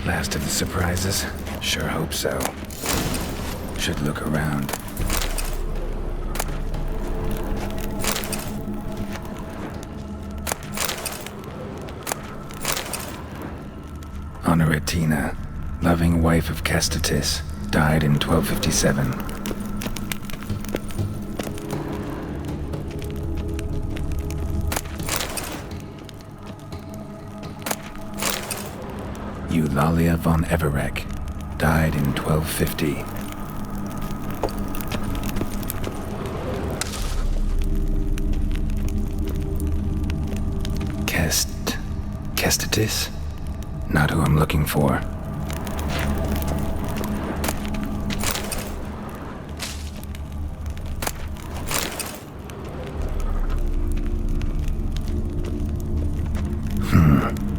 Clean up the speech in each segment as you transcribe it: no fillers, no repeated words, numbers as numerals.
Last of the surprises? Sure hope so. Should look around. Honoratina, loving wife of Castatis, died in 1257. Eulalia von Everec, died in 1250. Castatis? Not who I'm looking for.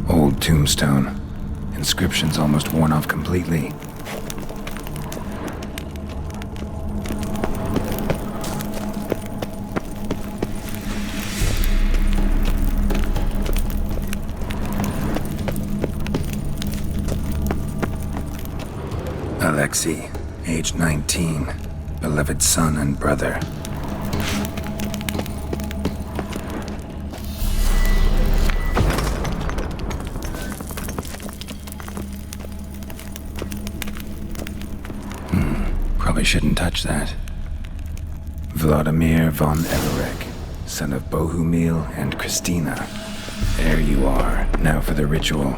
Old tombstone. Inscription's almost worn off completely. Alexei, age 19, beloved son and brother. Probably shouldn't touch that. Vladimir von Everec, son of Bohumil and Christina. There you are, now for the ritual.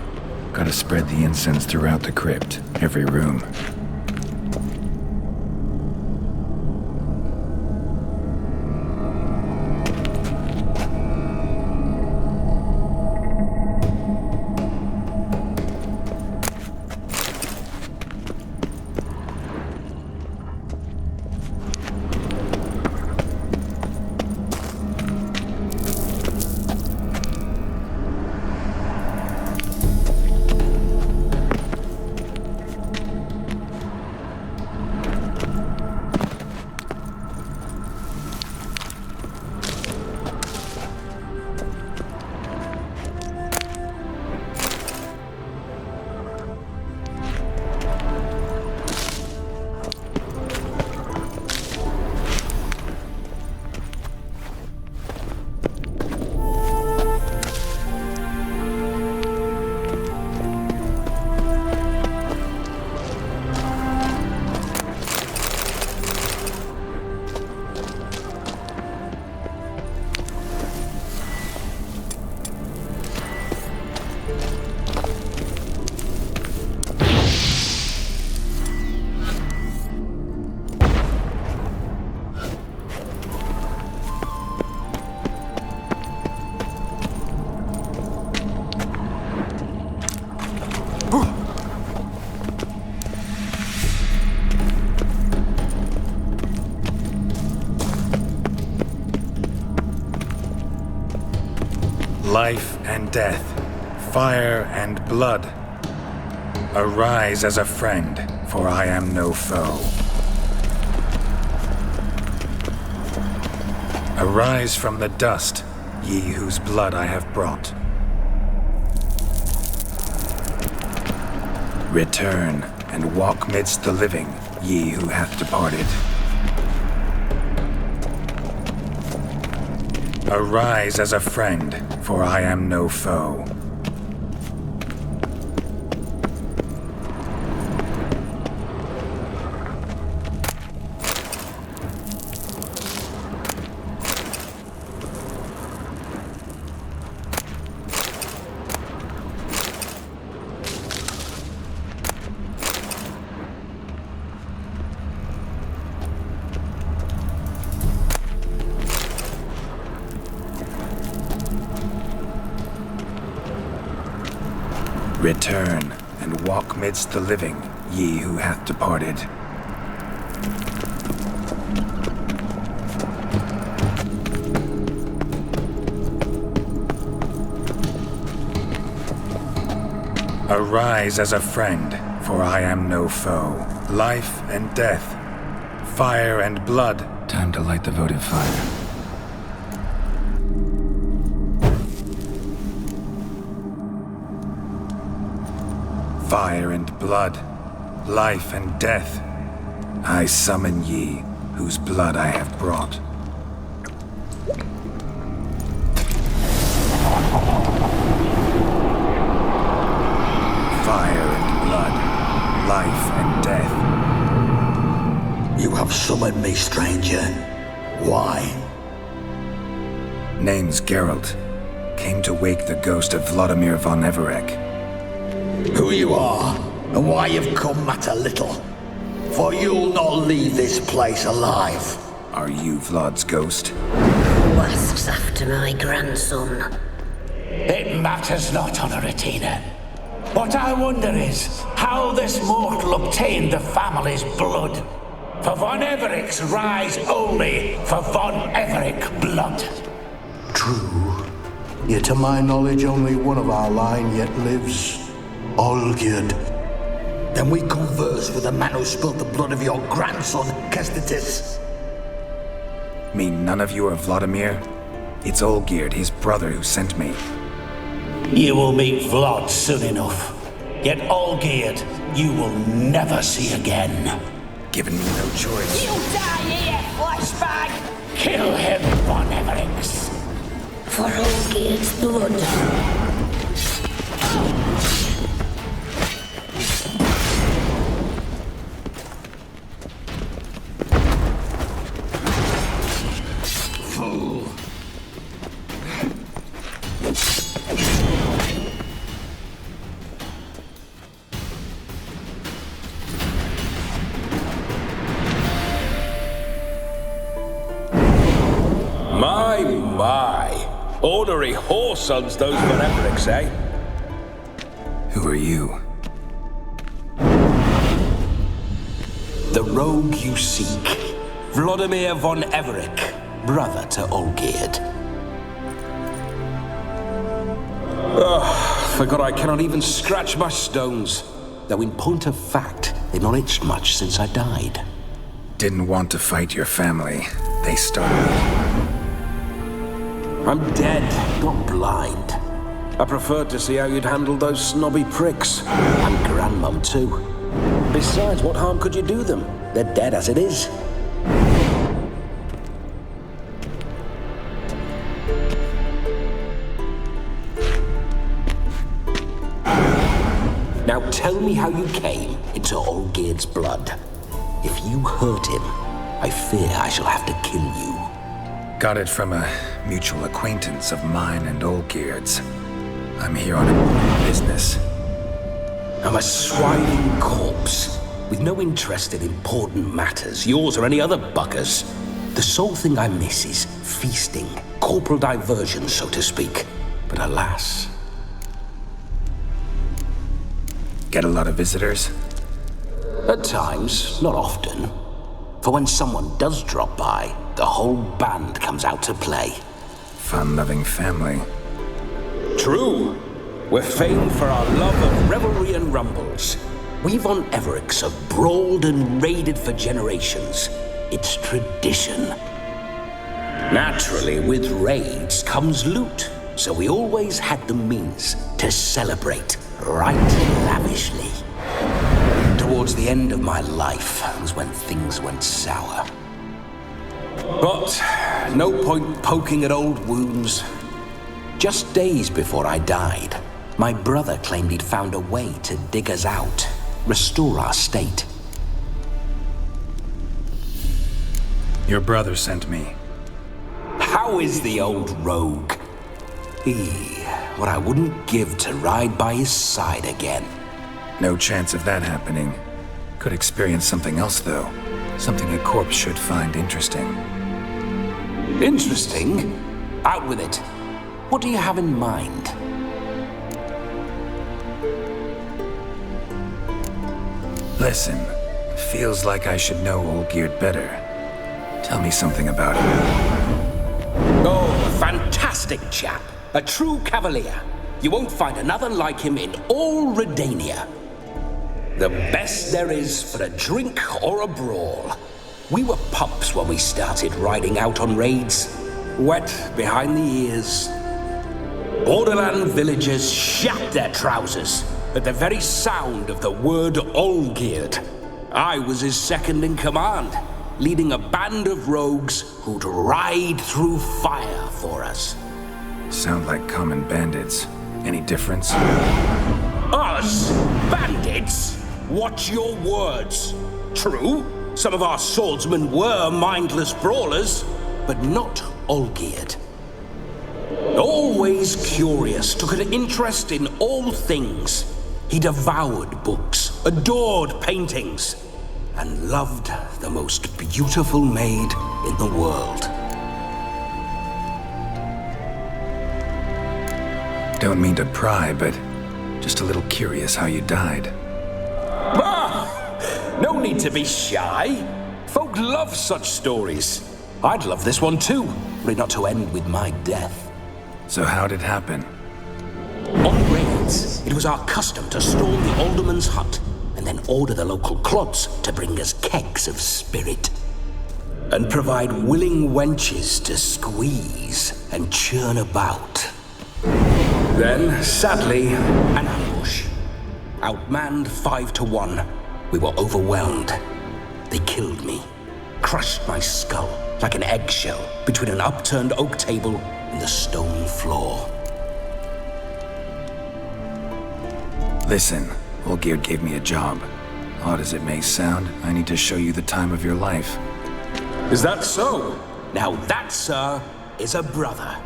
Gotta spread the incense throughout the crypt, every room. Life and death, fire and blood. Arise as a friend, for I am no foe. Arise from the dust, ye whose blood I have brought. Return and walk midst the living, ye who hath departed. Arise as a friend, for I am no foe. Return and walk midst the living, ye who hath departed. Arise as a friend, for I am no foe. Life and death, fire and blood. Time to light the votive fire. Fire and blood, life and death. I summon ye, whose blood I have brought. Fire and blood, life and death. You have summoned me, stranger. Why? Name's Geralt. Came to wake the ghost of Vladimir von Everec. Who you are, and why you've come matter little. For you'll not leave this place alive. Are you Vlad's ghost? Who asks after my grandson? It matters not, Honoratina. What I wonder is how this mortal obtained the family's blood. For von Everic's rise only for von Everec blood. True. Yet to my knowledge, only one of our line yet lives. Olgierd. Then we converse with the man who spilled the blood of your grandson, Kestetis. Mean none of you are Vladimir? It's Olgierd, his brother, who sent me. You will meet Vlad soon enough. Yet Olgierd, you will never see again. Given me no choice. You die here, flashbag! Kill him, von Everix! For Olgierd's blood. My. Ornery whoresons those von Evericks, eh? Who are you? The rogue you seek. Vladimir von Everec, brother to Olgierd. Forgot I cannot even scratch my stones. Though in point of fact, they've not itched much since I died. Didn't want to fight your family. They started. I'm dead, not blind. I preferred to see how you'd handle those snobby pricks. And grandmum too. Besides, what harm could you do them? They're dead as it is. Now tell me how you came into Olgierd's blood. If you hurt him, I fear I shall have to kill you. Got it from a mutual acquaintance of mine and Olgierd's. I'm here on important business. I'm a swiving corpse, with no interest in important matters, yours or any other buggers. The sole thing I miss is feasting, corporal diversion, so to speak. But alas... Get a lot of visitors? At times, not often. For when someone does drop by, the whole band comes out to play. Fun-loving family. True. We're famed for our love of revelry and rumbles. We von Evericks have brawled and raided for generations. It's tradition. Naturally, with raids comes loot, so we always had the means to celebrate right lavishly. Towards the end of my life was when things went sour. But no point poking at old wounds. Just days before I died, my brother claimed he'd found a way to dig us out, restore our state. Your brother sent me. How is the old rogue? What I wouldn't give to ride by his side again. No chance of that happening. Could experience something else, though. Something a corpse should find interesting. Interesting? Out with it. What do you have in mind? Listen, feels like I should know Olgierd better. Tell me something about him. Oh, a fantastic chap. A true cavalier. You won't find another like him in all Redania. The best there is for a drink or a brawl. We were pups when we started riding out on raids. Wet behind the ears. Borderland villagers shat their trousers. at the very sound of the word Olgierd. I was his second in command, leading a band of rogues who'd ride through fire for us. Sound like common bandits. Any difference? Us? Bandits? Watch your words. True, some of our swordsmen were mindless brawlers, but not Olgierd. Always curious, took an interest in all things. He devoured books, adored paintings, and loved the most beautiful maid in the world. Don't mean to pry, but just a little curious how you died. No need to be shy. Folk love such stories. I'd love this one too, were it not to end with my death. So how'd it happen? On raids, it was our custom to storm the alderman's hut and then order the local clods to bring us kegs of spirit. And provide willing wenches to squeeze and churn about. Then, sadly, an ambush. Outmanned 5-1, we were overwhelmed. They killed me, crushed my skull like an eggshell between an upturned oak table and the stone floor. Listen, Olgierd gave me a job. Odd as it may sound, I need to show you the time of your life. Is that so? Now that, sir, is a brother.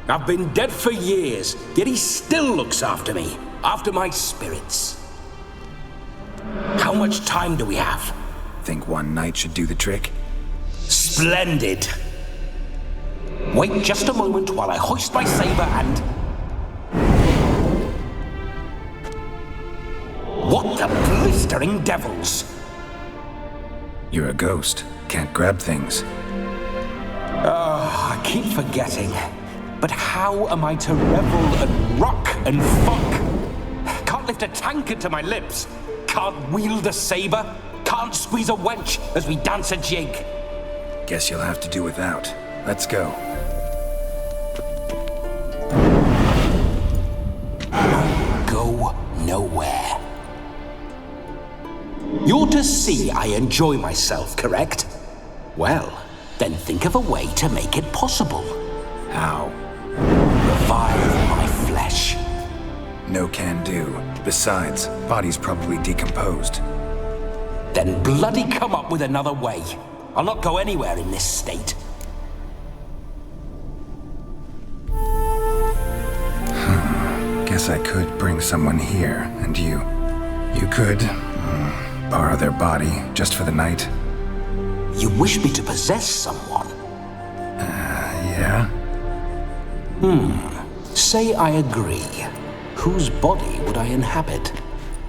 I've been dead for years, yet he still looks after me, after my spirits. How much time do we have? Think one night should do the trick? Splendid! Wait just a moment while I hoist my saber and... What the blistering devils? You're a ghost. Can't grab things. I keep forgetting. But how am I to revel and rock and fuck? Can't lift a tankard to my lips. Can't wield a saber. Can't squeeze a wench as we dance a jig. Guess you'll have to do without. Let's go. Go nowhere. You're to see I enjoy myself, correct? Well, then think of a way to make it possible. How? Revive my flesh. No can do. Besides, body's probably decomposed. Then bloody come up with another way. I'll not go anywhere in this state. Guess I could bring someone here, and you could borrow their body just for the night. You wish me to possess someone? Yeah? Say I agree. Whose body would I inhabit?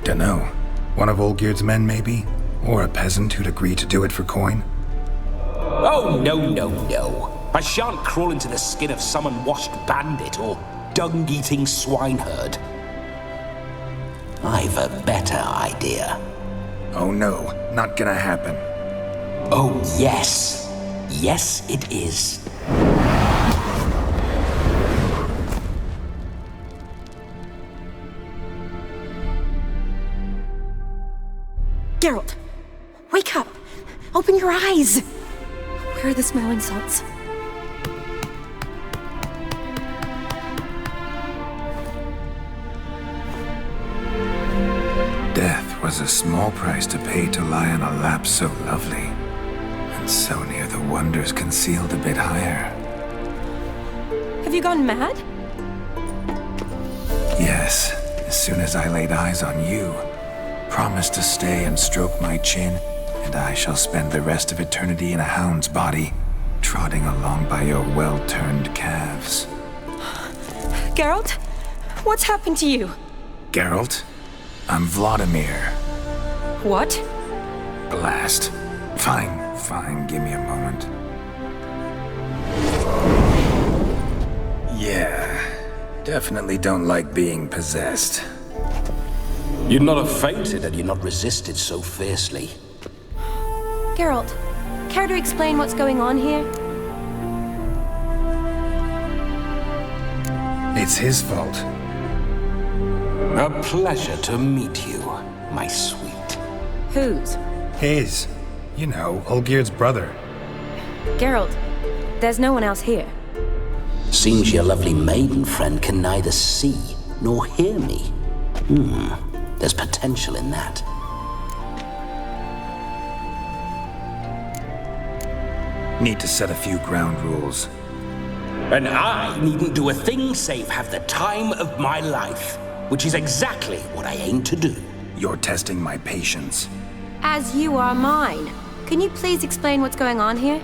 Dunno. One of Olgierd's men, maybe? Or a peasant who'd agree to do it for coin? Oh, no. I shan't crawl into the skin of some unwashed bandit or dung-eating swineherd. I've a better idea. Oh no, not gonna happen. Oh, yes. Yes, it is. Geralt, wake up! Open your eyes! Where are the smelling salts? Death was a small price to pay to lie on a lap so lovely, and so near the wonders concealed a bit higher. Have you gone mad? Yes, as soon as I laid eyes on you, promised to stay and stroke my chin, and I shall spend the rest of eternity in a hound's body, trotting along by your well-turned calves. Geralt, what's happened to you? Geralt, I'm Vladimir. What? Blast. Fine, give me a moment. Yeah, definitely don't like being possessed. You'd not have fainted had you not resisted so fiercely. Geralt, care to explain what's going on here? It's his fault. A pleasure to meet you, my sweet. Whose? His. You know, Olgierd's brother. Geralt, there's no one else here. Seems your lovely maiden friend can neither see nor hear me. There's potential in that. Need to set a few ground rules. And I needn't do a thing save have the time of my life, which is exactly what I aim to do. You're testing my patience. As you are mine. Can you please explain what's going on here?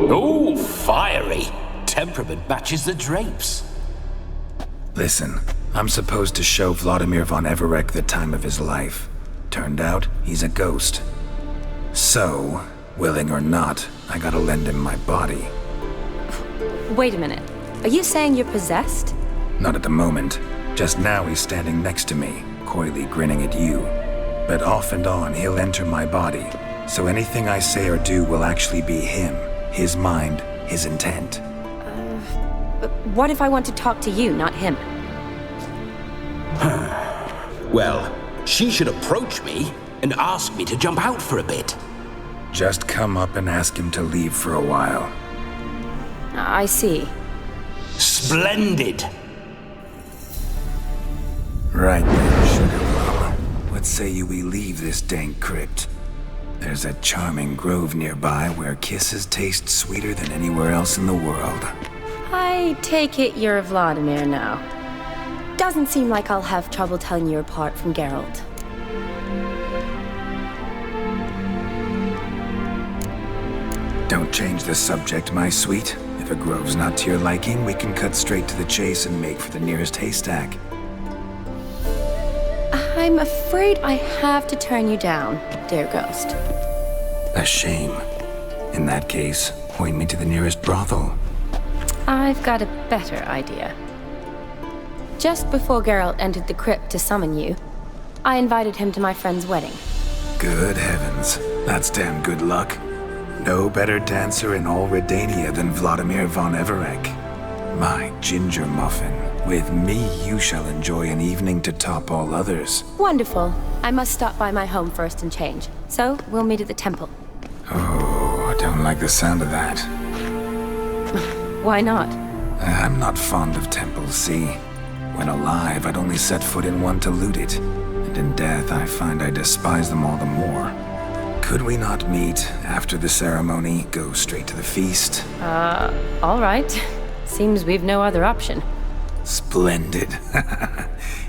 Oh, fiery. Temperament matches the drapes. Listen, I'm supposed to show Vladimir von Everec the time of his life. Turned out, he's a ghost. So, willing or not, I gotta lend him my body. Wait a minute. Are you saying you're possessed? Not at the moment. Just now he's standing next to me, coyly grinning at you. But off and on, he'll enter my body. So anything I say or do will actually be him. His mind, his intent. What if I want to talk to you, not him? Well, she should approach me and ask me to jump out for a bit. Just come up and ask him to leave for a while. I see. Splendid! Right then, Sugar Plum. What say you we leave this dank crypt? There's a charming grove nearby where kisses taste sweeter than anywhere else in the world. I take it you're Vladimir now. Doesn't seem like I'll have trouble telling you apart from Geralt. Don't change the subject, my sweet. If a grove's not to your liking, we can cut straight to the chase and make for the nearest haystack. I'm afraid I have to turn you down, dear ghost. A shame. In that case, point me to the nearest brothel. I've got a better idea. Just before Geralt entered the crypt to summon you, I invited him to my friend's wedding. Good heavens. That's damn good luck. No better dancer in all Redania than Vladimir von Everec. My ginger muffin. With me, you shall enjoy an evening to top all others. Wonderful. I must stop by my home first and change. So, we'll meet at the temple. Oh, I don't like the sound of that. Why not? I'm not fond of temples, see? When alive, I'd only set foot in one to loot it. And in death, I find I despise them all the more. Could we not meet after the ceremony, go straight to the feast? All right. Seems we've no other option. Splendid.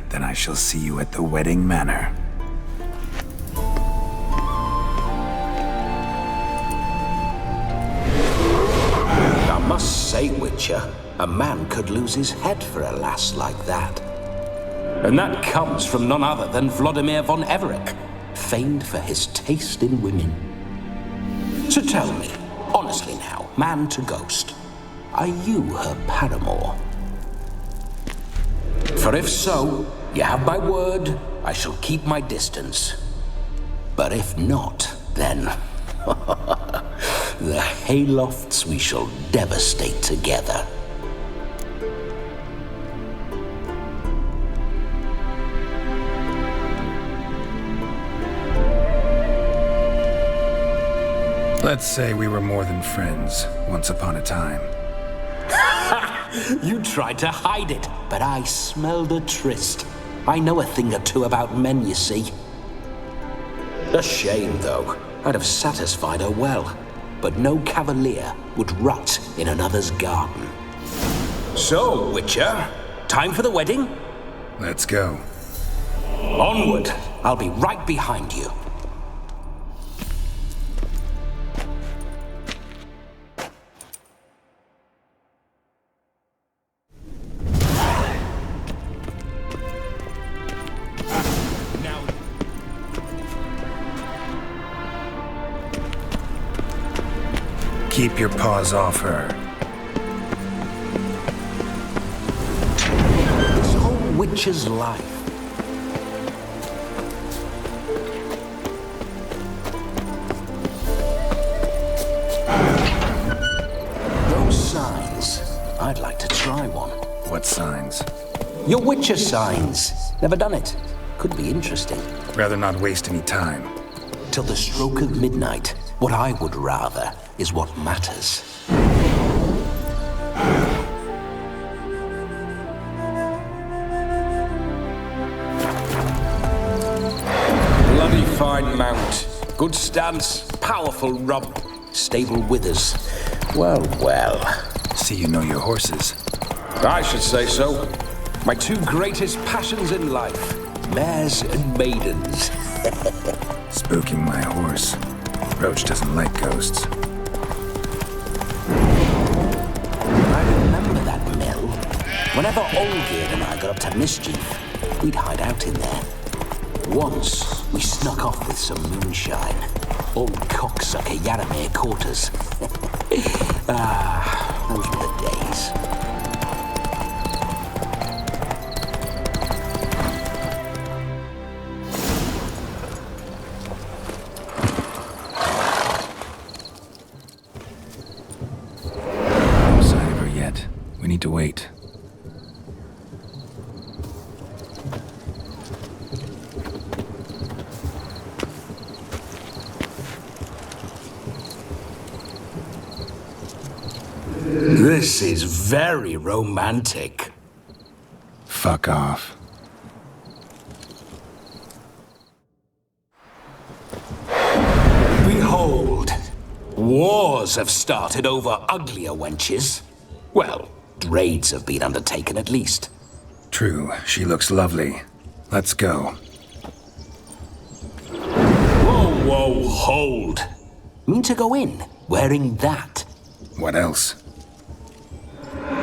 Then I shall see you at the wedding manor. I must say, Witcher, a man could lose his head for a lass like that. And that comes from none other than Vladimir von Everec, famed for his taste in women. So tell me, honestly now, man to ghost, are you her paramour? For if so, you have my word, I shall keep my distance. But if not, then the haylofts we shall devastate together. Let's say we were more than friends, once upon a time. You tried to hide it, but I smelled a tryst. I know a thing or two about men, you see. A shame, though. I'd have satisfied her well, but no cavalier would rot in another's garden. So, Witcher, time for the wedding? Let's go. Onward! I'll be right behind you. Keep your paws off her. This whole witch's life. Those signs. I'd like to try one. What signs? Your witcher signs. Never done it. Could be interesting. Rather not waste any time. Till the stroke of midnight, what I would rather is what matters. Bloody fine mount. Good stance, powerful rump, stable withers. Well, well. See you know your horses. I should say so. My two greatest passions in life, mares and maidens. Spooking my horse. Roach doesn't like ghosts. I remember that mill. Whenever Olgierd and I got up to mischief, we'd hide out in there. Once, we snuck off with some moonshine. Old cocksucker Yaramir caught us. Those were the days. No sign of her yet. We need to wait. This is very romantic. Fuck off. Behold, wars have started over uglier wenches. Well, raids have been undertaken at least. True, she looks lovely. Let's go. Whoa, hold. Mean to go in, wearing that? What else?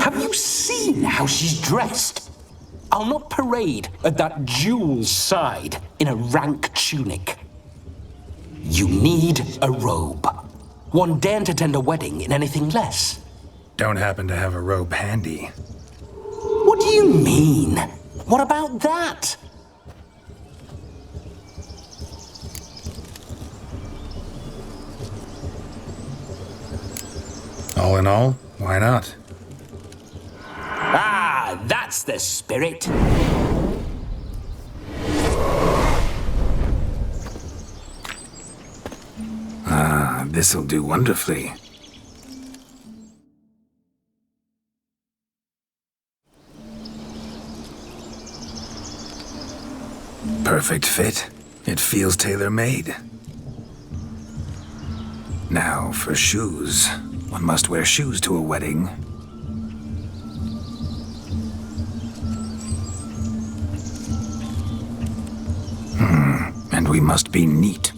Have you seen how she's dressed? I'll not parade at that jewel's side in a rank tunic. You need a robe. One daren't attend a wedding in anything less. Don't happen to have a robe handy. What do you mean? What about that? All in all, why not? Ah, that's the spirit. This'll do wonderfully. Perfect fit. It feels tailor-made. Now, for shoes. One must wear shoes to a wedding. And we must be neat.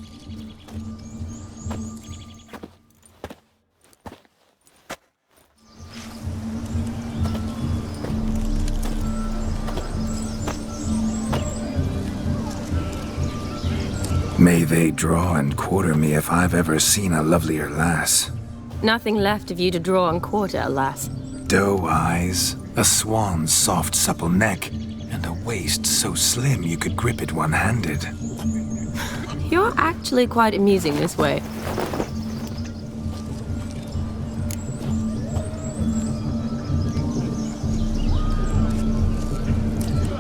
May they draw and quarter me if I've ever seen a lovelier lass. Nothing left of you to draw and quarter, alas. Doe eyes, a swan's soft supple neck, and a waist so slim you could grip it one-handed. You're actually quite amusing this way.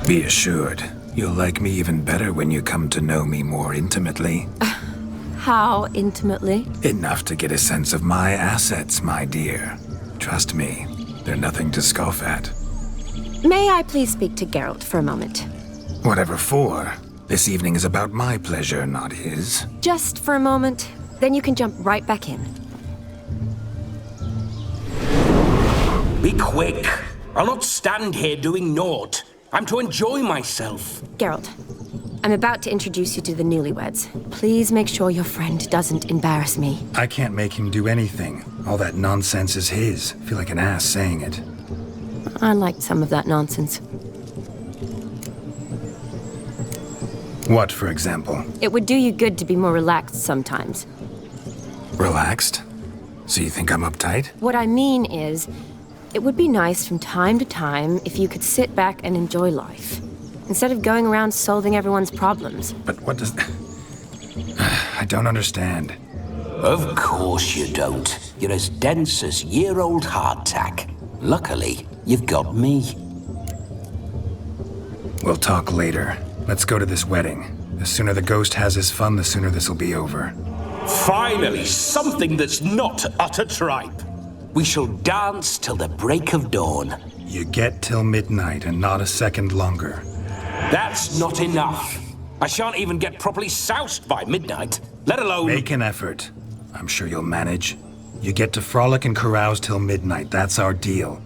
Be assured, you'll like me even better when you come to know me more intimately. How intimately? Enough to get a sense of my assets, my dear. Trust me, they're nothing to scoff at. May I please speak to Geralt for a moment? Whatever for. This evening is about my pleasure, not his. Just for a moment, then you can jump right back in. Be quick. I'll not stand here doing naught. I'm to enjoy myself. Geralt, I'm about to introduce you to the newlyweds. Please make sure your friend doesn't embarrass me. I can't make him do anything. All that nonsense is his. Feel like an ass saying it. I liked some of that nonsense. What, for example? It would do you good to be more relaxed sometimes. Relaxed? So you think I'm uptight? What I mean is, it would be nice from time to time if you could sit back and enjoy life, instead of going around solving everyone's problems. But what does... I don't understand. Of course you don't. You're as dense as year-old hardtack. Luckily, you've got me. We'll talk later. Let's go to this wedding. The sooner the ghost has his fun, the sooner this'll be over. Finally, something that's not utter tripe. We shall dance till the break of dawn. You get till midnight and not a second longer. That's not enough. I shan't even get properly soused by midnight, let alone... Make an effort. I'm sure you'll manage. You get to frolic and carouse till midnight, that's our deal.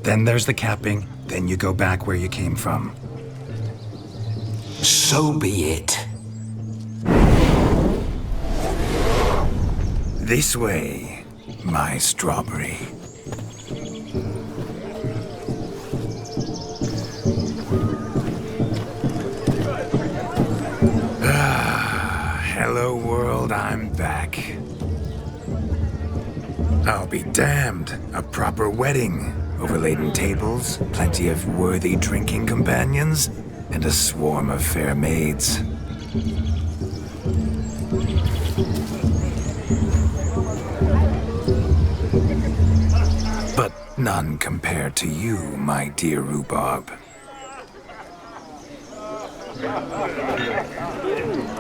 Then there's the capping, then you go back where you came from. So be it. This way, my strawberry. Hello world, I'm back. I'll be damned. A proper wedding. Overladen tables, plenty of worthy drinking companions, and a swarm of fair maids. But none compared to you, my dear rhubarb.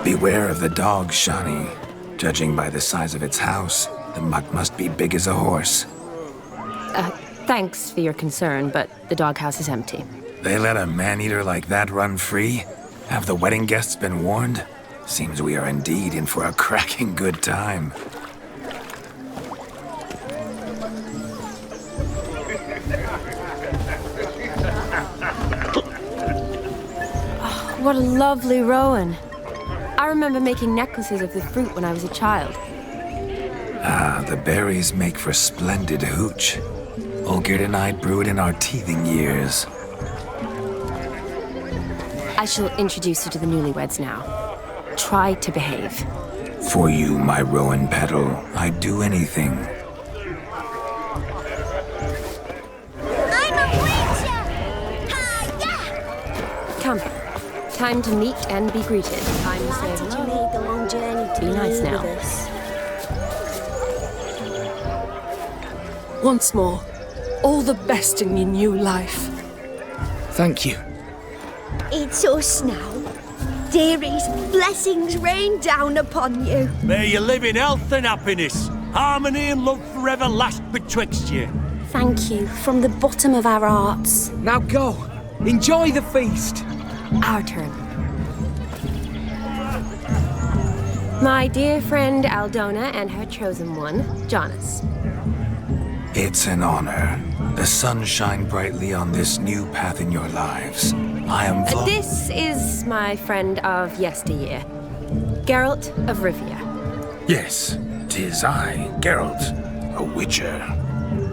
Beware of the dog, Shani. Judging by the size of its house, the mutt must be big as a horse. Thanks for your concern, but the doghouse is empty. They let a man-eater like that run free? Have the wedding guests been warned? Seems we are indeed in for a cracking good time. Oh, what a lovely rowan. I remember making necklaces of the fruit when I was a child. Ah, the berries make for splendid hooch. Olgerd and I brewed in our teething years. I shall introduce you to the newlyweds now. Try to behave. For you, my rowan petal, I'd do anything. I'm a witcher! Hi-ya! Come. Time to meet and be greeted. Time to say Glad you hello. made the long journey to Be nice now. with us. Once more, all the best in your new life. Thank you. It's us now. Dearies, blessings rain down upon you. May you live in health and happiness. Harmony and love forever last betwixt you. Thank you from the bottom of our hearts. Now go. Enjoy the feast. Our turn. My dear friend Aldona and her chosen one, Jonas. It's an honor. The sun shine brightly on this new path in your lives. I am This is my friend of yesteryear, Geralt of Rivia. Yes, 'tis I, Geralt, a witcher.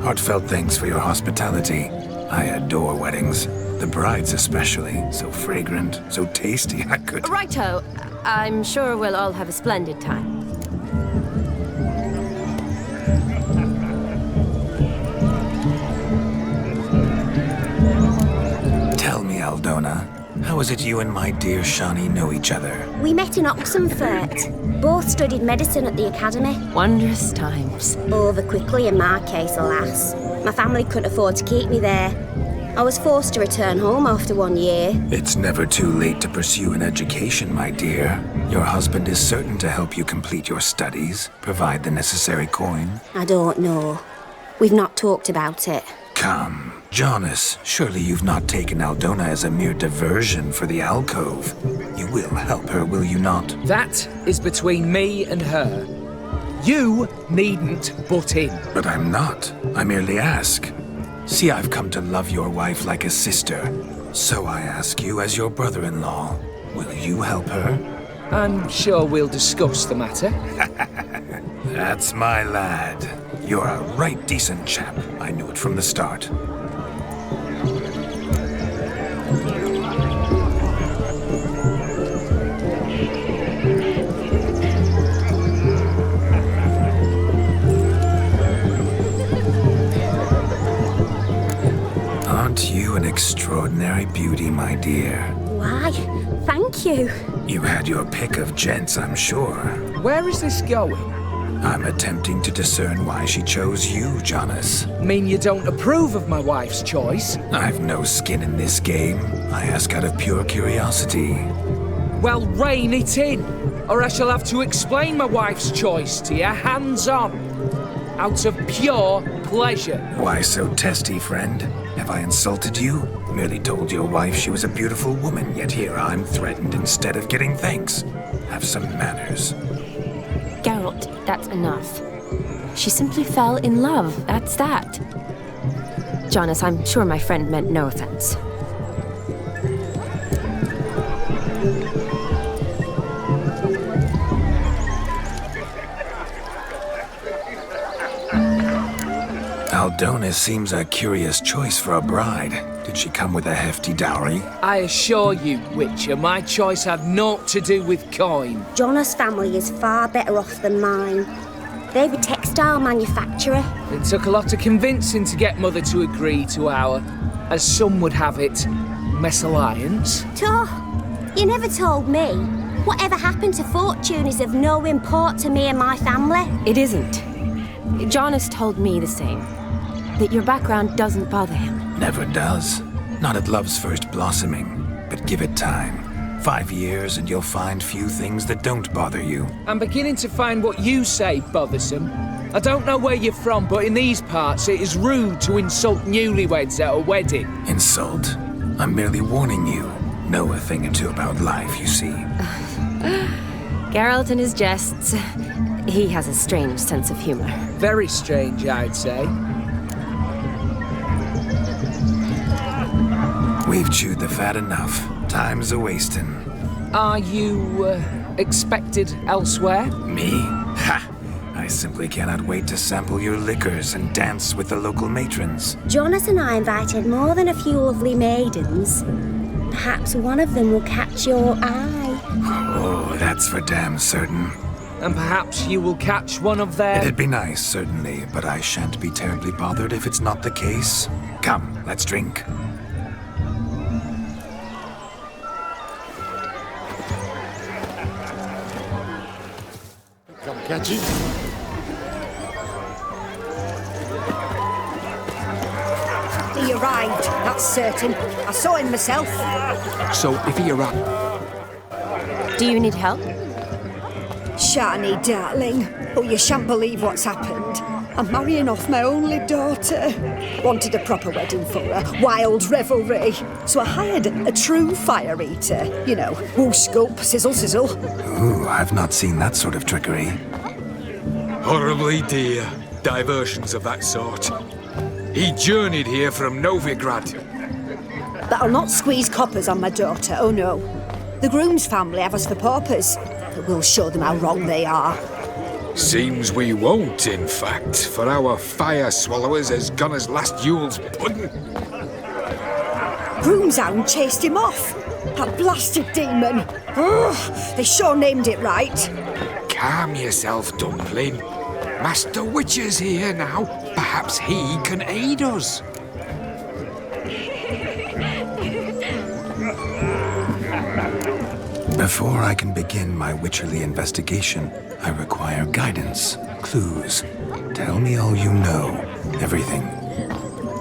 Heartfelt thanks for your hospitality. I adore weddings. The brides especially. So fragrant, so tasty, I could... Righto. I'm sure we'll all have a splendid time. Tell me, Aldona, how is it you and my dear Shani know each other? We met in Oxenfurt. Both studied medicine at the academy. Wondrous times. Over quickly in my case, alas. My family couldn't afford to keep me there. I was forced to return home after 1 year. It's never too late to pursue an education, my dear. Your husband is certain to help you complete your studies, provide the necessary coin. I don't know. We've not talked about it. Come, Jonas, surely you've not taken Aldona as a mere diversion for the alcove. You will help her, will you not? That is between me and her. You needn't butt in. But I'm not. I merely ask. See, I've come to love your wife like a sister. So I ask you as your brother-in-law, will you help her? I'm sure we'll discuss the matter. That's my lad. You're a right decent chap. I knew it from the start. Aren't you an extraordinary beauty, my dear? Why, thank you. You had your pick of gents, I'm sure. Where is this going? I'm attempting to discern why she chose you, Jonas. Mean you don't approve of my wife's choice? I've no skin in this game. I ask out of pure curiosity. Well, rein it in, or I shall have to explain my wife's choice to you hands-on. Out of pure pleasure. Why so testy, friend? Have I insulted you? Merely told your wife she was a beautiful woman, yet here I'm threatened instead of getting thanks. Have some manners. Geralt, that's enough. She simply fell in love, that's that. Jonas, I'm sure my friend meant no offense. Aldona seems a curious choice for a bride. Did she come with a hefty dowry? I assure you, Witcher, my choice had naught to do with coin. Jonas' family is far better off than mine. They're a textile manufacturer. It took a lot of convincing to get Mother to agree to our, as some would have it, mesalliance. You never told me. Whatever happened to fortune is of no import to me and my family. It isn't. Jonas told me the same. That your background doesn't bother him. Never does. Not at love's first blossoming. But give it time. 5 years and you'll find few things that don't bother you. I'm beginning to find what you say bothersome. I don't know where you're from, but in these parts it is rude to insult newlyweds at a wedding. Insult? I'm merely warning you. Know a thing or two about life, you see. Geralt and his jests. He has a strange sense of humor. Very strange, I'd say. We've chewed the fat enough. Time's a-wasting. Are you, expected elsewhere? Me? Ha! I simply cannot wait to sample your liquors and dance with the local matrons. Jonas and I invited more than a few lovely maidens. Perhaps one of them will catch your eye. Oh, that's for damn certain. And perhaps you will catch one of their... It'd be nice, certainly, but I shan't be terribly bothered if it's not the case. Come, let's drink. Come catch it. He arrived, that's certain. I saw him myself. So, if he arrived... Do you need help? Shani, darling. Oh, you shan't believe what's happened. I'm marrying off my only daughter. Wanted a proper wedding for her, wild revelry. So I hired a true fire eater. You know, whoosh, gulp, sizzle, sizzle. Ooh, I've not seen that sort of trickery. Horribly dear diversions of that sort. He journeyed here from Novigrad. But I'll not squeeze coppers on my daughter, oh no. The groom's family have us for paupers, but we'll show them how wrong they are. Seems we won't, in fact, for our fire swallowers has gone as last Yule's pudding. Groom's hound chased him off. That blasted demon. Ugh, they sure named it right. Calm yourself, Dumpling. Master Witcher's here now. Perhaps he can aid us. Before I can begin my witcherly investigation, I require guidance, clues. Tell me all you know. Everything.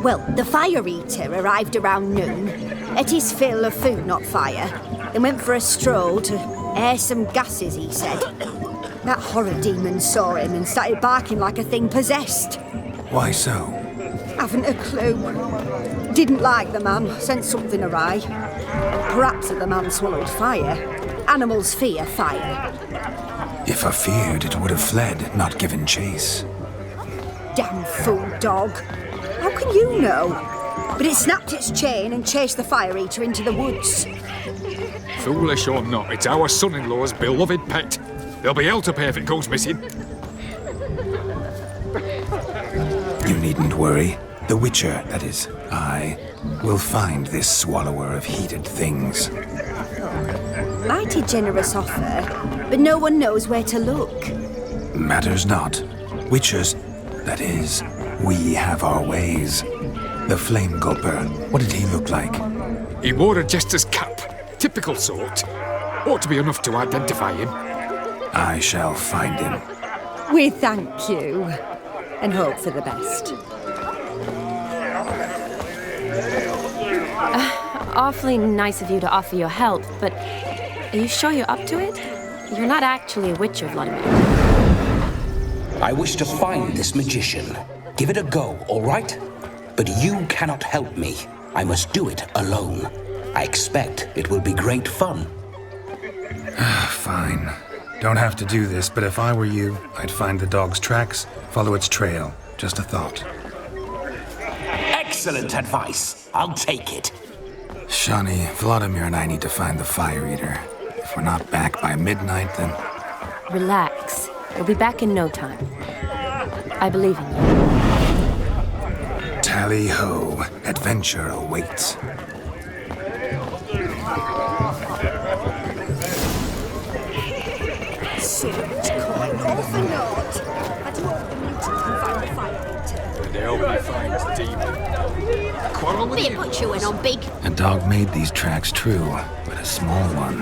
Well, the fire eater arrived around noon. Ate his fill of food, not fire. Then went for a stroll to air some gases, he said. That horror demon saw him and started barking like a thing possessed. Why so? Haven't a clue. Didn't like the man, sent something awry. Perhaps the man swallowed fire. Animals fear fire. If I feared, it would have fled, not given chase. Damn fool dog. How can you know? But it snapped its chain and chased the fire eater into the woods. Foolish or not, it's our son-in-law's beloved pet. There'll be hell to pay if it goes missing. You needn't worry. The Witcher, that is, I, will find this swallower of heated things. Mighty generous offer, but no one knows where to look. Matters not. Witchers, that is, we have our ways. The Flame Gulper, what did he look like? He wore a jester's cap. Typical sort. Ought to be enough to identify him. I shall find him. We thank you and hope for the best. Awfully nice of you to offer your help, but are you sure you're up to it? You're not actually a witcher, Vladimir. I wish to find this magician. Give it a go, all right? But you cannot help me. I must do it alone. I expect it will be great fun. Fine. Don't have to do this, but if I were you, I'd find the dog's tracks, follow its trail. Just a thought. Excellent advice. I'll take it. Shani, Vladimir and I need to find the Fire Eater. If we're not back by midnight, then... Relax. We'll be back in no time. I believe in you. Tally-ho. Adventure awaits. So much coin, all for naught. I do hope the mutant can find the Fire Eater. They hope he finds the demon. Quarrel with They you. put chewing on big. A dog made these tracks true, but a small one.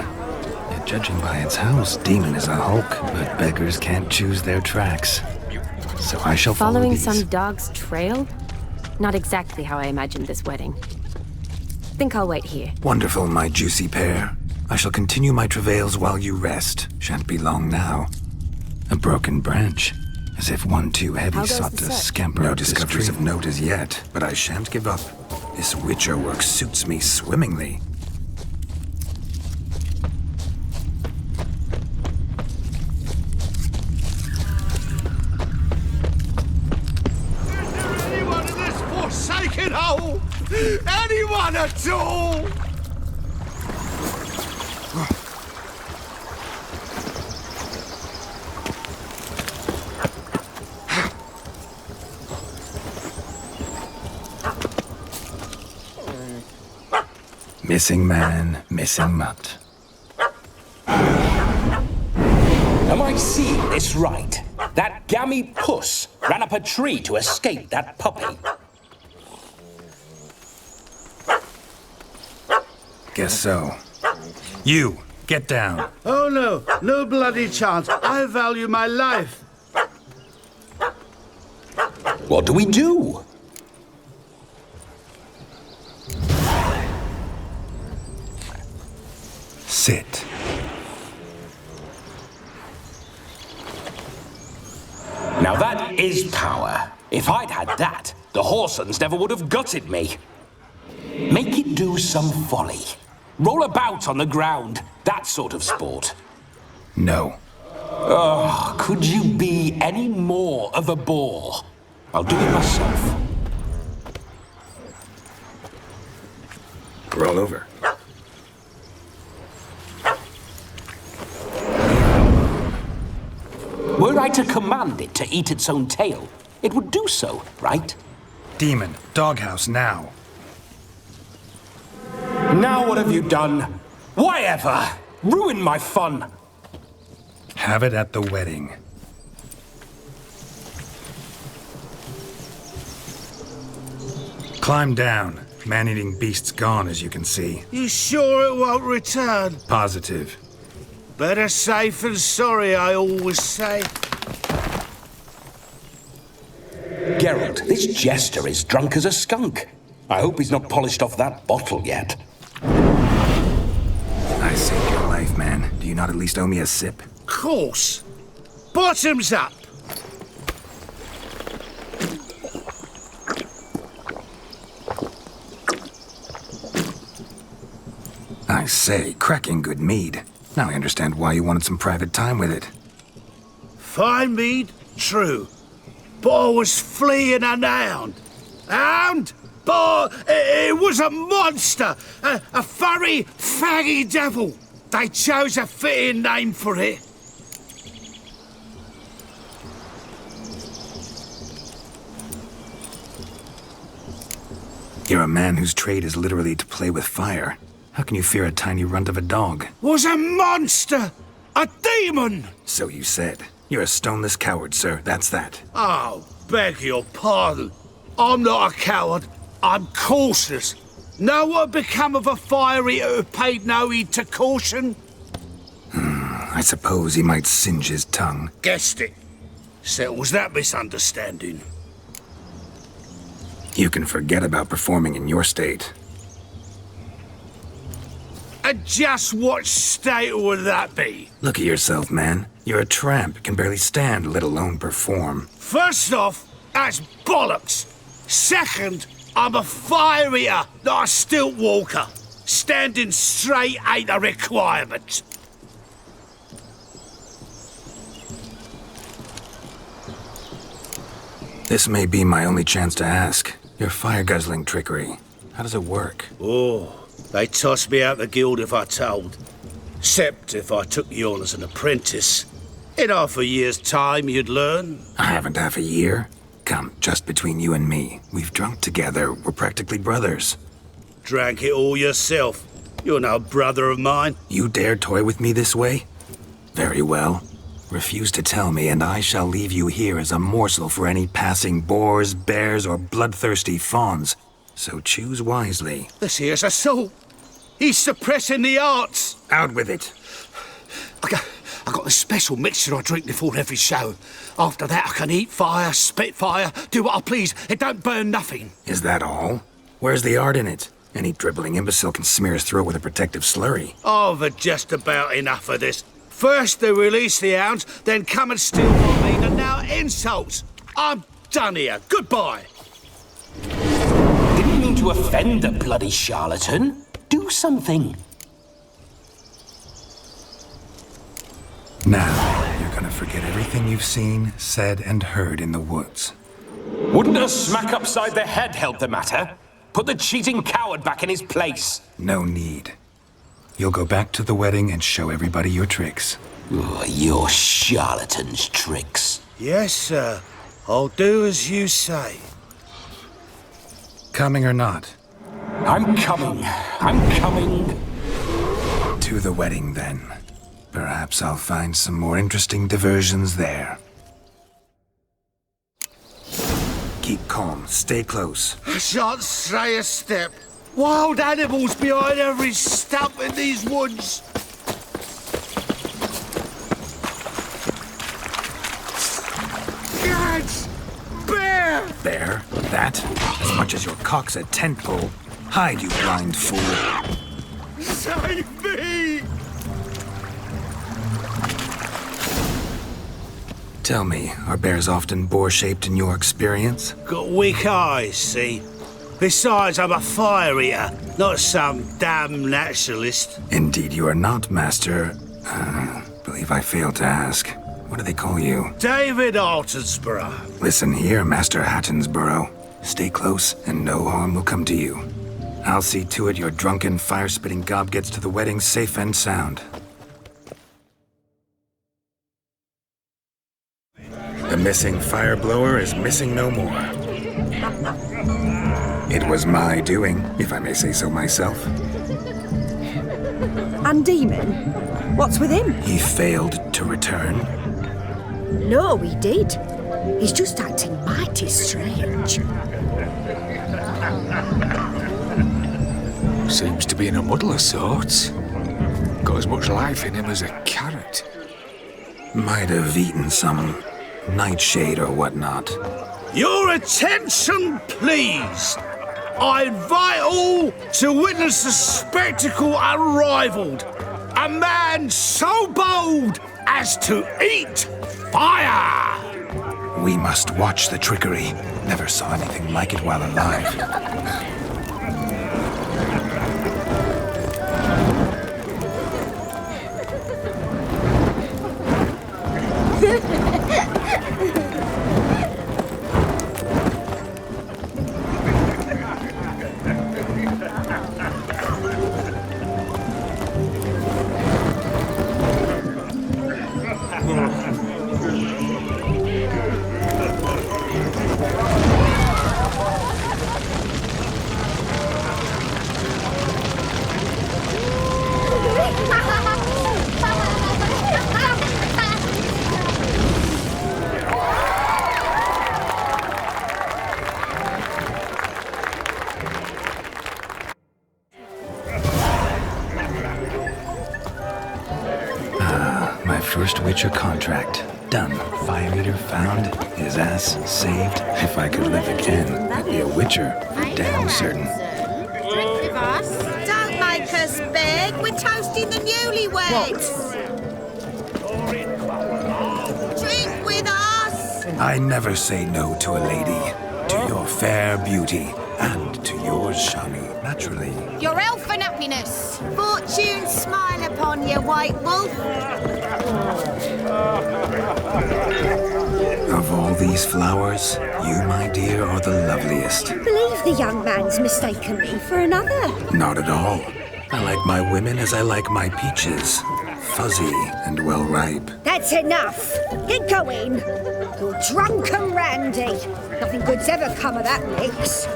Yet judging by its house, Demon is a hulk, but beggars can't choose their tracks. So I shall follow Following these. some dog's trail? Not exactly how I imagined this wedding. Think I'll wait here. Wonderful, my juicy pair. I shall continue my travails while you rest. Shan't be long now. A broken branch. As if one too heavy How goes sought the to search? scamper No discoveries of note as yet, but I shan't give up. This witcher work suits me swimmingly. Anyone in this forsaken hole? Anyone at all? Missing man, missing mutt. Am I seeing this right? That gammy puss ran up a tree to escape that puppy. Guess so. You, get down. Oh no, no bloody chance. I value my life. What do we do? Sit. Now that is power. If I'd had that, the Horsons never would have gutted me. Make it do some folly. Roll about on the ground. That sort of sport. No. Oh, could you be any more of a bore? I'll do it myself. Roll over. Were I to command it to eat its own tail, it would do so, right? Demon, doghouse now. Now what have you done? Why ever? Ruin my fun. Have it at the wedding. Climb down. Man-eating beast's gone, as you can see. You sure it won't return? Positive. Better safe than sorry, I always say. Geralt, this jester is drunk as a skunk. I hope he's not polished off that bottle yet. I saved your life, man. Do you not at least owe me a sip? Course. Bottoms up. I say, cracking good mead. Now I understand why you wanted some private time with it. Fine mead, true. But I was fleeing an hound. Hound? But it was a monster. A furry, faggy devil. They chose a fitting name for it. You're a man whose trade is literally to play with fire. How can you fear a tiny runt of a dog? Was a monster. A demon. So you said. You're a stoneless coward, sir. That's that. Oh, beg your pardon. I'm not a coward. I'm cautious. Know what become of a fire eater who paid no heed to caution? I suppose he might singe his tongue. Guessed it. Settles that misunderstanding. You can forget about performing in your state. And just what state would that be? Look at yourself, man. You're a tramp, can barely stand, let alone perform. First off, that's bollocks. Second, I'm a fire eater, not a stilt walker. Standing straight ain't a requirement. This may be my only chance to ask. Your fire-guzzling trickery, how does it work? Oh, they'd toss me out the guild if I told. Except if I took you on as an apprentice. In half a year's time, you'd learn. I haven't half a year. Come, just between you and me. We've drunk together. We're practically brothers. Drank it all yourself. You're no brother of mine. You dare toy with me this way? Very well. Refuse to tell me, and I shall leave you here as a morsel for any passing boars, bears, or bloodthirsty fawns. So choose wisely. This here's assault. He's suppressing the arts. Out with it. I got a special mixture I drink before every show. After that, I can eat fire, spit fire, do what I please. It don't burn nothing. Is that all? Where's the art in it? Any dribbling imbecile can smear his throat with a protective slurry. I've had just about enough of this. First they release the hounds, then come and steal from me, and now insults. I'm done here. Goodbye. Didn't mean to offend the bloody charlatan. Do something. Now, you're gonna forget everything you've seen, said, and heard in the woods. Wouldn't a smack upside the head help the matter? Put the cheating coward back in his place. No need. You'll go back to the wedding and show everybody your tricks. Oh, your charlatan's tricks. Yes, sir. I'll do as you say. Coming or not? I'm coming. I'm coming. To the wedding, then. Perhaps I'll find some more interesting diversions there. Keep calm. Stay close. I shan't stray a step. Wild animals behind every stump in these woods. Gads! Bear! Bear? That? As much as your cock's a tent pole. Hide, you blind fool. Save me! Tell me, are bears often boar-shaped in your experience? Got weak eyes, see? Besides, I'm a fire eater, not some damn naturalist. Indeed you are not, Master. Believe I failed to ask. What do they call you? David Altonsborough. Listen here, Master Hattonsborough. Stay close, and no harm will come to you. I'll see to it your drunken, fire-spitting gob gets to the wedding safe and sound. The missing fire blower is missing no more. It was my doing, if I may say so myself. And Demon? What's with him? He failed to return. No, he did. He's just acting mighty strange. Seems to be in a muddle of sorts. Got as much life in him as a carrot. Might have eaten some nightshade or whatnot. Your attention, please. I invite all to witness a spectacle unrivaled. A man so bold as to eat fire! We must watch the trickery. Never saw anything like it while alive. First Witcher contract. Done. 5 Fire Eater found, his ass saved. If I could live again, I'd be a witcher, for damn certain. Drink with us. Don't make us beg. We're toasting the newlyweds. Drink with us. I never say no to a lady, to your fair beauty, and to yours, Shani, naturally. Your elfin happiness. Fortune smile upon you, White Wolf. Of all these flowers, you, my dear, are the loveliest. Believe the young man's mistaken me for another. Not at all. I like my women as I like my peaches. Fuzzy and well ripe. That's enough. Get going. You're drunk and randy. Nothing good's ever come of that mix.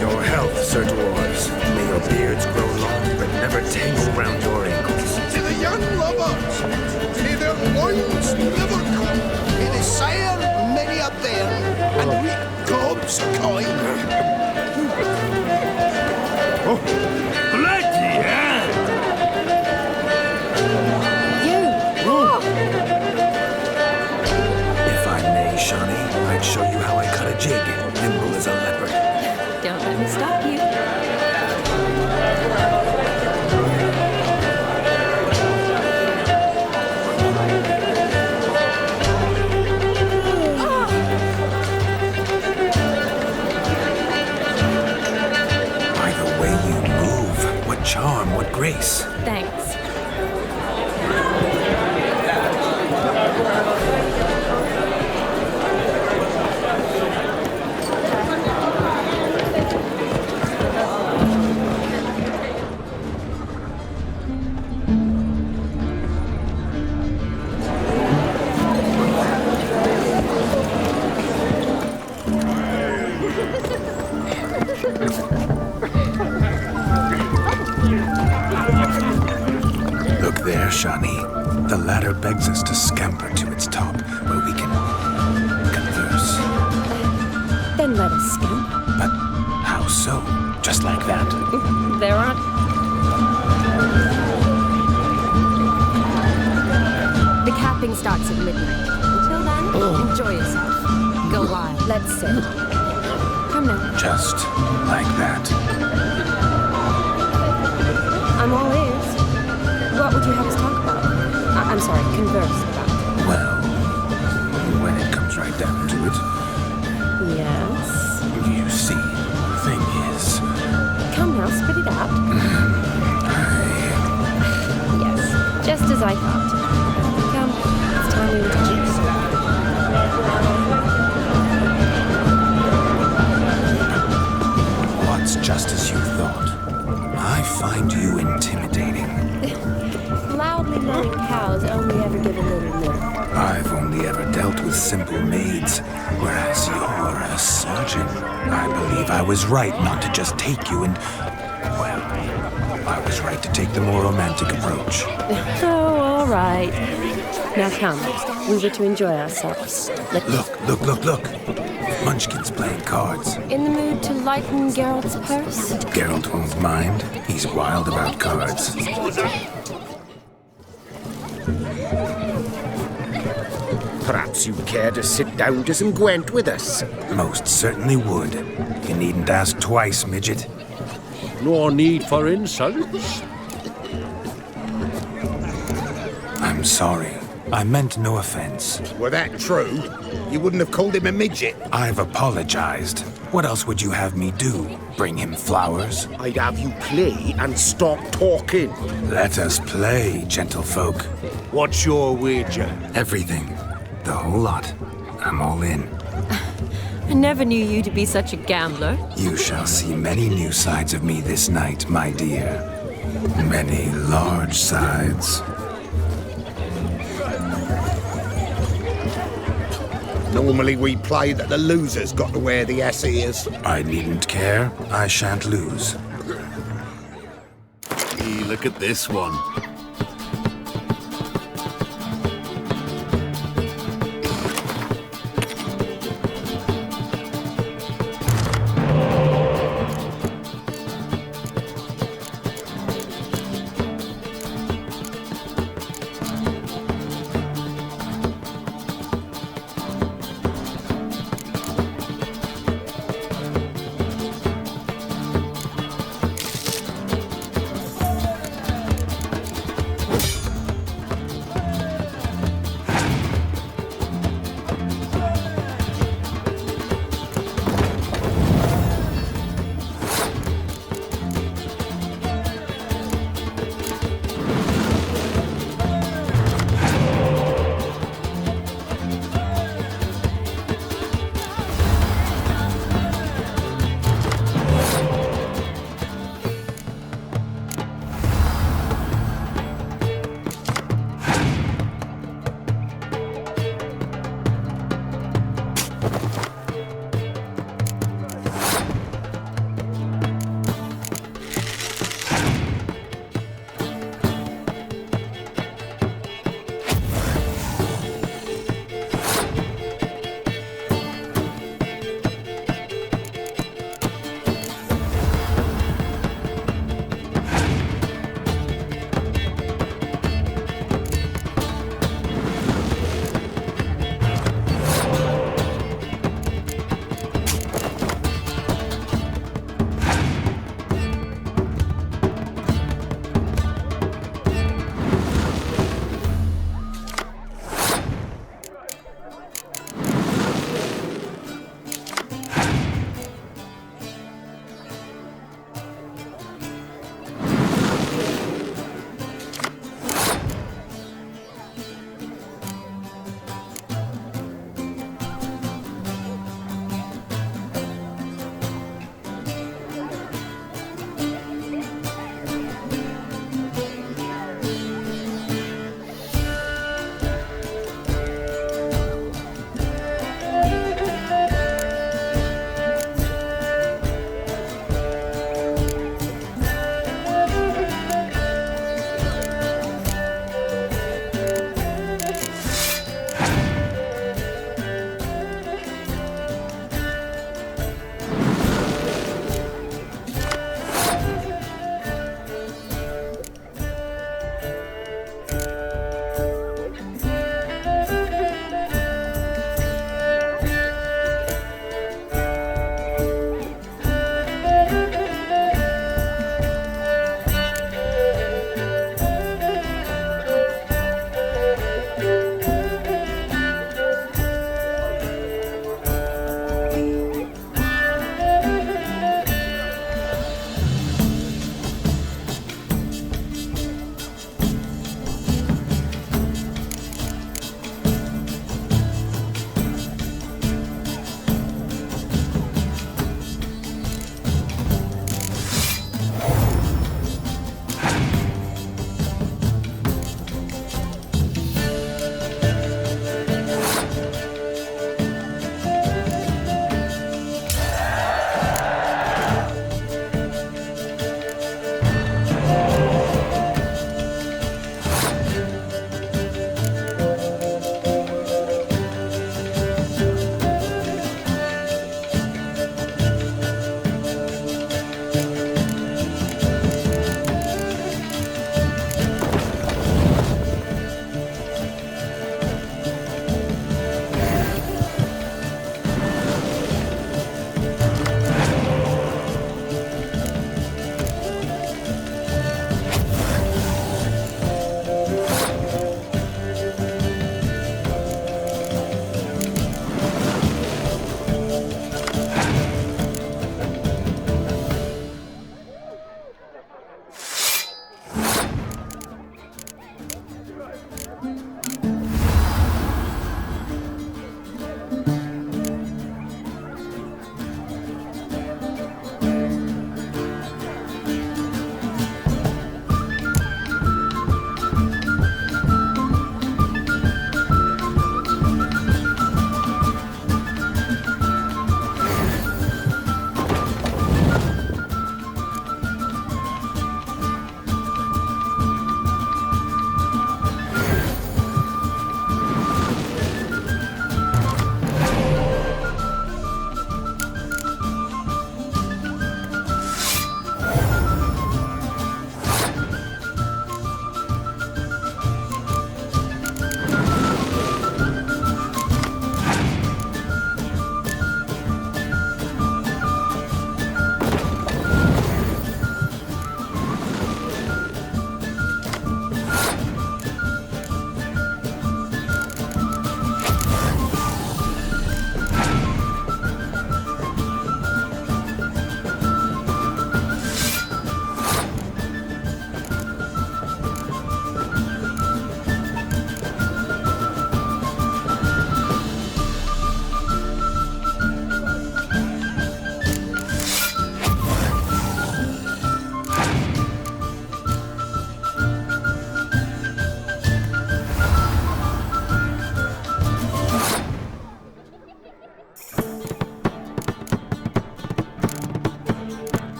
Your health, Sir Dwarves. May your beards grow long, but never tangle round your ankles. To the young lovers, may their loins never come. May they sire many a bairn and reap gobs kind. Oh, bloody hell! If I may, Shani, I'd show you how I cut a jig, nimble as a leopard. Don't let me stop you. By the way you move, what charm, what grace. Thanks. Look there, Shani. The ladder begs us to scamper to its top, where we can converse. Then let us scamper. But how so? Just like that? There aren't. The capping starts at midnight. Until then, enjoy yourself. Go wild. Let's sit. Come now. Just like that. I'm all ears. What would you have us talk about? I'm sorry, converse about. Well, when it comes right down to it, Yes? you see, the thing is, Come now, spit it out. Yes, just as I thought. Come, it's time we were talking. what's just as you thought? I find you intimidating. Loudly lowing cows only ever give a little milk. I've only ever dealt with simple maids, whereas you're a surgeon. I believe I was right not to just take you and... well, I was right to take the more romantic approach. Oh, all right. Now come, we were to enjoy ourselves. Look. Munchkin's playing cards. In the mood to lighten Geralt's purse? Geralt won't mind. He's wild about cards. Perhaps you'd care to sit down to some Gwent with us? Most certainly would. You needn't ask twice, midget. No need for insults. I'm sorry. I meant no offense. Were that true, you wouldn't have called him a midget. I've apologized. What else would you have me do? Bring him flowers? I'd have you play and stop talking. Let us play, gentlefolk. What's your wager? Everything. The whole lot. I'm all in. I never knew you to be such a gambler. You shall see many new sides of me this night, my dear. Many large sides. Normally we play that the loser's got to wear the S-ears. I needn't care. I shan't lose. Hey, look at this one.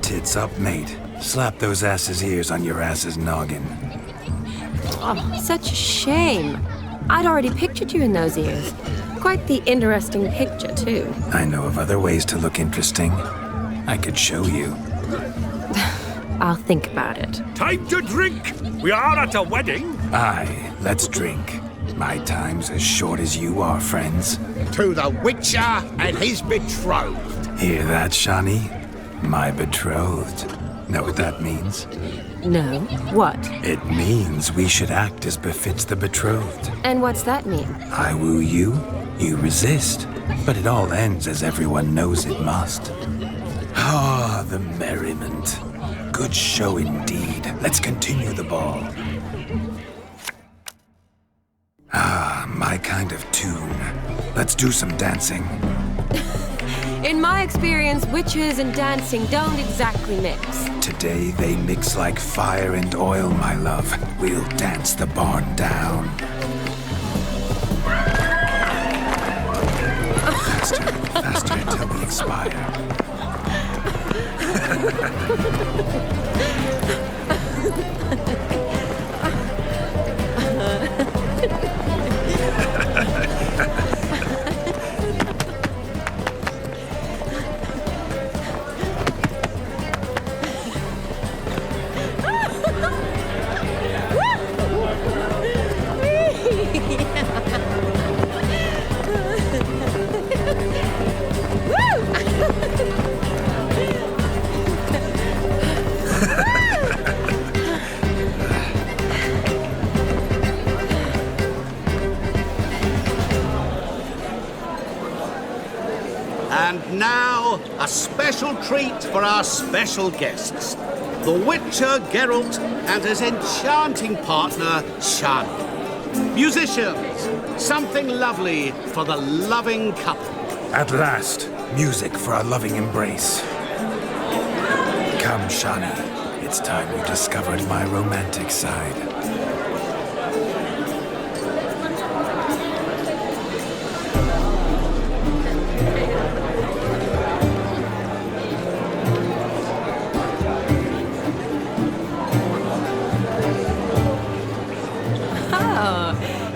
Tits up, mate. Slap those asses' ears on your ass's noggin. Oh, such a shame. I'd already pictured you in those ears. Quite the interesting picture, too. I know of other ways to look interesting. I could show you. I'll think about it. Time to drink! We are at a wedding! Aye, let's drink. My time's as short as you are, friends. To the Witcher and his betrothed. Hear that, Shani? My betrothed. Know what that means? No. What? It means we should act as befits the betrothed. And what's that mean? I woo you, you resist. But it all ends as everyone knows it must. Ah, the merriment. Good show indeed. Let's continue the ball. Ah, my kind of tune. Let's do some dancing. In my experience, witches and dancing don't exactly mix. Today they mix like fire and oil, my love. We'll dance the barn down. Faster, faster until we expire. And now, a special treat for our special guests. The Witcher Geralt and his enchanting partner, Shani. Musicians, something lovely for the loving couple. At last, music for our loving embrace. Come, Shani. It's time you discovered my romantic side.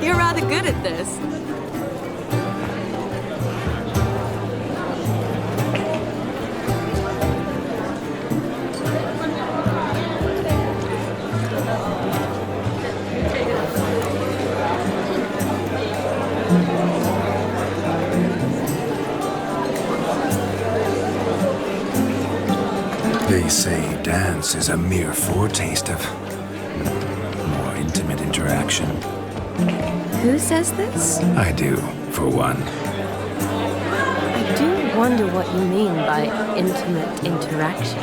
You're rather good at this. They say dance is a mere foretaste of more intimate interaction. Who says this? I do, for one. I do wonder what you mean by intimate interaction.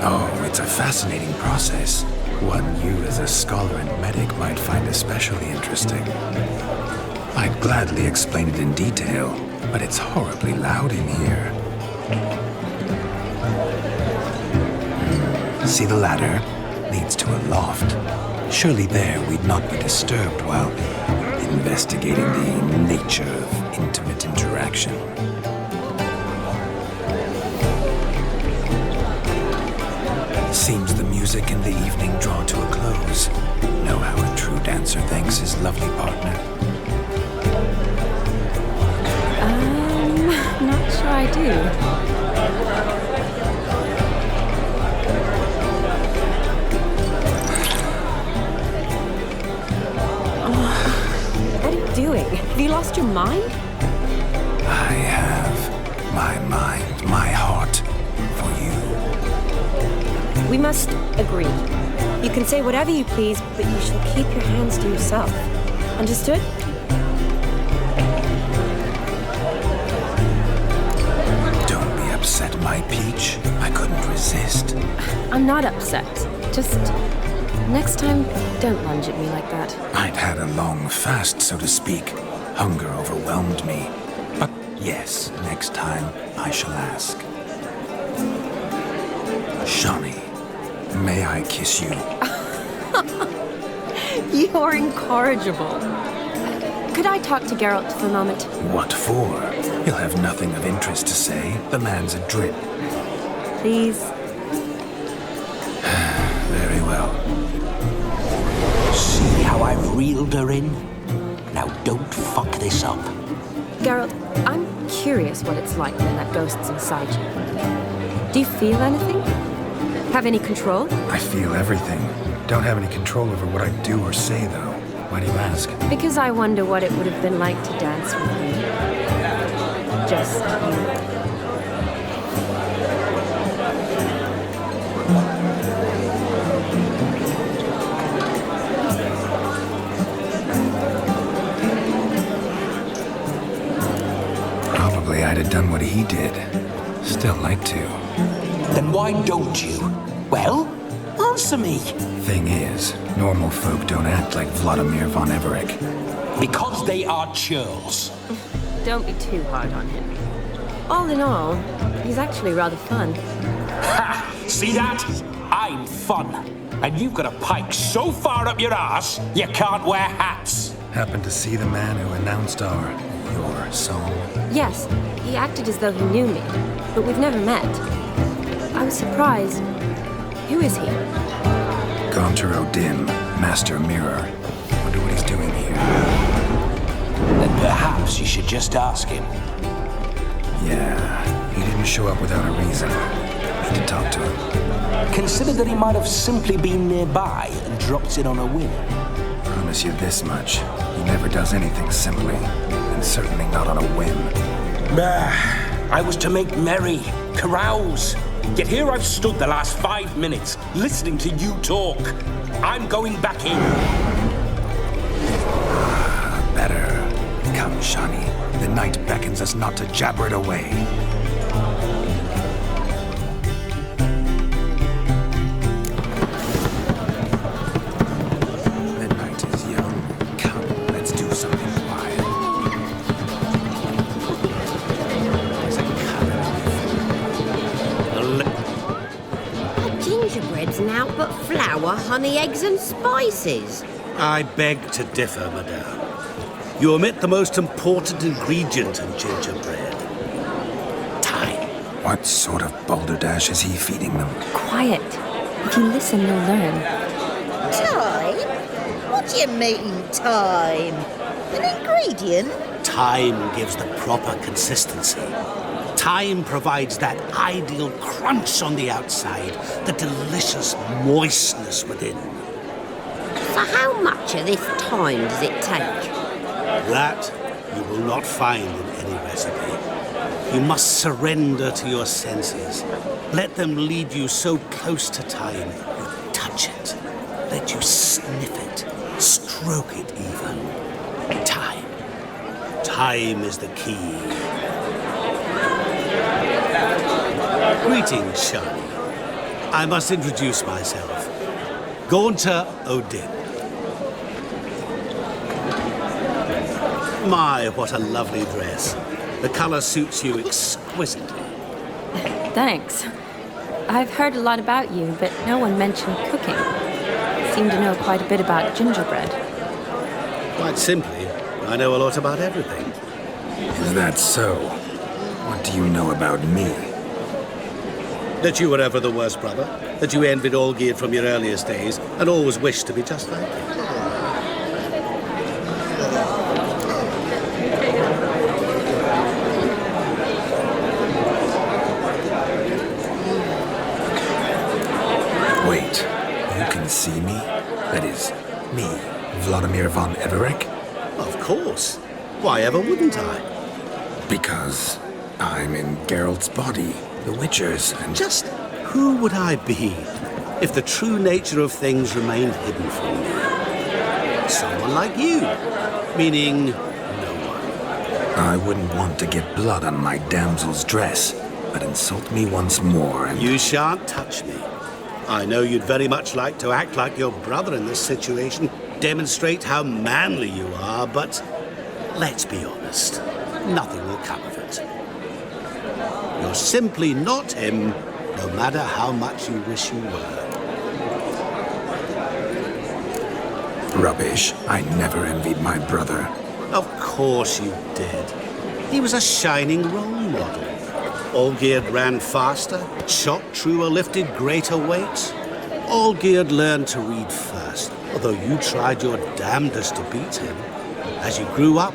Oh, it's a fascinating process. One you as a scholar and medic might find especially interesting. I'd gladly explain it in detail, but it's horribly loud in here. See the ladder? Leads to a loft. Surely there we'd not be disturbed while investigating the nature of intimate interaction. Seems the music and the evening draw to a close. Know how a true dancer thanks his lovely partner? Not sure I do. What are you doing? Have you lost your mind? I have my mind, my heart for you. We must agree. You can say whatever you please, but you shall keep your hands to yourself. Understood? Don't be upset, my peach. I couldn't resist. I'm not upset. Just next time, don't lunge at me like that. I'd had a long fast, so to speak. Hunger overwhelmed me. But yes, next time I shall ask. Shani, may I kiss you? You're incorrigible. Could I talk to Geralt for a moment? What for? He'll have nothing of interest to say. The man's a drip. Please. Very well. See how I've reeled her in? Now don't fuck this up. Geralt, I'm curious what it's like when that ghost's inside you. Do you feel anything? Have any control? I feel everything. Don't have any control over what I do or say, though. Why do you ask? Because I wonder what it would have been like to dance with you. Just you. Probably I'd have done what he did. Still like to. Then why don't you? Well, answer me. Thing is, normal folk don't act like Vladimir von Everec. Because they are churls. Don't be too hard on him. All in all, he's actually rather fun. Ha! See that? I'm fun. And you've got a pike so far up your ass, you can't wear hats. Happened to see the man who announced your song? Yes, he acted as though he knew me, but we've never met. I was surprised. Who is he? Gaunter O'Dim, Master Mirror. Wonder what he's doing here. Then perhaps you should just ask him. Yeah, he didn't show up without a reason. Need to talk to him. Consider that he might have simply been nearby and dropped in on a whim. Promise you this much. He never does anything simply, and certainly not on a whim. I was to make merry, carouse. Yet here I've stood the last 5 minutes, listening to you talk. I'm going back in. Better. Come, Shani. The night beckons us not to jabber it away. The night is young. Come, let's do something wild. Gingerbread's now but flour, honey, eggs and spices. I beg to differ, madame. You omit the most important ingredient in gingerbread. Time. What sort of balderdash is he feeding them? Quiet. If you listen, you'll learn. Time? What do you mean, time? An ingredient? Time gives the proper consistency. Time provides that ideal crunch on the outside, the delicious moistness within. So how much of this time does it take? That you will not find in any recipe. You must surrender to your senses. Let them lead you so close to time, you touch it. Let you sniff it, stroke it even. Time. Time is the key. Greetings, Shani. I must introduce myself. Gaunter O'Dim. My, what a lovely dress. The color suits you exquisitely. Thanks. I've heard a lot about you, but no one mentioned cooking. Seem to know quite a bit about gingerbread. Quite simply, I know a lot about everything. Is that so? What do you know about me? That you were ever the worst brother, that you envied Olgierd from your earliest days, and always wished to be just like him. Wait, you can see me? That is, me, Vladimir von Everec? Of course. Why ever wouldn't I? Because I'm in Geralt's body, the Witcher's, and... Just who would I be if the true nature of things remained hidden from me? Someone like you, meaning no one. I wouldn't want to get blood on my damsel's dress, but insult me once more and... You shan't touch me. I know you'd very much like to act like your brother in this situation, demonstrate how manly you are, but let's be honest, nothing will come of it. You're simply not him, no matter how much you wish you were. Rubbish. I never envied my brother. Of course you did. He was a shining role model. Olgierd ran faster, shot truer, lifted greater weights. Olgierd learned to read first, although you tried your damnedest to beat him. As you grew up,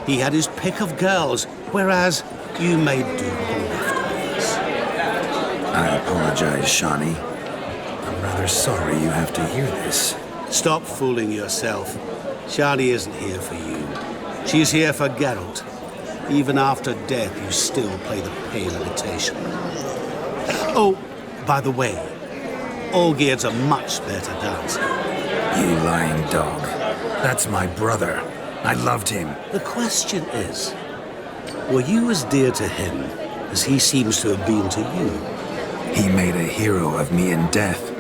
he had his pick of girls, whereas you made do with the leftovers. I apologize, Shani. I'm rather sorry you have to hear this. Stop fooling yourself. Shani isn't here for you. She's here for Geralt. Even after death, you still play the pale imitation. Oh, by the way, Olgierd's a much better dancer. You lying dog. That's my brother. I loved him. The question is, were you as dear to him as he seems to have been to you? He made a hero of me in death.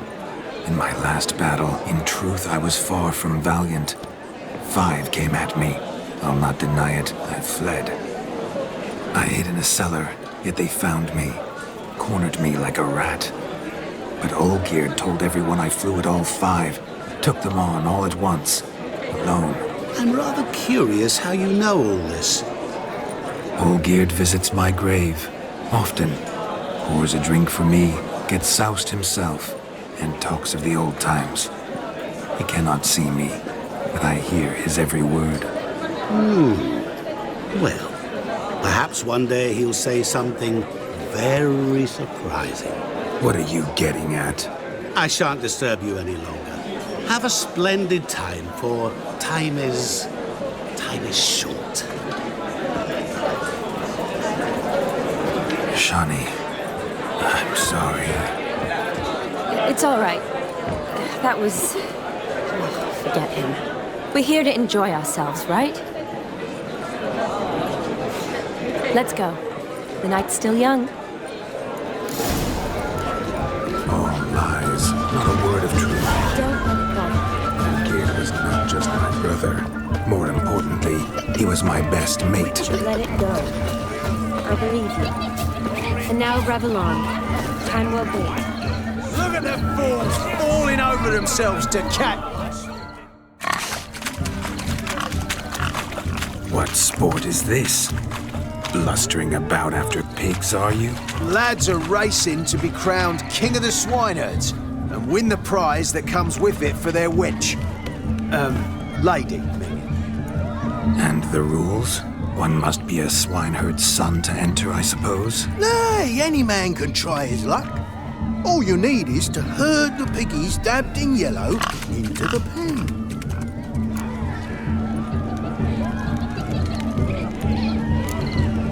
In my last battle, in truth, I was far from valiant. 5 came at me. I'll not deny it, I fled. I hid in a cellar, yet they found me, cornered me like a rat. But Olgierd told everyone I flew at all 5, took them on all at once, alone. I'm rather curious how you know all this. Olgierd visits my grave, often, pours a drink for me, gets soused himself, and talks of the old times. He cannot see me, but I hear his every word. Well, perhaps one day he'll say something very surprising. What are you getting at? I shan't disturb you any longer. Have a splendid time, for time is short. Shani, I'm sorry. It's all right. That was... oh, forget him. We're here to enjoy ourselves, right? Let's go. The night's still young. All lies, not a word of truth. Don't let it go. Olgierd was not just my brother. More importantly, he was my best mate. You should let it go. I believe you. And now revel on. Time will be. Look at them fools falling over themselves to cat. What sport is this? Blustering about after pigs, are you? Lads are racing to be crowned King of the Swineherds and win the prize that comes with it for their wench. Lady, maybe. And the rules? One must be a swineherd's son to enter, I suppose? Nay, any man can try his luck. All you need is to herd the piggies dabbed in yellow into the pen.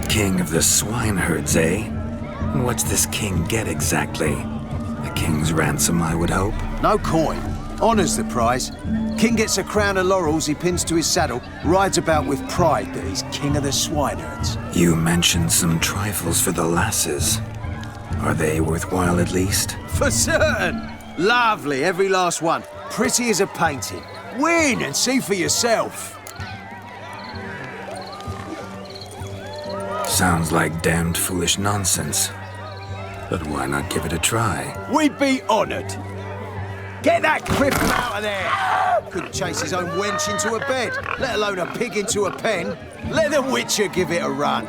King of the swineherds, eh? And what's this king get exactly? A king's ransom, I would hope? No coin. Honours the prize. King gets a crown of laurels he pins to his saddle, rides about with pride that he's king of the swineherds. You mentioned some trifles for the lasses. Are they worthwhile at least? For certain! Lovely, every last one. Pretty as a painting. Win and see for yourself. Sounds like damned foolish nonsense. But why not give it a try? We'd be honoured. Get that crippin' out of there! Couldn't chase his own wench into a bed, let alone a pig into a pen. Let the Witcher give it a run.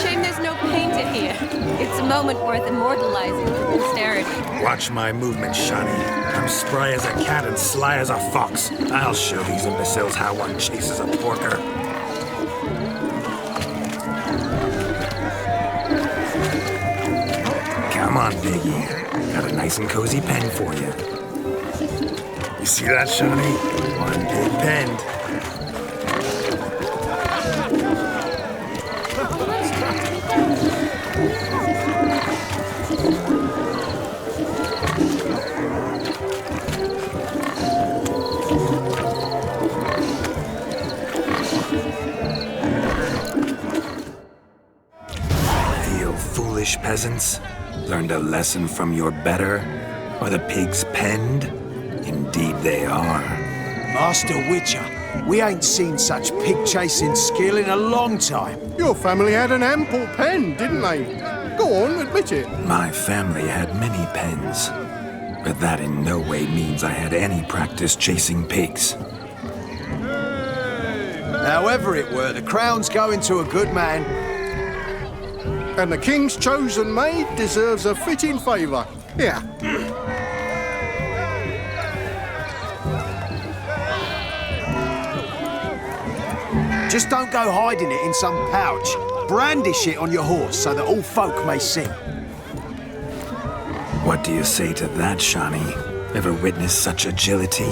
Shame there's no painted here. It's a moment worth immortalizing for posterity. Watch my movement, Shani. I'm spry as a cat and sly as a fox. I'll show these imbeciles how one chases a porker. Come on, Biggie. Got a nice and cozy pen for you. You see that, Shani? One big pen. Foolish peasants? Learned a lesson from your better? Are the pigs penned? Indeed they are. Master Witcher, we ain't seen such pig-chasing skill in a long time. Your family had an ample pen, didn't they? Go on, admit it. My family had many pens, but that in no way means I had any practice chasing pigs. However it were, the crown's going to a good man. And the king's chosen maid deserves a fitting favour. Here. Just don't go hiding it in some pouch. Brandish it on your horse so that all folk may see. What do you say to that, Shani? Ever witnessed such agility?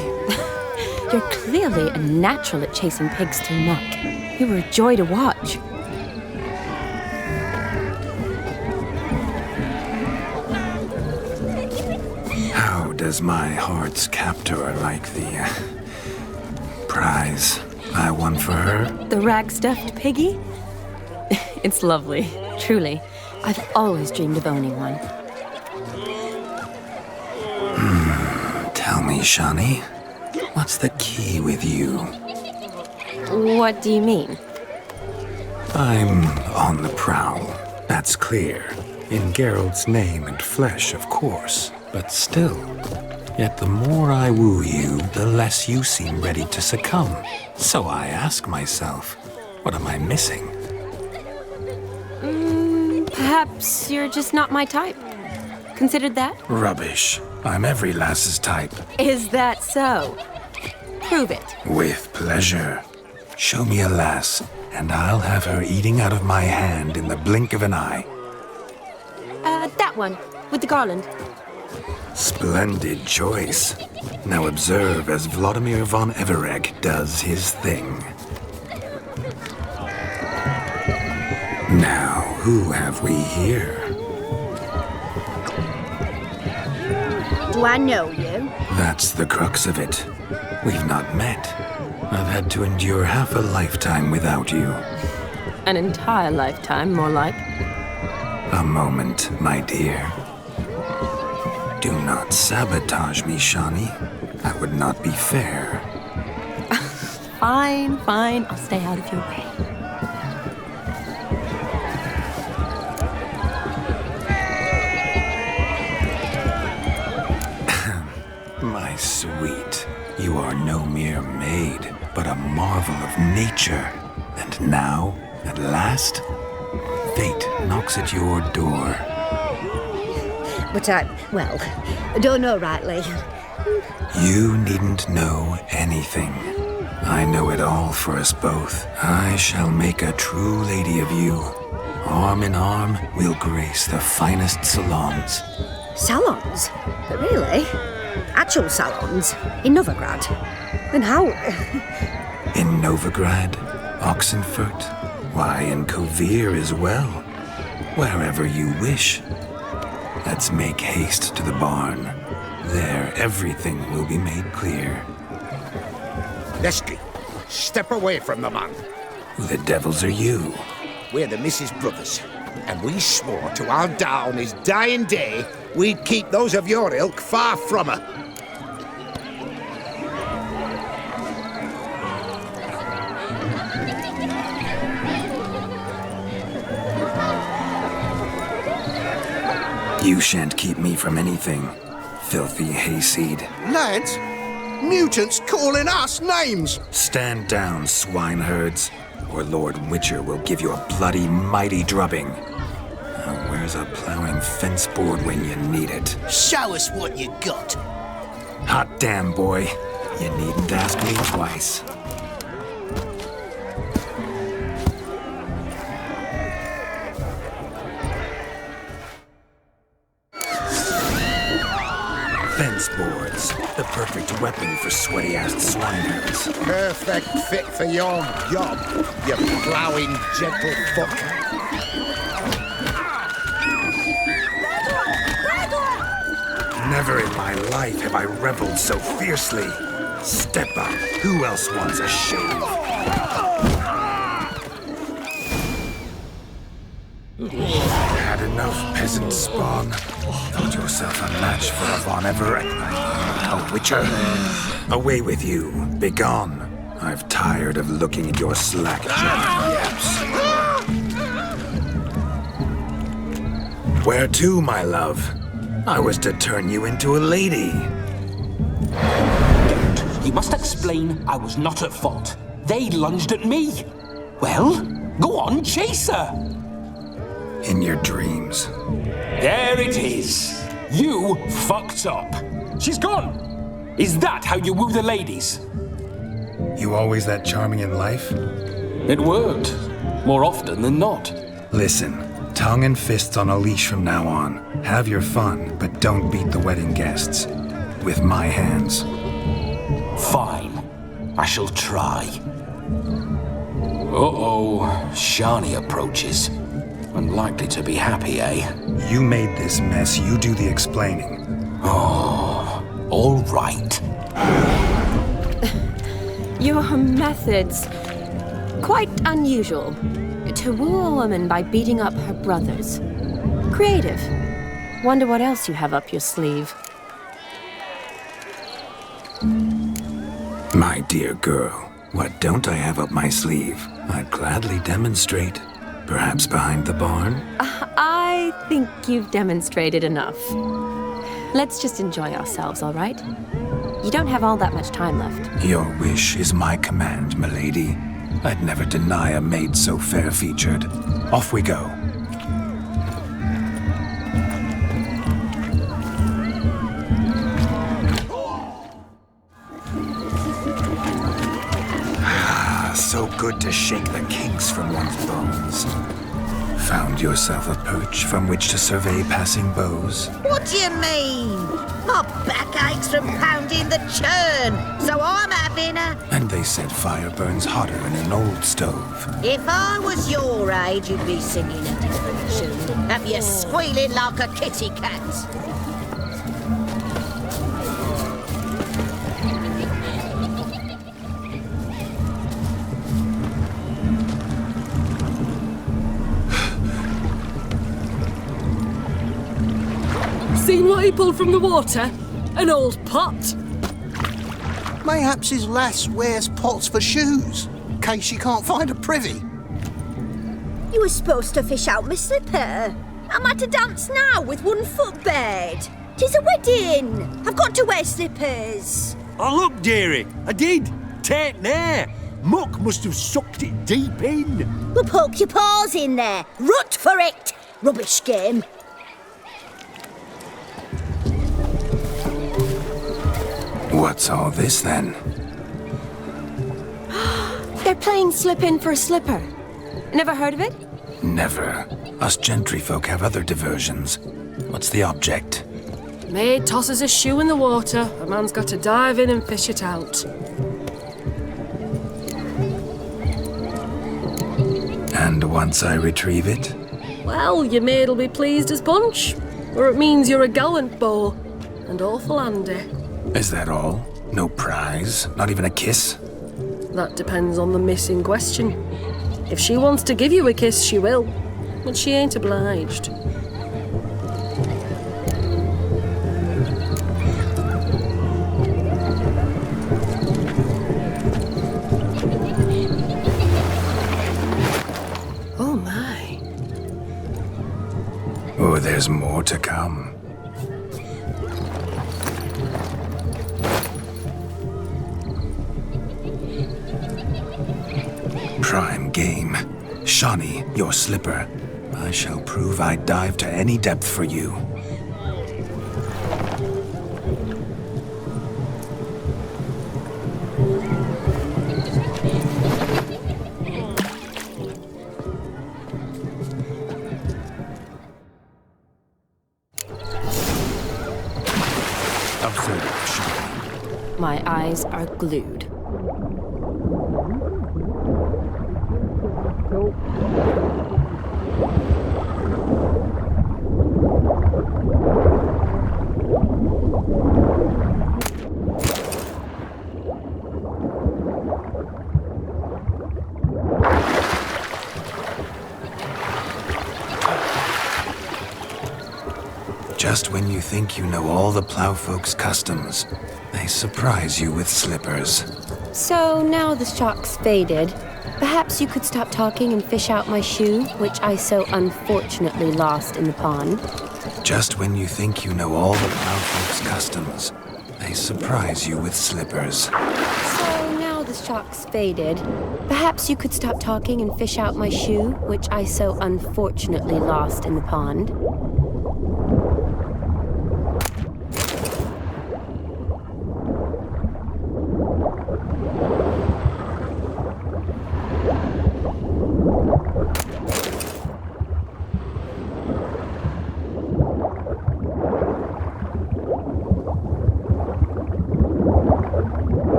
You're clearly a natural at chasing pigs through muck. You were a joy to watch. How does my heart's captor like the prize I won for her? The rag-stuffed piggy? It's lovely, truly. I've always dreamed of owning one. Tell me, Shani, what's the key with you? What do you mean? I'm on the prowl, that's clear. In Geralt's name and flesh, of course, but still. Yet the more I woo you, the less you seem ready to succumb. So I ask myself, what am I missing? Perhaps you're just not my type. Considered that? Rubbish. I'm every lass's type. Is that so? Prove it. With pleasure. Show me a lass, and I'll have her eating out of my hand in the blink of an eye. That one, with the garland. Splendid choice. Now observe as Vladimir von Everegg does his thing. Now, who have we here? Do I know you? That's the crux of it. We've not met. I've had to endure half a lifetime without you. An entire lifetime, more like. A moment, my dear. Do not sabotage me, Shani. That would not be fair. Fine, fine. I'll stay out of your way. My sweet, you are no mere maid, but a marvel of nature. And now, at last, fate knocks at your door. But I don't know rightly. You needn't know anything. I know it all for us both. I shall make a true lady of you. Arm in arm, we'll grace the finest salons. Salons? Really? Actual salons? In Novigrad? Then how? In Novigrad, Oxenfurt, why, in Kovir as well. Wherever you wish. Let's make haste to the barn. There, everything will be made clear. Leslie, step away from the man. Who the devils are you? We're the Mrs. Brothers, and we swore to our da on his dying day we'd keep those of your ilk far from her. You shan't keep me from anything, filthy hayseed. Lads, mutants calling us names. Stand down, swineherds, or Lord Witcher will give you a bloody mighty drubbing. Now, where's a plowing fence board when you need it? Show us what you got. Hot damn, boy. You needn't ask me twice. Fence boards, the perfect weapon for sweaty-assed swineherds. Perfect fit for your job, you ploughing gentle fuck. Never in my life have I reveled so fiercely. Step up. Who else wants a shave? Had enough, peasant spawn. Thought yourself a match for a Von Everett. A Witcher. Away with you. Begone. I've tired of looking at your slack-jawed yaps. Where to, my love? I was to turn you into a lady. You must explain I was not at fault. they lunged at me. Well, go on, chase her. In your dreams. There it is. You fucked up. She's gone. Is that how you woo the ladies? You always that charming in life? It worked. More often than not. Listen, tongue and fists on a leash from now on. Have your fun, but don't beat the wedding guests. With my hands. Fine. I shall try. Uh-oh. Shani approaches. Unlikely to be happy, eh? You made this mess. You do the explaining. Oh, all right. Your methods... quite unusual. To woo a woman by beating up her brothers. Creative. Wonder what else you have up your sleeve. My dear girl, what don't I have up my sleeve? I'd gladly demonstrate. Perhaps behind the barn? I think you've demonstrated enough. Let's just enjoy ourselves, all right? You don't have all that much time left. Your wish is my command, milady. I'd never deny a maid so fair-featured. Off we go. So good to shake the kinks from one's bones. Found yourself a perch from which to survey passing beaux? What do you mean? My back aches from pounding the churn, so I'm having a... And they said fire burns hotter in an old stove. If I was your age, you'd be singing a different tune. Have you squealing like a kitty cat? Seen what he pulled from the water? An old pot. Mayhaps his lass wears pots for shoes, in case she can't find a privy. You were supposed to fish out my slipper. I'm at a dance now with one foot bared. 'Tis a wedding. I've got to wear slippers. Oh, look, dearie, I did. Take there. Muck must have sucked it deep in. Well, poke your paws in there. Rut for it. Rubbish game. What's all this, then? They're playing slip-in for a slipper. Never heard of it? Never. Us gentry folk have other diversions. What's the object? Maid tosses a shoe in the water. A man's got to dive in and fish it out. And once I retrieve it? Well, your maid'll be pleased as punch. Or it means you're a gallant beau. And awful handy. Is that all? No prize? Not even a kiss? That depends on the miss in question. If she wants to give you a kiss, she will. But she ain't obliged. Oh my. Oh, there's more to come. Prime game. Shani, your slipper. I shall prove I'd dive to any depth for you. Observe, Shani. My eyes are glued. Just when you think you know all the plowfolk's customs, they surprise you with slippers. So now the shock's faded. Perhaps you could stop talking and fish out my shoe, which I so unfortunately lost in the pond. Just when you think you know all the plowfolk's customs, they surprise you with slippers. So now the shock's faded, perhaps you could stop talking and fish out my shoe, which I so unfortunately lost in the pond.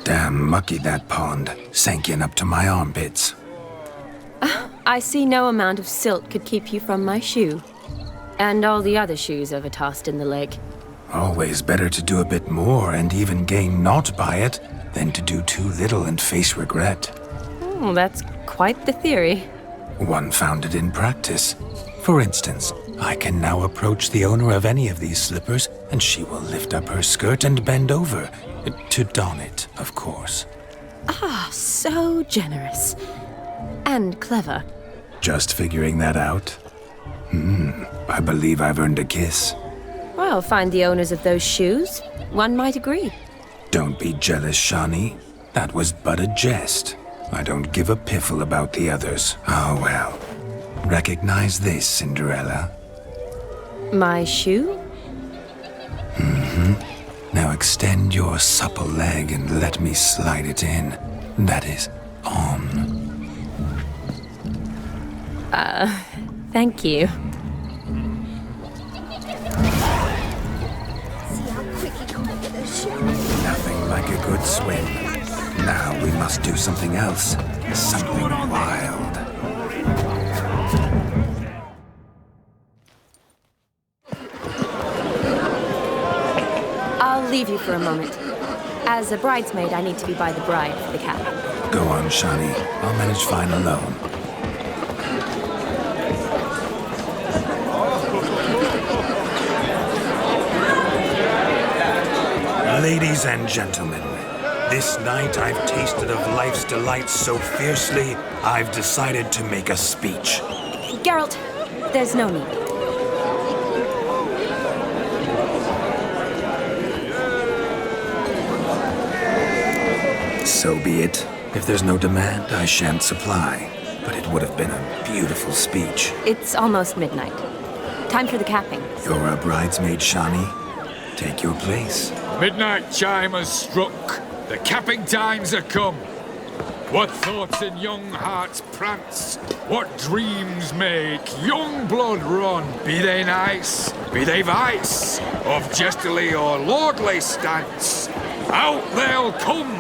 Damn mucky, that pond. Sank in up to my armpits. I see no amount of silt could keep you from my shoe. And all the other shoes ever tossed in the lake. Always better to do a bit more and even gain naught by it than to do too little and face regret. Oh, that's quite the theory. One founded in practice. For instance, I can now approach the owner of any of these slippers, and she will lift up her skirt and bend over. To don it, of course. Ah, so generous. And clever. Just figuring that out? I believe I've earned a kiss. Well, find the owners of those shoes. One might agree. Don't be jealous, Shani. That was but a jest. I don't give a piffle about the others. Oh well. Recognize this, Cinderella? My shoe? Now extend your supple leg and let me slide it in. That is, on. Thank you. Nothing like a good swim. Now we must do something else. Something wild. I'll leave you for a moment. As a bridesmaid, I need to be by the bride for the cap. Go on, Shani. I'll manage fine alone. Ladies and gentlemen, this night I've tasted of life's delights so fiercely, I've decided to make a speech. Geralt, there's no need. So be it. If there's no demand, I shan't supply. But it would have been a beautiful speech. It's almost midnight. Time for the capping. You're a bridesmaid, Shani. Take your place. Midnight chime has struck. The capping times are come. What thoughts in young hearts prance? What dreams make young blood run? Be they nice, be they vice, of jestily or lordly stance, out they'll come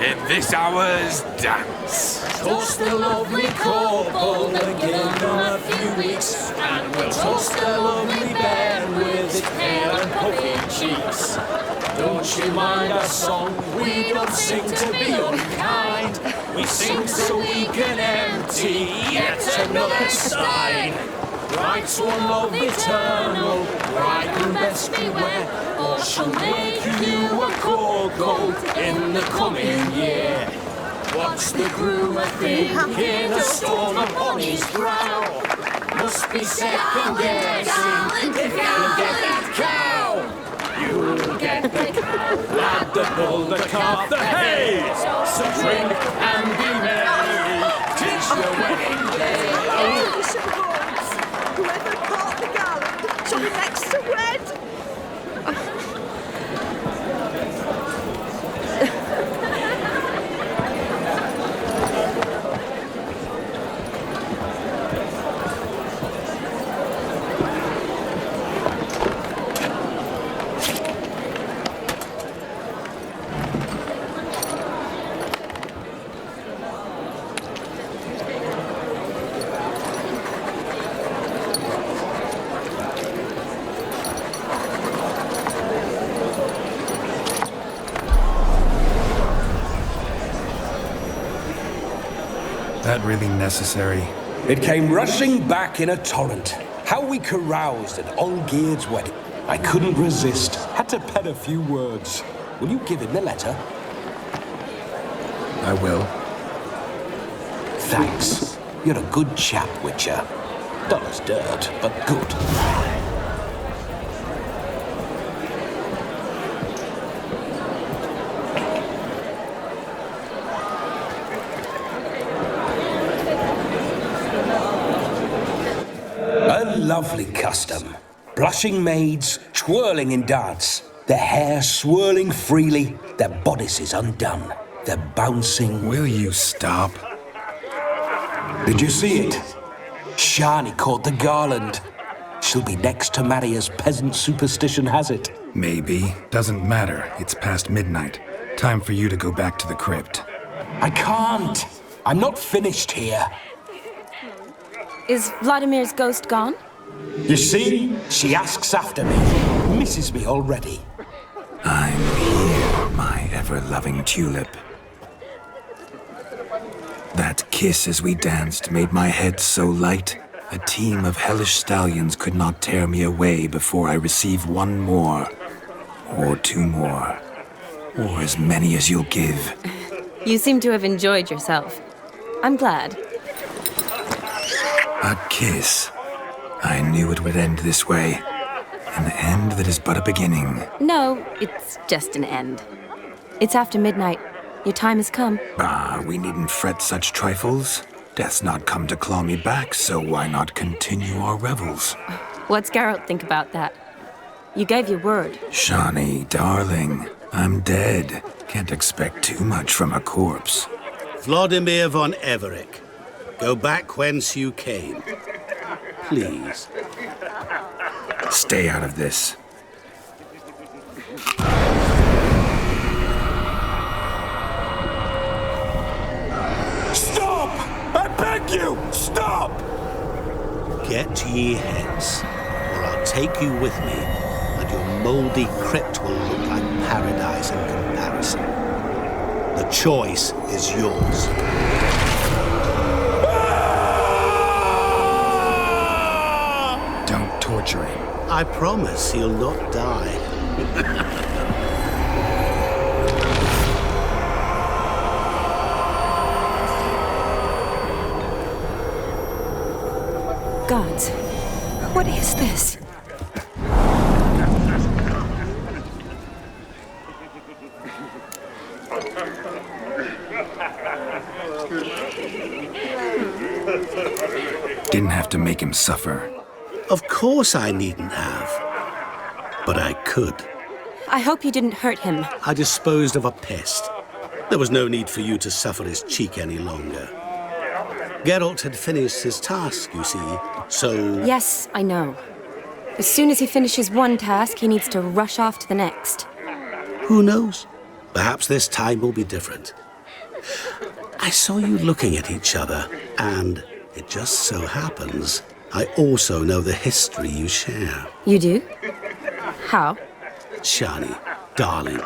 in this hour's dance. Toast the lovely couple that give them a few weeks, and we'll toast the lovely bed with its pale and puffy cheeks. Don't you mind our song? We don't sing to be unkind. We sing so we can empty yet another stein. Bride's one love eternal, bridegroom best beware, or she'll make you a cocoa in the coming year. What's the groom a thinking? A storm upon his brow. Must be second guessing if you can get that cow. You'll get the cow, lad, the bull, the calf, the hay. So drink and be merry, 'tis your wedding day. Whoever caught the garland shall be next to wed. that really necessary? It came rushing back in a torrent. How we caroused at Olgierd's wedding. I couldn't resist. Had to pen a few words. Will you give him the letter? I will. Thanks. You're a good chap, Witcher. Dull as dirt, but good. A lovely custom. Blushing maids, twirling in dance. Their hair swirling freely, their bodices undone. They're bouncing. Will you stop? Did you see it? Shani caught the garland. She'll be next to marry as peasant superstition has it. Maybe. Doesn't matter. It's past midnight. Time for you to go back to the crypt. I can't. I'm not finished here. Is Vladimir's ghost gone? You see? She asks after me. Misses me already. I'm here, my ever-loving tulip. That kiss as we danced made my head so light, a team of hellish stallions could not tear me away before I receive one more, or two more, or as many as you'll give. You seem to have enjoyed yourself. I'm glad. A kiss. I knew it would end this way. An end that is but a beginning. No, it's just an end. It's after midnight. Your time has come. We needn't fret such trifles. Death's not come to claw me back, so why not continue our revels? What's Geralt think about that? You gave your word. Shani, darling, I'm dead. Can't expect too much from a corpse. Vladimir von Everec, go back whence you came. Please. Stay out of this. Stop! I beg you! Stop! Get ye hence, or I'll take you with me, and your mouldy crypt will look like paradise in comparison. The choice is yours. Don't torture him. I promise he'll not die. Gods, what is this? Didn't have to make him suffer. Of course I needn't have. But I could. I hope you didn't hurt him. I disposed of a pest. There was no need for you to suffer his cheek any longer. Geralt had finished his task, you see, so... Yes, I know. As soon as he finishes one task, he needs to rush off to the next. Who knows? Perhaps this time will be different. I saw you looking at each other, and it just so happens I also know the history you share. You do? How? Shani, darling,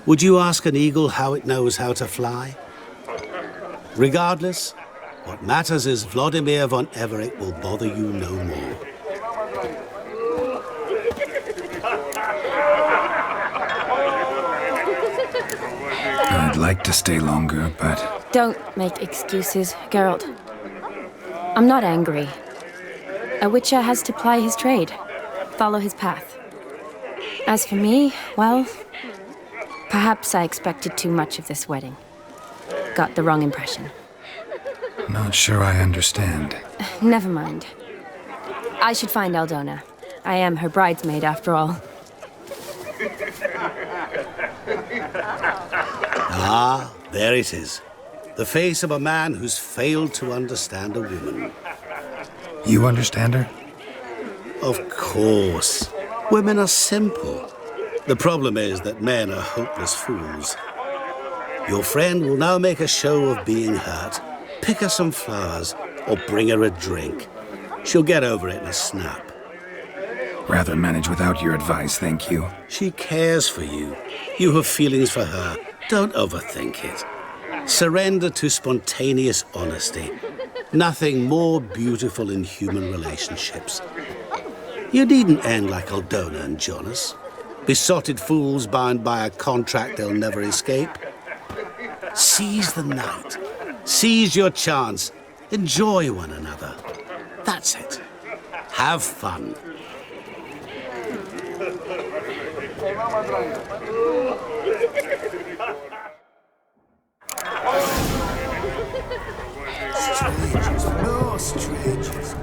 would you ask an eagle how it knows how to fly? Regardless, what matters is Vladimir von Everec will bother you no more. I'd like to stay longer, but... Don't make excuses, Geralt. I'm not angry. A Witcher has to ply his trade, follow his path. As for me, well, perhaps I expected too much of this wedding. Got the wrong impression. Not sure I understand. Never mind. I should find Aldona. I am her bridesmaid, after all. Ah, there it is. The face of a man who's failed to understand a woman. You understand her? Of course. Women are simple. The problem is that men are hopeless fools. Your friend will now make a show of being hurt, pick her some flowers, or bring her a drink. She'll get over it in a snap. Rather manage without your advice, thank you. She cares for you. You have feelings for her. Don't overthink it. Surrender to spontaneous honesty. Nothing more beautiful in human relationships. You needn't end like Aldona and Jonas. Besotted fools bound by a contract they'll never escape. Seize the night. Seize your chance. Enjoy one another. That's it. Have fun. Strangers, no strangers.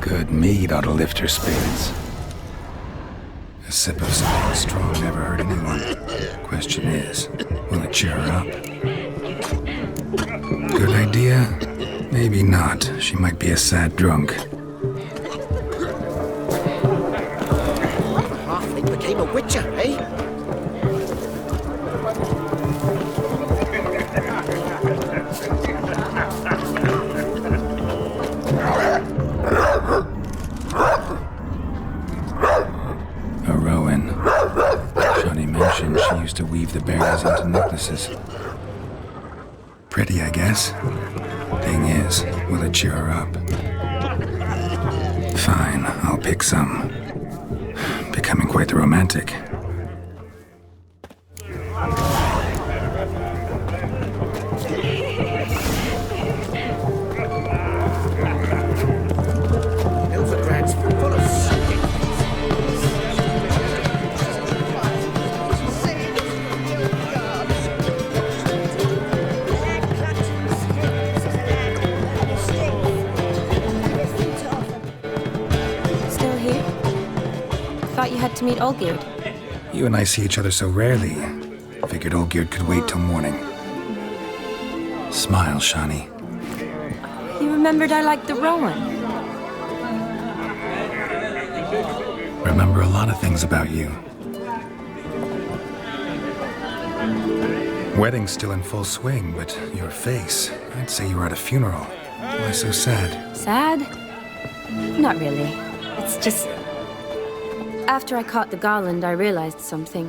Good mead ought to lift her spirits. A sip of something strong never hurt anyone. Question is, will it cheer her up? Good idea? Maybe not. She might be a sad drunk. Halfling became a witcher, eh? A Rowan. Johnny mentioned she used to weave the berries into necklaces. Pretty, I guess. Thing is, will it cheer her up? Fine, I'll pick some. Becoming quite the romantic. Ilfagrad's full of sucking. Still here? Thought you had to meet Olgierd. You and I see each other so rarely. Figured Olgierd could wait till morning. Smile, Shani. You remembered I liked the Rowan. Remember a lot of things about you. Wedding's still in full swing, but your face, I'd say you were at a funeral. Why so sad? Sad? Not really. It's just... After I caught the garland, I realized something.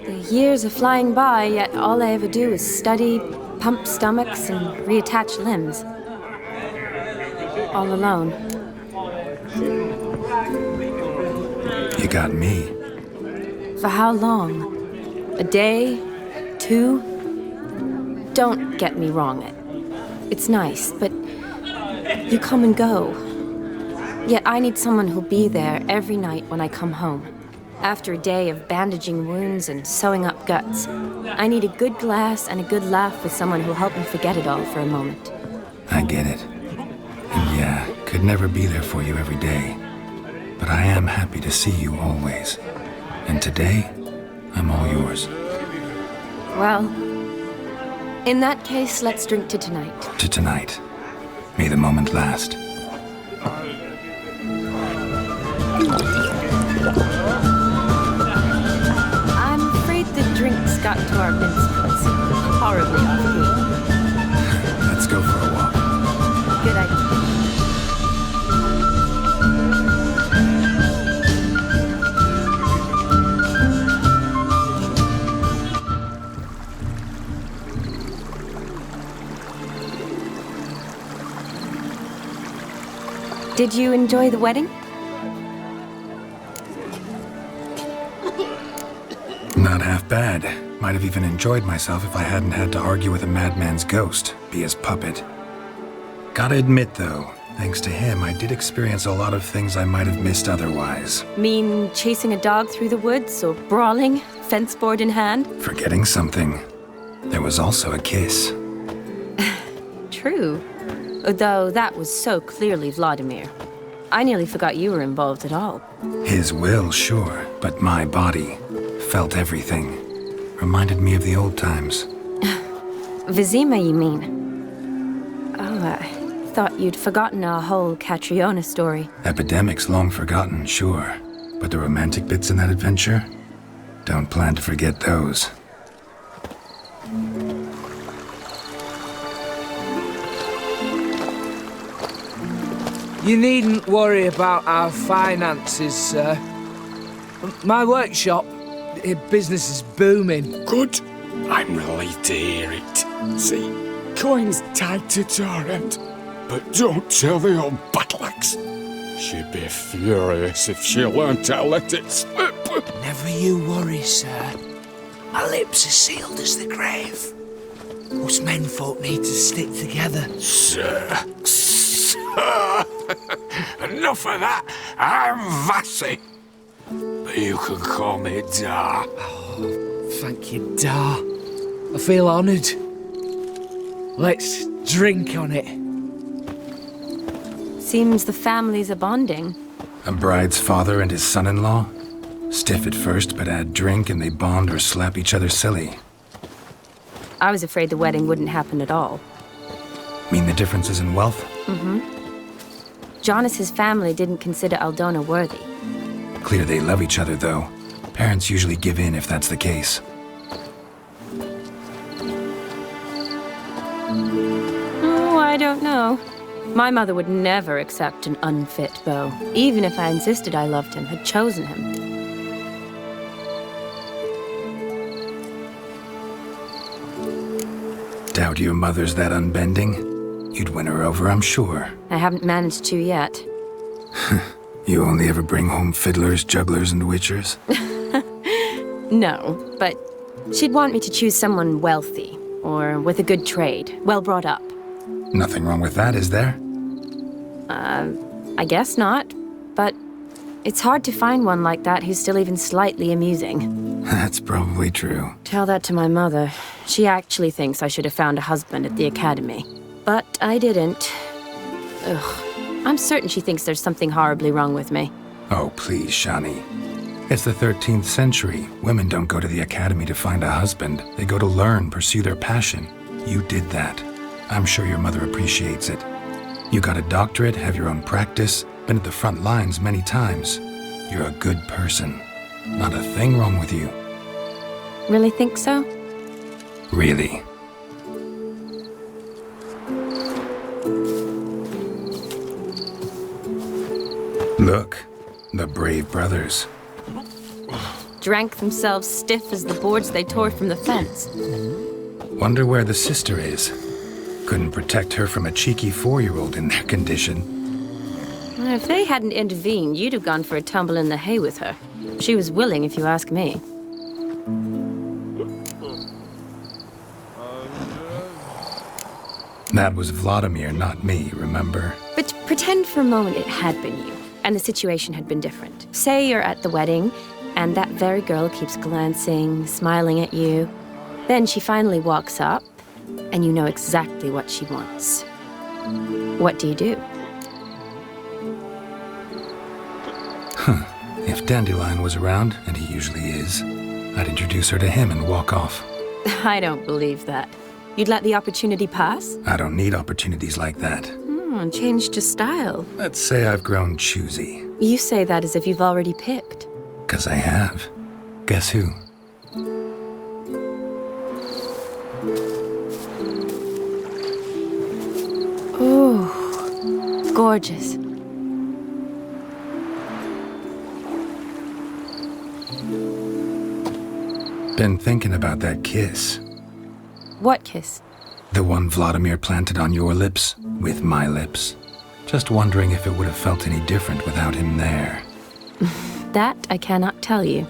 The years are flying by, yet all I ever do is study, pump stomachs, and reattach limbs. All alone. You got me. For how long? A day? 2? Don't get me wrong. It's nice, but you come and go. Yet I need someone who'll be there every night when I come home. After a day of bandaging wounds and sewing up guts, I need a good glass and a good laugh with someone who'll help me forget it all for a moment. I get it. And yeah, could never be there for you every day. But I am happy to see you always. And today, I'm all yours. Well, in that case, let's drink to tonight. To tonight. May the moment last. I'm afraid the drinks got to our minstrels. Horribly off-key. Let's go for a walk. Good idea. Did you enjoy the wedding? Not half bad. Might have even enjoyed myself if I hadn't had to argue with a madman's ghost, be his puppet. Gotta admit, though, thanks to him, I did experience a lot of things I might have missed otherwise. Mean chasing a dog through the woods or brawling, fence board in hand? Forgetting something. There was also a kiss. True. Though that was so clearly Vladimir. I nearly forgot you were involved at all. His will, sure, but my body felt everything. Reminded me of the old times. Vizima, you mean? Oh, I thought you'd forgotten our whole Catriona story. Epidemics long forgotten, sure. But the romantic bits in that adventure? Don't plan to forget those. You needn't worry about our finances, sir. My workshop, business is booming. Good. I'm relieved to hear it. See, coin's tied to Torrent, but don't tell the old battleaxe. She'd be furious if she learned to let it slip. Never you worry, sir. My lips are sealed as the grave. Us menfolk need to stick together. Sir. Enough of that. I'm Vassy. But you can call me Dar. Oh, thank you, Dar. I feel honoured. Let's drink on it. Seems the families are bonding. A bride's father and his son-in-law? Stiff at first, but add drink and they bond or slap each other silly. I was afraid the wedding wouldn't happen at all. Mean the differences in wealth? Mm-hmm. Jonas's family didn't consider Aldona worthy. Clear they love each other, though. Parents usually give in if that's the case. Oh, I don't know. My mother would never accept an unfit beau, even if I insisted I loved him, had chosen him. Doubt your mother's that unbending? You'd win her over, I'm sure. I haven't managed to yet. You only ever bring home fiddlers, jugglers, and witchers? No, but she'd want me to choose someone wealthy, or with a good trade, well brought up. Nothing wrong with that, is there? I guess not, but it's hard to find one like that who's still even slightly amusing. That's probably true. Tell that to my mother. She actually thinks I should have found a husband at the academy. But I didn't. Ugh. I'm certain she thinks there's something horribly wrong with me. Oh, please, Shani. It's the 13th century. Women don't go to the academy to find a husband. They go to learn, pursue their passion. You did that. I'm sure your mother appreciates it. You got a doctorate, have your own practice, been at the front lines many times. You're a good person. Not a thing wrong with you. Really think so? Really. Look, the brave brothers. Drank themselves stiff as the boards they tore from the fence. Wonder where the sister is. Couldn't protect her from a cheeky 4-year-old in their condition. If they hadn't intervened, you'd have gone for a tumble in the hay with her. She was willing, if you ask me. That was Vladimir, not me, remember? But pretend for a moment it had been you, and the situation had been different. Say you're at the wedding, and that very girl keeps glancing, smiling at you. Then she finally walks up, and you know exactly what she wants. What do you do? Huh. If Dandelion was around, and he usually is, I'd introduce her to him and walk off. I don't believe that. You'd let the opportunity pass? I don't need opportunities like that. Changed your style. Let's say I've grown choosy. You say that as if you've already picked. 'Cause I have. Guess who? Ooh, gorgeous. Been thinking about that kiss. What kiss? The one Vladimir planted on your lips, with my lips. Just wondering if it would have felt any different without him there. That I cannot tell you.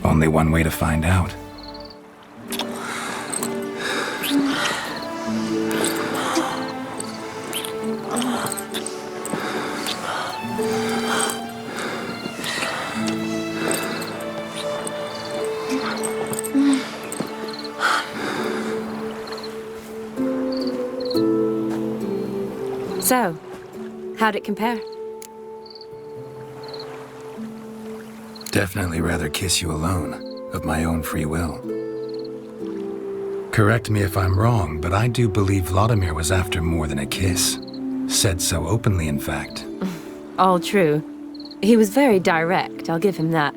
Only one way to find out. So, how'd it compare? Definitely rather kiss you alone, of my own free will. Correct me if I'm wrong, but I do believe Vladimir was after more than a kiss. Said so openly, in fact. All true. He was very direct, I'll give him that.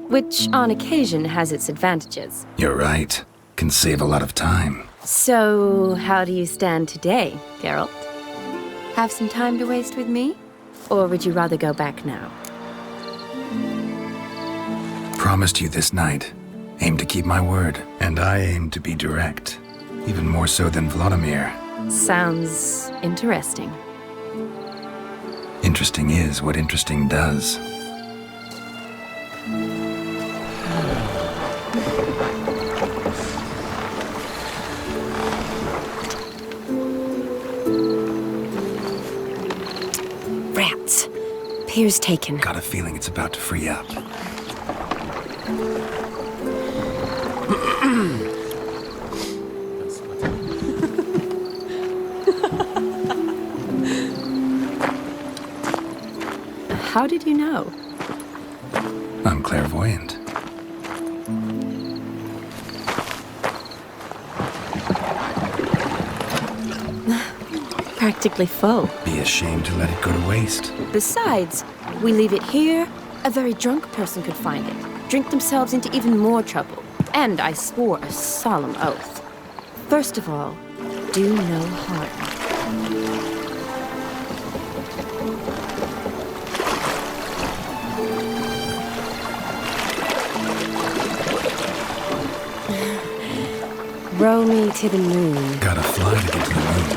Which, on occasion, has its advantages. You're right. Can save a lot of time. So, how do you stand today, Geralt? Have some time to waste with me? Or would you rather go back now? Promised you this night. aim to keep my word, and I aim to be direct. Even more so than Vladimir. Sounds interesting. Interesting is what interesting does. Rats. Pier's taken. Got a feeling it's about to free up. How did you know? I'm clairvoyant. Practically full. Be ashamed to let it go to waste. Besides, we leave it here, a very drunk person could find it, drink themselves into even more trouble. And I swore a solemn oath. First of all, do no harm. Row me to the moon. Gotta fly to get to the moon.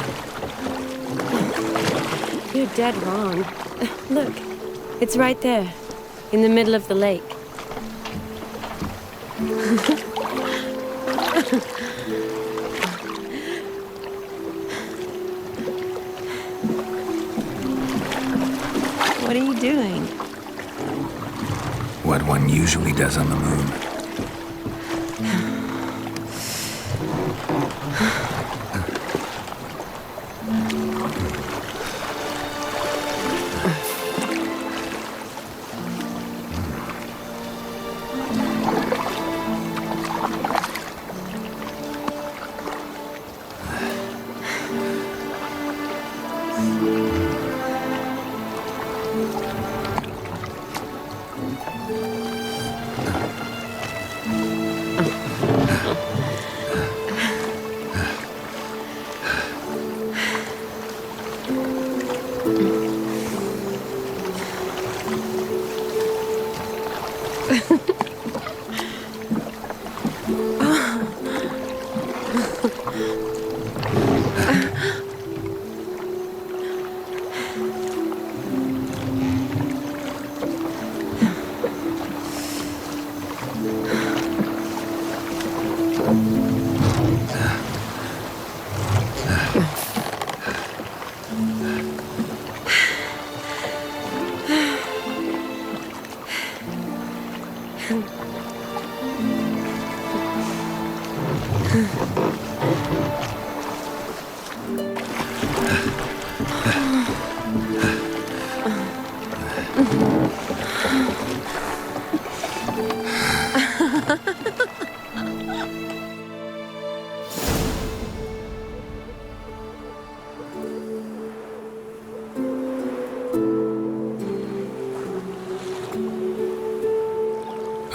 You're dead wrong. Look, it's right there, in the middle of the lake. What are you doing? What one usually does on the moon.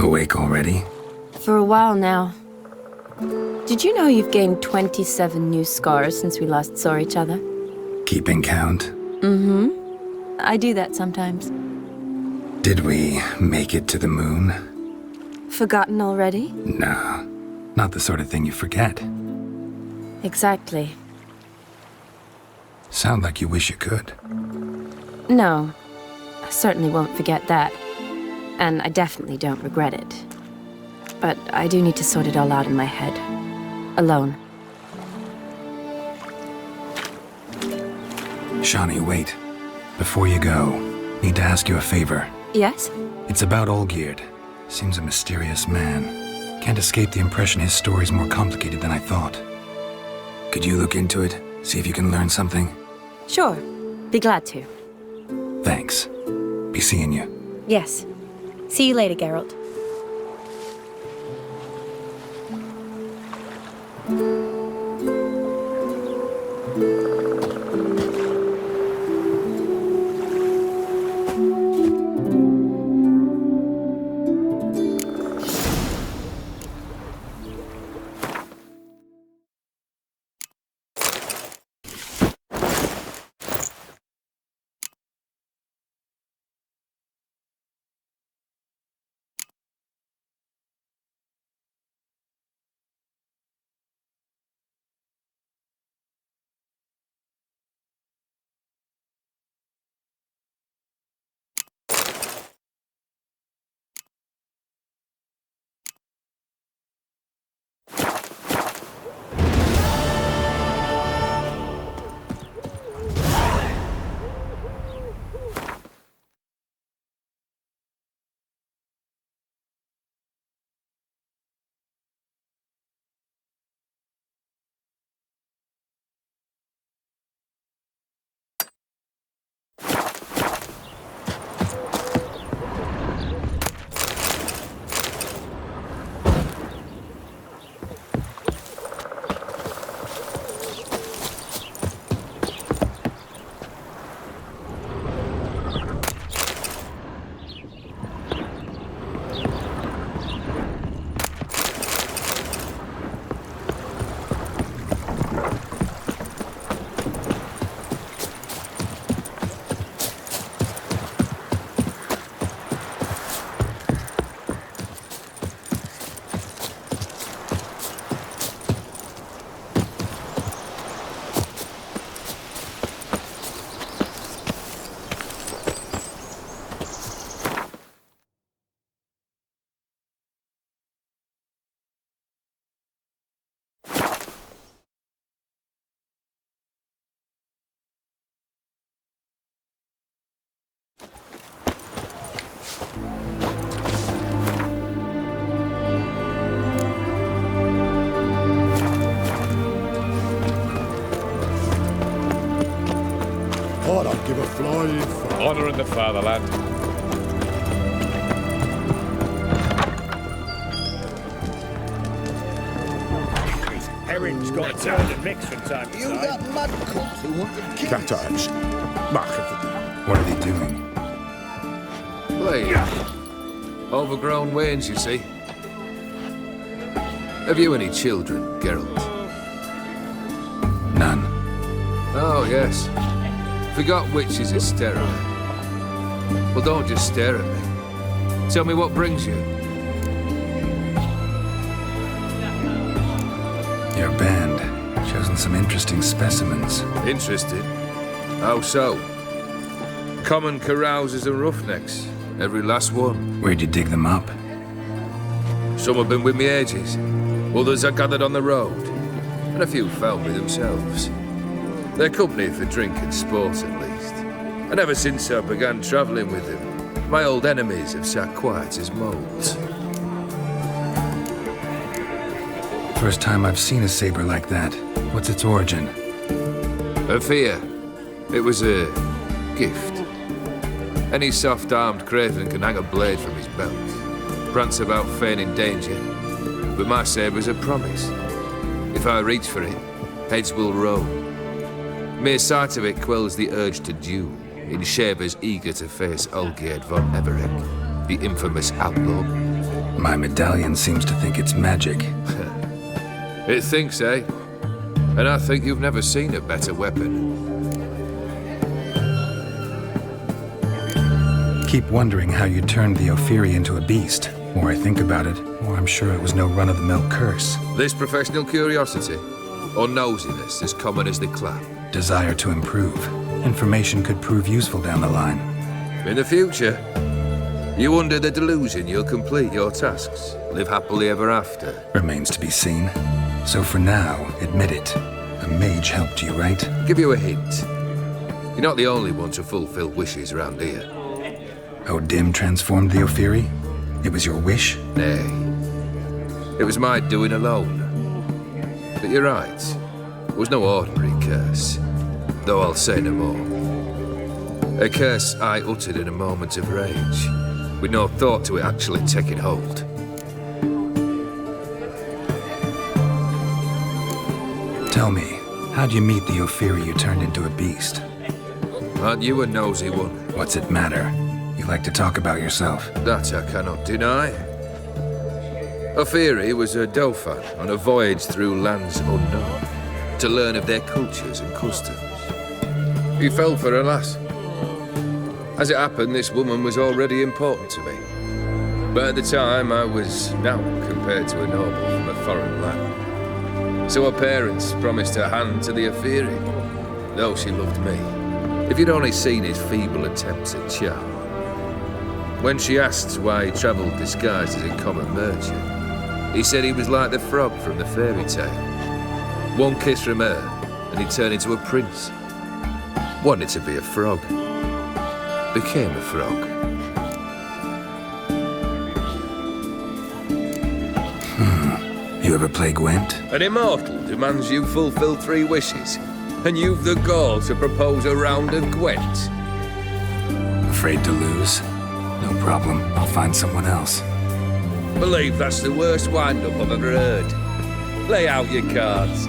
Awake already? For a while now. Did you know you've gained 27 new scars since we last saw each other? Keeping count? Mm-hmm. I do that sometimes. Did we make it to the moon? Forgotten already? No, not the sort of thing you forget. Exactly. Sound like you wish you could. No, I certainly won't forget that. And I definitely don't regret it. But I do need to sort it all out in my head. Alone. Shani, wait. Before you go, need to ask you a favor. Yes? It's about Olgierd. Seems a mysterious man. Can't escape the impression his story's more complicated than I thought. Could you look into it? See if you can learn something? Sure. Be glad to. Thanks. Be seeing you. Yes. See you later, Geralt. Oh, I'd give a flying fuck. Honouring the fatherland. Herring's got a turn and mix from time to You time. got mad cunts who want to kill That times. Mark of What are they doing? Wait. Overgrown wains, you see. Have you any children, Geralt? None. Oh, yes. Forgot witches are sterile. Well, don't just stare at me. Tell me what brings you. Your band. Chosen some interesting specimens. Interested? How so? Common carousers and roughnecks. Every last one. Where'd you dig them up? Some have been with me ages. Others I gathered on the road. And a few found me themselves. They're company for drink and sport, at least. And ever since I began travelling with them, my old enemies have sat quiet as moles. First time I've seen a saber like that. What's its origin? A fear. It was a gift. Any soft-armed craven can hang a blade from his belt, prance about feigning danger. But my saber's a promise. If I reach for it, heads will roll. Mere sight of it quells the urge to duel in shavers eager to face Olgierd von Everec, the infamous outlaw. My medallion seems to think it's magic. It thinks, eh? And I think you've never seen a better weapon. Keep wondering how you turned the Ophiri into a beast. The more I think about it, the more I'm sure it was no run-of-the-mill curse. This professional curiosity, or nosiness as common as the clap. Desire to improve. Information could prove useful down the line. In the future, you under the delusion you'll complete your tasks, live happily ever after. Remains to be seen. So for now, admit it. A mage helped you, right? Give you a hint. You're not the only one to fulfill wishes around here. O'Dim transformed the Ophiri? It was your wish? Nay. It was my doing alone. But you're right. It was no ordinary curse. Though I'll say no more. A curse I uttered in a moment of rage, with no thought to it actually taking hold. Tell me, how'd you meet the Ophiri you turned into a beast? Aren't you a nosy one? What's it matter? You like to talk about yourself. That I cannot deny. Ophiri was a Dauphin on a voyage through lands unknown, to learn of their cultures and customs. He fell for a lass. As it happened, this woman was already important to me. But at the time, I was naught compared to a noble from a foreign land. So her parents promised her hand to the Ophiri, though she loved me. If you'd only seen his feeble attempts at charm. When she asked why he travelled disguised as a common merchant, he said he was like the frog from the fairy tale. One kiss from her, and he turned into a prince. Wanted to be a frog. Became a frog. You ever play Gwent? An immortal demands you fulfill 3 wishes, and you've the gall to propose a round of Gwent. Afraid to lose? No problem. I'll find someone else. Believe that's the worst wind-up I've ever heard. Lay out your cards.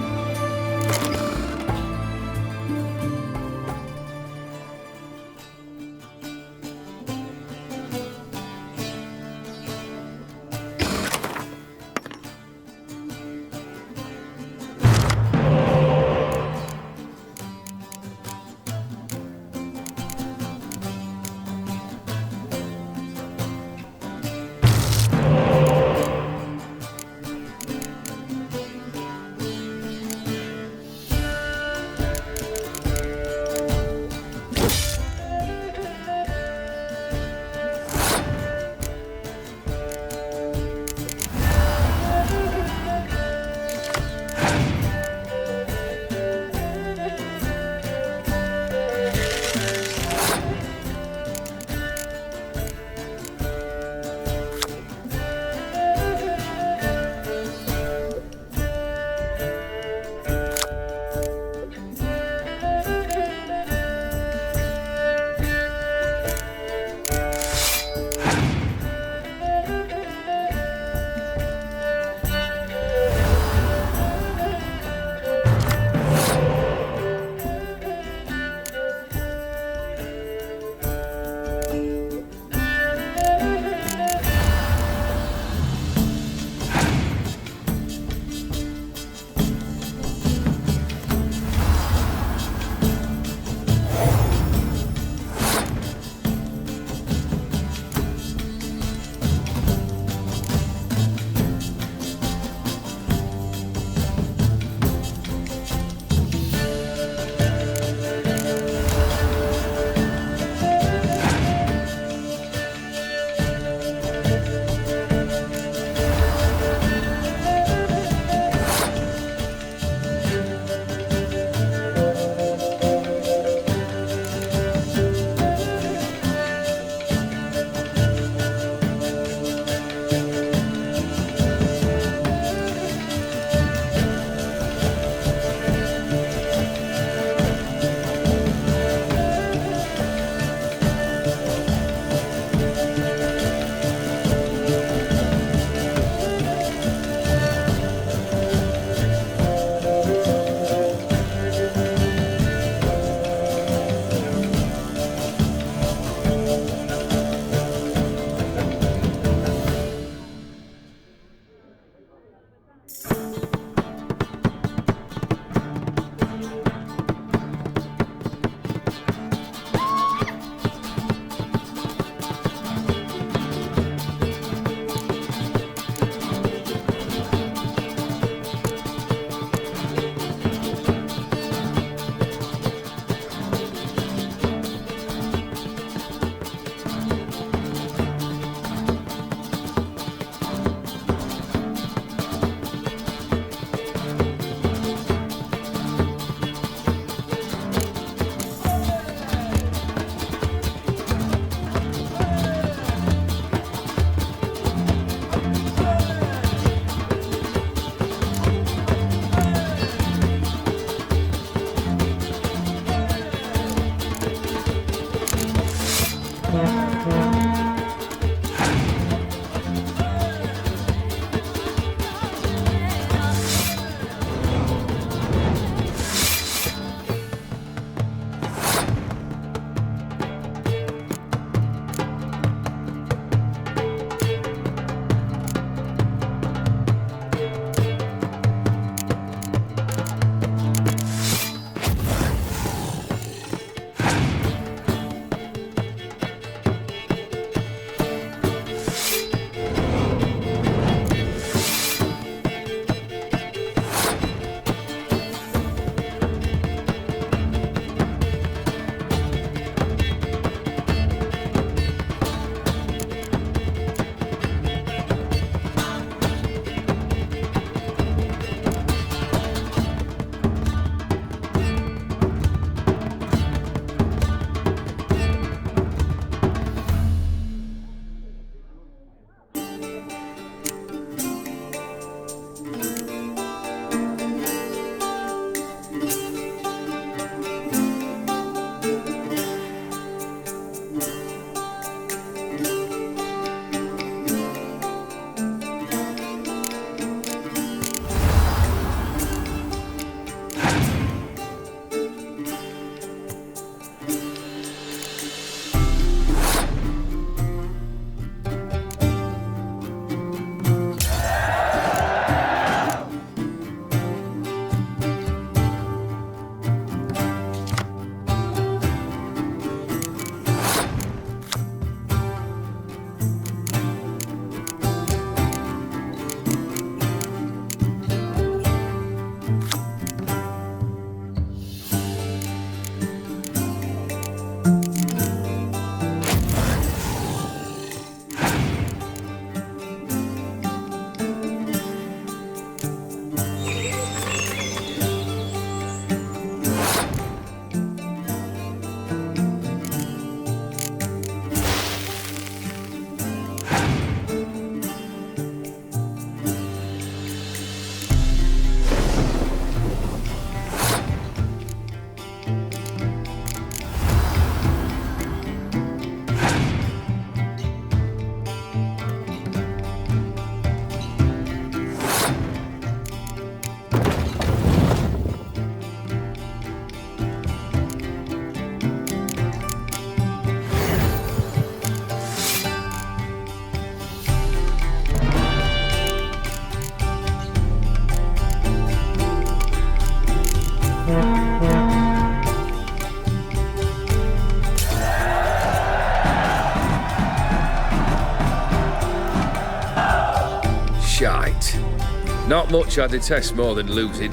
right. Not much I detest more than losing.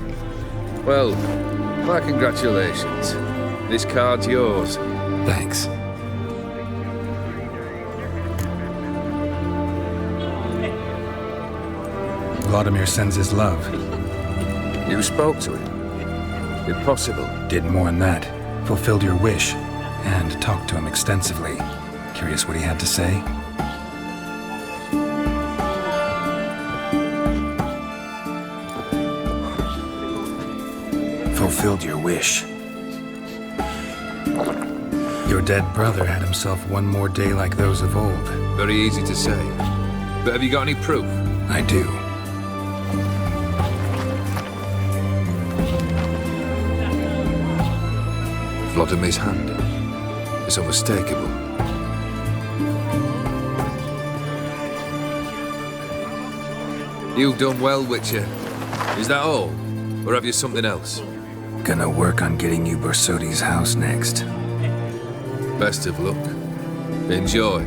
Well, my congratulations. This card's yours. Thanks. Vladimir sends his love. You spoke to him? Impossible. Did more than that. Fulfilled your wish. And talked to him extensively. Curious what he had to say? Fulfilled your wish. Your dead brother had himself one more day like those of old. Very easy to say. But have you got any proof? I do. Vladimir's hand. It's unmistakable. You've done well, Witcher. Is that all? Or have you something else? Gonna work on getting you Borsodi's house next. Best of luck. Enjoy.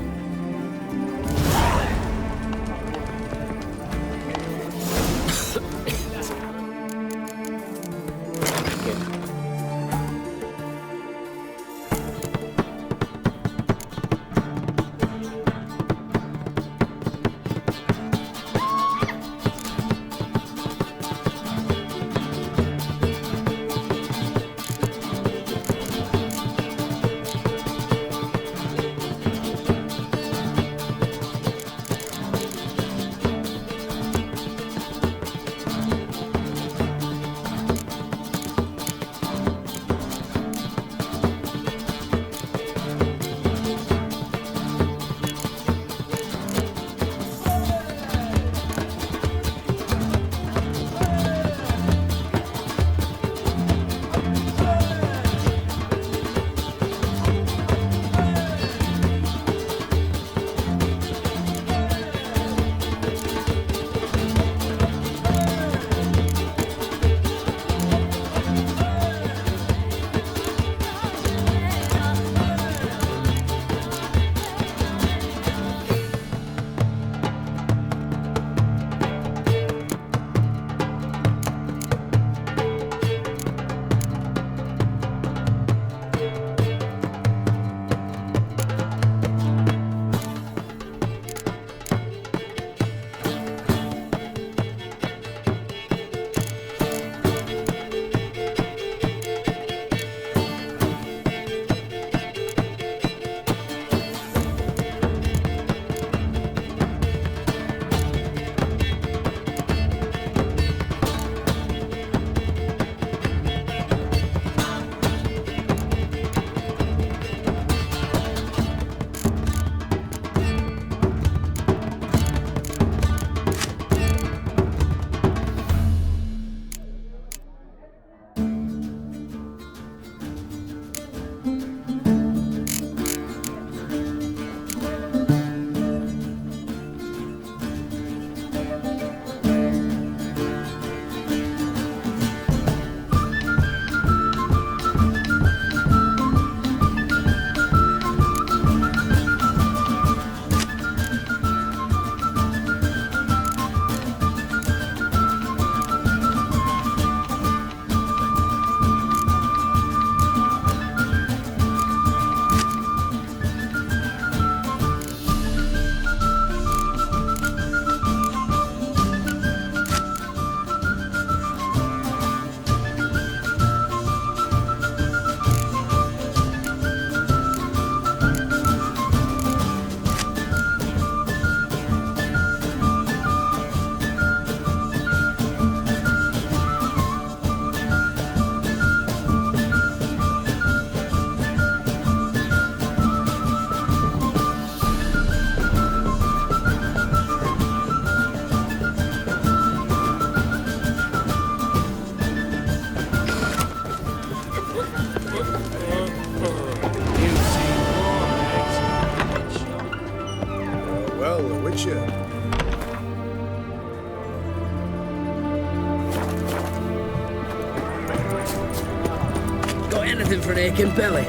Anything for an aching belly.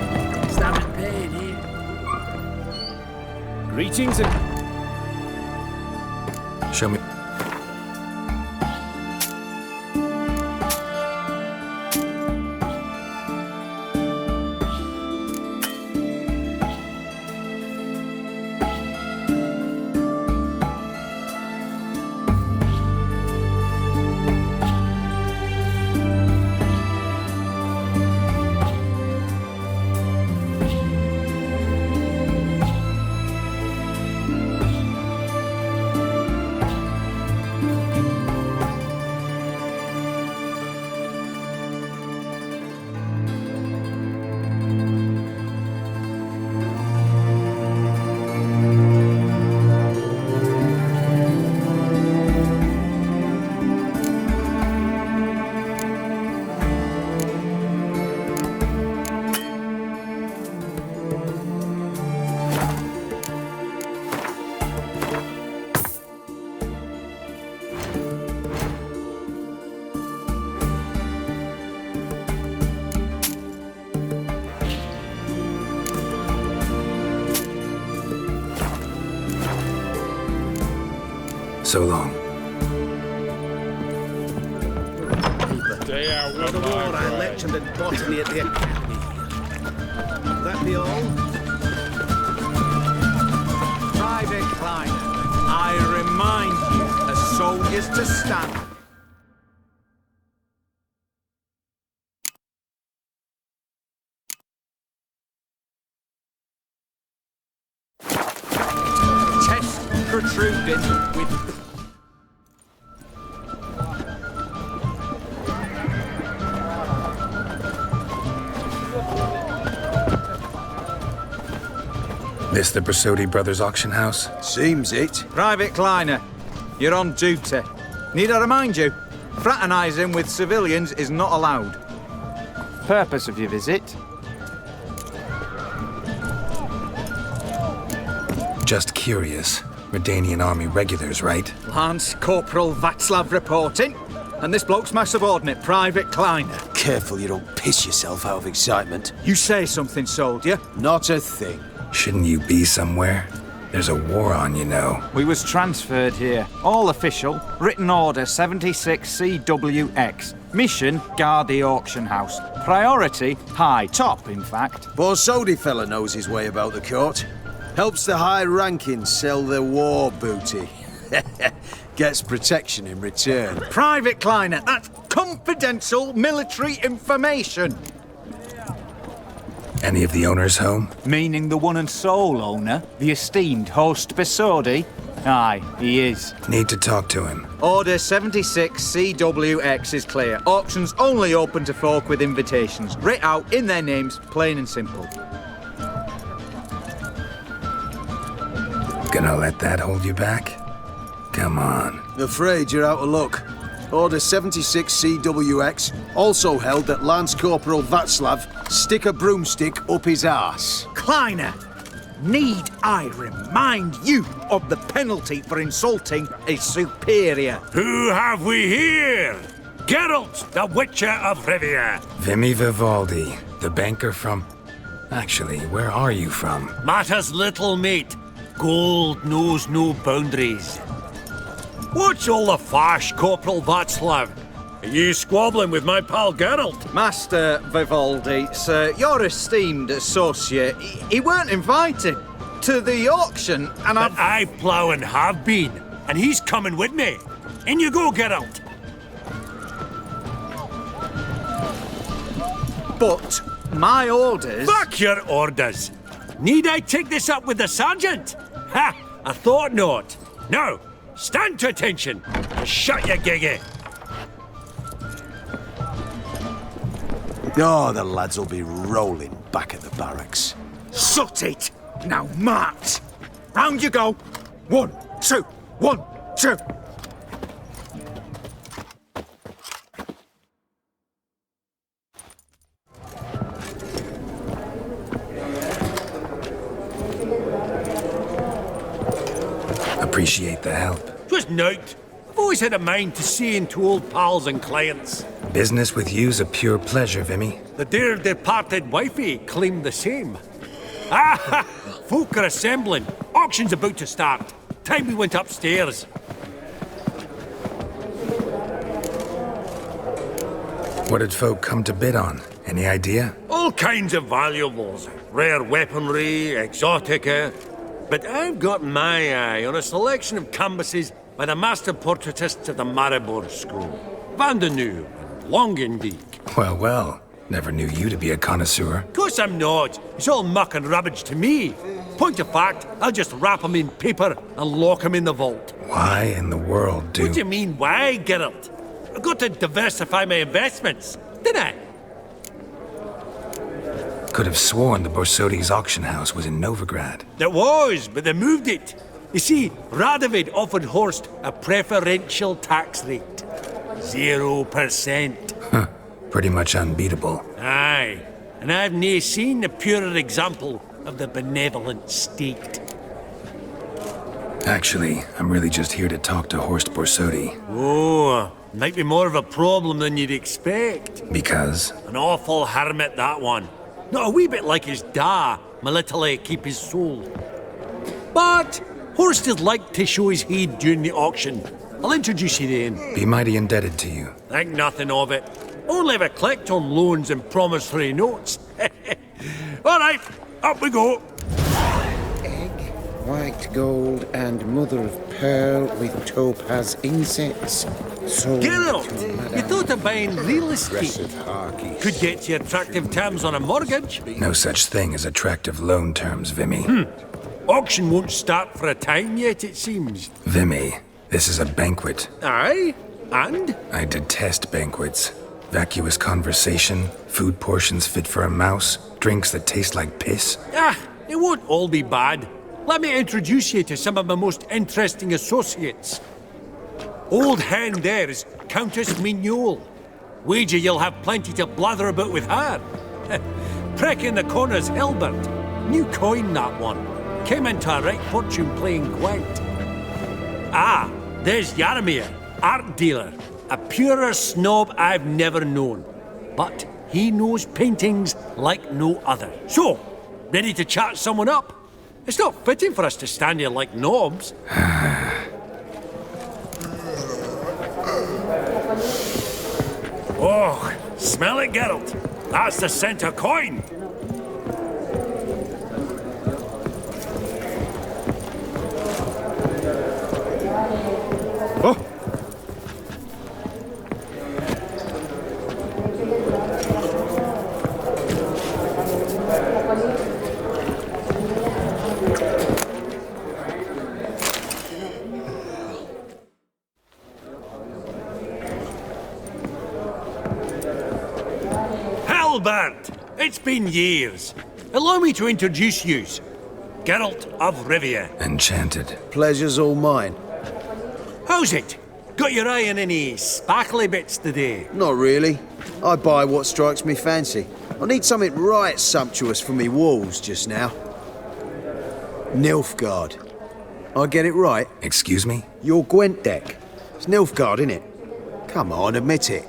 Standard paid here. Greetings and... Show me. So long. Stay out For of the war, my I way. lectured in botany at the academy. Will that be all? Private Kleiner, I remind you, as soldiers to stand. Chest protruding with... This the Bersodi Brothers auction house? Seems it. Private Kleiner, you're on duty. Need I remind you, fraternising with civilians is not allowed. Purpose of your visit? Just curious. Redanian army regulars, right? Lance Corporal Václav reporting. And this bloke's my subordinate, Private Kleiner. Careful you don't piss yourself out of excitement. You say something, soldier? Not a thing. Shouldn't you be somewhere? There's a war on, you know. We was transferred here. All official. Written order 76 CWX. Mission, guard the auction house. Priority, high. Top, in fact. Borsodi fella knows his way about the court. Helps the high rankings sell their war booty. Gets protection in return. Private Kleiner, that's confidential military information. Any of the owners home? Meaning the one and sole owner, the esteemed host Bersodi? Aye, he is. Need to talk to him. Order 76 CWX is clear. Auctions only open to folk with invitations. Writ out in their names, plain and simple. Gonna let that hold you back? Come on. Afraid you're out of luck. Order 76 CWX also held that Lance Corporal Václav stick a broomstick up his arse. Kleiner, need I remind you of the penalty for insulting a superior? Who have we here? Geralt, the Witcher of Rivia. Vimy Vivaldi, the banker from... Actually, where are you from? Matters little, mate. Gold knows no boundaries. What's all the fash, Corporal Václav? Are you squabbling with my pal Geralt? Master Vivaldi, sir, your esteemed associate, he weren't invited to the auction, and But I plough and have been, and he's coming with me. In you go, Geralt. But my orders... Fuck your orders! Need I take this up with the sergeant? Ha! I thought not. Now, stand to attention. Shut your giggy. Oh, the lads will be rolling back at the barracks. Sut it! Now march! Round you go! 1, 2, 1, 2! Appreciate the help. Twas nowt. I've always had a mind to see into old pals and clients. Business with you's a pure pleasure, Vimy. The dear departed wifey claimed the same. Ah! Folk are assembling. Auction's about to start. Time we went upstairs. What did folk come to bid on? Any idea? All kinds of valuables. Rare weaponry, exotica. But I've got my eye on a selection of canvases by the master portraitists of the Maribor School. Van de Nieuw and Longendijk. Well, well. Never knew you to be a connoisseur. Of course I'm not. It's all muck and rubbish to me. Point of fact, I'll just wrap 'em in paper and lock 'em in the vault. Why in the world do... What do you mean, why, Geralt? I've got to diversify my investments, didn't I? Could have sworn the Borsodi's auction house was in Novigrad. There was, but they moved it. You see, Radovid offered Horst a preferential tax rate. 0%. Huh. Pretty much unbeatable. Aye. And I've nae seen a purer example of the benevolent state. Actually, I'm really just here to talk to Horst Borsodi. Oh, might be more of a problem than you'd expect. Because? An awful hermit, that one. Not a wee bit like his da, my little keep his soul. But Horst'd like to show his head during the auction. I'll introduce you then. Be mighty indebted to you. Think nothing of it. Only ever collect on loans and promissory notes. All right, up we go. White gold and mother of pearl with topaz insets. Sold Geralt, to Madame you thought of buying real estate. Could get you attractive terms on a mortgage. No such thing as attractive loan terms, Vimy. Auction won't start for a time yet, it seems. Vimy, this is a banquet. Aye, and? I detest banquets. Vacuous conversation, food portions fit for a mouse, drinks that taste like piss. It won't all be bad. Let me introduce you to some of my most interesting associates. Old hand there is Countess Mignol. Wager you'll have plenty to blather about with her. Prick in the corner's Hilbert. New coin, that one. Came into a right fortune playing Gwent. There's Yaromir, art dealer. A purer snob I've never known. But he knows paintings like no other. So, ready to chat someone up? It's not fitting for us to stand here like knobs. Oh, smell it, Geralt. That's the scent of coin. Oh! Hilbert! It's been years. Allow me to introduce yous. Geralt of Rivia. Enchanted. Pleasure's all mine. How's it? Got your eye on any sparkly bits today? Not really. I buy what strikes me fancy. I need something right sumptuous for me walls just now. Nilfgaard. I get it right? Excuse me? Your Gwent deck. It's Nilfgaard, innit? Come on, admit it.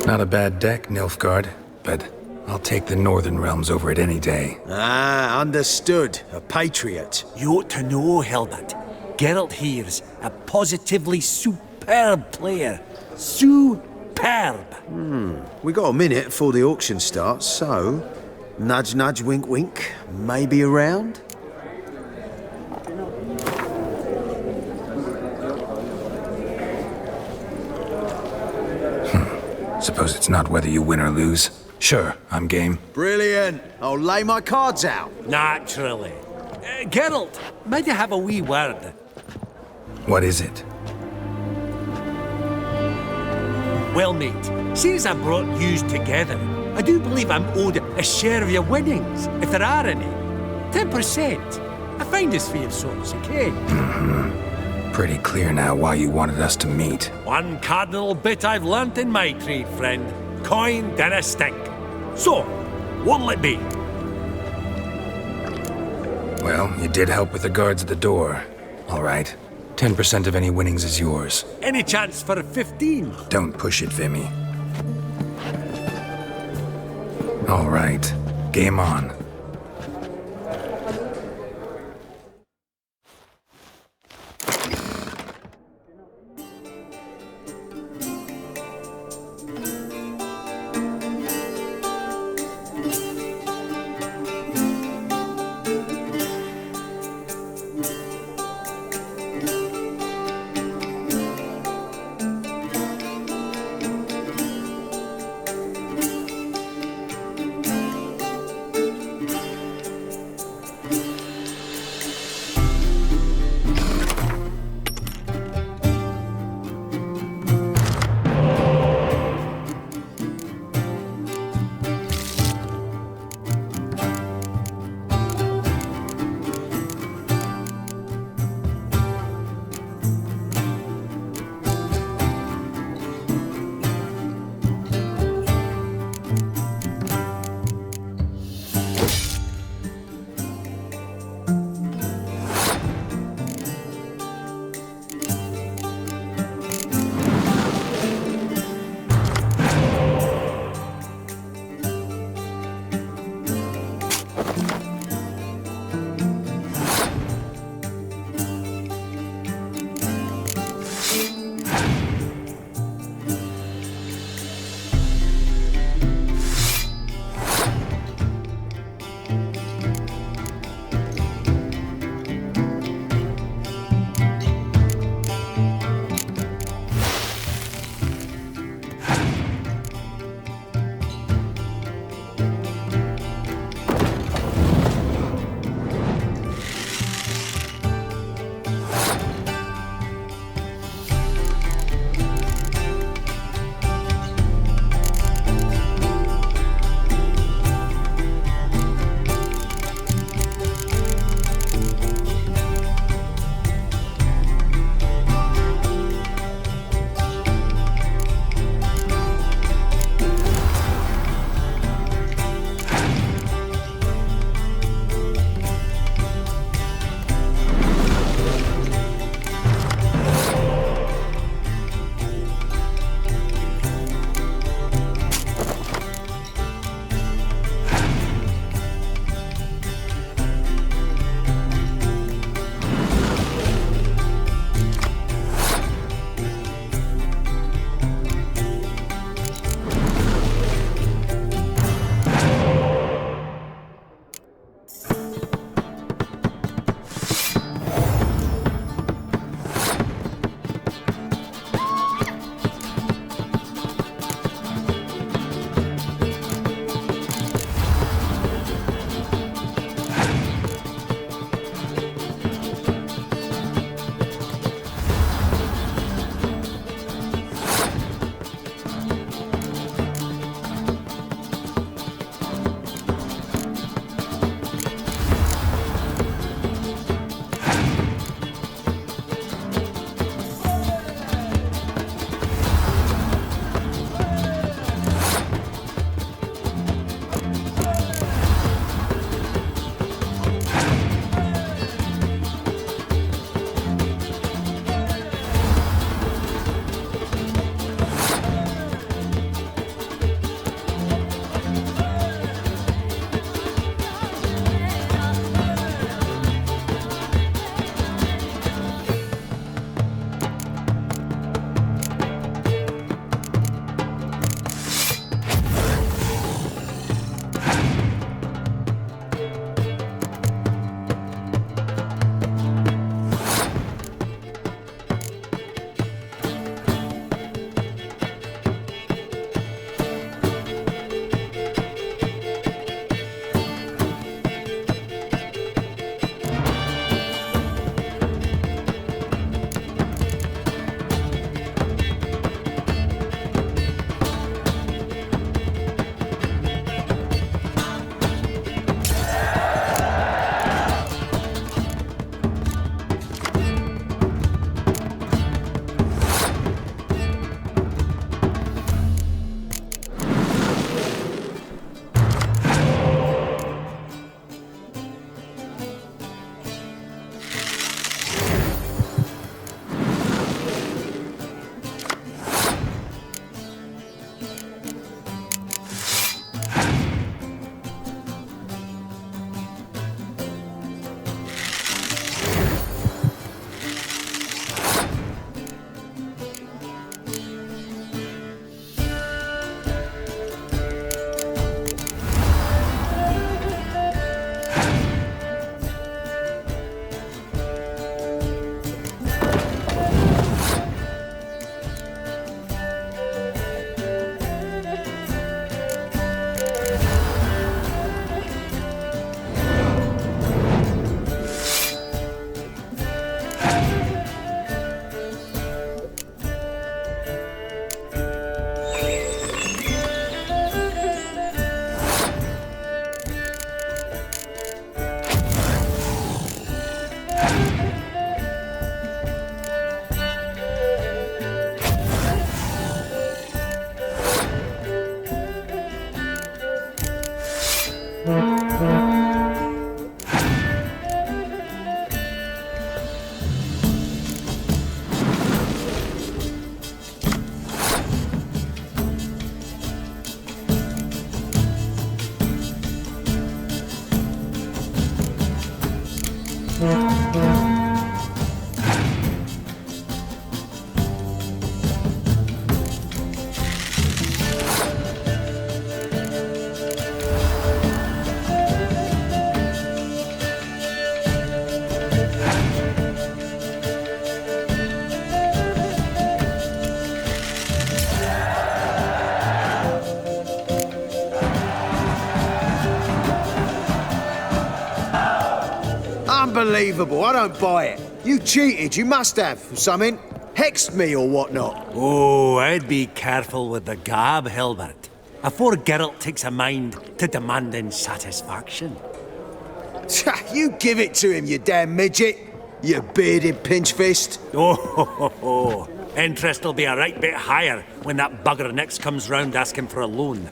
Not a bad deck, Nilfgaard, but I'll take the Northern Realms over it any day. Understood. A patriot. You ought to know, Hilbert. Geralt here's a positively superb player. Superb. We got a minute before the auction starts, so... Nudge, nudge, wink, wink. Maybe around? Suppose it's not whether you win or lose. Sure, I'm game. Brilliant. I'll lay my cards out. Naturally. Geralt, might I have a wee word? What is it? Well, mate, since I brought yous together, I do believe I'm owed a share of your winnings, if there are any. 10%. I find this for your sorts, okay? Pretty clear now why you wanted us to meet. One cardinal bit I've learnt in my trade, friend. Coin dinna stink. So, what'll it be? Well, you did help with the guards at the door. All right. 10% of any winnings is yours. Any chance for 15? Don't push it, Vimy. All right. Game on. Unbelievable, I don't buy it. You cheated, you must have, or something. Hexed me or whatnot. Oh, I'd be careful with the gab, Hilbert. Afore Geralt takes a mind to demanding satisfaction. You give it to him, you damn midget. You bearded pinchfist. Oh. Interest will be a right bit higher when that bugger next comes round asking for a loan.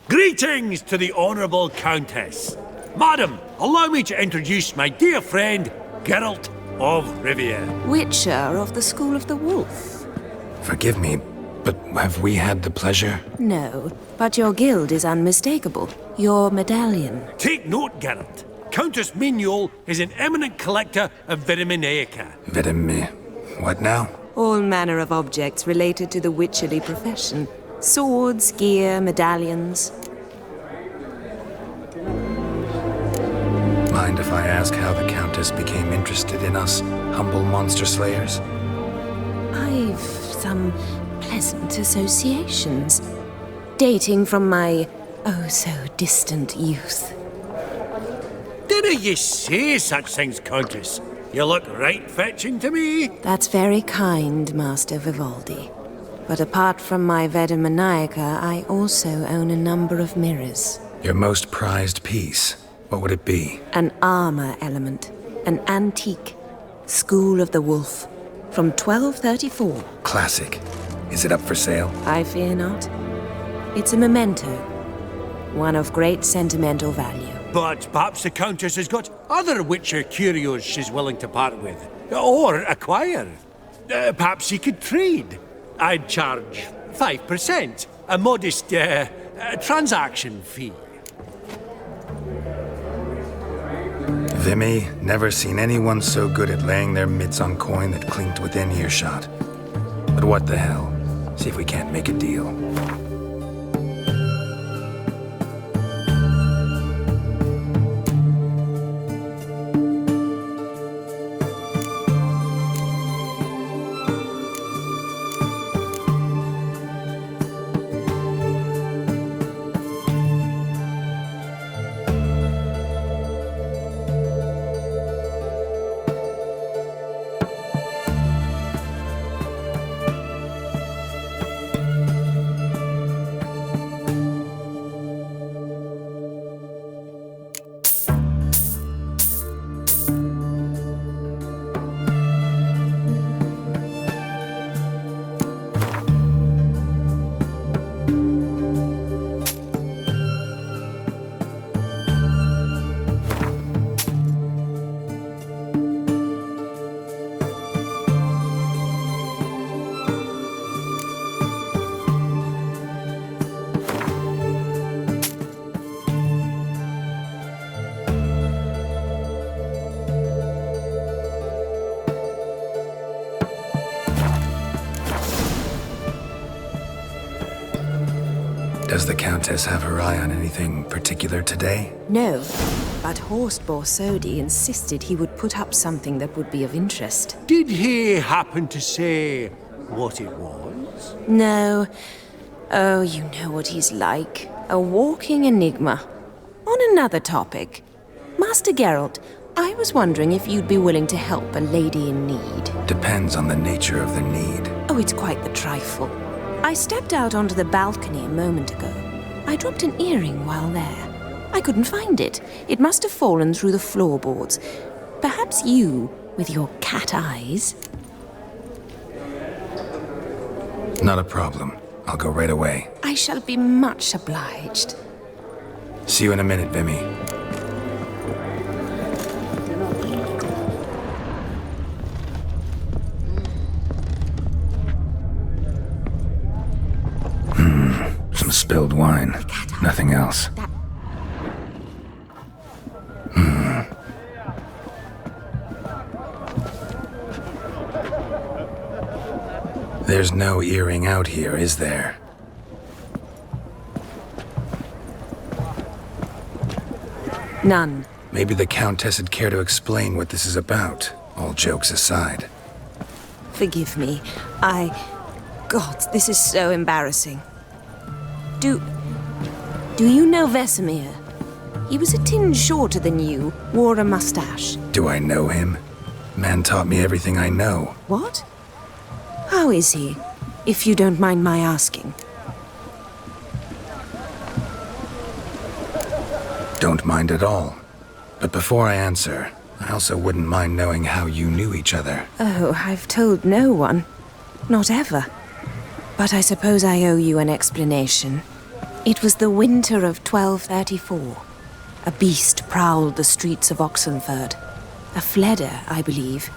Greetings to the Honourable Countess. Madam, allow me to introduce my dear friend, Geralt of Rivia. Witcher of the School of the Wolf. Forgive me, but have we had the pleasure? No, but your guild is unmistakable. Your medallion. Take note, Geralt. Countess Mignol is an eminent collector of Vitaminaica. What now? All manner of objects related to the witcherly profession. Swords, gear, medallions. Mind if I ask how the Countess became interested in us, humble monster slayers? I've some pleasant associations, dating from my oh-so-distant youth. Didn't you say such things, Countess? You look right fetching to me. That's very kind, Master Vivaldi. But apart from my Vitaminaica, I also own a number of mirrors. Your most prized piece, what would it be? An armor element, an antique, School of the Wolf, from 1234. Classic. Is it up for sale? I fear not. It's a memento, one of great sentimental value. But perhaps the Countess has got other Witcher curios she's willing to part with, or acquire. Perhaps she could trade. I'd charge 5%, a modest transaction fee. Vimy, never seen anyone so good at laying their mitts on coin that clinked within earshot. But what the hell? See if we can't make a deal. Does the Countess have her eye on anything particular today? No, but Horst Borsodi insisted he would put up something that would be of interest. Did he happen to say what it was? No. Oh, you know what he's like. A walking enigma. On another topic, Master Geralt, I was wondering if you'd be willing to help a lady in need. Depends on the nature of the need. Oh, it's quite the trifle. I stepped out onto the balcony a moment ago. I dropped an earring while there. I couldn't find it. It must have fallen through the floorboards. Perhaps you, with your cat eyes... Not a problem. I'll go right away. I shall be much obliged. See you in a minute, Vimy. Some spilled wine. Nothing else. There's no earring out here, is there? None. Maybe the Countess would care to explain what this is about, all jokes aside. Forgive me. God, this is so embarrassing. Do you know Vesemir? He was a tinge shorter than you, wore a mustache. Do I know him? Man taught me everything I know. What? How is he, if you don't mind my asking? Don't mind at all. But before I answer, I also wouldn't mind knowing how you knew each other. Oh, I've told no one. Not ever. But I suppose I owe you an explanation. It was the winter of 1234. A beast prowled the streets of Oxenford. A Fleder, I believe.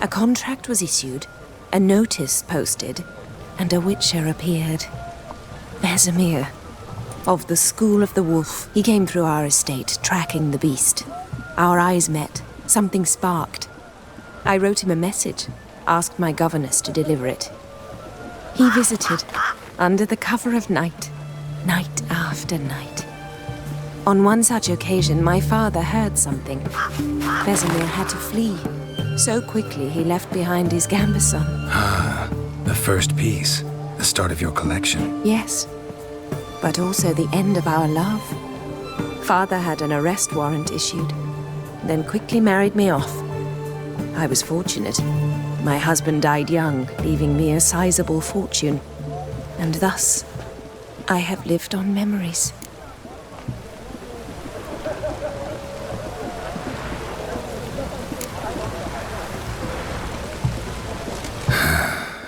A contract was issued, a notice posted, and a witcher appeared. Vesemir, of the School of the Wolf. He came through our estate, tracking the beast. Our eyes met. Something sparked. I wrote him a message, asked my governess to deliver it. He visited, under the cover of night, night after night. On one such occasion, my father heard something. Vesemir had to flee. So quickly, he left behind his gambeson. Ah, the first piece. The start of your collection. Yes, but also the end of our love. Father had an arrest warrant issued, then quickly married me off. I was fortunate. My husband died young, leaving me a sizable fortune. And thus, I have lived on memories.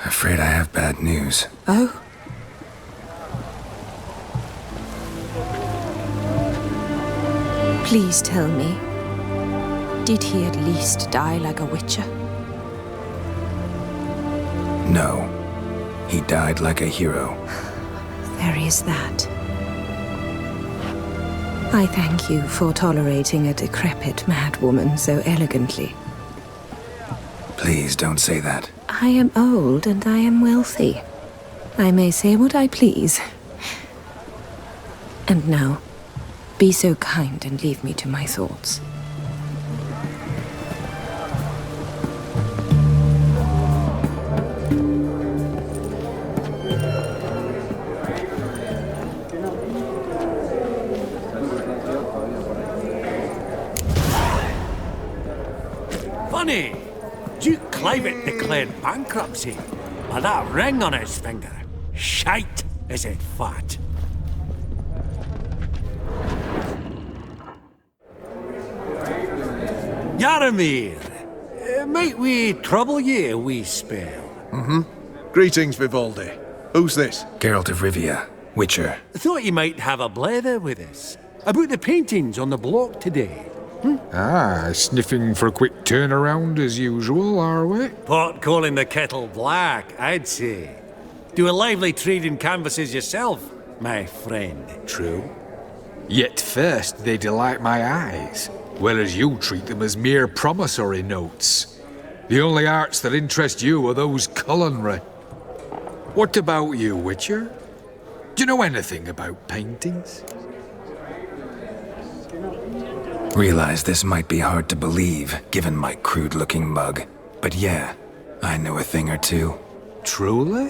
Afraid I have bad news. Oh? Please tell me, did he at least die like a witcher? No. He died like a hero. There is that. I thank you for tolerating a decrepit madwoman so elegantly. Please don't say that. I am old and I am wealthy. I may say what I please. And now, be so kind and leave me to my thoughts. Funny! Duke Clivet declared bankruptcy. With that ring on his finger. Shite, is it fat? Yaramir, might we trouble ye a wee spell? Greetings, Vivaldi. Who's this? Geralt of Rivia, Witcher. Thought you might have a blether with us. About the paintings on the block today. Ah, sniffing for a quick turnaround as usual, are we? Pot calling the kettle black, I'd say. Do a lively trade in canvases yourself, my friend. True. Yet first they delight my eyes, whereas you treat them as mere promissory notes. The only arts that interest you are those culinary. What about you, Witcher? Do you know anything about paintings? Realize this might be hard to believe, given my crude-looking mug. But yeah, I know a thing or two. Truly?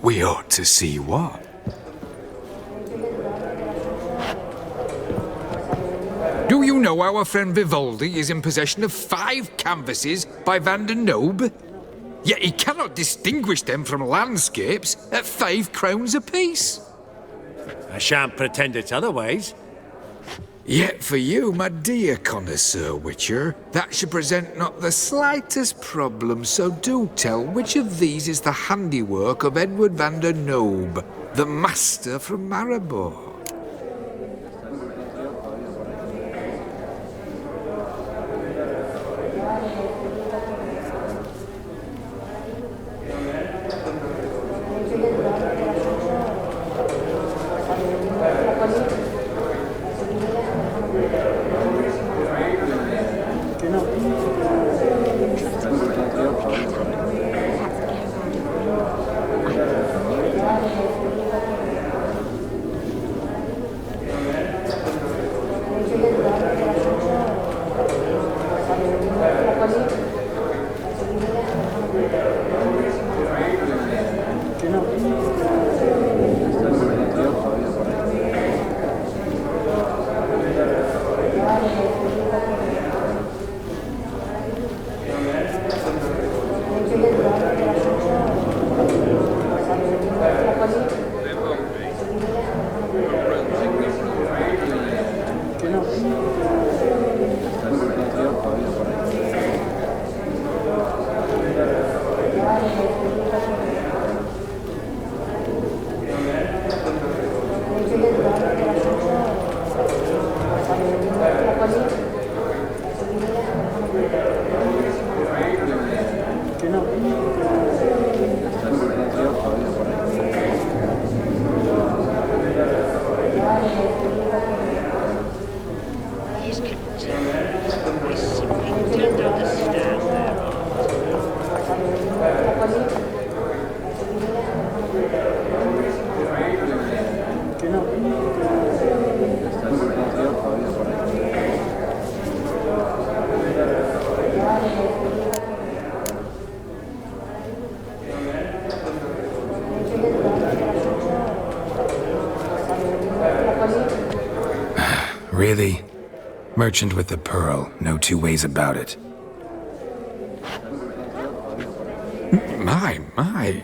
We ought to see what. Do you know our friend Vivaldi is in possession of 5 canvases by Van der Nobe? Yet he cannot distinguish them from landscapes at 5 crowns apiece. I shan't pretend it's otherwise. Yet for you, my dear connoisseur Witcher, that should present not the slightest problem, so do tell which of these is the handiwork of Edward van der Nobe, the master from Maribor. Really? Merchant with the pearl, no two ways about it. My.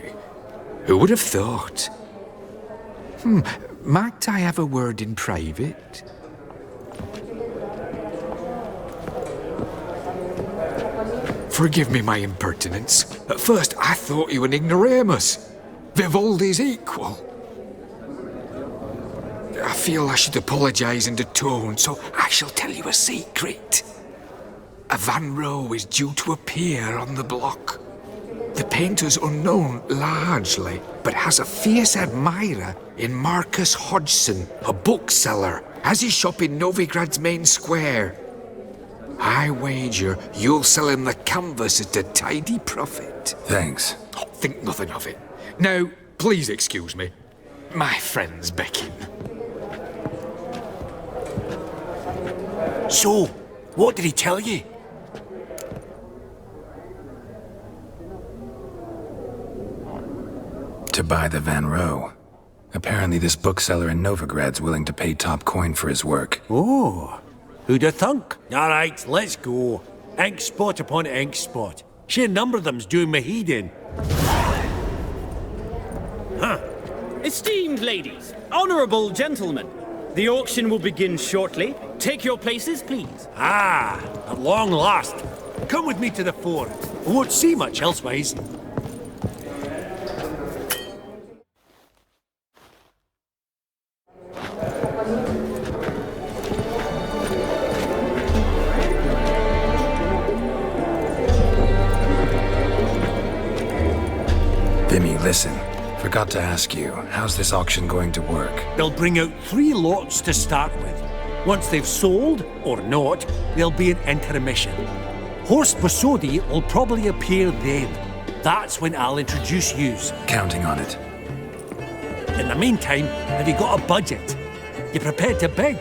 Who would have thought? Might I have a word in private? Forgive me my impertinence. At first, I thought you an ignoramus. Vivaldi's equal. I feel I should apologize and atone, so I shall tell you a secret. A Van Rowe is due to appear on the block. The painter's unknown largely, but has a fierce admirer in Marcus Hodgson, a bookseller, has his shop in Novigrad's main square. I wager you'll sell him the canvas at a tidy profit. Thanks. Oh, think nothing of it. Now, please excuse me. My friend's becking. So, what did he tell you? To buy the Van Rowe. Apparently this bookseller in Novigrad's willing to pay top coin for his work. Oh, who'd have thunk? All right, let's go. Ink spot upon ink spot. Sheer number of them's doing me heed in. Huh. Esteemed ladies, honourable gentlemen, the auction will begin shortly. Take your places, please. Ah, at long last. Come with me to the fore. We won't see much elsewise. Vimy, listen. Forgot to ask you, how's this auction going to work? They'll bring out 3 lots to start with. Once they've sold, or not, there'll be an intermission. Horst Posodi will probably appear then. That's when I'll introduce yous. Counting on it. In the meantime, have you got a budget? You prepared to beg?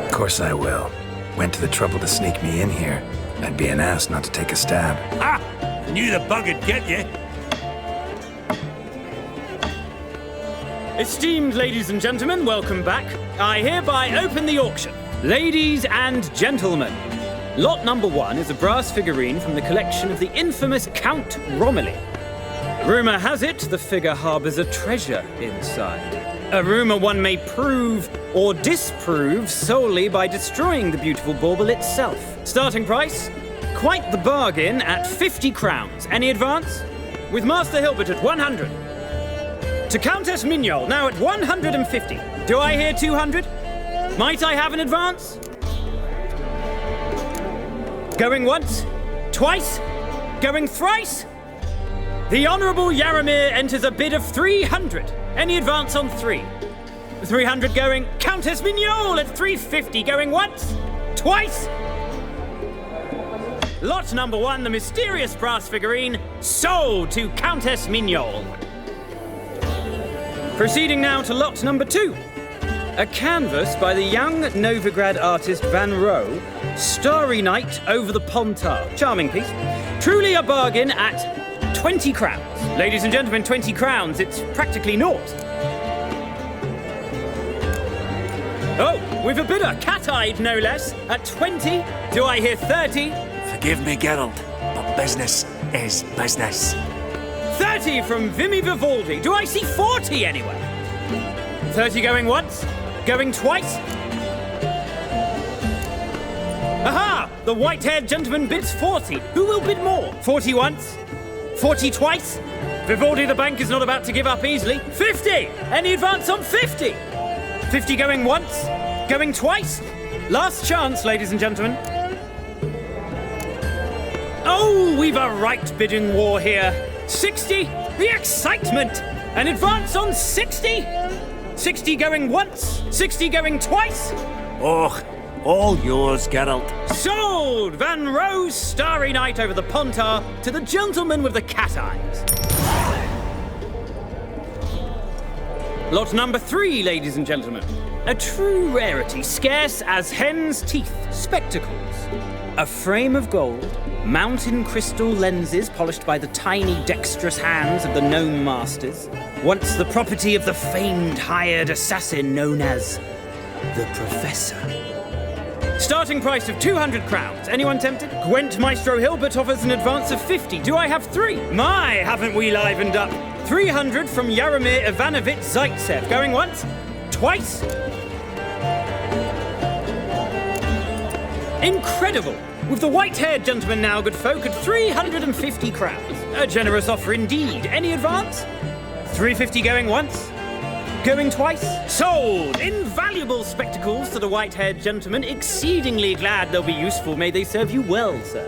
Of course I will. Went to the trouble to sneak me in here. I'd be an ass not to take a stab. Ah! Knew the bug would get you. Esteemed ladies and gentlemen, welcome back. I hereby open the auction. Ladies and gentlemen, lot number 1 is a brass figurine from the collection of the infamous Count Romilly. Rumour has it the figure harbours a treasure inside. A rumour one may prove or disprove solely by destroying the beautiful bauble itself. Starting price? Quite the bargain at 50 crowns. Any advance? With Master Hilbert at 100. To Countess Mignol, now at 150. Do I hear 200? Might I have an advance? Going once? Twice? Going thrice? The Honourable Yaramir enters a bid of 300. Any advance on 3? 300 going. Countess Mignol at 350. Going once? Twice? Lot number 1, the mysterious brass figurine, sold to Countess Mignol. Proceeding now to lot number 2. A canvas by the young Novigrad artist Van Rohe, Starry Night over the Pontar. Charming piece. Truly a bargain at 20 crowns. Ladies and gentlemen, 20 crowns, it's practically naught. Oh, we've a bidder, cat-eyed no less, at 20. Do I hear 30? Forgive me, Geralt, but business is business. 30 from Vimy Vivaldi. Do I see 40 anywhere? 30 going once? Going twice? Aha! The white-haired gentleman bids 40. Who will bid more? 40 once? 40 twice? Vivaldi the bank is not about to give up easily. 50! Any advance on 50? 50 going once? Going twice? Last chance, ladies and gentlemen. Oh, we've a right bidding war here. 60? The excitement! An advance on 60? 60 going once? 60 going twice? Oh, all yours, Geralt. Sold! Van Rohe's Starry Night over the Pontar to the gentleman with the cat eyes. Lot number 3, ladies and gentlemen. A true rarity, scarce as hen's teeth. Spectacles. A frame of gold, mountain crystal lenses polished by the tiny dexterous hands of the gnome masters. Once the property of the famed hired assassin known as the Professor. Starting price of 200 crowns. Anyone tempted? Gwent Maestro Hilbert offers an advance of 50. Do I have 3? My, haven't we livened up? 300 from Yaramir Ivanovich Zaitsev. Going once? Twice? Incredible! With the white-haired gentleman now, good folk, at 350 crowns. A generous offer indeed. Any advance? 350 going once? Going twice? Sold! Invaluable spectacles to the white-haired gentleman. Exceedingly glad they'll be useful. May they serve you well, sir.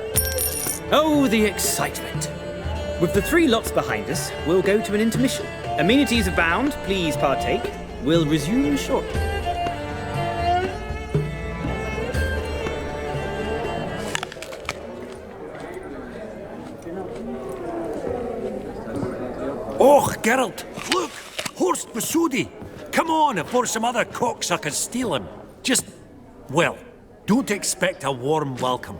Oh, the excitement. With the 3 lots behind us, we'll go to an intermission. Amenities abound. Please partake. We'll resume shortly. Oh, Geralt, look! Horst Masudi! Come on before some other cocksuckers steal him. Just, well, don't expect a warm welcome.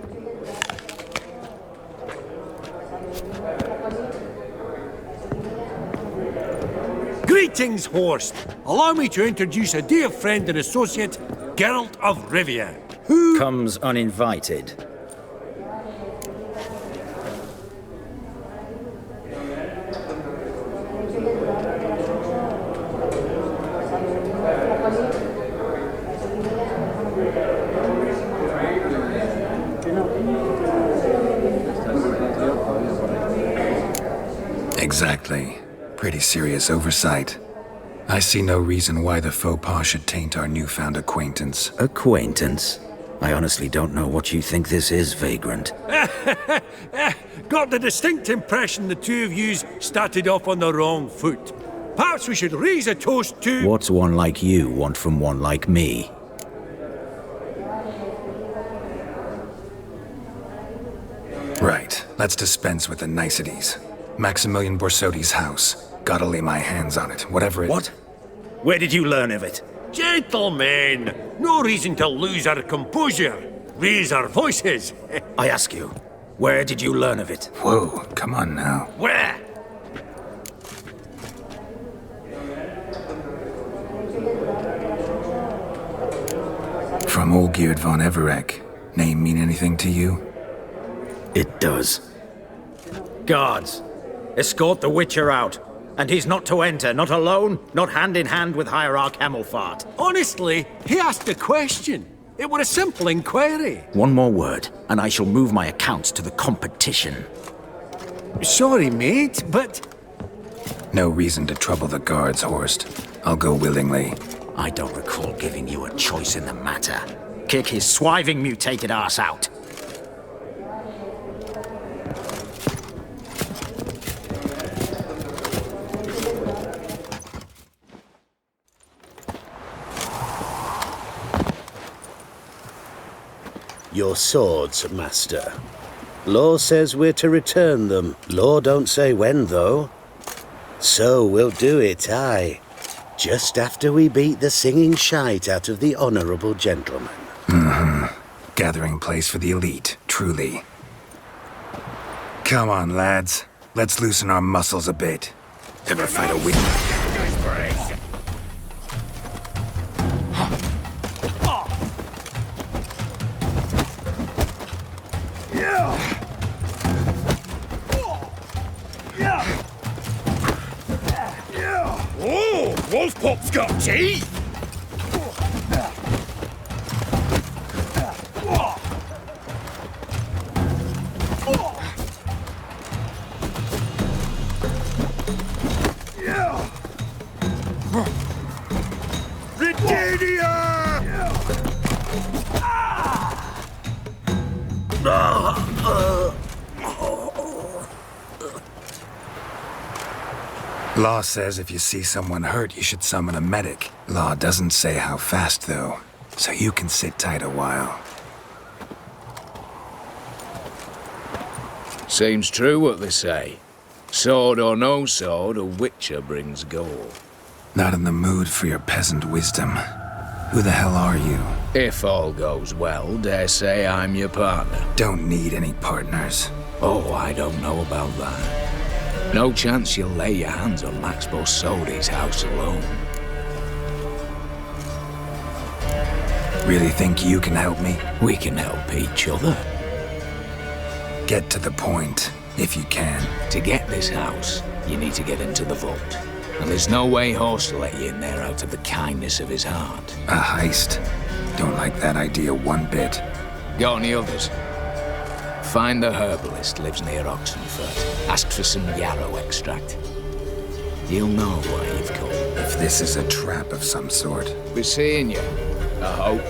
Greetings, Horst. Allow me to introduce a dear friend and associate, Geralt of Rivia. Who comes uninvited? Exactly. Pretty serious oversight. I see no reason why the faux pas should taint our newfound acquaintance. Acquaintance? I honestly don't know what you think this is, Vagrant. Got the distinct impression the two of yous started off on the wrong foot. Perhaps we should raise a toast to... What's one like you want from one like me? Right. Let's dispense with the niceties. Maximilian Borsodi's house. Gotta lay my hands on it, whatever it... What? Where did you learn of it? Gentlemen, no reason to lose our composure. Raise our voices. I ask you, where did you learn of it? Whoa, come on now. Where? From Olgierd von Everec. Name mean anything to you? It does. Guards, escort the Witcher out. And he's not to enter, not alone, not hand in hand with Hierarch Hemelfart. Honestly, he asked a question. It were a simple inquiry. One more word, and I shall move my accounts to the competition. Sorry, mate, but... No reason to trouble the guards, Horst. I'll go willingly. I don't recall giving you a choice in the matter. Kick his swiving mutated ass out. Your swords, Master. Law says we're to return them. Law don't say when, though. So we'll do it, aye. Just after we beat the singing shite out of the honourable gentleman. Mm-hmm. Gathering place for the elite, truly. Come on, lads. Let's loosen our muscles a bit. Ever fight a weak... Oh, Wolfpop's got teeth! Law says if you see someone hurt, you should summon a medic. Law doesn't say how fast, though, so you can sit tight a while. Seems true what they say. Sword or no sword, a Witcher brings gold. Not in the mood for your peasant wisdom. Who the hell are you? If all goes well, dare say I'm your partner. Don't need any partners. Oh, I don't know about that. No chance you'll lay your hands on Max Borsodi's house alone. Really think you can help me? We can help each other. Get to the point, if you can. To get this house, you need to get into the vault. And there's no way Horst will let you in there out of the kindness of his heart. A heist? Don't like that idea one bit. Got any others? Find the herbalist lives near Oxenfurt. Ask for some yarrow extract. You'll know why you've come. If this is a trap of some sort. Be seeing you, I hope.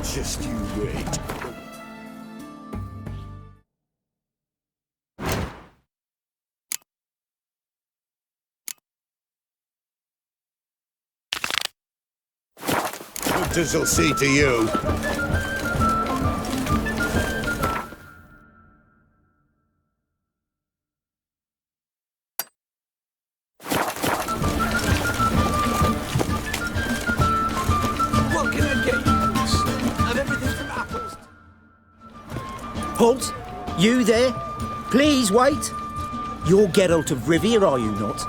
Just you wait. What does it say to you? Halt! You there? Please wait! You're Geralt of Rivia, are you not?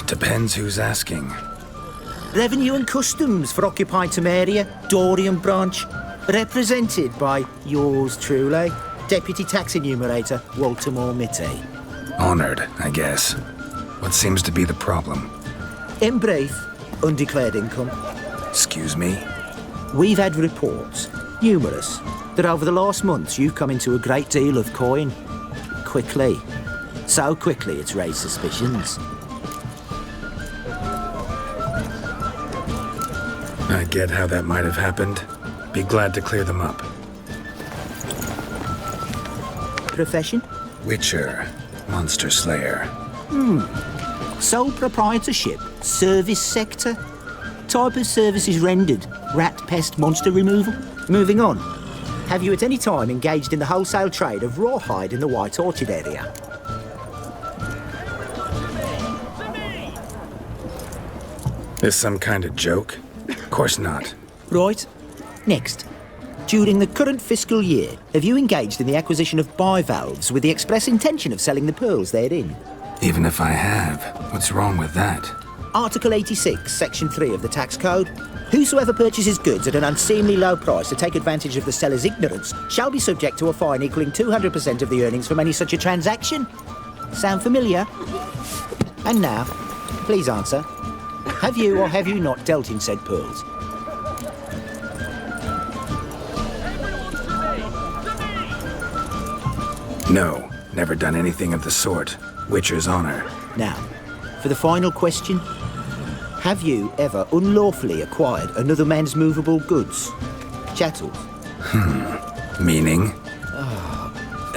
Depends who's asking. Revenue and Customs for occupied Temeria, Dorian branch, represented by yours truly, Deputy Tax Enumerator Walter Mitty. Honored, I guess. What seems to be the problem? In brief, undeclared income. Excuse me? We've had reports, numerous, that over the last months you've come into a great deal of coin. Quickly. So quickly it's raised suspicions. I get how that might have happened. Be glad to clear them up. Profession? Witcher. Monster Slayer. Sole proprietorship, service sector. Type of services rendered, rat pest monster removal. Moving on. Have you at any time engaged in the wholesale trade of rawhide in the White Orchard area? This some kind of joke? Of course not. Right. Next. During the current fiscal year, have you engaged in the acquisition of bivalves with the express intention of selling the pearls therein? Even if I have, what's wrong with that? Article 86, Section 3 of the Tax Code. Whosoever purchases goods at an unseemly low price to take advantage of the seller's ignorance shall be subject to a fine equaling 200% of the earnings from any such a transaction. Sound familiar? And now, please answer. Have you or have you not dealt in said pearls? No, never done anything of the sort. Witcher's honor. Now, for the final question. Have you ever unlawfully acquired another man's movable goods? Chattels? Meaning?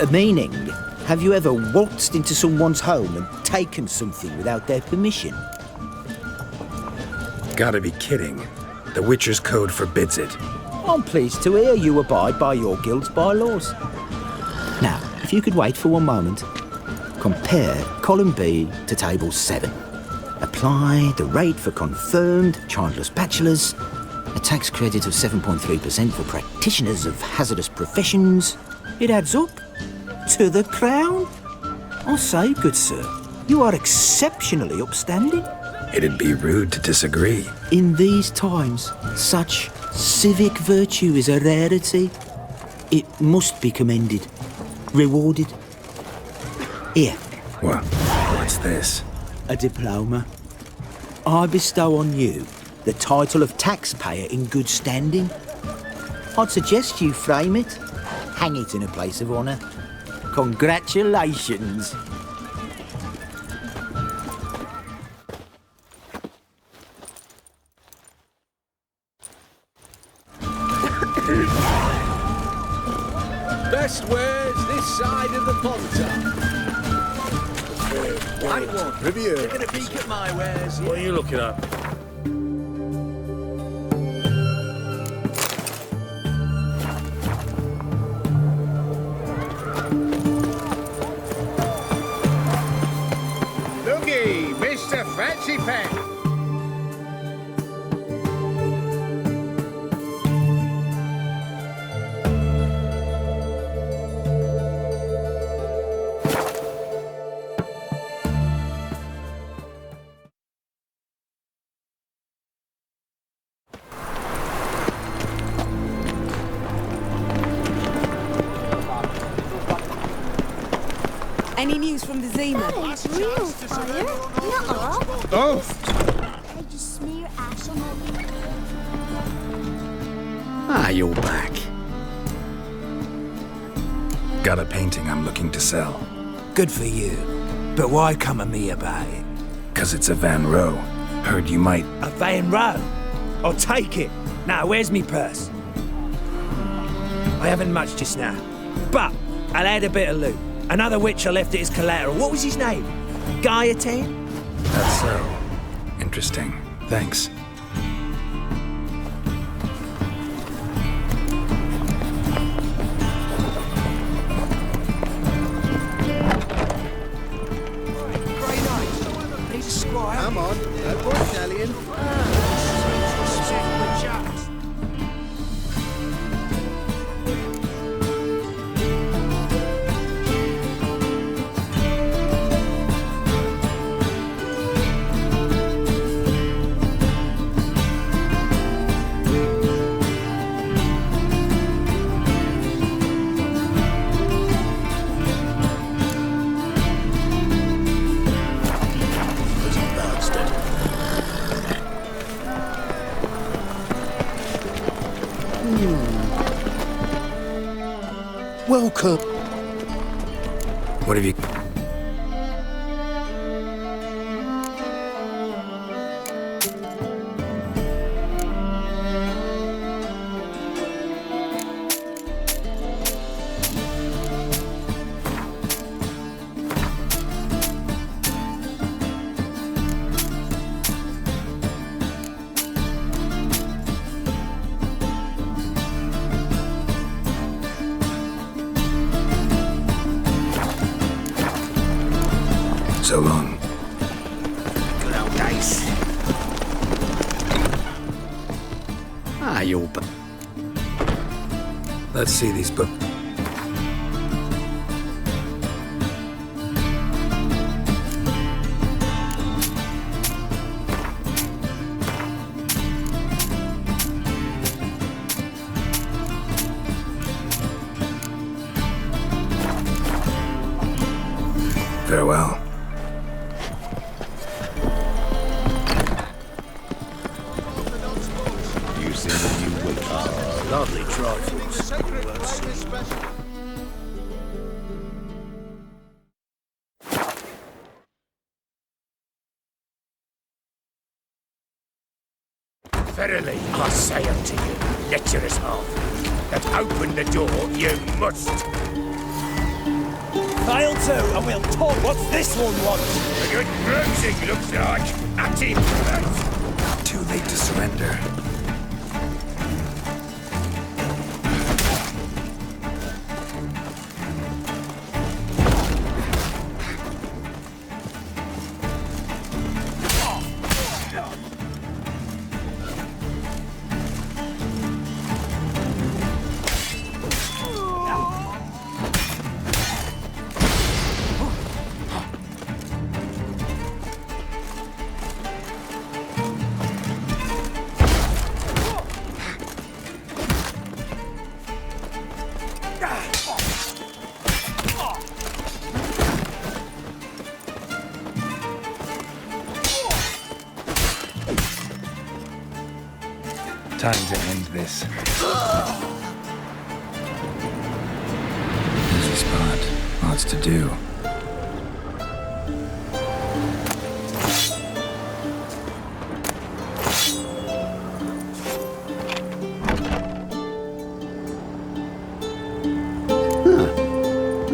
Meaning, have you ever waltzed into someone's home and taken something without their permission? Gotta be kidding. The Witcher's Code forbids it. I'm pleased to hear you abide by your guild's bylaws. Now, if you could wait for one moment, compare column B to table 7. Apply the rate for confirmed childless bachelors, a tax credit of 7.3% for practitioners of hazardous professions. It adds up to the crown. I say, good sir, you are exceptionally upstanding. It'd be rude to disagree. In these times, such civic virtue is a rarity. It must be commended, rewarded. Here. What's this? A diploma. I bestow on you the title of taxpayer in good standing. I'd suggest you frame it, hang it in a place of honour. Congratulations. Best wares this side of the Ponta. Review. Taking a peek at my wares. What are you looking at? Looky, Mr. Fancy Pack. Any news from the Zima? That is real fire. Nuh-uh. Oh! They just smear ash on my... Ah, you're back. Got a painting I'm looking to sell. Good for you. But why come to me about it? 'Cause it's a Van Row. Heard you might... A Van Row? I'll take it. Now, where's me purse? I haven't much just now. But I'll add a bit of loot. Another Witcher left it as collateral. What was his name? Gaetan? That's so. Interesting. Thanks. Come on, no point dallying. Welcome. What have you... So long. Good old days. You'll... Let's see these books. Farewell. You see the new witch. Lovely trifles. Verily, I say unto you, lecherous half, that open the door you must. Fail to, and we'll talk. What's this one want? A good bruising, looks like. At him first. Too late to surrender. Time to end this. Busy spot. Lots to do.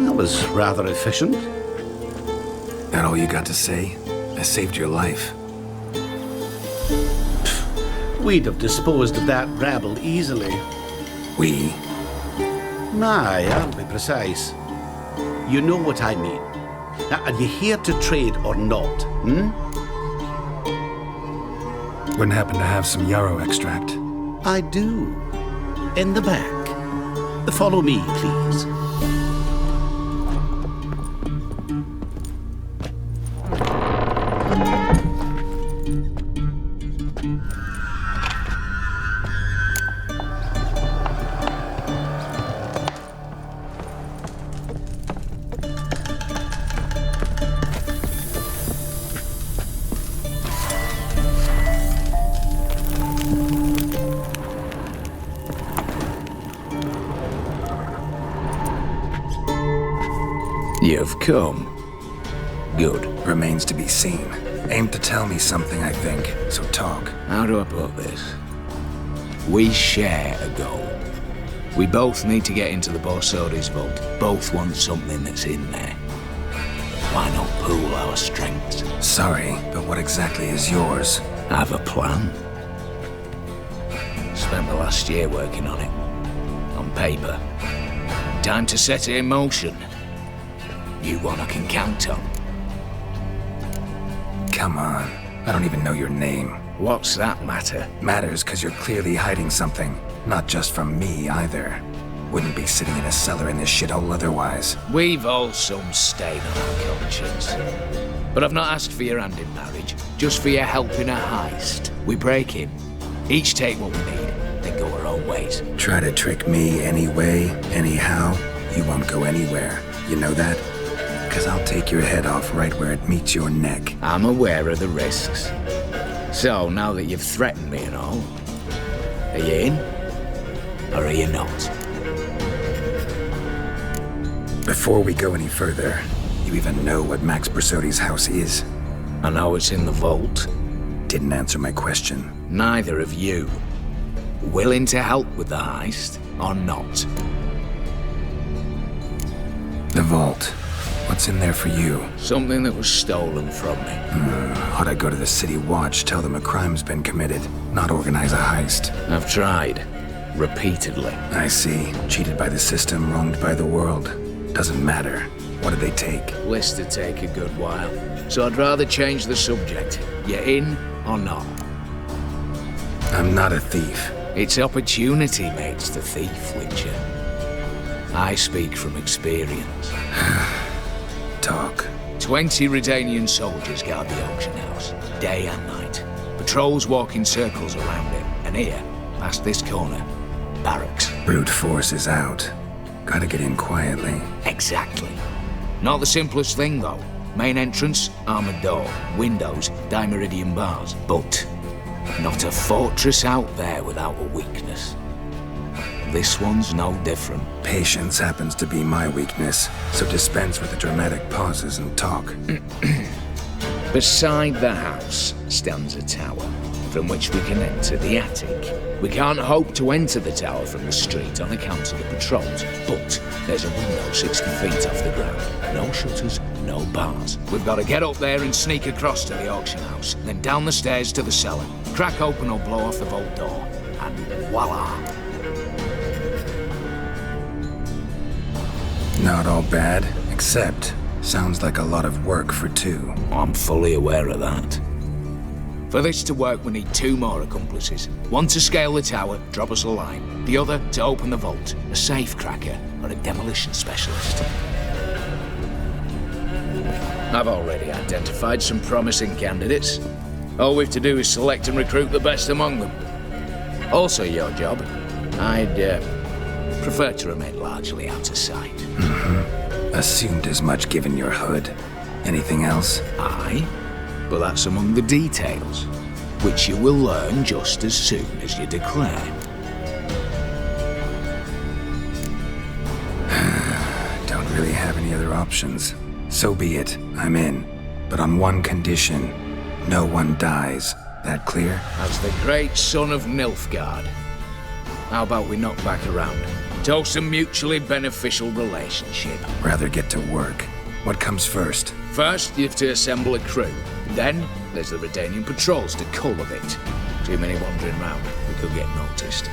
That was rather efficient. That all you got to say? I saved your life. We'd have disposed of that rabble easily. We? Aye, I'll be precise. You know what I mean. Now, are you here to trade or not, Wouldn't happen to have some yarrow extract. I do. In the back. Follow me, please. You've come. Good. Remains to be seen. Aim to tell me something, I think, so talk. How do I put this? We share a goal. We both need to get into the Borsodi's vault. Both want something that's in there. Why not pool our strengths? Sorry, but what exactly is yours? I have a plan. Spent the last year working on it. On paper. Time to set it in motion. You one I can count on. Come on. I don't even know your name. What's that matter? Matters because you're clearly hiding something. Not just from me, either. Wouldn't be sitting in a cellar in this shithole otherwise. We've all some stain on our conscience. But I've not asked for your hand in marriage, just for your help in a heist. We break in, each take what we need, then go our own ways. Try to trick me anyway, anyhow, you won't go anywhere. You know that? Because I'll take your head off right where it meets your neck. I'm aware of the risks. So, now that you've threatened me and all, are you in? Or are you not? Before we go any further, you even know what Max Bersodi's house is? I know it's in the vault. Didn't answer my question. Neither of you. Willing to help with the heist, or not? The vault. What's in there for you? Something that was stolen from me. Ought I go to the City Watch, tell them a crime's been committed, not organize a heist? I've tried. Repeatedly. I see. Cheated by the system, wronged by the world. Doesn't matter. What did they take? List to take a good while. So I'd rather change the subject. You in or not? I'm not a thief. It's opportunity makes the thief, Witcher. I speak from experience. Talk. 20 Redanian soldiers guard the auction house, day and night. Patrols walk in circles around it, and here, past this corner, barracks. Brute force is out. Gotta get in quietly. Exactly. Not the simplest thing, though. Main entrance, armored door. Windows, dimeridian bars. But not a fortress out there without a weakness. This one's no different. Patience happens to be my weakness, so dispense with the dramatic pauses and talk. Beside the house stands a tower, from which we can enter the attic. We can't hope to enter the tower from the street on account of the patrols, but there's a window 60 feet off the ground. No shutters, no bars. We've got to get up there and sneak across to the auction house, then down the stairs to the cellar, crack open or blow off the vault door, and voila! Not all bad, except sounds like a lot of work for two. I'm fully aware of that. For this to work, we need 2 more accomplices. One to scale the tower, drop us a line. The other to open the vault, a safe cracker or a demolition specialist. I've already identified some promising candidates. All we've to do is select and recruit the best among them. Also your job. I'd prefer to remain largely out of sight. Assumed as much given your hood. Anything else? Aye, but that's among the details, which you will learn just as soon as you declare. Don't really have any other options. So be it, I'm in. But on one condition, no one dies. That clear? As the great son of Nilfgaard. How about we knock back around? Toast a mutually beneficial relationship. Rather get to work. What comes first? First, you have to assemble a crew. Then, there's the Redanian patrols to cultivate. Too many wandering round, we could get noticed.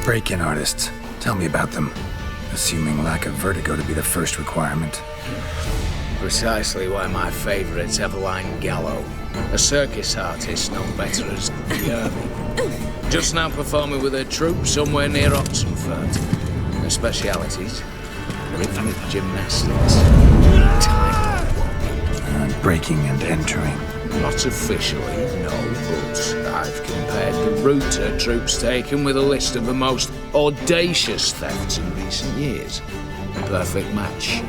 Break-in artists. Tell me about them. Assuming lack of vertigo to be the first requirement. Precisely why my favourite's Eveline Gallo, a circus artist known better as Yerby. Just now performing with her troupe somewhere near Oxenfurt. Her specialities: rhythmic gymnastics, tightrope walking. Breaking and entering. Not officially, no, but I've compared the route her troupe's taken with a list of the most audacious thefts in recent years. Perfect match.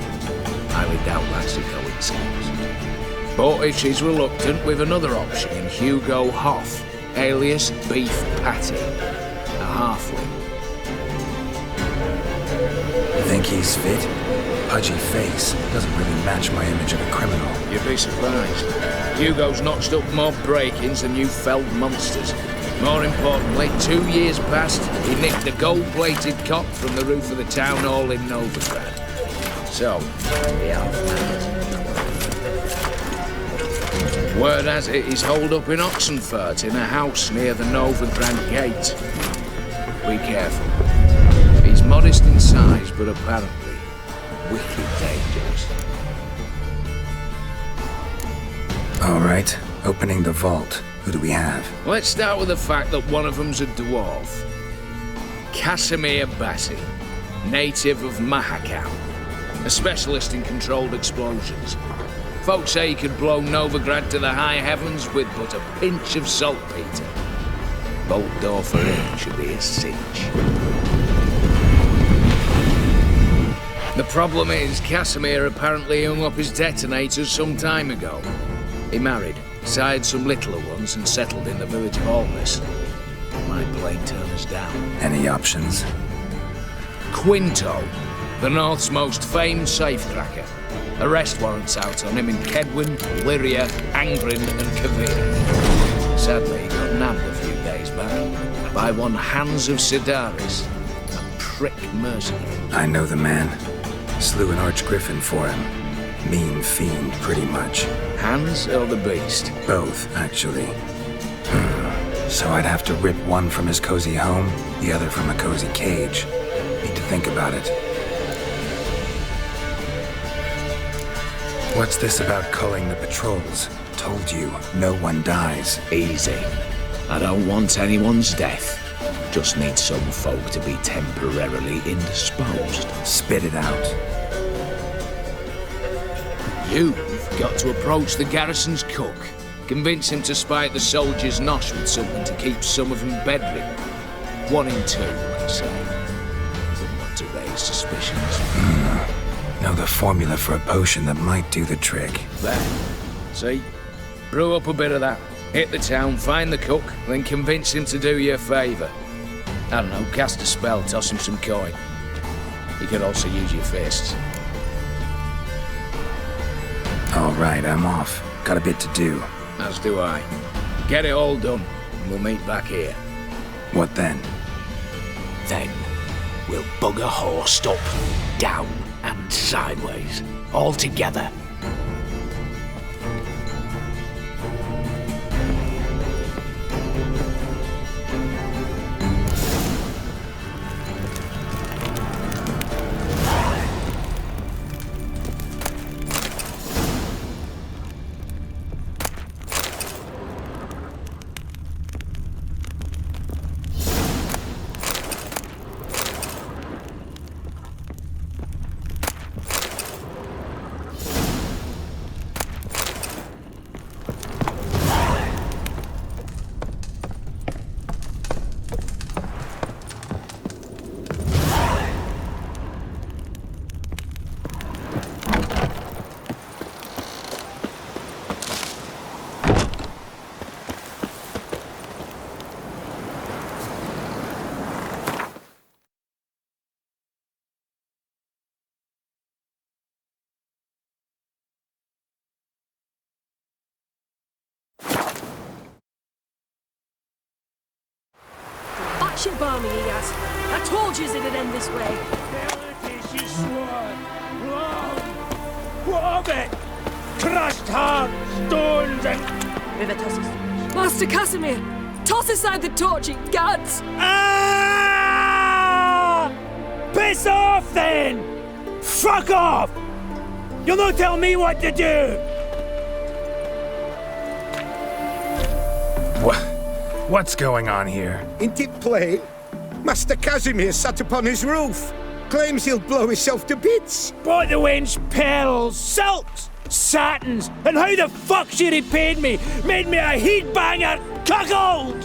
Highly doubt that's a coincidence. But if she's reluctant, with another option in Hugo Hoff, alias Beef Patty, a halfling. You think he's fit? Pudgy face doesn't really match my image of a criminal. You'd be surprised. Hugo's notched up more break-ins than you felled monsters. More importantly, 2 years past, he nicked a gold-plated cock from the roof of the town hall in Novigrad. So, yeah. Word has it he's holed up in Oxenfurt in a house near the Novigrad gate. Be careful. He's modest in size, but apparently wicked dangerous. All right, opening the vault. Who do we have? Let's start with the fact that one of them's a dwarf. Casimir Bassi, native of Mahakam, a specialist in controlled explosions. Folks say he could blow Novigrad to the high heavens with but a pinch of saltpeter. Bolt door for him should be a cinch. The problem is, Casimir apparently hung up his detonators some time ago. He married, sired some littler ones and settled in the village of Alness. My plain turners down. Any options? Quinto, the North's most famed safecracker. Arrest warrants out on him in Kedwin, Lyria, Angren and Kavir. Sadly, he got nabbed a few days back by one Hans of Sidaris, a prick mercenary. I know the man. Slew an archgriffin for him. Mean fiend, pretty much. Hans or the beast? Both, actually. So I'd have to rip one from his cozy home, the other from a cozy cage. Need to think about it. What's this about culling the patrols? Told you, no one dies. Easy. I don't want anyone's death. Just need some folk to be temporarily indisposed. Spit it out. You've got to approach the garrison's cook. Convince him to spite the soldiers' nosh with something to keep some of them bedridden. 1 in 2, let's say. Wouldn't want to raise suspicions. Know the formula for a potion that might do the trick. There. See? Brew up a bit of that. Hit the town, find the cook, then convince him to do you a favour. I don't know, cast a spell, toss him some coin. You could also use your fists. All right, I'm off. Got a bit to do. As do I. Get it all done, and we'll meet back here. What then? Then, we'll bugger horse up, down and sideways, all together. Shit balmy he has. I told you it'd end this way. She swore. Long. What of it? Crushed heart, stones and... River tosses. Master Casimir, toss aside the torch, it gads. Ah! Piss off then! Fuck off! You'll not tell me what to do! What's going on here? Ain't it plain? Master Casimir sat upon his roof. Claims he'll blow himself to bits. Bought the wench pearls, silks, satins, and how the fuck she repaid me? Made me a heat banger, cuckold!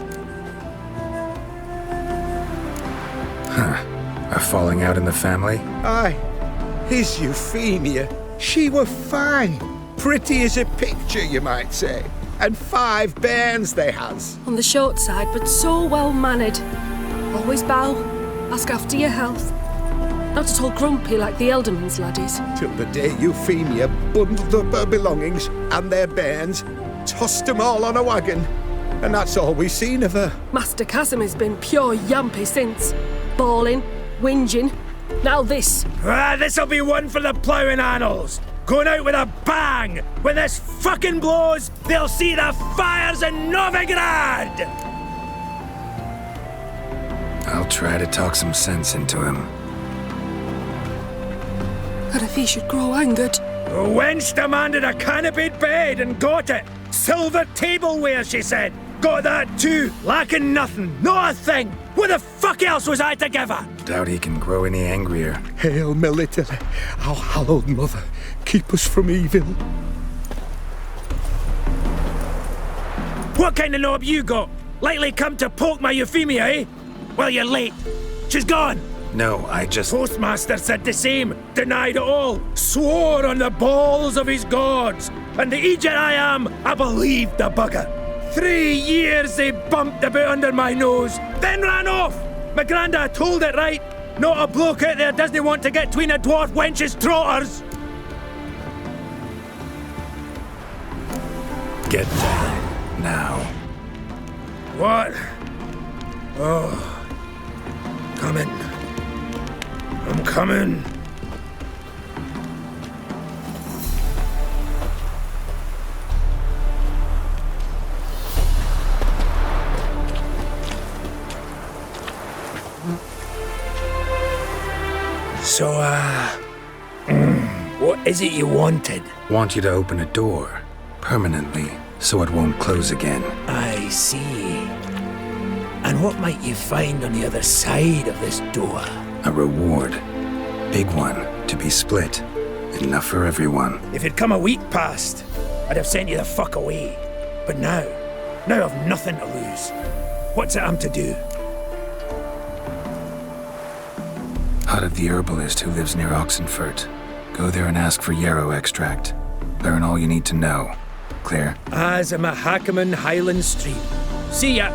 Huh. A falling out in the family? Aye. His Euphemia. She were fine. Pretty as a picture, you might say. And 5 bairns they has. On the short side, but so well mannered. Always bow, ask after your health. Not at all grumpy like the Elderman's laddies. Till the day Euphemia bundled up her belongings and their bairns, tossed them all on a wagon. And that's all we've seen of her. Master Casimir's been pure yampy since. Bawling, whinging, now this. This'll be one for the ploughing annals. Going out with a bang! When this fucking blows, they'll see the fires in Novigrad! I'll try to talk some sense into him. And if he should grow angered? The wench demanded a canopied bed and got it. Silver tableware, she said. Got that too. Lacking nothing. Not a thing. What the fuck else was I to give her? Doubt he can grow any angrier. Hail Melitele, our hallowed mother. Keep us from evil. What kind of knob you got? Likely come to poke my Euphemia, eh? Well, you're late. She's gone. No, I just... Postmaster said the same, denied it all, swore on the balls of his gods. And the Egypt I am, I believed the bugger. 3 years they bumped about under my nose, then ran off. My granda told it right. Not a bloke out there doesn't want to get between a dwarf wench's trotters. Get down, now. What? Oh. Coming. I'm coming. So, what is it you wanted? Want you to open a door, permanently, so it won't close again. I see. And what might you find on the other side of this door? A reward. Big one, to be split. Enough for everyone. If it'd come a week past, I'd have sent you the fuck away. But now I've nothing to lose. What's it I'm to do? Hut of the herbalist who lives near Oxenfurt. Go there and ask for yarrow extract. Learn all you need to know. Clear? As I'm a Hackerman Highland Street. See ya!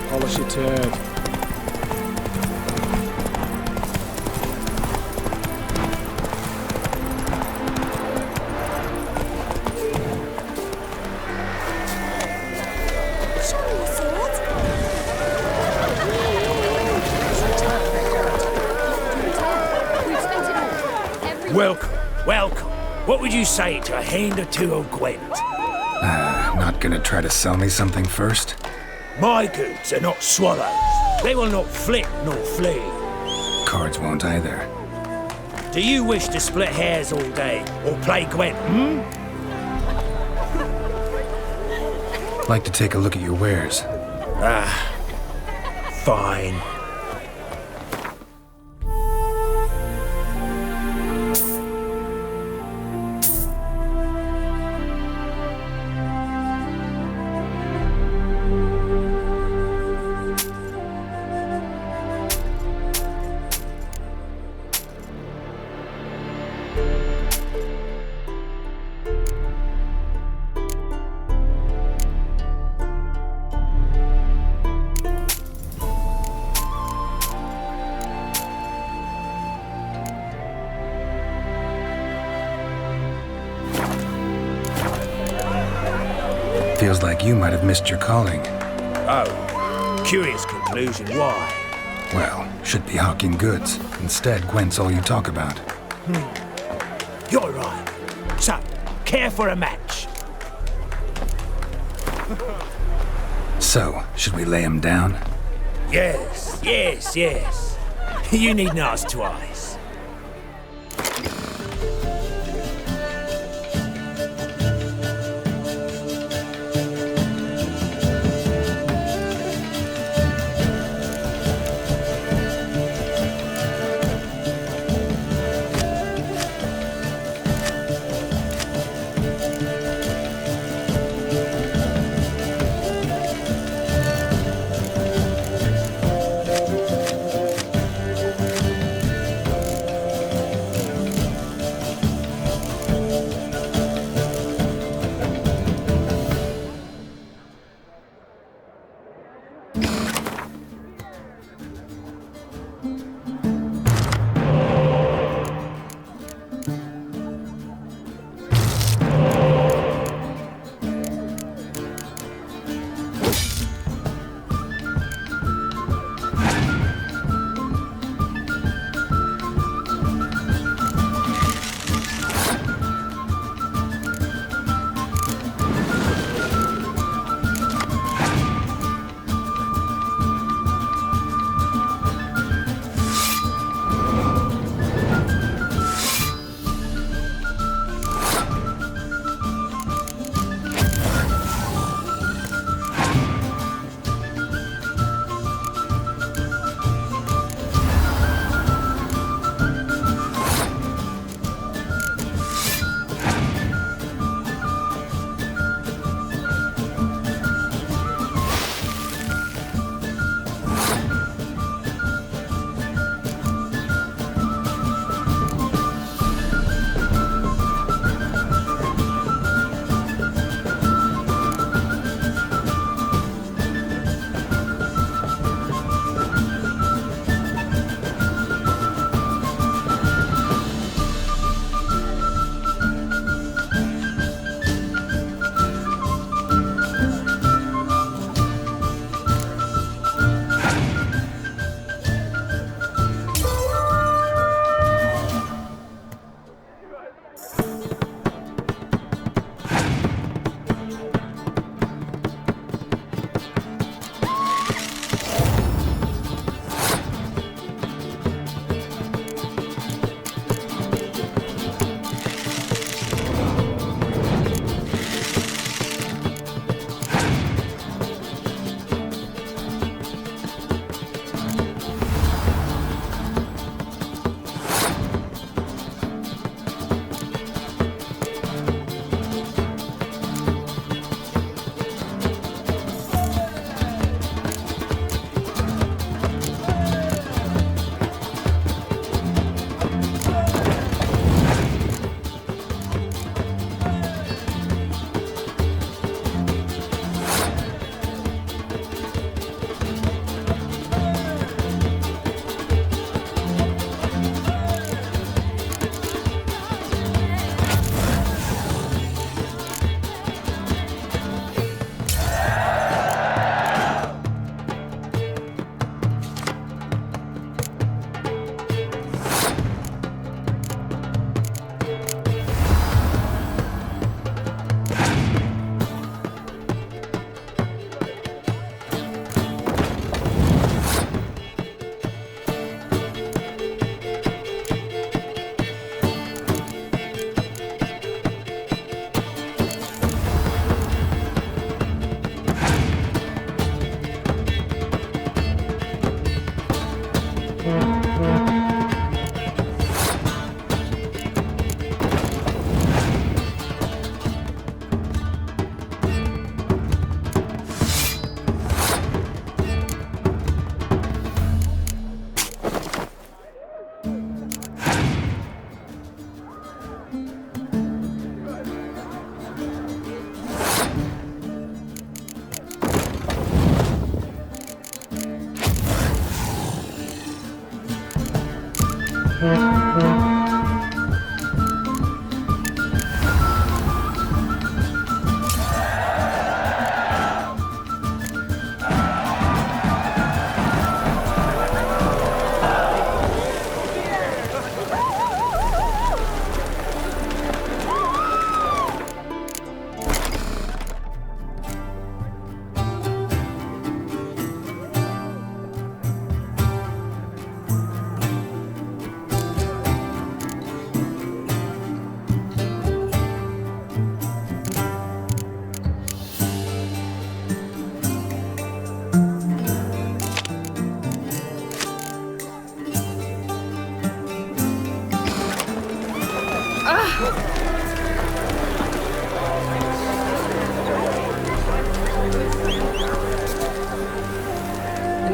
Polish your turd. Welcome. What would you say to a hand or two of Gwent? Not gonna try to sell me something first? My goods are not swallows. They will not flit nor flee. Cards won't either. Do you wish to split hairs all day or play Gwent, Like to take a look at your wares. Fine. Feels like you might have missed your calling. Oh, curious conclusion. Why? Well, should be hawking goods. Instead, Gwent's all you talk about. You're right. So, care for a match? So, should we lay him down? Yes, yes, yes. You needn't ask twice.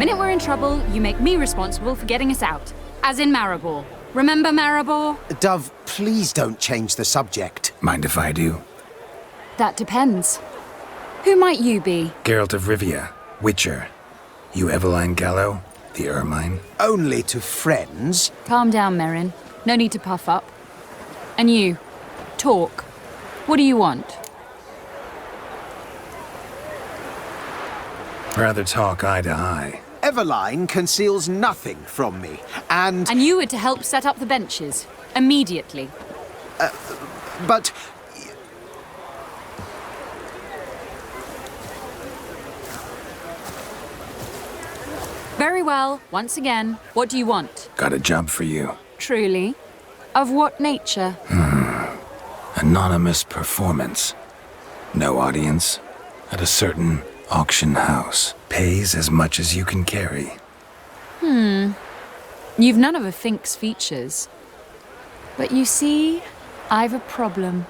minute we're in trouble, you make me responsible for getting us out. As in Maribor. Remember Maribor? Dove, please don't change the subject. Mind if I do? That depends. Who might you be? Geralt of Rivia, Witcher. You Eveline Gallo, the Ermine? Only to friends. Calm down, Merrin. No need to puff up. And you, talk. What do you want? Rather talk eye to eye. Eveline conceals nothing from me, and... And you were to help set up the benches. Immediately. But... Very well. Once again, what do you want? Got a job for you. Truly? Of what nature? Anonymous performance. No audience. At a certain auction house. Pays as much as you can carry. You've none of a Fink's features. But you see, I've a problem.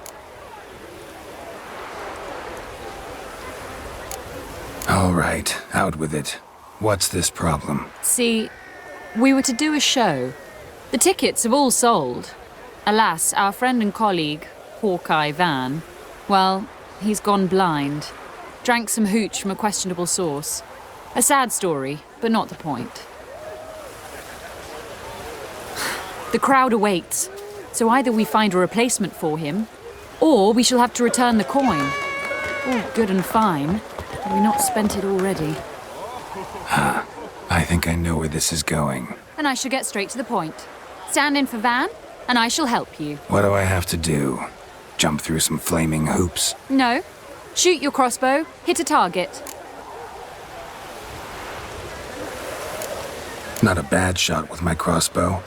All right, out with it. What's this problem? See, we were to do a show. The tickets have all sold. Alas, our friend and colleague, Hawkeye Van, well, he's gone blind. Drank some hooch from a questionable source. A sad story, but not the point. The crowd awaits, so either we find a replacement for him, or we shall have to return the coin. All good and fine. Have we not spent it already? I think I know where this is going. And I shall get straight to the point. Stand in for Van, and I shall help you. What do I have to do? Jump through some flaming hoops? No. Shoot your crossbow, hit a target. Not a bad shot with my crossbow.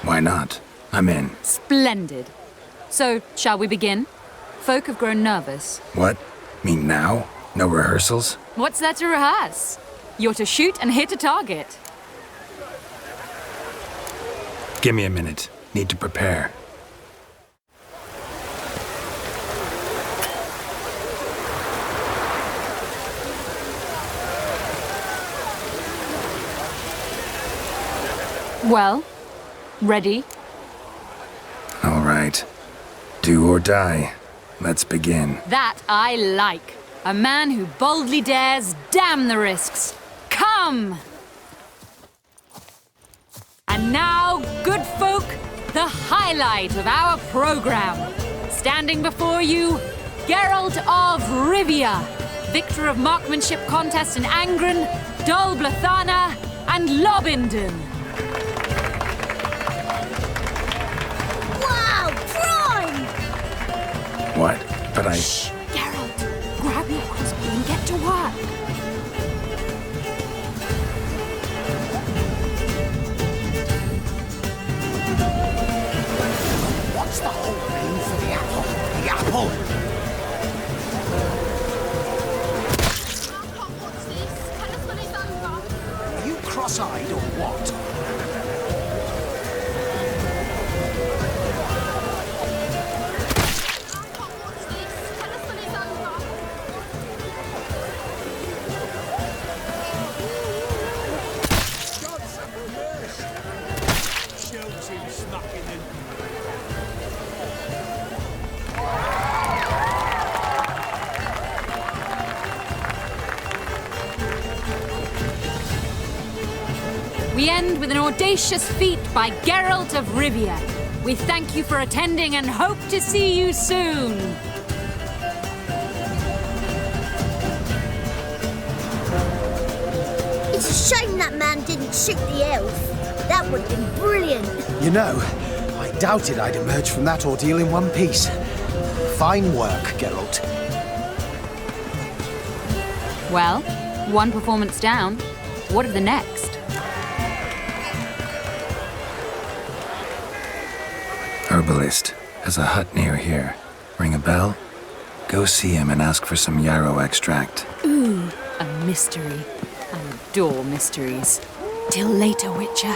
Why not? I'm in. Splendid. So, shall we begin? Folk have grown nervous. What? Mean now? No rehearsals? What's there to rehearse? You're to shoot and hit a target. Give me a minute. Need to prepare. Well, ready? All right. Do or die. Let's begin. That I like. A man who boldly dares, damn the risks. Come! And now, good folk, the highlight of our program. Standing before you, Geralt of Rivia, victor of marksmanship contests in Angren, Dol Blathana, and Lobindon. Wow, prime! What? But I... Shh, Geralt, grab your crossbow and get to work. What's the whole name for the apple? The apple! Are you cross-eyed or what? We end with an audacious feat by Geralt of Rivia. We thank you for attending and hope to see you soon. It's a shame that man didn't shoot the elf. That would have been brilliant. You know, I doubted I'd emerge from that ordeal in one piece. Fine work, Geralt. Well, one performance down. What of the next? Herbalist has a hut near here. Ring a bell? Go see him and ask for some yarrow extract. Ooh, a mystery. I adore mysteries. Till later, Witcher.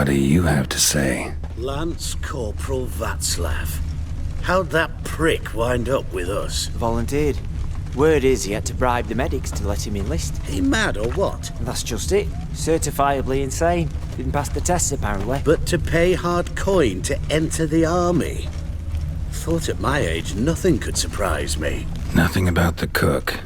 What do you have to say? Lance Corporal Václav. How'd that prick wind up with us? Volunteered. Word is he had to bribe the medics to let him enlist. He mad or what? That's just it. Certifiably insane. Didn't pass the tests, apparently. But to pay hard coin to enter the army? Thought at my age nothing could surprise me. Nothing about the cook.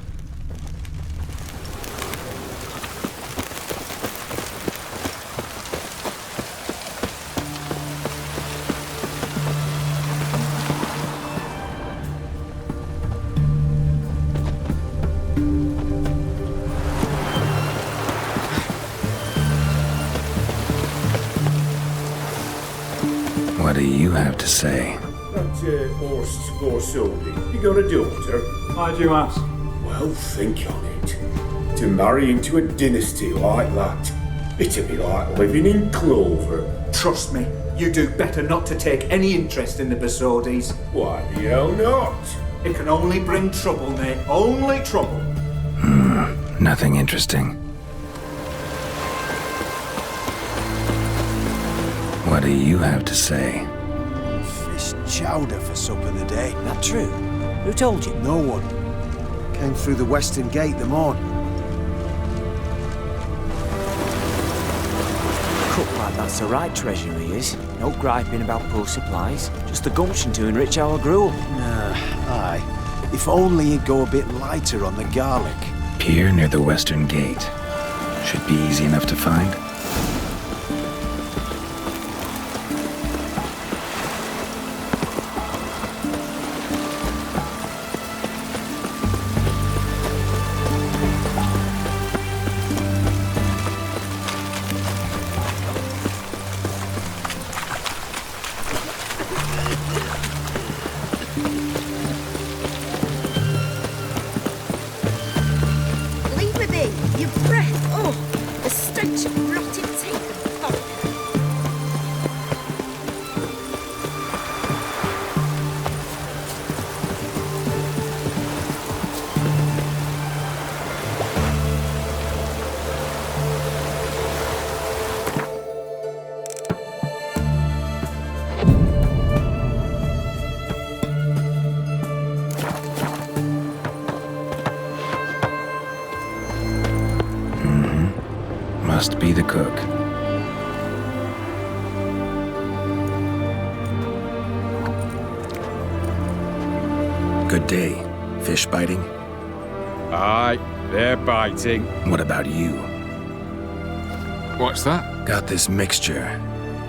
What do you have to say? That horse goes solely. You got a daughter? Why do you ask? Well, think on it. To marry into a dynasty like that, it'd be like living in clover. Trust me, you do better not to take any interest in the Besodis. Why the hell not? It can only bring trouble, Nate. Only trouble. Nothing interesting. What do you have to say? Fish chowder for supper the day. That true? Who told you? No one. Came through the western gate the morn. Cook like that's the right treasure he is. No griping about poor supplies. Just the gumption to enrich our gruel. Nah, aye. If only he'd go a bit lighter on the garlic. Pier near the western gate. Should be easy enough to find. Leave with me. Your breath. Oh, the stench of rotted teeth and vodka. Must be the cook. Good day. Fish biting? Aye, they're biting. What about you? What's that? Got this mixture.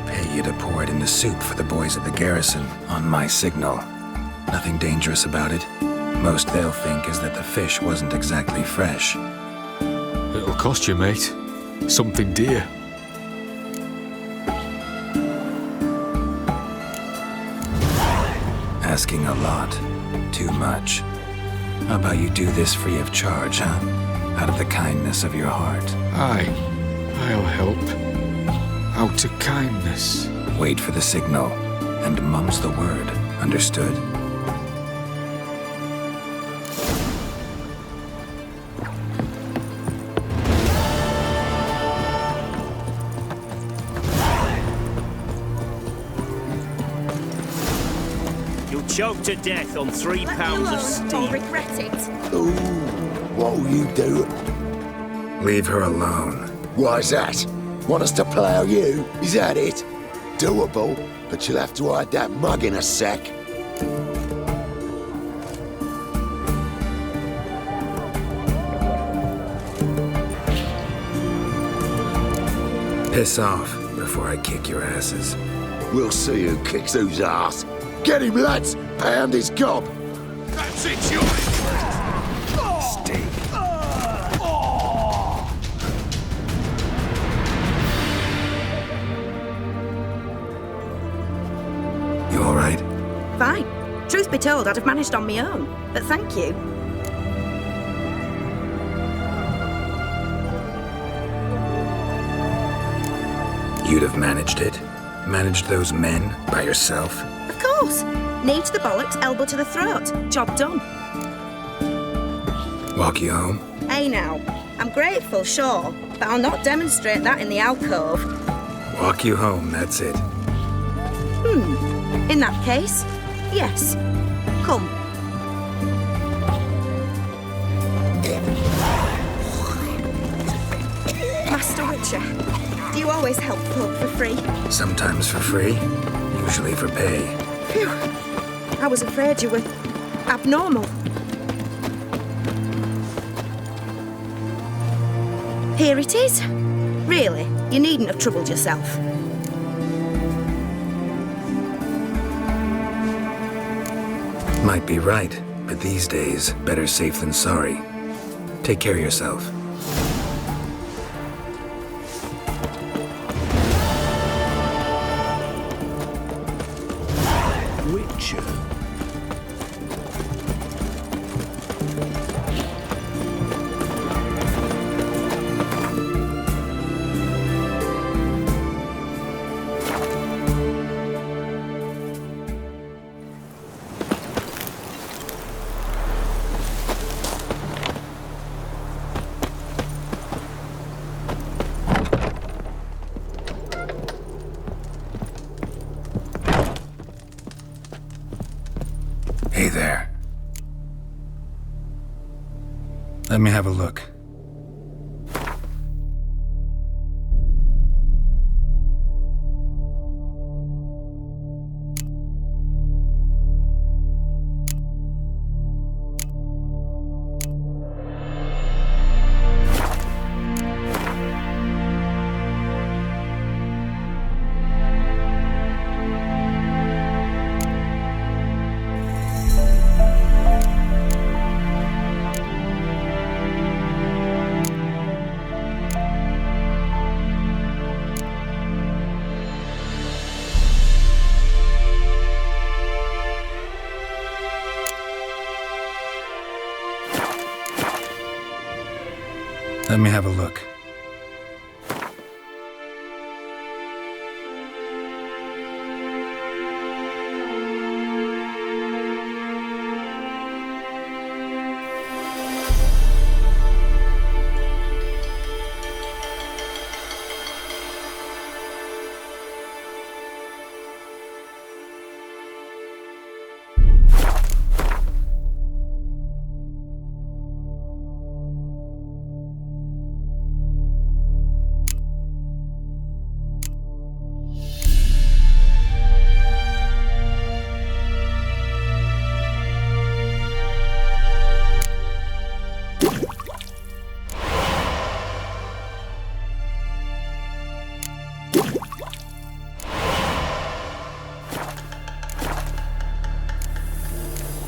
Pay you to pour it in the soup for the boys at the garrison on my signal. Nothing dangerous about it. Most they'll think is that the fish wasn't exactly fresh. It'll cost you, mate. Something dear. Asking a lot. Too much. How about you do this free of charge, huh? Out of the kindness of your heart. Aye, I'll help. Out of kindness. Wait for the signal, and mum's the word. Understood? You'll choke to death on 3 pounds of I'll steam. regret it. Ooh, what'll you do? Leave her alone. Why's that? Want us to plough you? Is that it? Doable, but you'll have to hide that mug in a sec. Piss off before I kick your asses. We'll see who kicks whose ass. Get him, lads! Pound his gob! That's it, you. Steak. You all right? Fine. Truth be told, I'd have managed on my own. But thank you. You'd have managed it? Managed those men by yourself? Of course. Knee to the bollocks, elbow to the throat. Job done. Walk you home? Hey now. I'm grateful, sure, but I'll not demonstrate that in the alcove. Walk you home, that's it. In that case, yes. Come. Master Witcher, do you always help folk for free? Sometimes for free, usually for pay. Phew. I was afraid you were abnormal. Here it is. Really, you needn't have troubled yourself. Might be right, but these days, better safe than sorry. Take care of yourself. Witcher. Hey there. Let me have a look. Let me have a look.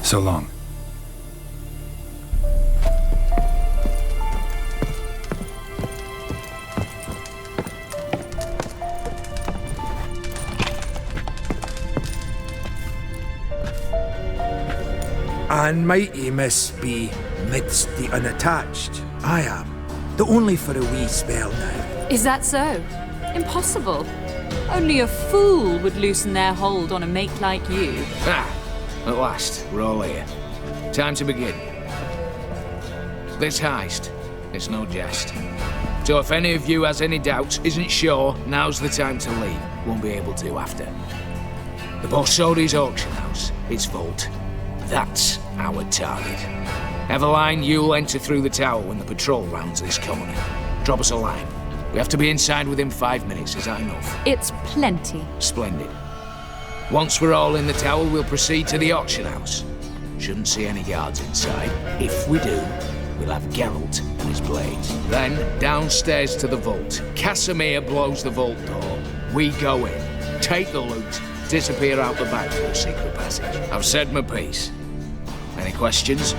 So long. And mighty must be midst the unattached. I am, though only for a wee spell now. Is that so? Impossible. Only a fool would loosen their hold on a mate like you. Ah, at last, we're all here. Time to begin. This heist, it's no jest. So if any of you has any doubts, isn't sure, now's the time to leave. Won't be able to after. The Borsodi's auction house, its vault. That's our target. Eveline, you'll enter through the tower when the patrol rounds this corner. Drop us a line. We have to be inside within 5 minutes, is that enough? It's plenty. Splendid. Once we're all in the tower, we'll proceed to the auction house. Shouldn't see any guards inside. If we do, we'll have Geralt and his blades. Then, downstairs to the vault. Casimir blows the vault door. We go in, take the loot, disappear out the back through a secret passage. I've said my piece. Any questions?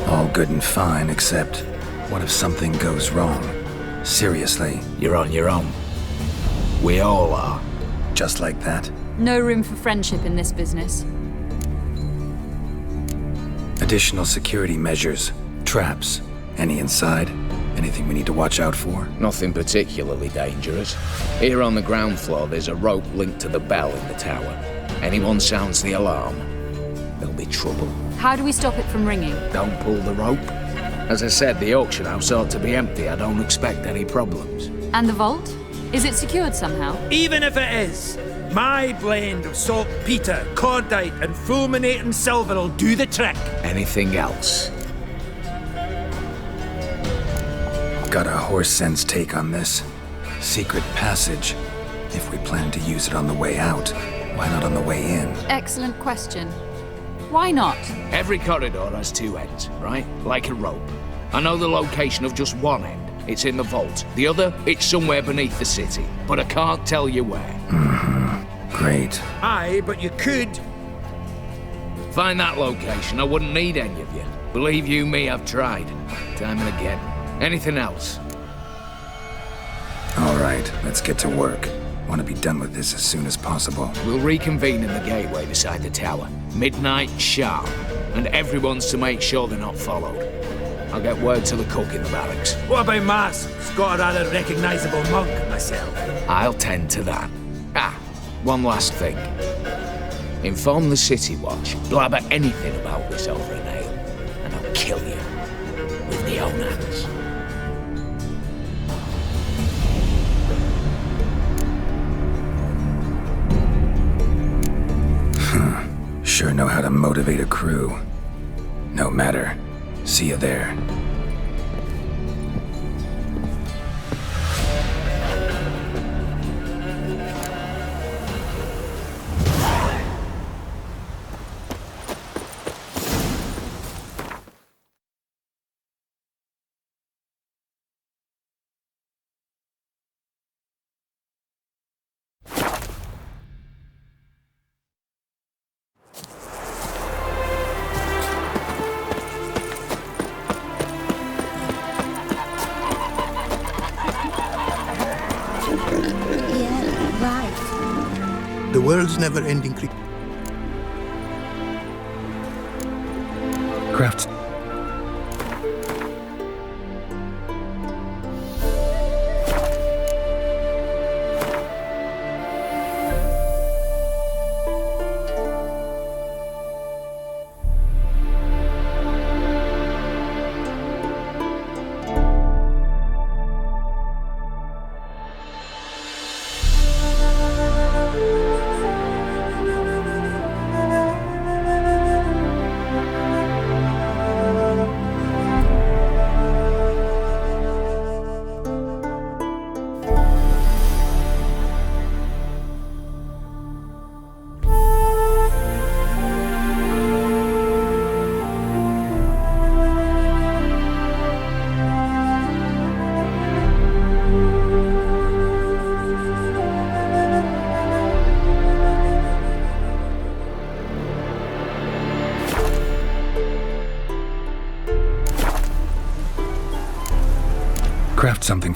All good and fine, except what if something goes wrong? Seriously. You're on your own. We all are. Just like that? No room for friendship in this business. Additional security measures. Traps. Any inside? Anything we need to watch out for? Nothing particularly dangerous. Here on the ground floor, there's a rope linked to the bell in the tower. Anyone sounds the alarm, there'll be trouble. How do we stop it from ringing? Don't pull the rope. As I said, the auction house ought to be empty. I don't expect any problems. And the vault? Is it secured somehow? Even if it is, my blend of saltpeter, cordite, and fulminating silver will do the trick. Anything else? Got a horse sense take on this. Secret passage. If we plan to use it on the way out, why not on the way in? Excellent question. Why not? Every corridor has two ends, right? Like a rope. I know the location of just one end. It's in the vault. The other, it's somewhere beneath the city. But I can't tell you where. Great. Aye, but you could. Find that location. I wouldn't need any of you. Believe you me, I've tried. Time and again. Anything else? All right, let's get to work. Want to be done with this as soon as possible. We'll reconvene in the gateway beside the tower. Midnight sharp. And everyone's to make sure they're not followed. I'll get word to the cook in the barracks. What about Mars? He's got a rather recognisable monk myself. I'll tend to that. One last thing. Inform the City Watch. Blabber anything about this over an ale, and I'll kill you with my own hands. Sure know how to motivate a crew. No matter. See you there. The world's never-ending Crafts. Craft something.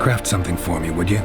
Craft something for me, would you?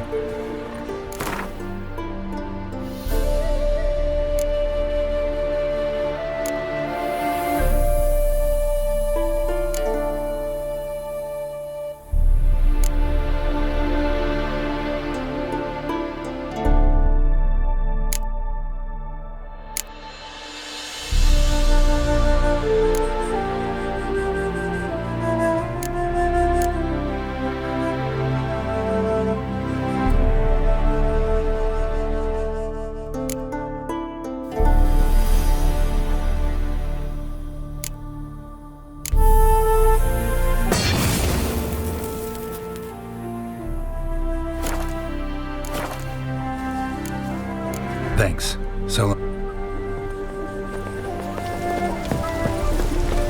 Thanks. So long.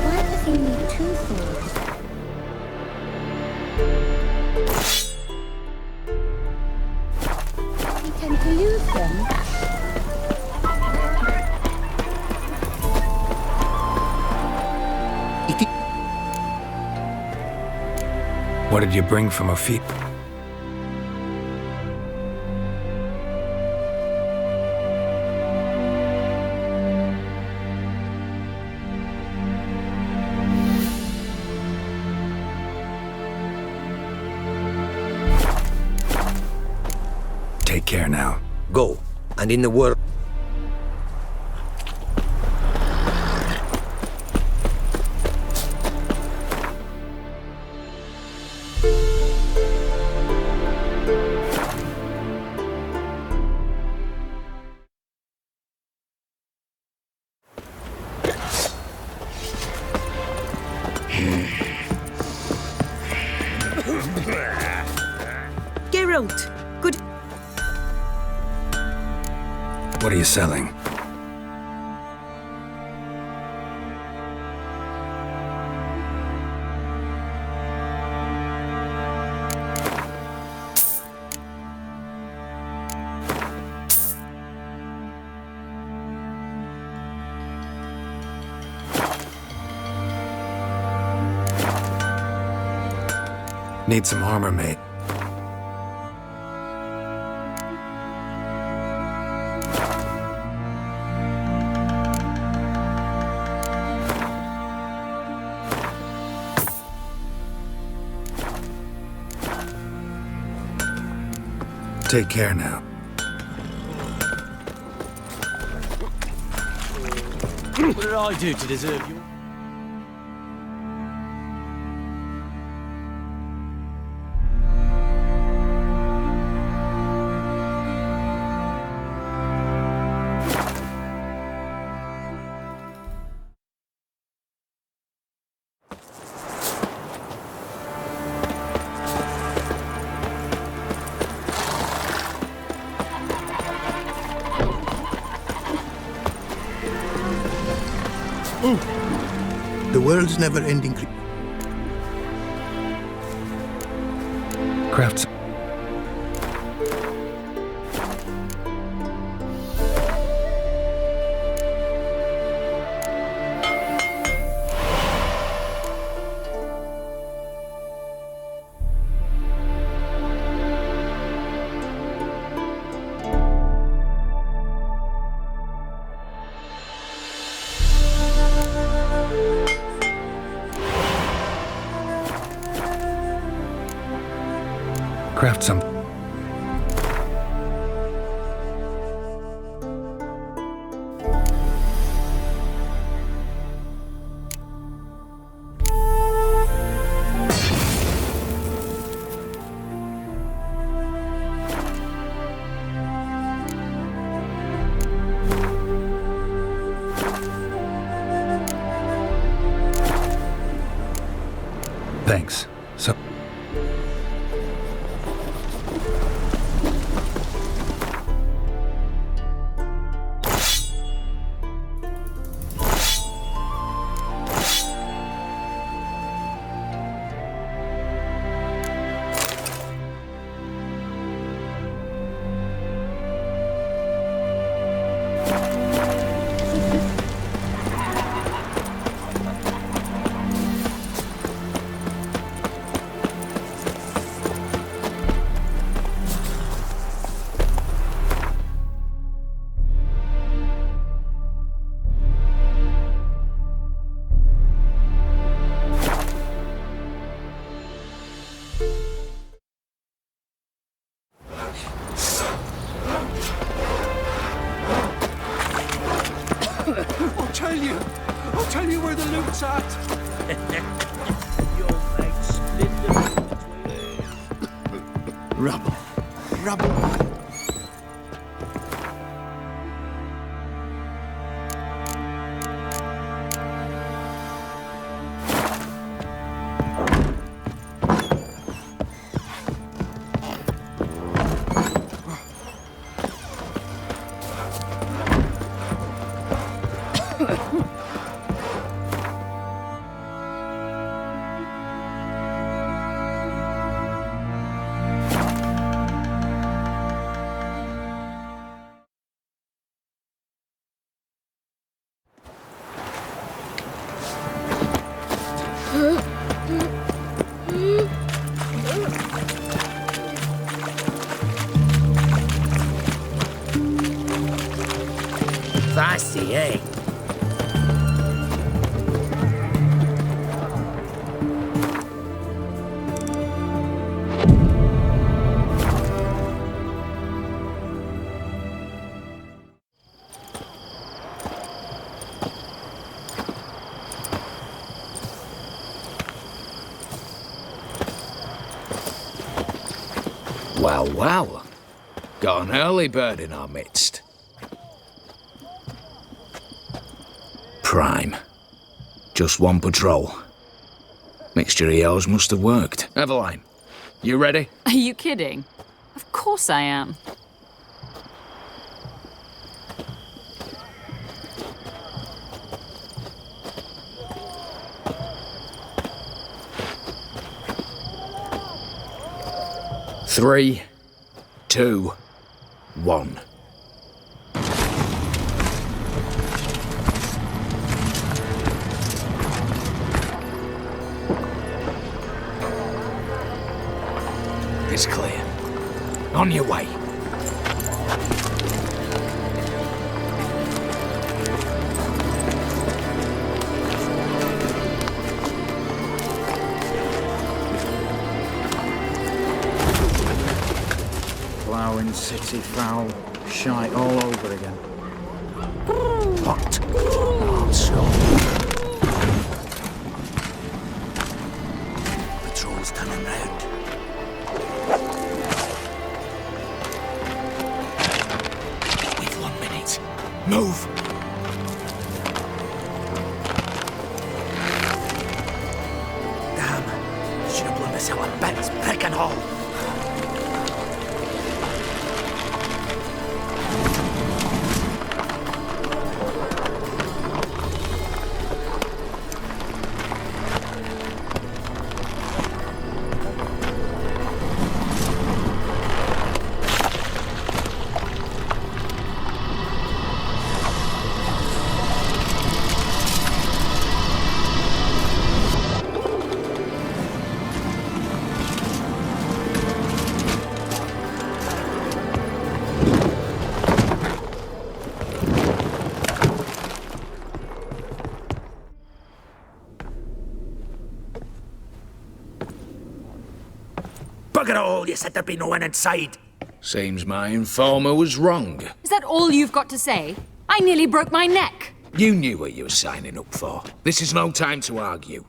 Why does he need two swords? We tend to lose them. What did you bring from Afit? Take care now. Go, and in the world. Geralt, good. What are you selling? Need some armor made. Take care now. What did I do to deserve you? The world's never-ending. Crafts. Craft some. Thanks. So. that? Your legs split the Rubble. Rubble. Thirsty, eh? Well, well. Got an early bird in our midst. Prime. Just one patrol. Mixture of yours must have worked. Eveline, you ready? Are you kidding? Of course I am. Three, 2, 1. It's clear. On your way. Ploughing city foul, shite all over again. What? Oh, Scott. Patrol's turning round. We've 1 minute. Move! Damn. Should have blown this hell a bit. Brick and all. Bugger all, you said there'd be no one inside. Seems my informer was wrong. Is that all you've got to say? I nearly broke my neck. You knew what you were signing up for. This is no time to argue.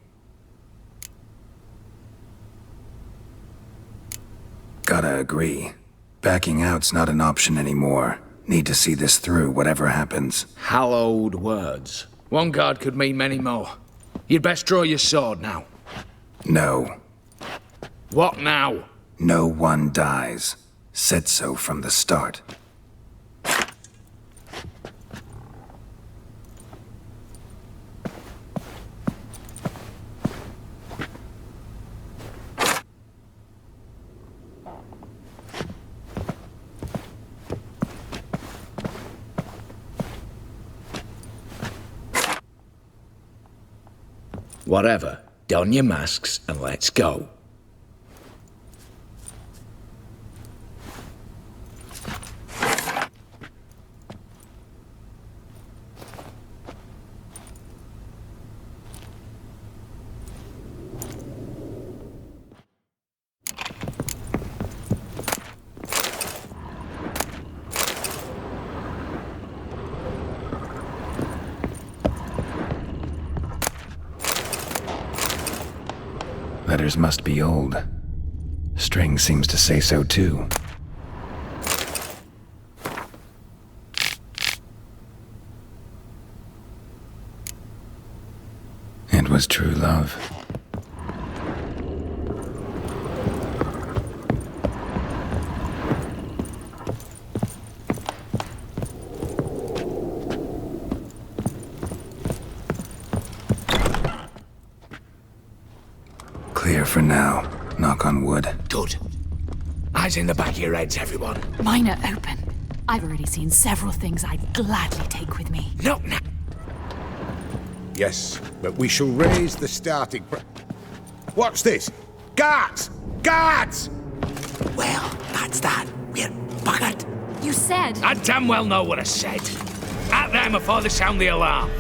Gotta agree. Backing out's not an option anymore. Need to see this through, whatever happens. Hallowed words. One guard could mean many more. You'd best draw your sword now. No. What now? No one dies. Said so from the start. Whatever. Don your masks and let's go. Letters must be old. String seems to say so too. It was true love. Clear for now. Knock on wood. Good. Eyes in the back of your heads, everyone. Mine are open. I've already seen several things I'd gladly take with me. No. Yes, but we shall raise the starting What's this? Guards! Guards! Well, that's that. We're buggered. You said... I damn well know what I said. At them before they sound the alarm.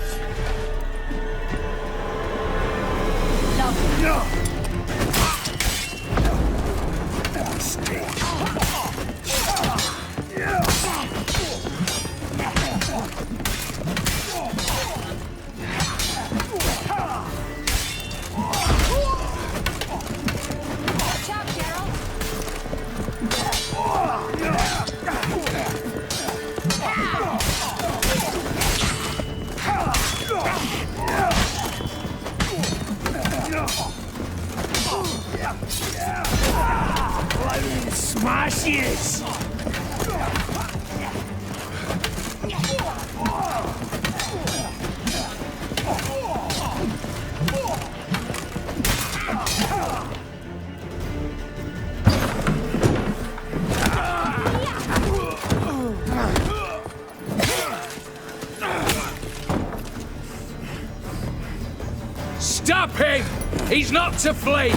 Smashes! Stop him! He's not to flee!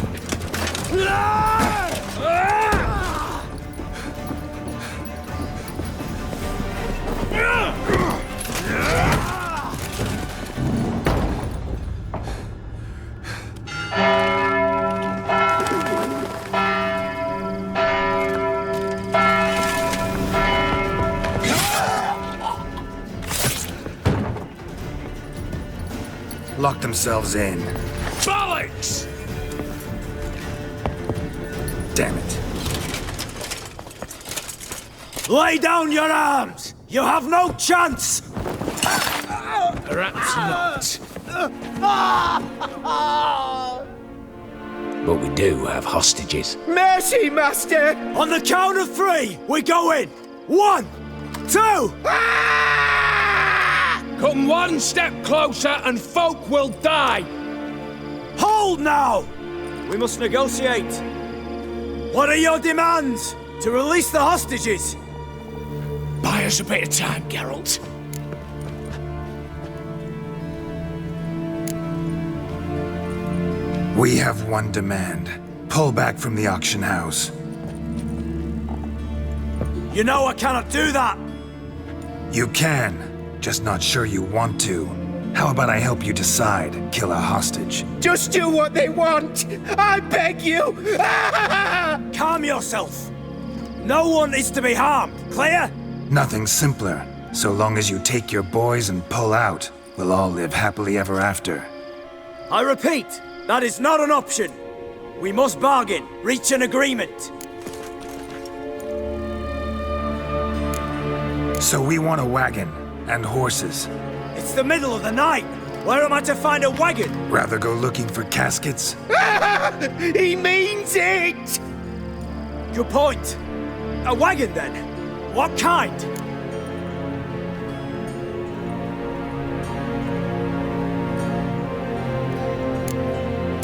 Lock themselves in. Bollocks! Damn it. Lay down your arms! You have no chance! Perhaps not. But we do have hostages. Mercy, Master! On the count of 3, we go in! 1, 2... Come one step closer and folk will die! Hold now! We must negotiate. What are your demands? To release the hostages? Buy us a bit of time, Geralt. We have one demand. Pull back from the auction house. You know I cannot do that! You can. Just not sure you want to. How about I help you decide? Kill a hostage. Just do what they want! I beg you! Calm yourself. No one is to be harmed, clear? Nothing simpler. So long as you take your boys and pull out, we'll all live happily ever after. I repeat, that is not an option. We must bargain, reach an agreement. So we want a wagon. And horses. It's the middle of the night. Where am I to find a wagon? Rather go looking for caskets? He means it! Good point. A wagon, then? What kind?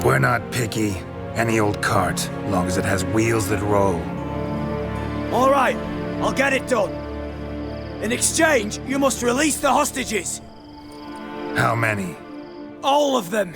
We're not picky. Any old cart, long as it has wheels that roll. All right, I'll get it done. In exchange, you must release the hostages. How many? All of them.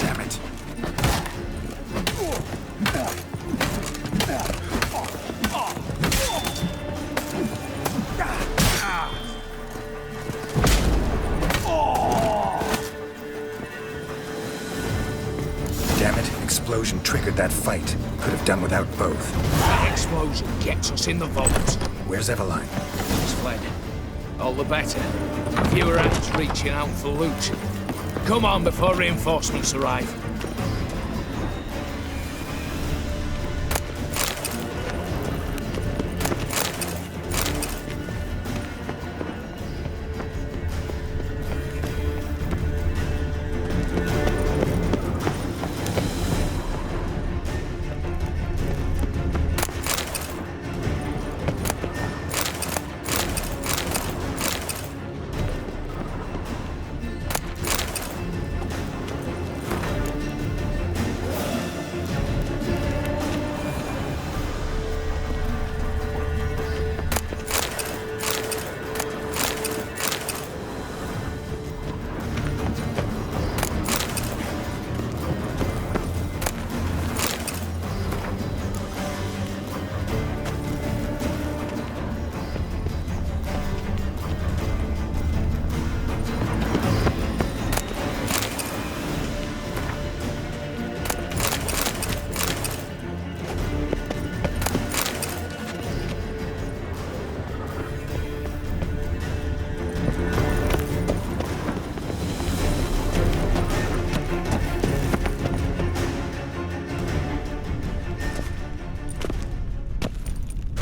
Damn it. Damn it, explosion triggered that fight. Could have done without both. That explosion gets us in the vault. Where's Eveline? She's fled. All the better. Fewer hands reaching out for loot. Come on before reinforcements arrive.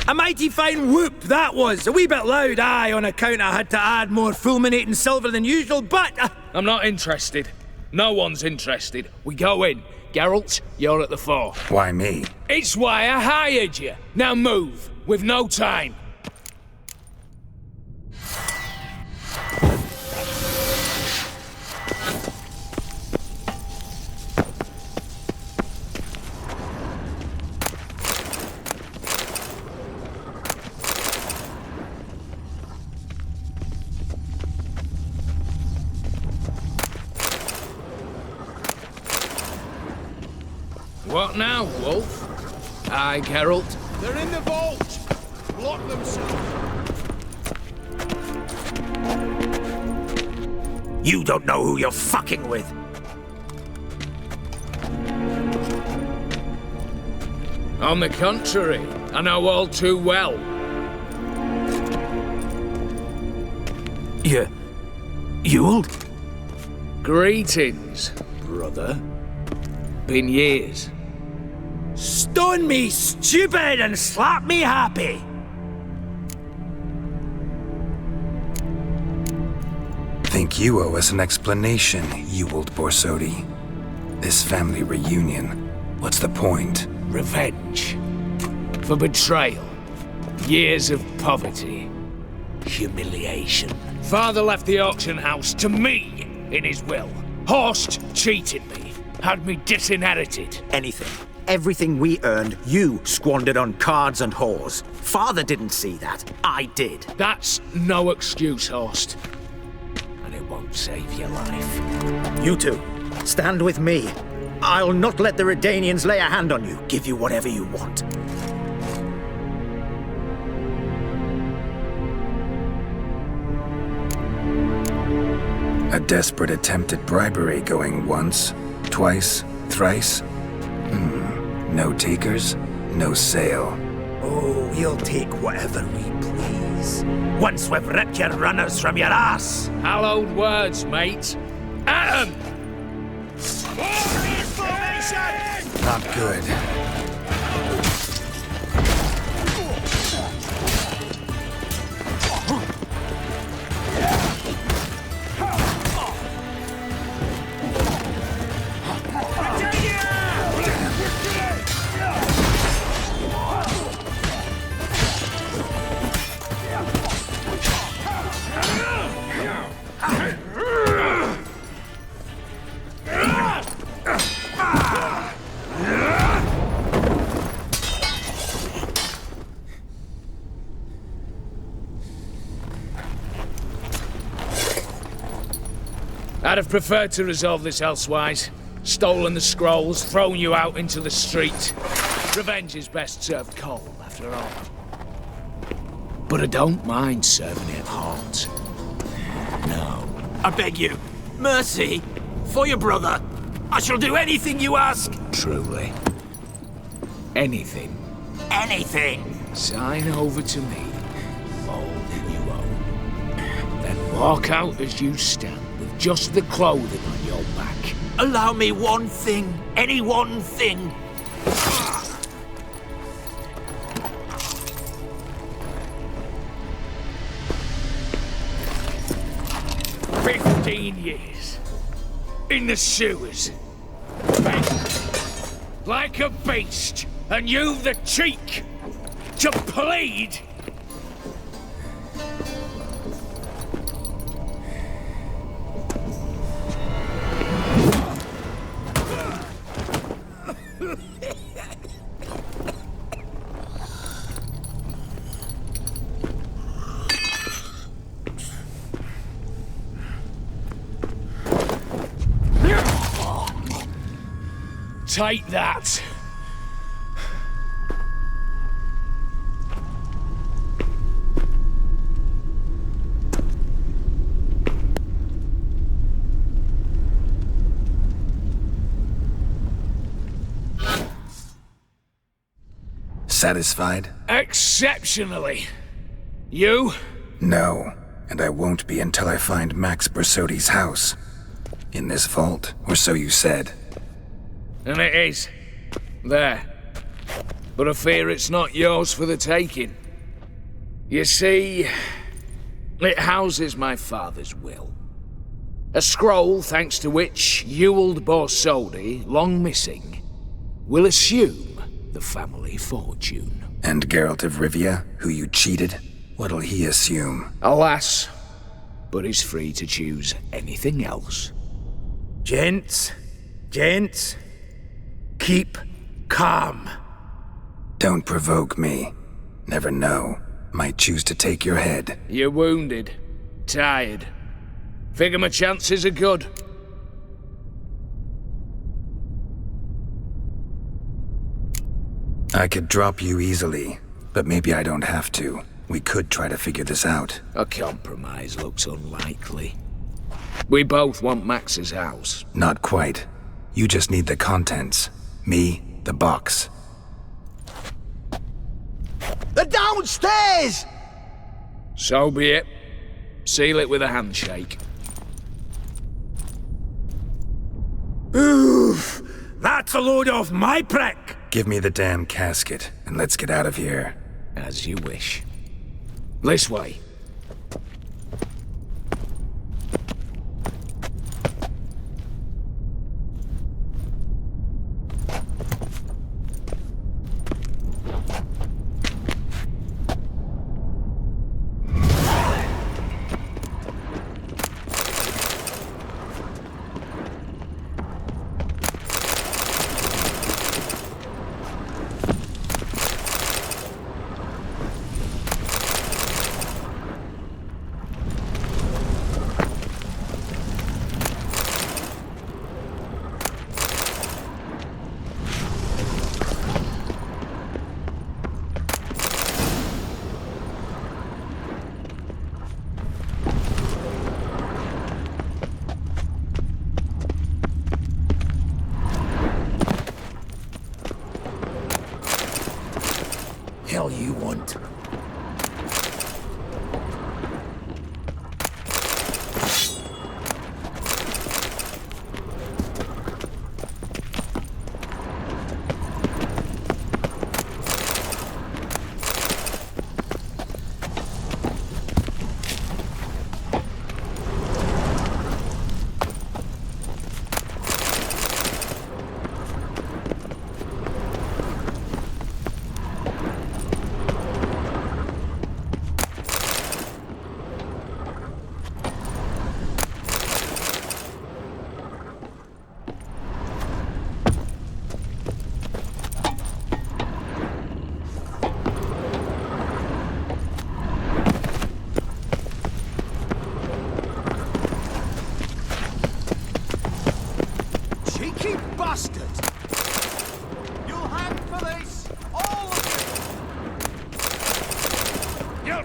A mighty fine whoop that was. A wee bit loud, aye, on account I had to add more fulminating silver than usual, but... I'm not interested. No one's interested. We go in. Geralt, you're at the fore. Why me? It's why I hired you. Now move. We've no time. What now, Wolf? Aye, Geralt. They're in the vault! Lock them, sir. You don't know who you're fucking with. On the contrary, I know all too well. Ewald? Greetings, brother. Been years. Stone me stupid and slap me happy! Think you owe us an explanation, Ewald Borsodi. This family reunion, what's the point? Revenge. For betrayal. Years of poverty. Humiliation. Father left the auction house to me in his will. Horst cheated me. Had me disinherited. Anything. Everything we earned, you squandered on cards and whores. Father didn't see that. I did. That's no excuse, Horst. And it won't save your life. You two, stand with me. I'll not let the Redanians lay a hand on you. Give you whatever you want. A desperate attempt at bribery going once, twice, thrice. No takers, no sale. Oh, we'll take whatever we please. Once we've ripped your runners from your ass. Hallowed words, mate. At 'em! Not good. I'd have preferred to resolve this elsewise. Stolen the scrolls, thrown you out into the street. Revenge is best served cold, after all. But I don't mind serving it hot. No. I beg you, mercy, for your brother. I shall do anything you ask. Truly. Anything. Anything. Sign over to me all that you own. Then walk out as you stand with just the clothing on your back. Allow me one thing. Any one thing. 15 years. In the sewers. Bent like a beast. And you've the cheek to plead. Take that. Satisfied? Exceptionally. You? No, and I won't be until I find Max Bersodi's house. In this vault, or so you said. And it is. There. But I fear it's not yours for the taking. You see, it houses my father's will. A scroll thanks to which Ewald Borsodi, long missing, will assume the family fortune. And Geralt of Rivia, who you cheated, what'll he assume? Alas, but he's free to choose anything else. Gents, keep calm. Don't provoke me. Never know. Might choose to take your head. You're wounded. Tired. Figure my chances are good. I could drop you easily, but maybe I don't have to. We could try to figure this out. A compromise looks unlikely. We both want Max's house. Not quite. You just need the contents. Me, the box. They're downstairs! So be it. Seal it with a handshake. Oof! That's a load off my prick! Give me the damn casket, and let's get out of here. As you wish. This way. Hell you want?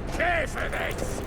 pay for this!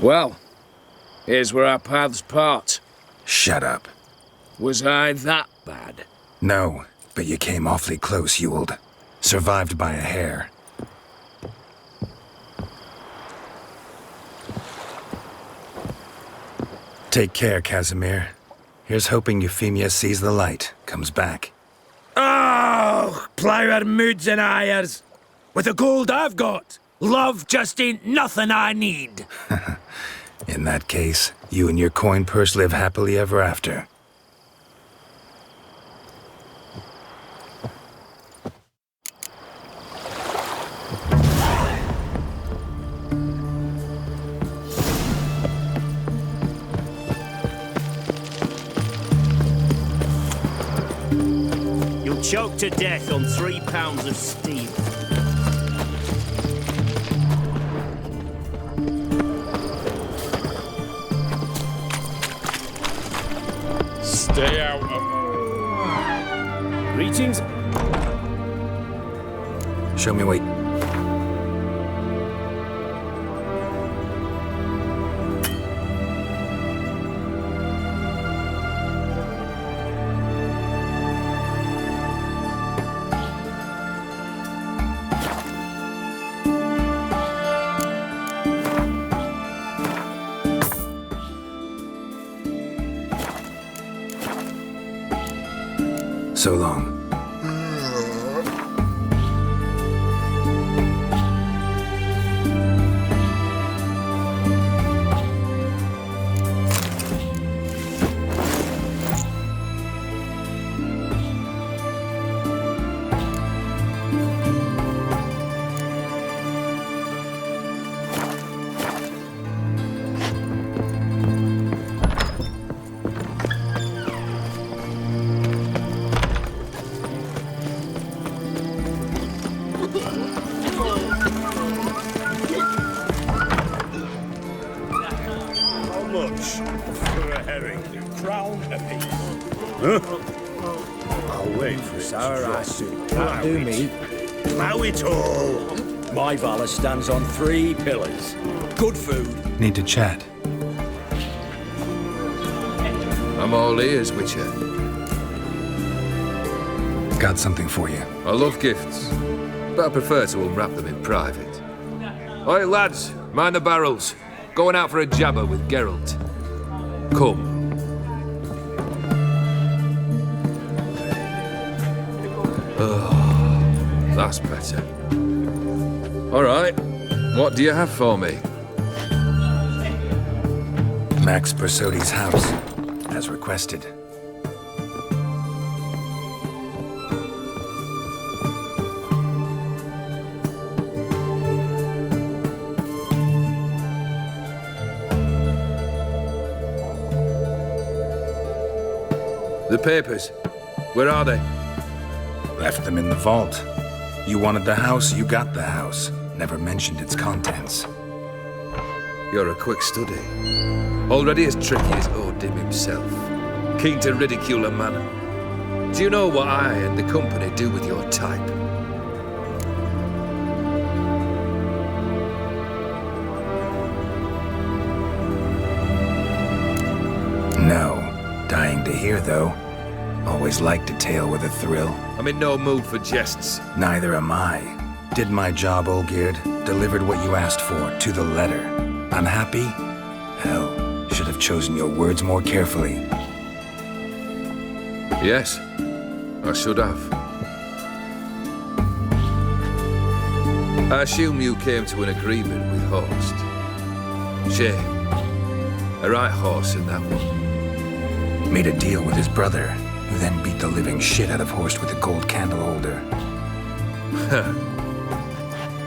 Well, here's where our paths part. Shut up. Was I that bad? No, but you came awfully close, Ewald. Survived by a hair. Take care, Casimir. Here's hoping Euphemia sees the light, comes back. Oh, plougher moods and ires. With the gold I've got, love just ain't nothing I need. In that case, you and your coin purse live happily ever after. You'll choke to death on 3 pounds of steel. Stay out of... Greetings. Show me what... So long. For a herring, crown a piece. I'll wait for Sour ice. That'll do me. Plough it all. My valour stands on 3 pillars. Good food. Need to chat. I'm all ears, Witcher. Got something for you. I love gifts, but I prefer to unwrap them in private. Oi, lads, mind the barrels. Going out for a jabber with Geralt. Come. Oh, that's better. All right, what do you have for me? Max Bersodi's house, as requested. The papers, where are they? Left them in the vault. You wanted the house, you got the house. Never mentioned its contents. You're a quick study. Already as tricky as Odim himself. Keen to ridicule a man. Do you know what I and the company do with your type? better, though. Always liked a tale with a thrill. I'm in no mood for jests. Neither am I. Did my job, Olgierd. Delivered what you asked for, to the letter. Unhappy? Hell, should have chosen your words more carefully. Yes, I should have. I assume you came to an agreement with Horst. Shame. A right horse in that one. Made a deal with his brother, who then beat the living shit out of Horst with a gold candle holder.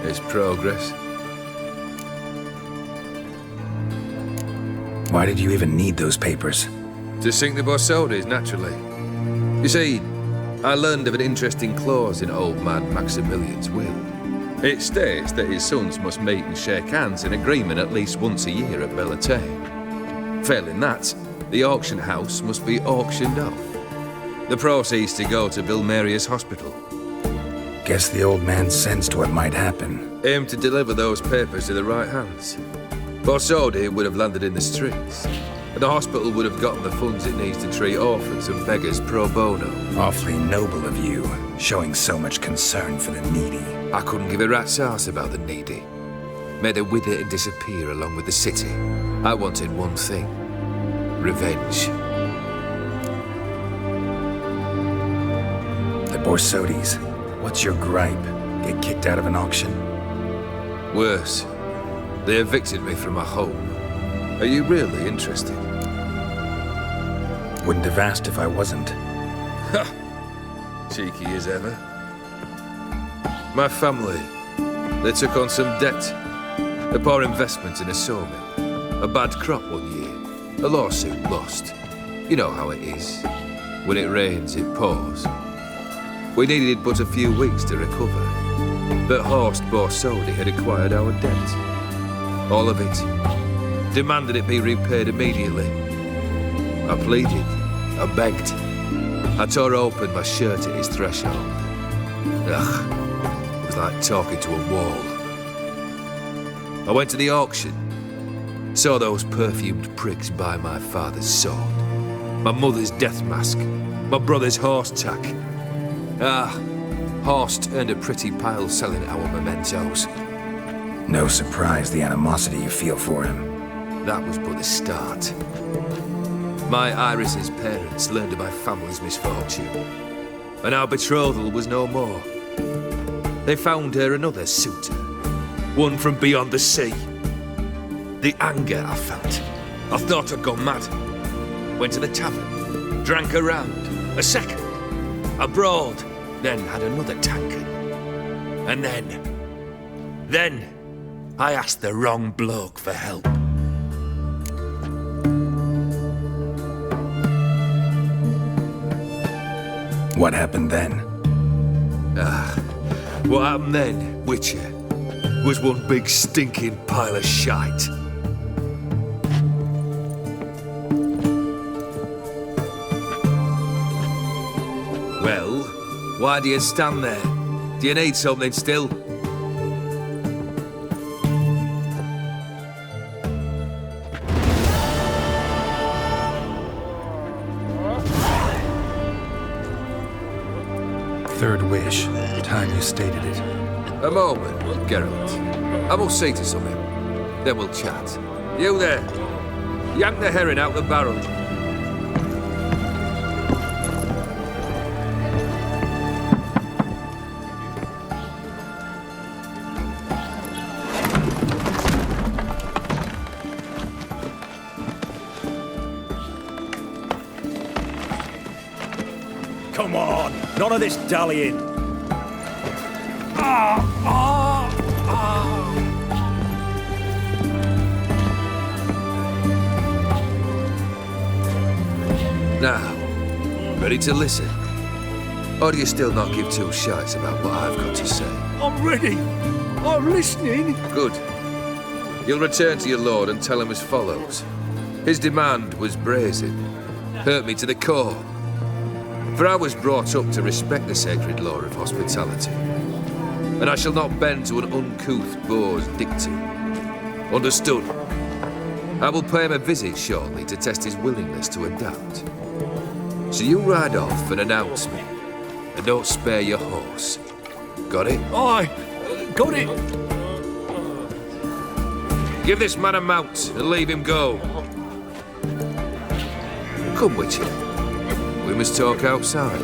It's progress. Why did you even need those papers? To sink the Borsodis, naturally. You see, I learned of an interesting clause in old man Maximilian's will. It states that his sons must meet and shake hands in agreement at least once a year at Bellatane. Failing that, the auction house must be auctioned off. The proceeds to go to Vilmerius Hospital. Guess the old man sensed what might happen. Aimed to deliver those papers to the right hands. Borsodi would have landed in the streets, and the hospital would have gotten the funds it needs to treat orphans and beggars pro bono. Awfully noble of you, showing so much concern for the needy. I couldn't give a rat's ass about the needy. Made her wither and disappear along with the city. I wanted one thing. Revenge. The Borsodis. What's your gripe? Get kicked out of an auction? Worse. They evicted me from my home. Are you really interested? Wouldn't have asked if I wasn't. Ha! Cheeky as ever. My family, they took on some debt. A poor investment in a sawmill. A bad crop one year. A lawsuit lost. You know how it is. When it rains, it pours. We needed but a few weeks to recover. But Horst Borsodi had acquired our debt. All of it. Demanded it be repaid immediately. I pleaded. I begged. I tore open my shirt at his threshold. Ugh. It was like talking to a wall. I went to the auction. Saw those perfumed pricks buy my father's sword. My mother's death mask. My brother's horse tack. Horst earned a pretty pile selling our mementos. No surprise the animosity you feel for him. That was but the start. My Iris's parents learned of my family's misfortune, and our betrothal was no more. They found her another suitor, one from beyond the sea. The anger I felt, I thought I'd gone mad. Went to the tavern, drank a round, a second, a broad, then had another tankard. And then I asked the wrong bloke for help. What happened then? What happened then, Witcher, was one big stinking pile of shite. Well, why do you stand there? Do you need something still? Third wish. Time you stated it. A moment, Geralt. I must see to something. Then we'll chat. You there. Yank the herring out the barrel. Come on, none of this dallying. Now, ready to listen? Or do you still not give two shites about what I've got to say? I'm ready. I'm listening. Good. You'll return to your lord and tell him as follows. His demand was brazen. Hurt me to the core. For I was brought up to respect the sacred law of hospitality. And I shall not bend to an uncouth boor's dictum. Understood? I will pay him a visit shortly to test his willingness to adapt. So you ride off and announce me, and don't spare your horse. Got it? Aye, got it. Give this man a mount and leave him go. Come, Witcher. We must talk outside.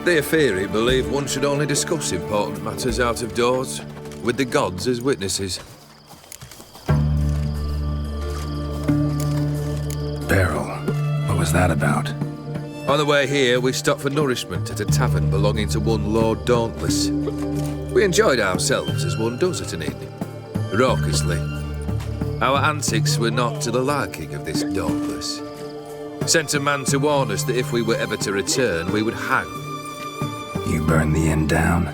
The Aetheri believe one should only discuss important matters out of doors, with the gods as witnesses. Beryl, what was that about? On the way here, we stopped for nourishment at a tavern belonging to one Lord Dauntless. We enjoyed ourselves as one does at an inn, raucously. Our antics were not to the liking of this Dauntless. Sent a man to warn us that if we were ever to return, we would hang. You burned the inn down?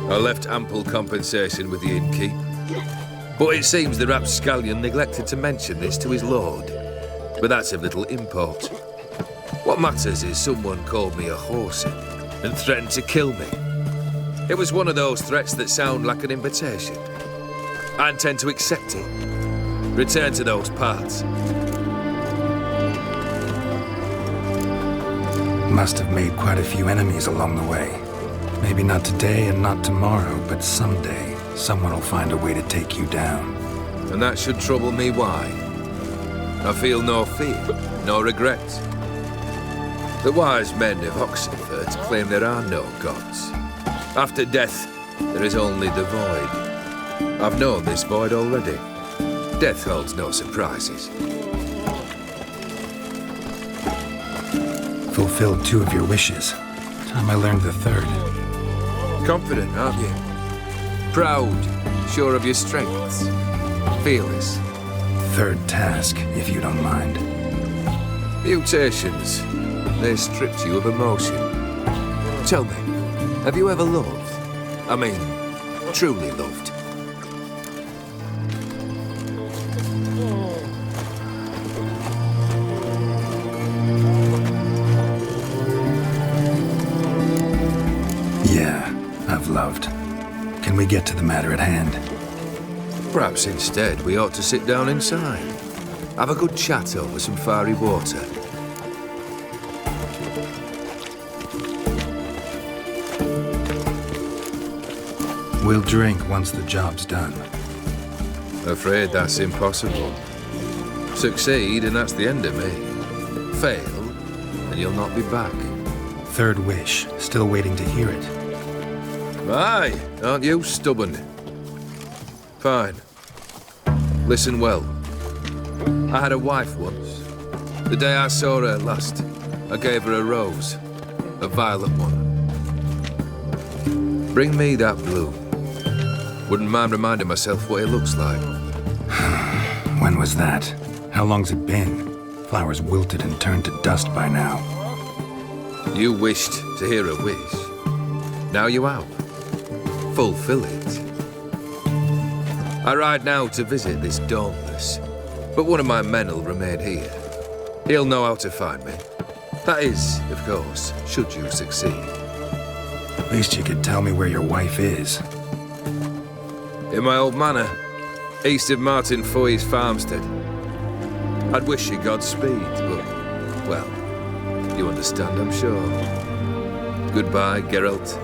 I left ample compensation with the innkeep. But it seems the rapscallion neglected to mention this to his lord. But that's of little import. What matters is someone called me a horsey and threatened to kill me. It was one of those threats that sound like an invitation. I intend to accept it. Return to those parts. Must have made quite a few enemies along the way. Maybe not today and not tomorrow, but someday, someone will find a way to take you down. And that should trouble me why? I feel no fear, no regret. The wise men of Oxenfurt claim there are no gods. After death, there is only the void. I've known this void already. Death holds no surprises. Fulfilled 2 of your wishes. Time I learned the 3rd. Confident, aren't you? Proud, sure of your strengths. Fearless. 3rd task, if you don't mind. Mutations. They stripped you of emotion. Tell me, have you ever loved? I mean, truly loved? Yeah, I've loved. Can we get to the matter at hand? Perhaps instead we ought to sit down inside. Have a good chat over some fiery water. We'll drink once the job's done. Afraid that's impossible. Succeed and that's the end of me. Fail and you'll not be back. 3rd wish. Still waiting to hear it. Aye, aren't you stubborn? Fine. Listen well. I had a wife once. The day I saw her last, I gave her a rose. A violet one. Bring me that bloom. Wouldn't mind reminding myself what it looks like. When was that? How long's it been? Flowers wilted and turned to dust by now. You wished to hear a wish. Now you have. Fulfill it. I ride now to visit this Dauntless, but one of my men will remain here. He'll know how to find me. That is, of course, should you succeed. At least you could tell me where your wife is. In my old manor, east of Martin Foy's farmstead. I'd wish you Godspeed, but, well, you understand, I'm sure. Goodbye, Geralt.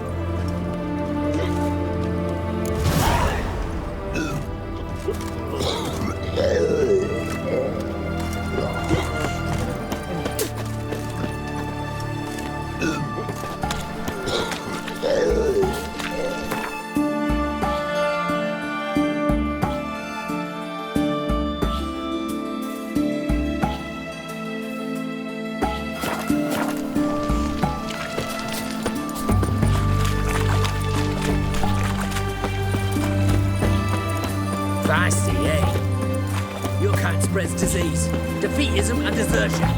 Feisty, eh? Your kind spreads disease, defeatism and desertion.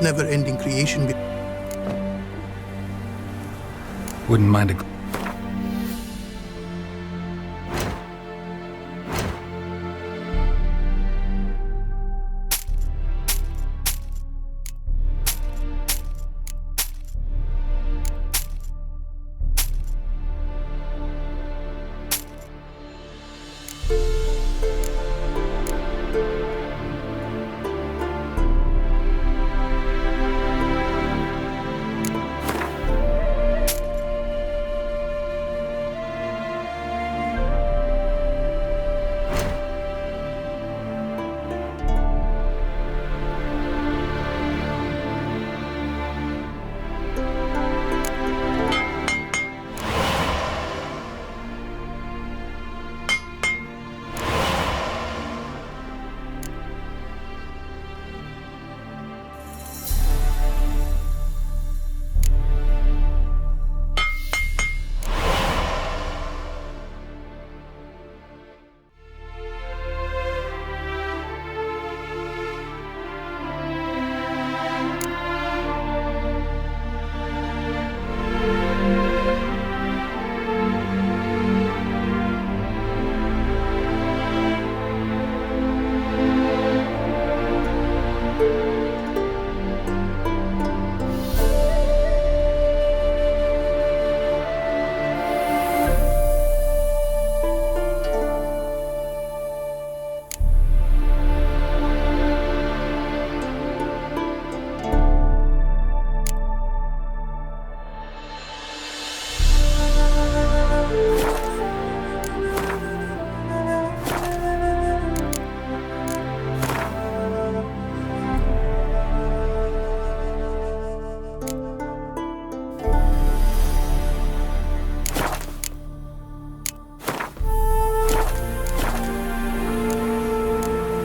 world's never-ending creation. Wouldn't mind a...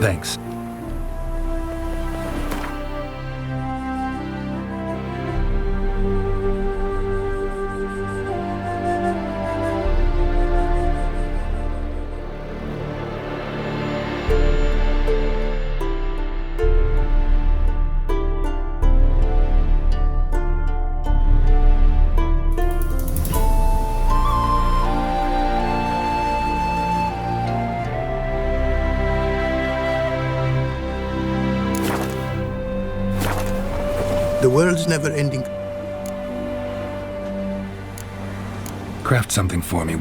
Thanks. The world's never-ending... Craft something for me.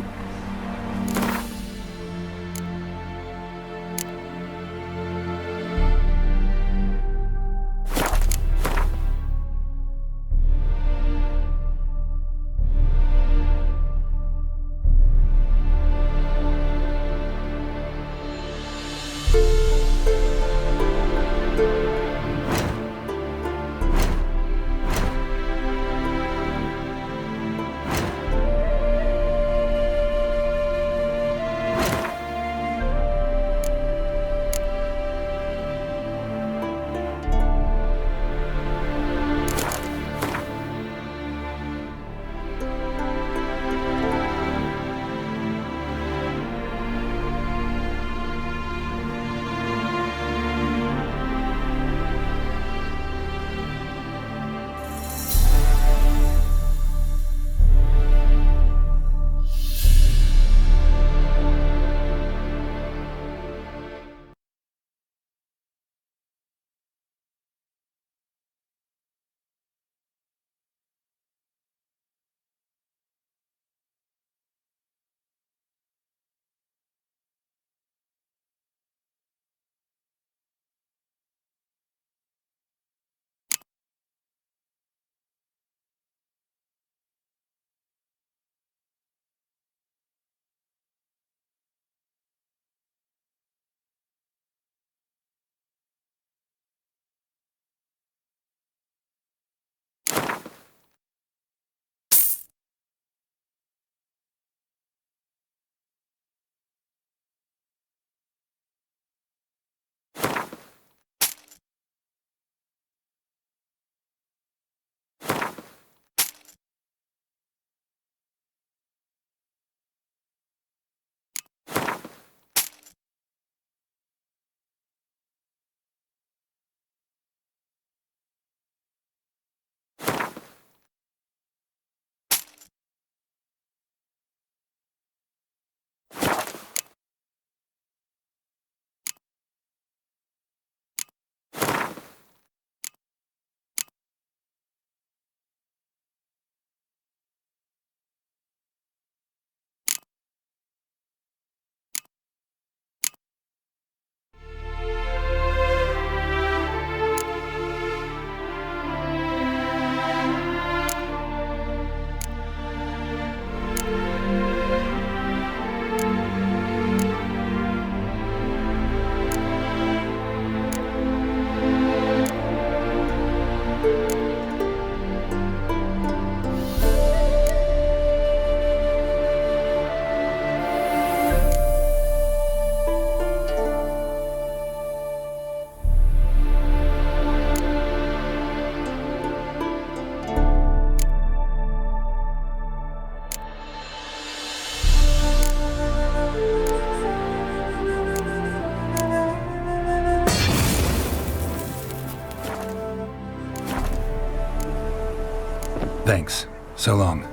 Thanks. So long.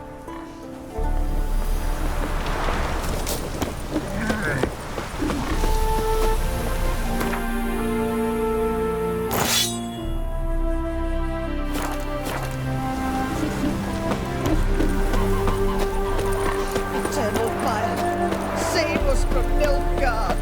Eternal fire, save us from Nilfgaard.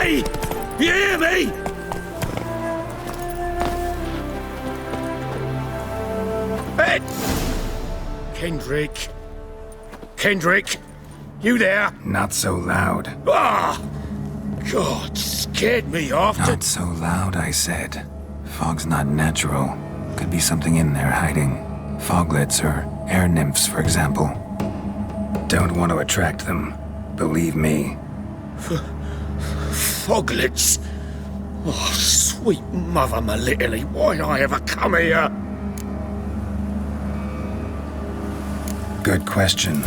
Hey! You hear me? Hey! Kendrick. Kendrick, you there? Not so loud. Ah! God, scared me off. Not so loud, I said. Fog's not natural. Could be something in there hiding. Foglets or air nymphs, for example. Don't want to attract them. Believe me. Foglets? Oh, sweet mother Melitele, why'd I ever come here? Good question.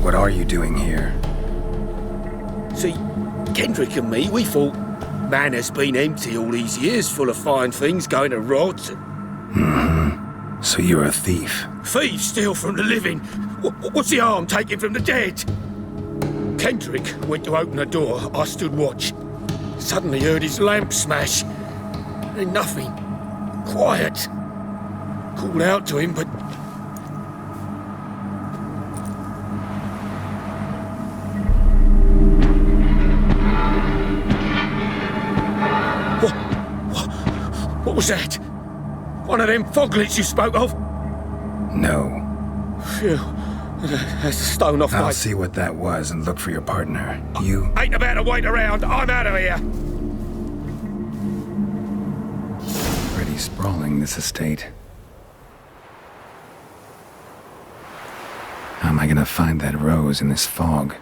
What are you doing here? See, Kendrick and me, we thought man has been empty all these years, full of fine things going to rot. Mm-hmm. So you're a thief. Thieves steal from the living. What's the harm taking from the dead? Kendrick went to open the door. I stood watch. Suddenly heard his lamp smash. Then nothing. Quiet. Called out to him, but... What was that? One of them foglets you spoke of? No. Phew. That's a stone off my... I'll see what that was and look for your partner. You... Ain't about to wait around. I'm out of here. Pretty sprawling, this estate. How am I gonna find that rose in this fog?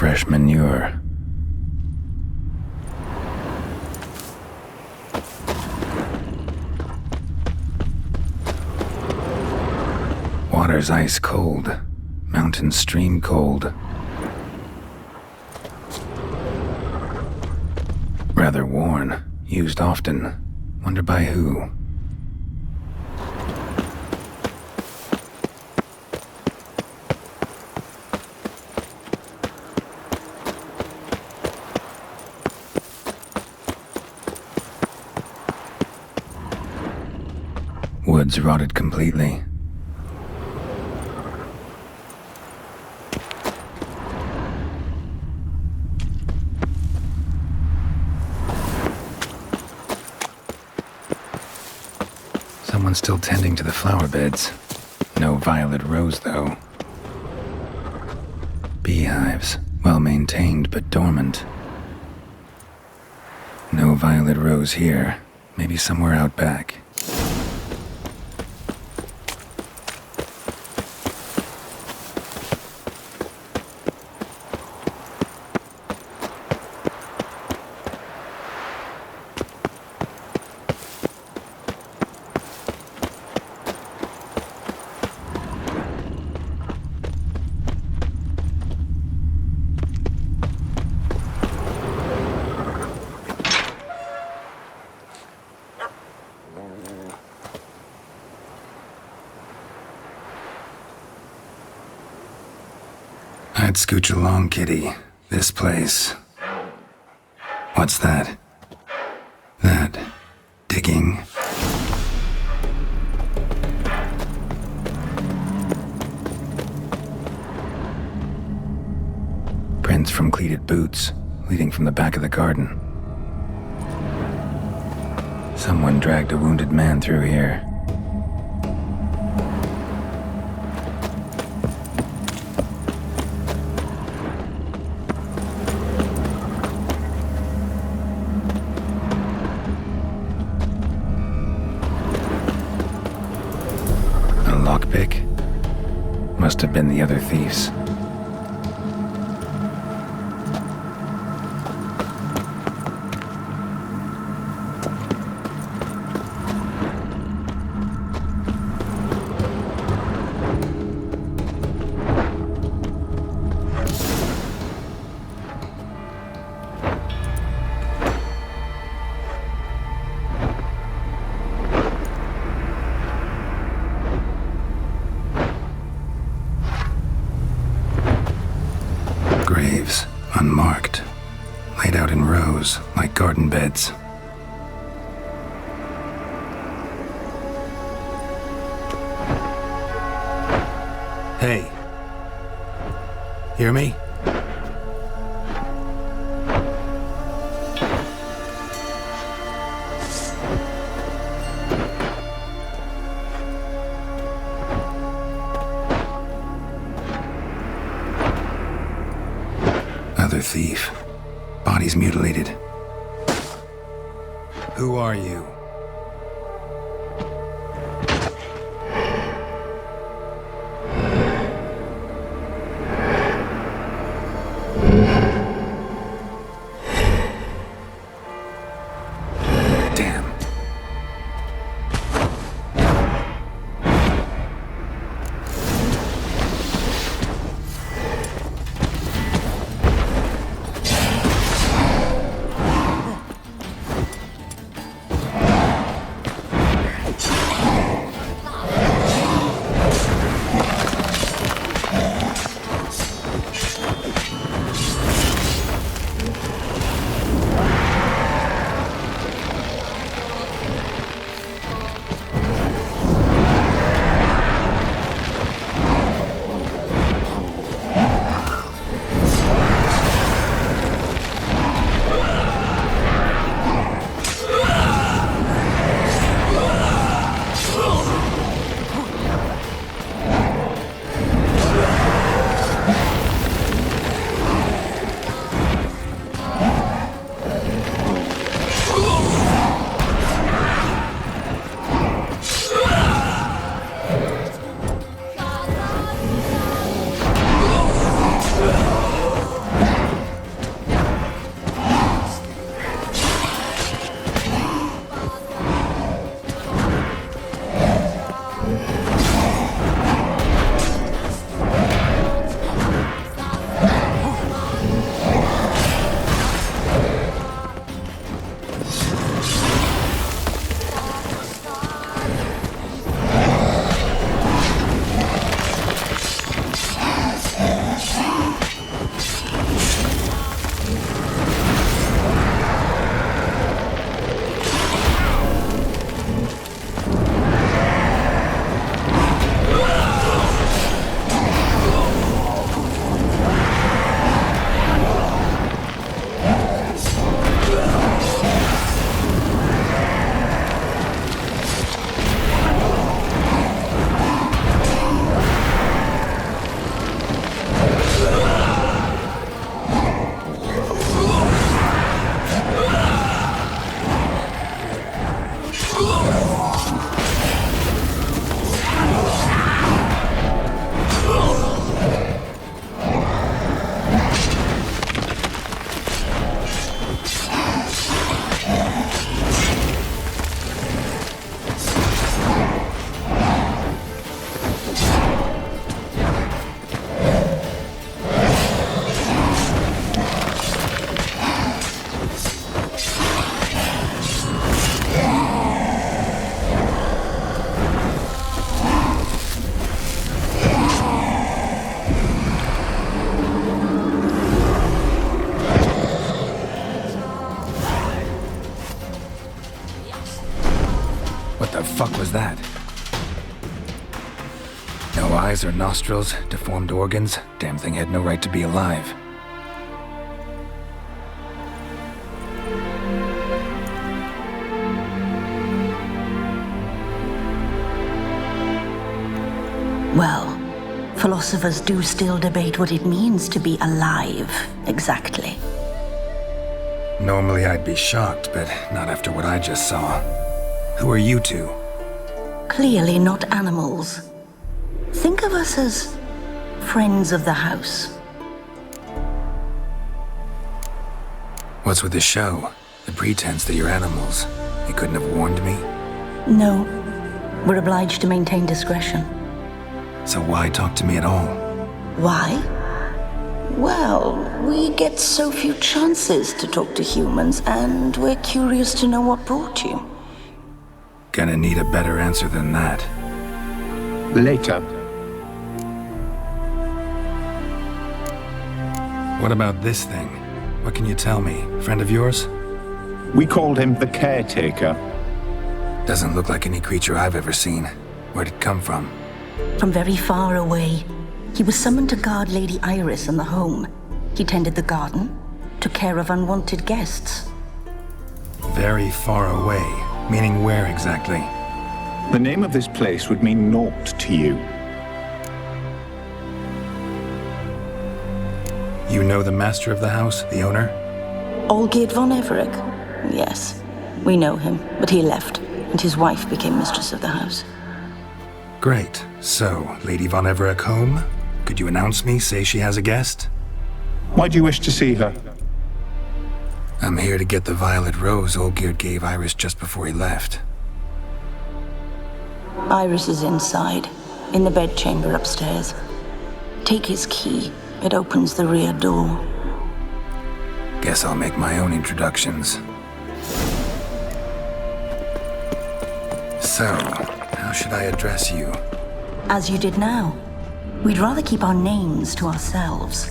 fresh manure. Water's ice cold. Mountain stream cold. Rather worn. Used often. Wonder by who? Woods rotted completely. Someone's still tending to the flower beds. No violet rose, though. Beehives, well maintained but dormant. No violet rose here. Maybe somewhere out back. I'd scooch along, kitty. This place. What's that? That. Digging. Prints from cleated boots, leading from the back of the garden. Someone dragged a wounded man through here. Lockpick? Must have been the other thieves. Graves, unmarked, laid out in rows like garden beds. Hey. Hear me? Another thief. Bodies mutilated. Who are you? Damn. fuck was that? No eyes or nostrils, deformed organs. Damn thing had no right to be alive. Well, philosophers do still debate what it means to be alive, exactly. Normally I'd be shocked, but not after what I just saw. Who are you two? Clearly not animals. Think of us as friends of the house. What's with the show? The pretense that you're animals. You couldn't have warned me? No, we're obliged to maintain discretion. So why talk to me at all? Why? Well, we get so few chances to talk to humans, and we're curious to know what brought you. Gonna need a better answer than that. Later. What about this thing? What can you tell me? Friend of yours? We called him the Caretaker. Doesn't look like any creature I've ever seen. Where'd it come from? From very far away. He was summoned to guard Lady Iris and the home. He tended the garden, took care of unwanted guests. Very far away. Meaning where exactly? The name of this place would mean naught to you. You know the master of the house, the owner? Olgierd von Everec? Yes, we know him, but he left, and his wife became mistress of the house. Great. So, Lady von Everec home? Could you announce me, say she has a guest? Why do you wish to see her? I'm here to get the violet rose Olgierd gave Iris just before he left. Iris is inside, in the bedchamber upstairs. Take his key. It opens the rear door. Guess I'll make my own introductions. So, how should I address you? As you did now. We'd rather keep our names to ourselves.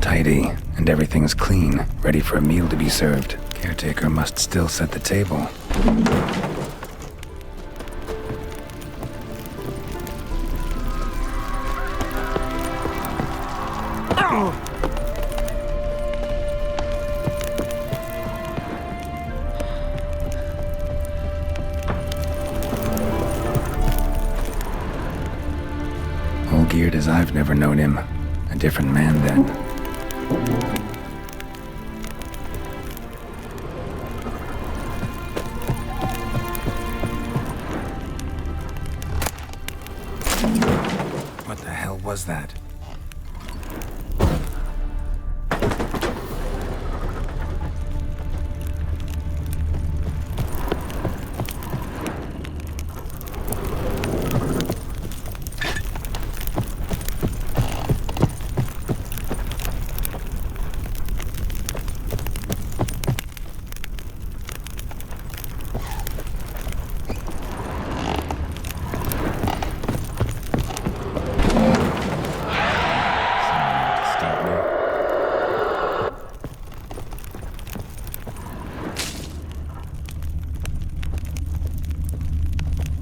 Tidy, and everything's clean, ready for a meal to be served. Caretaker must still set the table. dog-eared as I've never known him. A different man then. What the hell was that?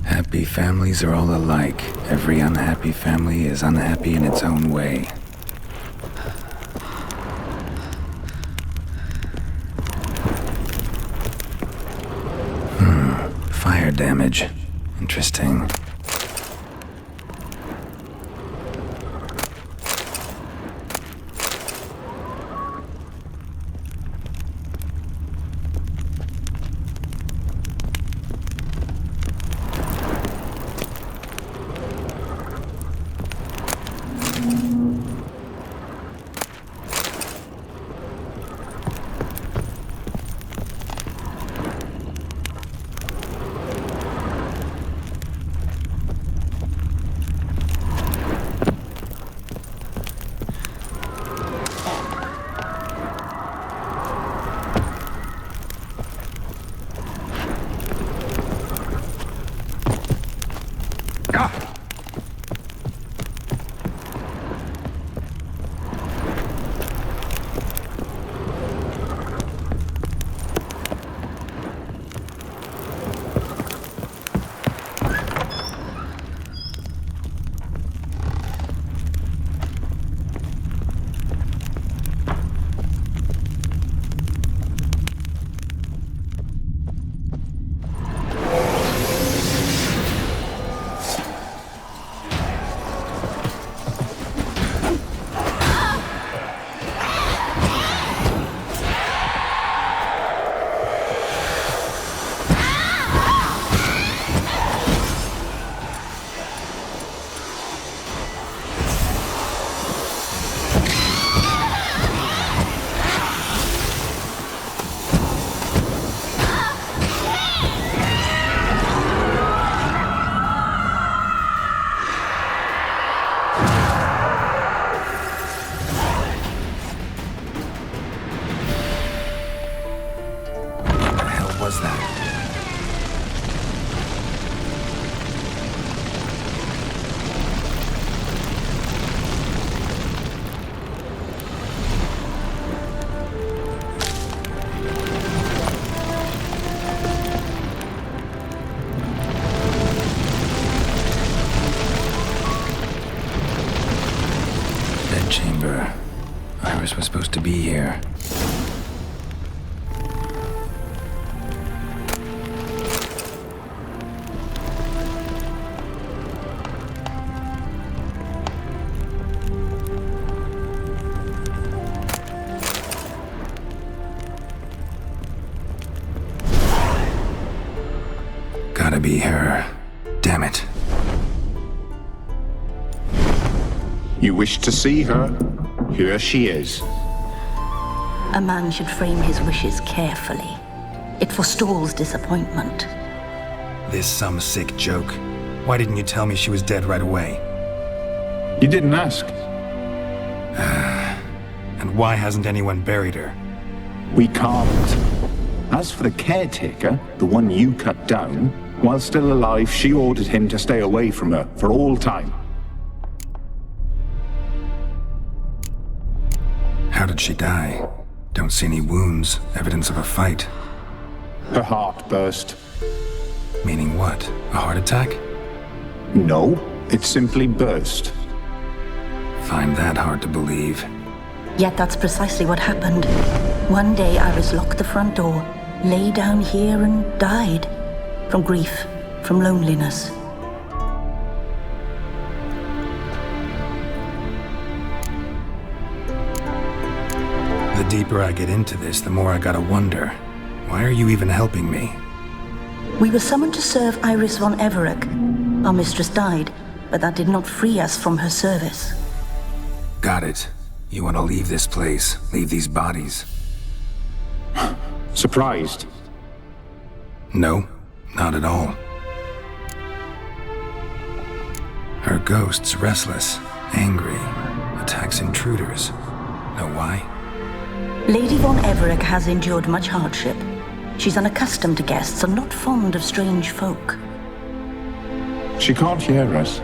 Happy families are all alike. Every unhappy family is unhappy in its own way. Fire damage. Interesting. Chamber. Iris was supposed to be here. Gotta be her. Damn it. You wish to see her? Here she is. A man should frame his wishes carefully. It forestalls disappointment. This some sick joke. Why didn't you tell me she was dead right away? You didn't ask. And why hasn't anyone buried her? We can't. As for the caretaker, the one you cut down, while still alive, she ordered him to stay away from her for all time. How did she die? Don't see any wounds, evidence of a fight. Her heart burst. Meaning what? A heart attack? No, it simply burst. Find that hard to believe. Yet that's precisely what happened. One day Iris locked the front door, lay down here and died. From grief, from loneliness. The deeper I get into this, the more I gotta wonder. Why are you even helping me? We were summoned to serve Iris von Everec. Our mistress died, but that did not free us from her service. Got it. You want to leave this place, leave these bodies. Surprised? No, not at all. Her ghost's restless, angry, attacks intruders. Know why? Lady von Everec has endured much hardship. She's unaccustomed to guests and not fond of strange folk. She can't hear us.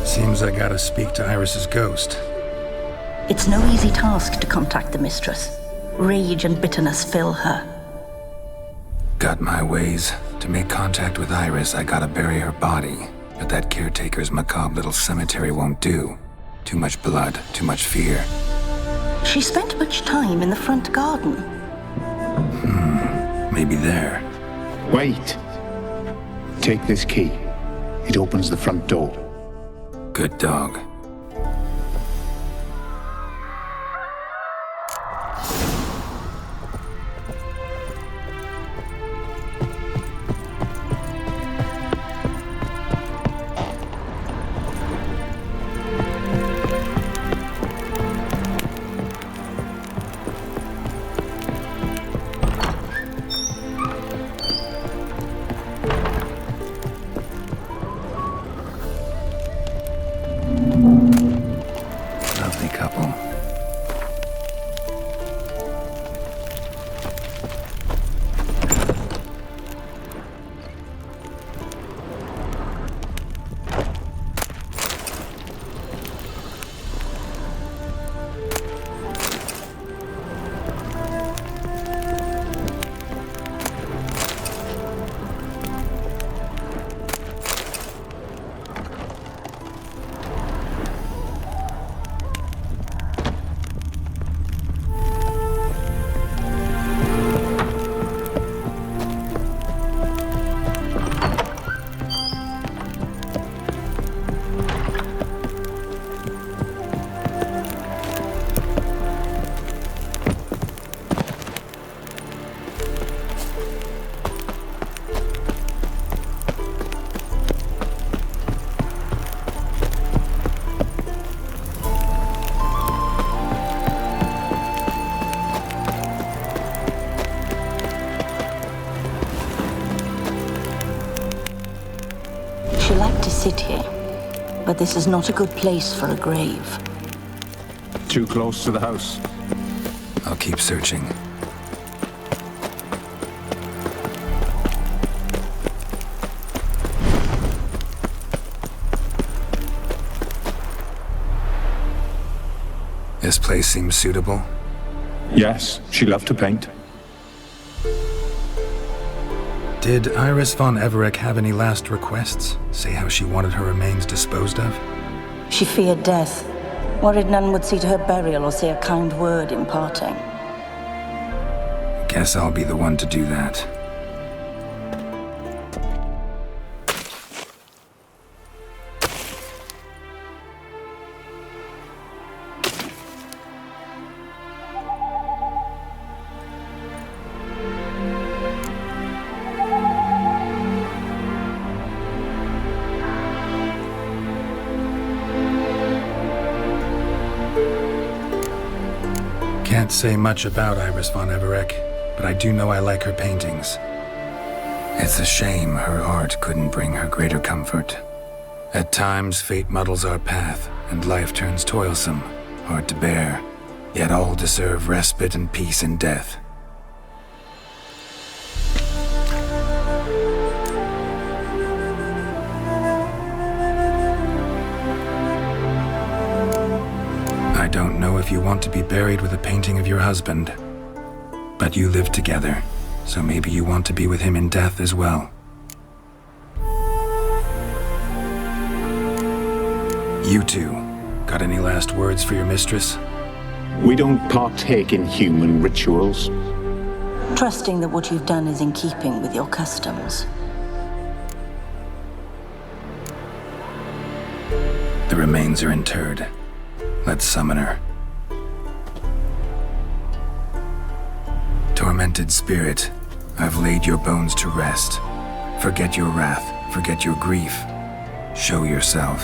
Seems I gotta speak to Iris's ghost. It's no easy task to contact the mistress. Rage and bitterness fill her. Got my ways. To make contact with Iris, I gotta bury her body. But that caretaker's macabre little cemetery won't do. Too much blood, too much fear. She spent much time in the front garden. Maybe there. Wait. Take this key. It opens the front door. Good dog. She liked to sit here, but this is not a good place for a grave. Too close to the house. I'll keep searching. This place seems suitable. Yes, she loved to paint. Did Iris von Everec have any last requests? Say how she wanted her remains disposed of? She feared death, worried none would see to her burial or say a kind word in parting. Guess I'll be the one to do that. Can't say much about Iris von Everec, but I do know I like her paintings. It's a shame her art couldn't bring her greater comfort. At times, fate muddles our path, and life turns toilsome, hard to bear. Yet all deserve respite and peace in death. I don't know if you want to be buried with a painting of your husband, but you live together, so maybe you want to be with him in death as well. You two, got any last words for your mistress? We don't partake in human rituals. Trusting that what you've done is in keeping with your customs. The remains are interred. Let's summon her. Tormented spirit, I've laid your bones to rest. Forget your wrath, forget your grief. Show yourself.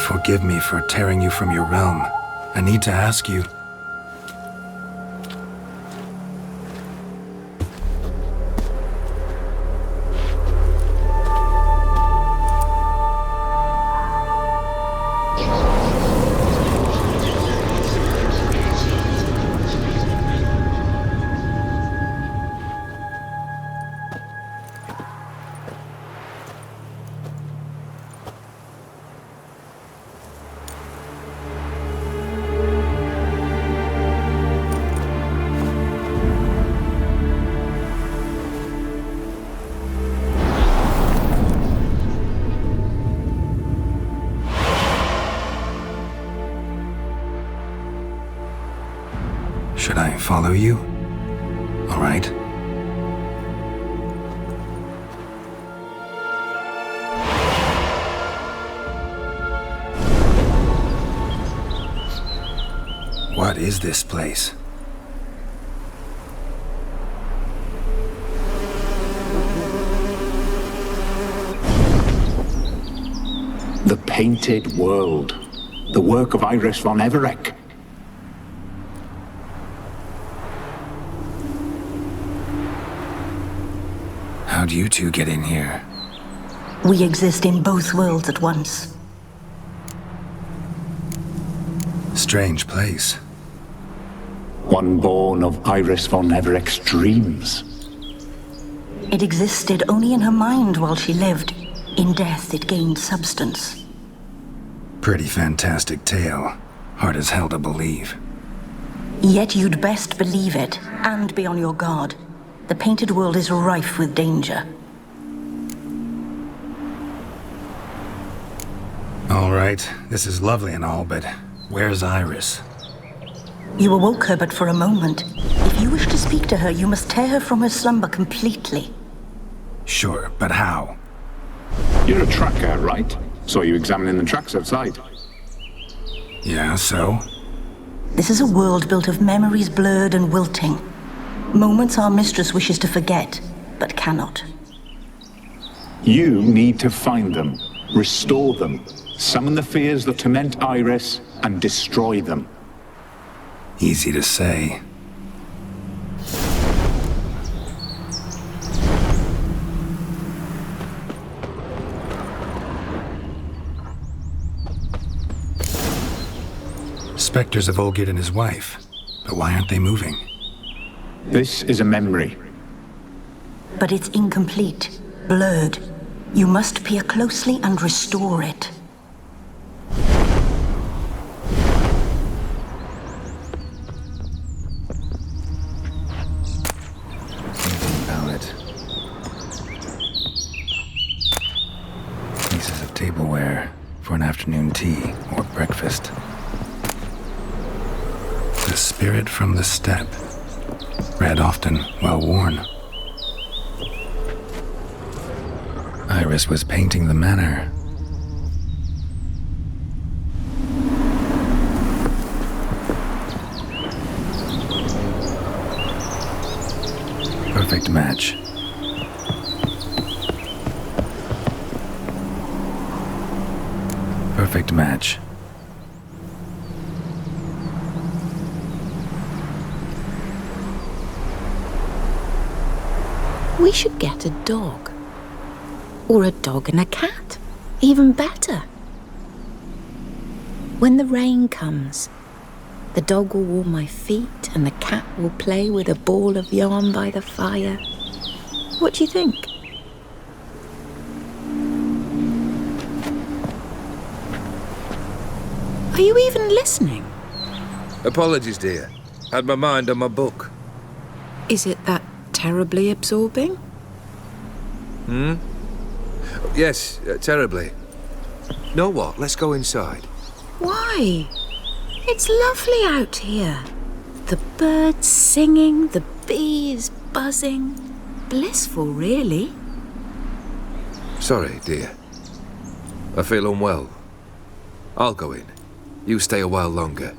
Forgive me for tearing you from your realm. I need to ask you. Should I follow you? All right. What is this place? The Painted World. The work of Iris von Everec. How'd you two get in here? We exist in both worlds at once. Strange place. One born of Iris von Everec's dreams. It existed only in her mind while she lived. In death, it gained substance. Pretty fantastic tale. Hard as hell to believe. Yet you'd best believe it, and be on your guard. The Painted World is rife with danger. All right, this is lovely and all, but where's Iris? You awoke her but for a moment. If you wish to speak to her, you must tear her from her slumber completely. Sure, but how? You're a tracker, right? Saw you examining the tracks outside. Yeah, so? This is a world built of memories blurred and wilting. Moments our mistress wishes to forget, but cannot. You need to find them, restore them, summon the fears that torment Iris, and destroy them. Easy to say. Spectres of Olgierd and his wife, but why aren't they moving? This is a memory. But it's incomplete, blurred. You must peer closely and restore it. Anything palette. Pieces of tableware for an afternoon tea or breakfast. The spirit from the steppe. Read often, well worn. Iris was painting the manor. Perfect match. Perfect match. We should get a dog. Or a dog and a cat. Even better. When the rain comes, the dog will warm my feet and the cat will play with a ball of yarn by the fire. What do you think? Are you even listening? Apologies, dear. Had my mind on my book. Is it that terribly absorbing? Yes, terribly. Know what? Let's go inside. Why? It's lovely out here. The birds singing, the bees buzzing. Blissful, really. Sorry, dear. I feel unwell. I'll go in. You stay a while longer.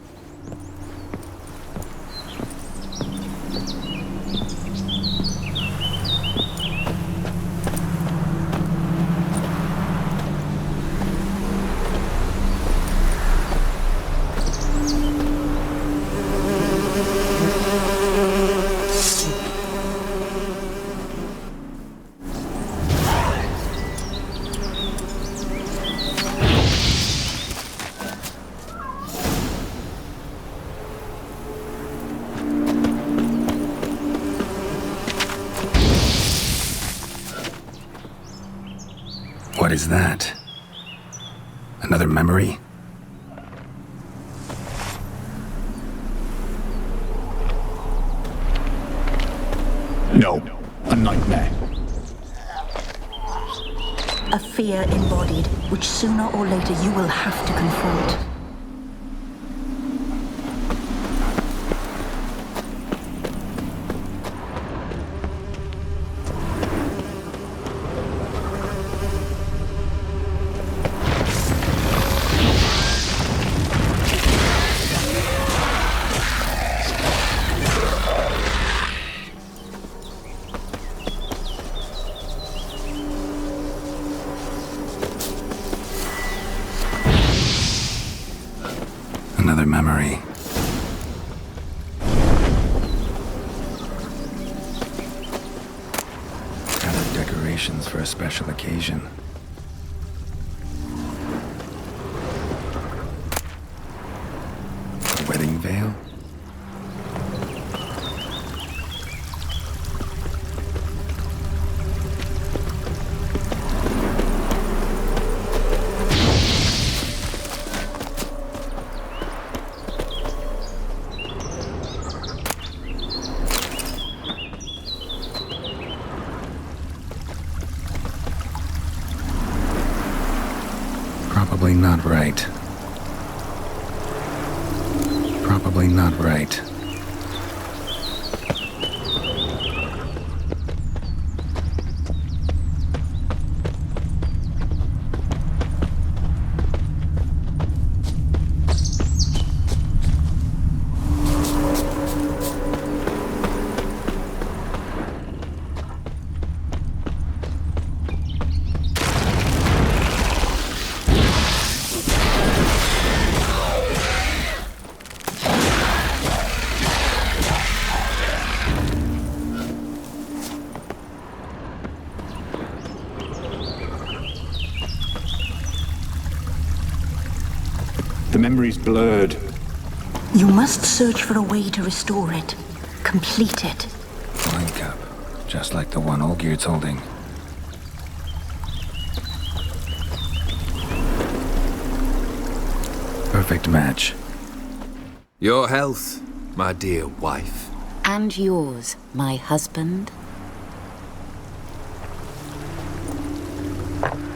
What is that? Another memory? No, a nightmare. A fear embodied, which sooner or later you will have to confront. Another memory. Gathered decorations for a special occasion. A wedding veil? Probably not right. Probably not right. The memory's blurred. You must search for a way to restore it. Complete it. Wine cup, just like the one Olgierd's holding. Perfect match. Your health, my dear wife. And yours, my husband.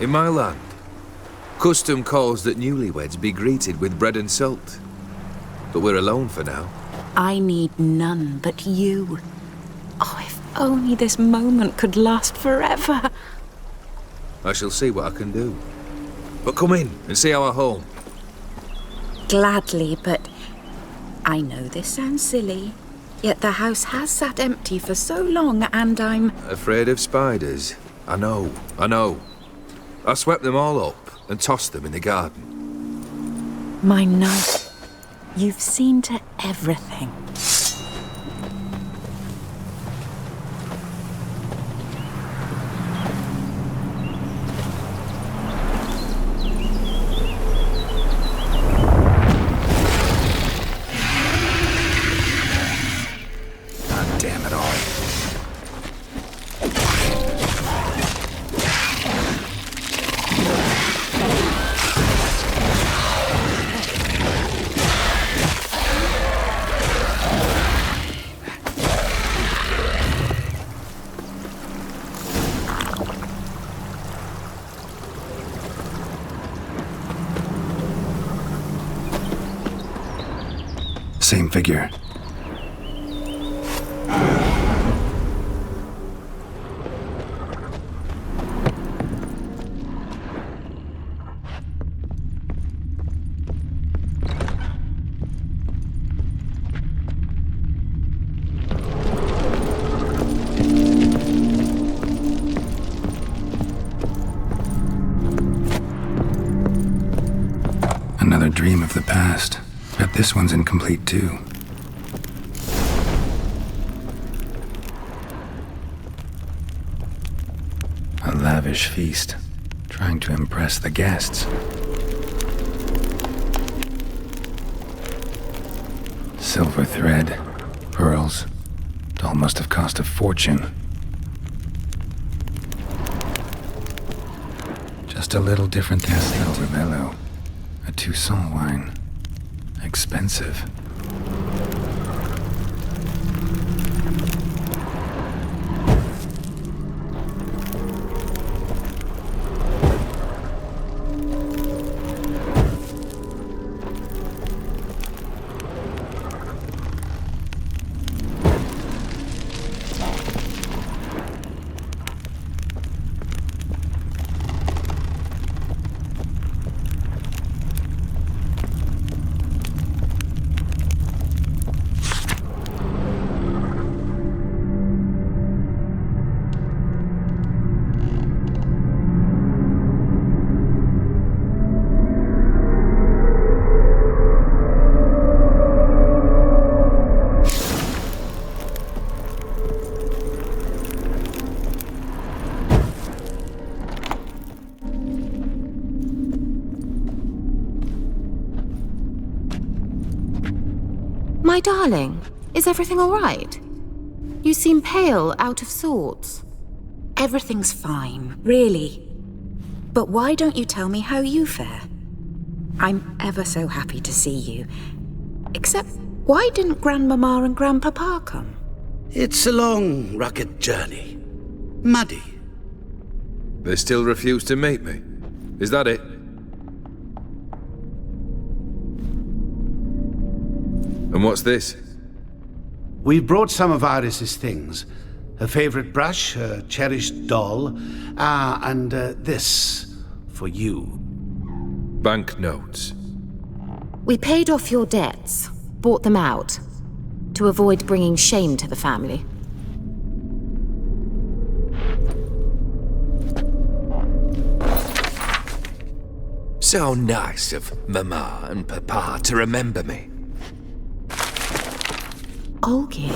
In my land, custom calls that newlyweds be greeted with bread and salt. But we're alone for now. I need none but you. Oh, if only this moment could last forever. I shall see what I can do. But come in and see our home. Gladly, but I know this sounds silly, yet the house has sat empty for so long and I'm... Afraid of spiders? I know. I swept them all up and tossed them in the garden. My knight, you've seen to everything. God damn it all. Same figure. Another dream of the past. Bet this one's incomplete too. A lavish feast, trying to impress the guests. Silver thread, pearls. Doll must have cost a fortune. Just a little different than Bello. A Toussaint wine. Expensive. My darling, is everything all right? You seem pale, out of sorts. Everything's fine, really. But why don't you tell me how you fare? I'm ever so happy to see you. Except, why didn't Grandmama and Grandpapa come? It's a long, rugged journey. Muddy. They still refuse to meet me. Is that it? And what's this? We brought some of Iris's things. Her favorite brush, her cherished doll, and this for you. Banknotes. We paid off your debts, bought them out, to avoid bringing shame to the family. So nice of Mama and Papa to remember me. Olgierd.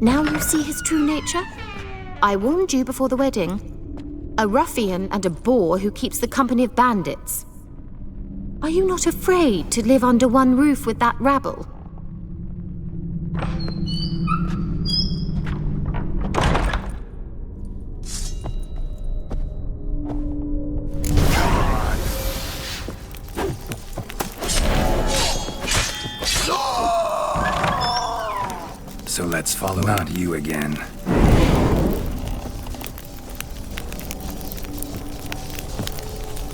Now you see his true nature? I warned you before the wedding. A ruffian and a boor who keeps the company of bandits. Are you not afraid to live under one roof with that rabble? So let's follow not you again.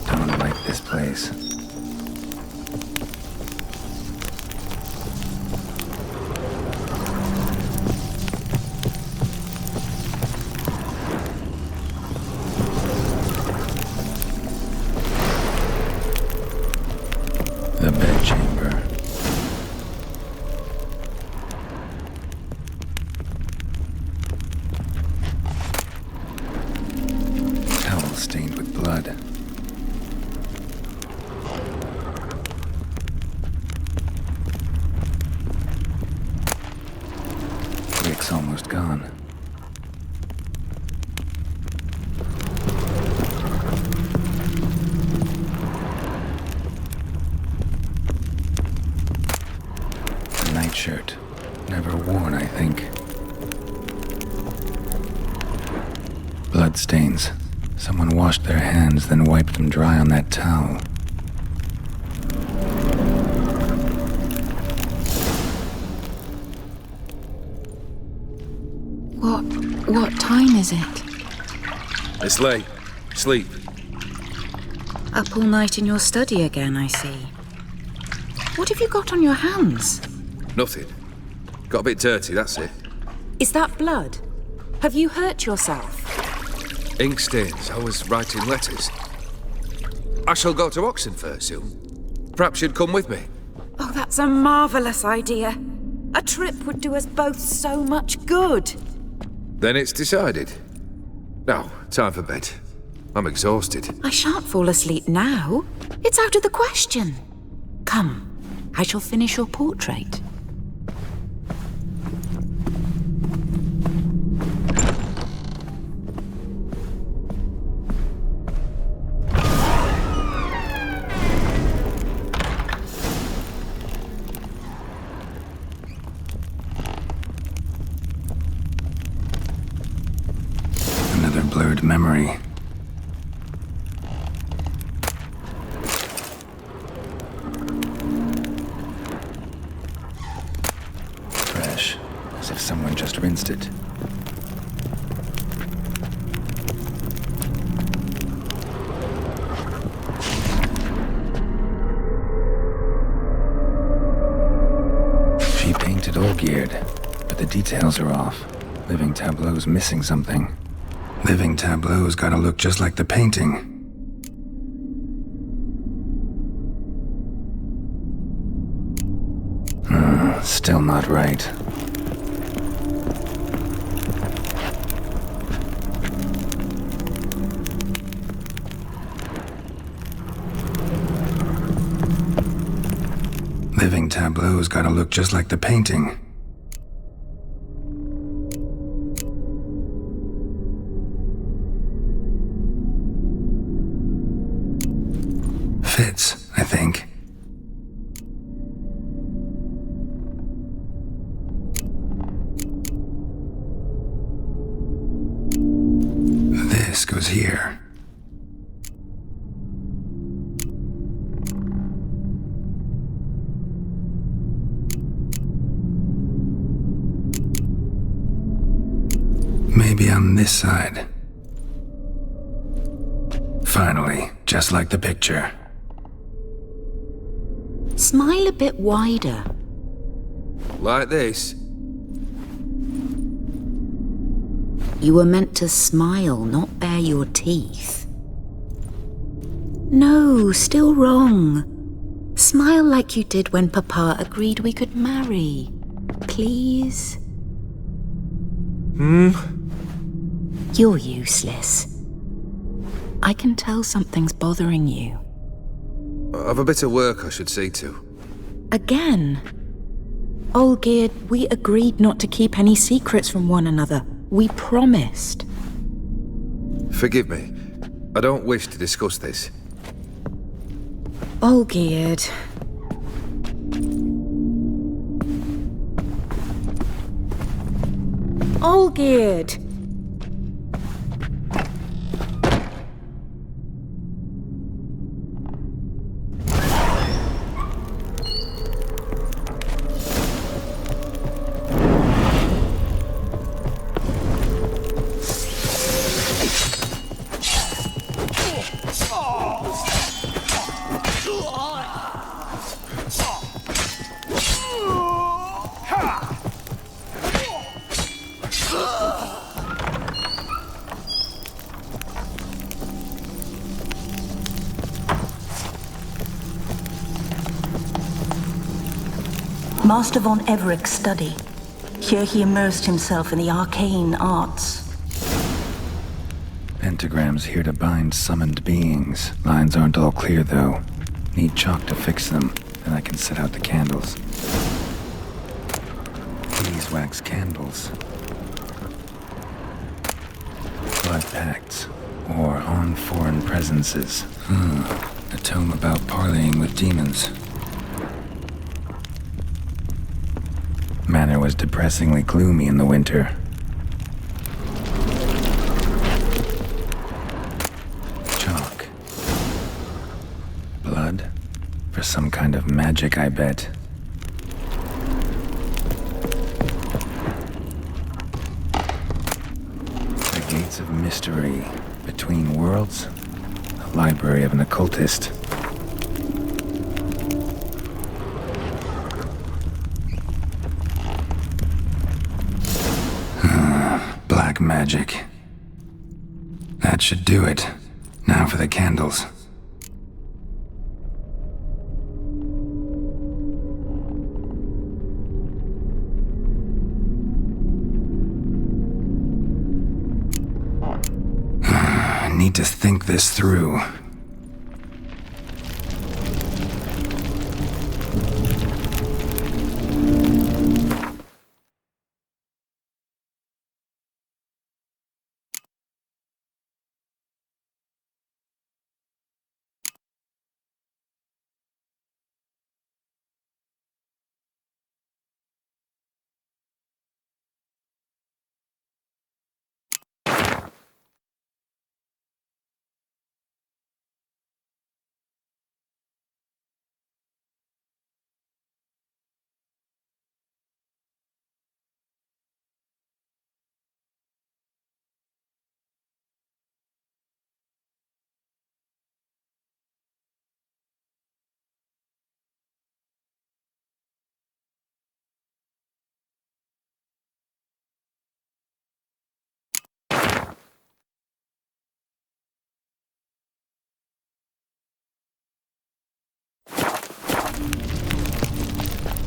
Don't like this place. The bedchamber. Stained with blood. Wick's almost gone. A nightshirt. Never worn, I think. Blood stains. Someone washed their hands, then wiped them dry on that towel. What time is it? It's late. Sleep. Up all night in your study again, I see. What have you got on your hands? Nothing. Got a bit dirty, that's it. Is that blood? Have you hurt yourself? Ink stains. I was writing letters. I shall go to Oxenfurt soon. Perhaps you'd come with me. Oh, that's a marvellous idea. A trip would do us both so much good. Then it's decided. Now, time for bed. I'm exhausted. I shan't fall asleep now. It's out of the question. Come, I shall finish your portrait. Another blurred memory. Fresh, as if someone just rinsed it. She painted Olgierd, but the details are off. Living Tableau's missing something. Living Tableau's gotta look just like the painting. Still not right. Living Tableau's gotta look just like the painting. Fits, I think. This goes here. Maybe on this side. Finally, just like the picture. Smile a bit wider. Like this? You were meant to smile, not bare your teeth. No, still wrong. Smile like you did when Papa agreed we could marry. Please? You're useless. I can tell something's bothering you. I've a bit of work I should see to. Again? Olgierd, we agreed not to keep any secrets from one another. We promised. Forgive me. I don't wish to discuss this. Olgierd. Olgierd! Master von Everek's study. Here he immersed himself in the arcane arts. Pentagrams here to bind summoned beings. Lines aren't all clear, though. Need chalk to fix them, then I can set out the candles. Beeswax candles. Blood pacts. Or on foreign presences. A tome about parleying with demons. Manor was depressingly gloomy in the winter. Chalk. Blood? For some kind of magic, I bet. The gates of mystery. Between worlds? A library of an occultist. Black magic. That should do it. Now for the candles. I need to think this through.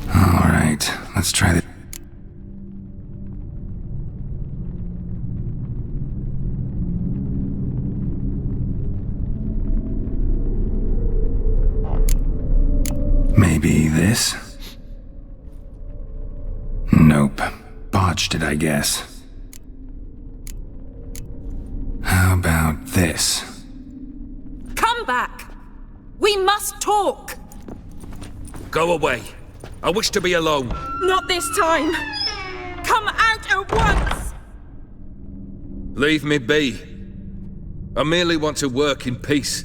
Alright, let's try this. Maybe this? Nope. Botched it, I guess. How about this? Come back! We must talk! Go away. I wish to be alone. Not this time! Come out at once! Leave me be. I merely want to work in peace.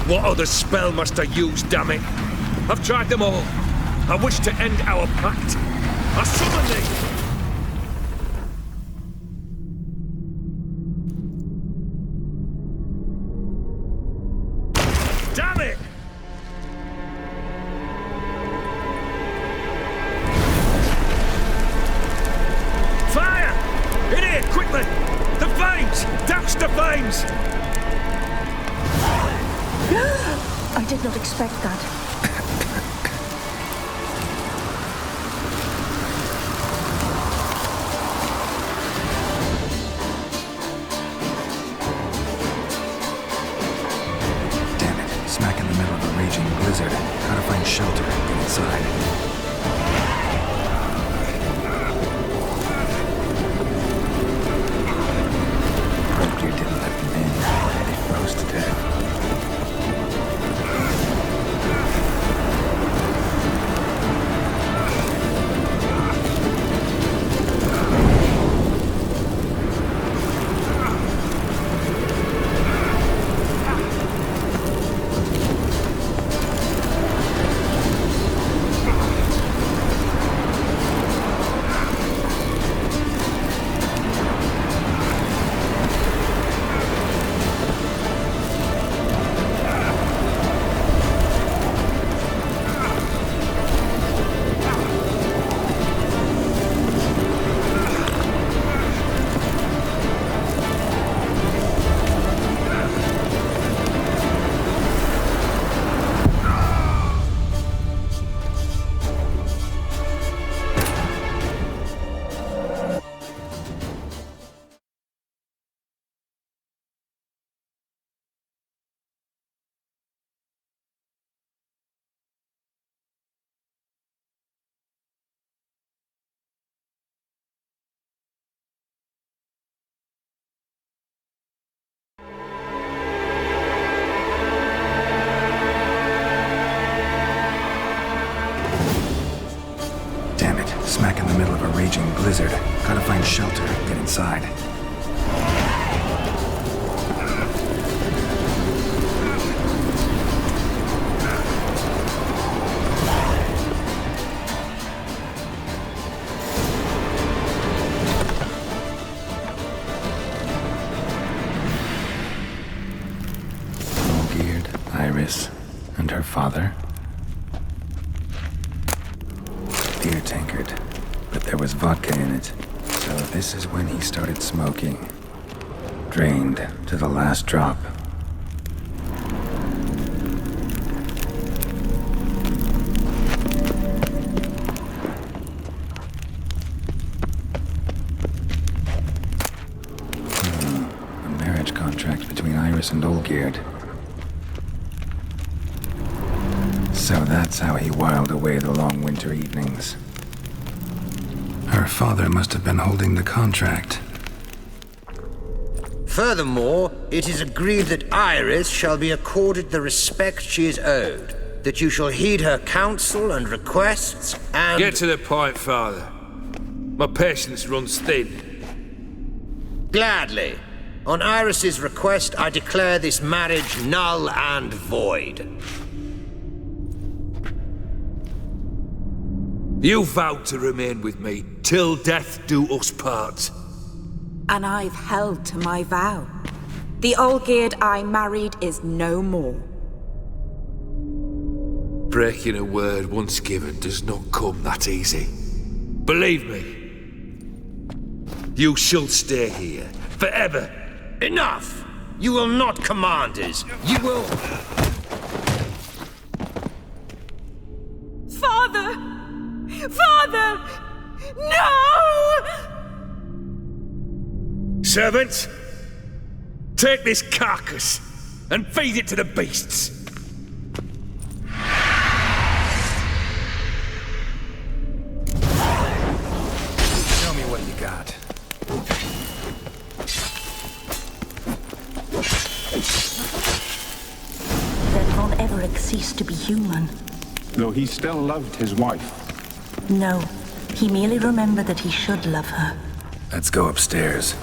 What other spell must I use, damn it? I've tried them all. I wish to end our pact. I summon thee! Damn it! Fire! In here, quickly! The flames! Douse the flames! I did not expect that. Damn it, smack in the middle of a raging blizzard. Gotta find shelter and get inside. Hope you didn't let them in. They froze to death. inside. Olgierd, Iris, and her father. Beer tankard, but there was vodka in it. So this is when he started smoking. Drained to the last drop. A marriage contract between Iris and Olgierd. So that's how he whiled away the long winter evenings. Her father must have been holding the contract. Furthermore, it is agreed that Iris shall be accorded the respect she is owed, that you shall heed her counsel and requests, and... Get to the point, Father. My patience runs thin. Gladly. On Iris's request, I declare this marriage null and void. You vowed to remain with me till death do us part. And I've held to my vow. The Olgierd I married is no more. Breaking a word once given does not come that easy. Believe me. You shall stay here forever. Enough! You will not command us. You will... Father! Father! No! Servants, take this carcass and feed it to the beasts. Show me what you got. That Von Everett ceased to be human. Though he still loved his wife. No, he merely remembered that he should love her. Let's go upstairs.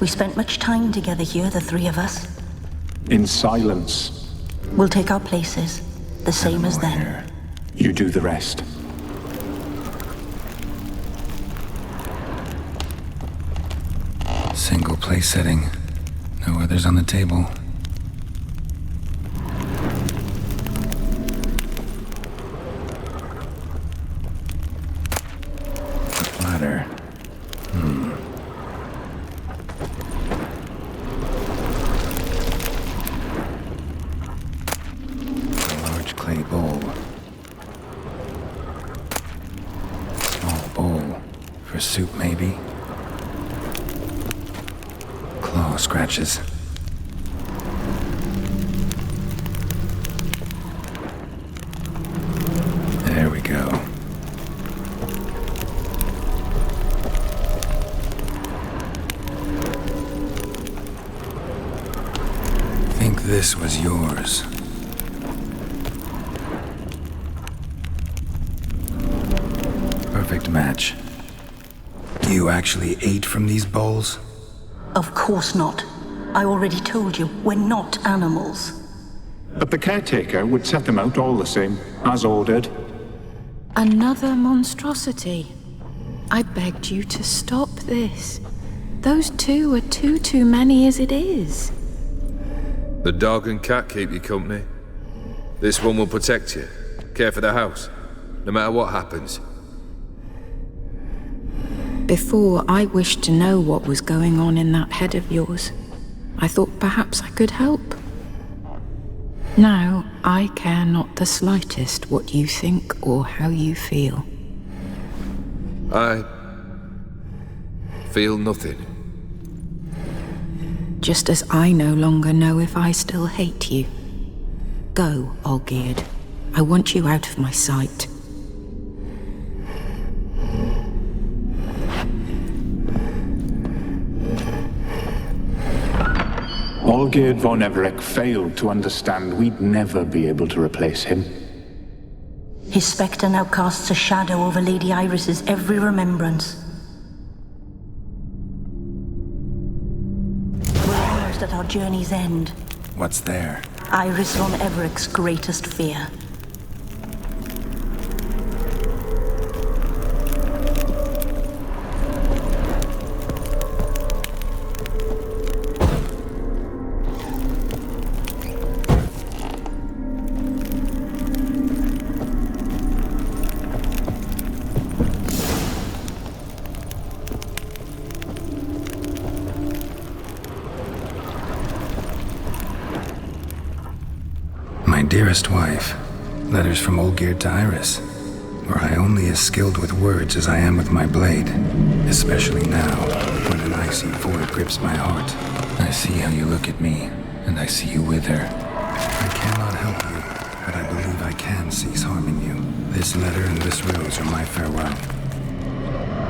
We spent much time together here, the three of us. In silence. We'll take our places, the same as then. You do the rest. Single place setting. No others on the table. A platter. Clay bowl. Small bowl. For soup, maybe? Claw scratches. There we go. Think this was yours. Perfect match. You actually ate from these bowls? Of course not. I already told you, we're not animals. But the caretaker would set them out all the same, as ordered. Another monstrosity. I begged you to stop this. Those two are too many as it is. The dog and cat keep you company. This one will protect you, care for the house, no matter what happens. Before, I wished to know what was going on in that head of yours. I thought perhaps I could help. Now, I care not the slightest what you think or how you feel. I feel nothing. Just as I no longer know if I still hate you. Go, Olgierd. I want you out of my sight. Olgierd von Everec failed to understand we'd never be able to replace him. His spectre now casts a shadow over Lady Iris's every remembrance. We're almost at our journey's end. What's there? Iris von Everec's greatest fear. My dearest wife, letters from Olgierd to Iris. Were I only as skilled with words as I am with my blade, especially now, when an icy void grips my heart. I see how you look at me, and I see you with her. I cannot help you, but I believe I can cease harming you. This letter and this rose are my farewell.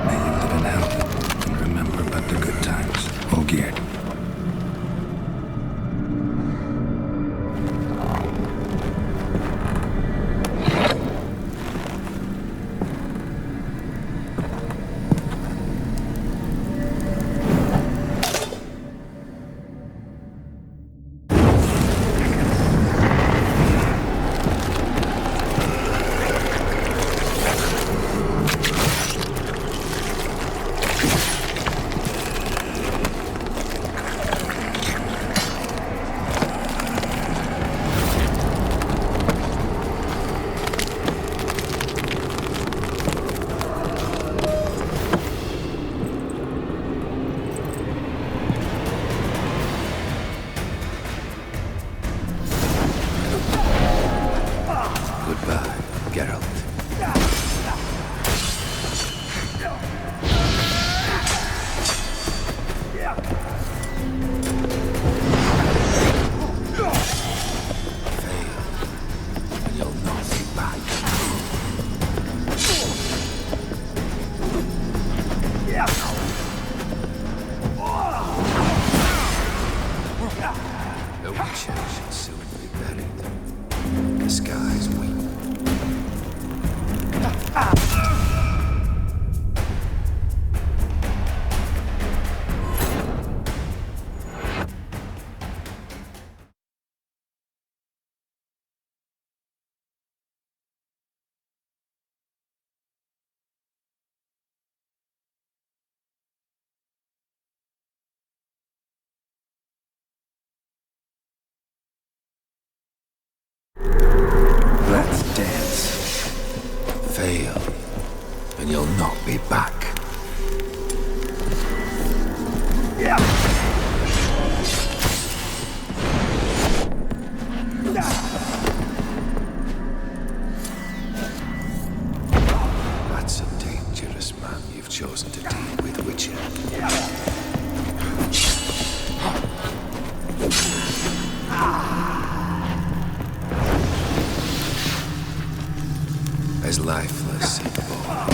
May you live in health, and remember but the good times. Olgierd. Goodbye, Geralt. The witcher shall soon be buried. The skies weep. Let's dance. Fail, and you'll not be back. That's a dangerous man you've chosen to deal with, Witcher. As lifeless and born.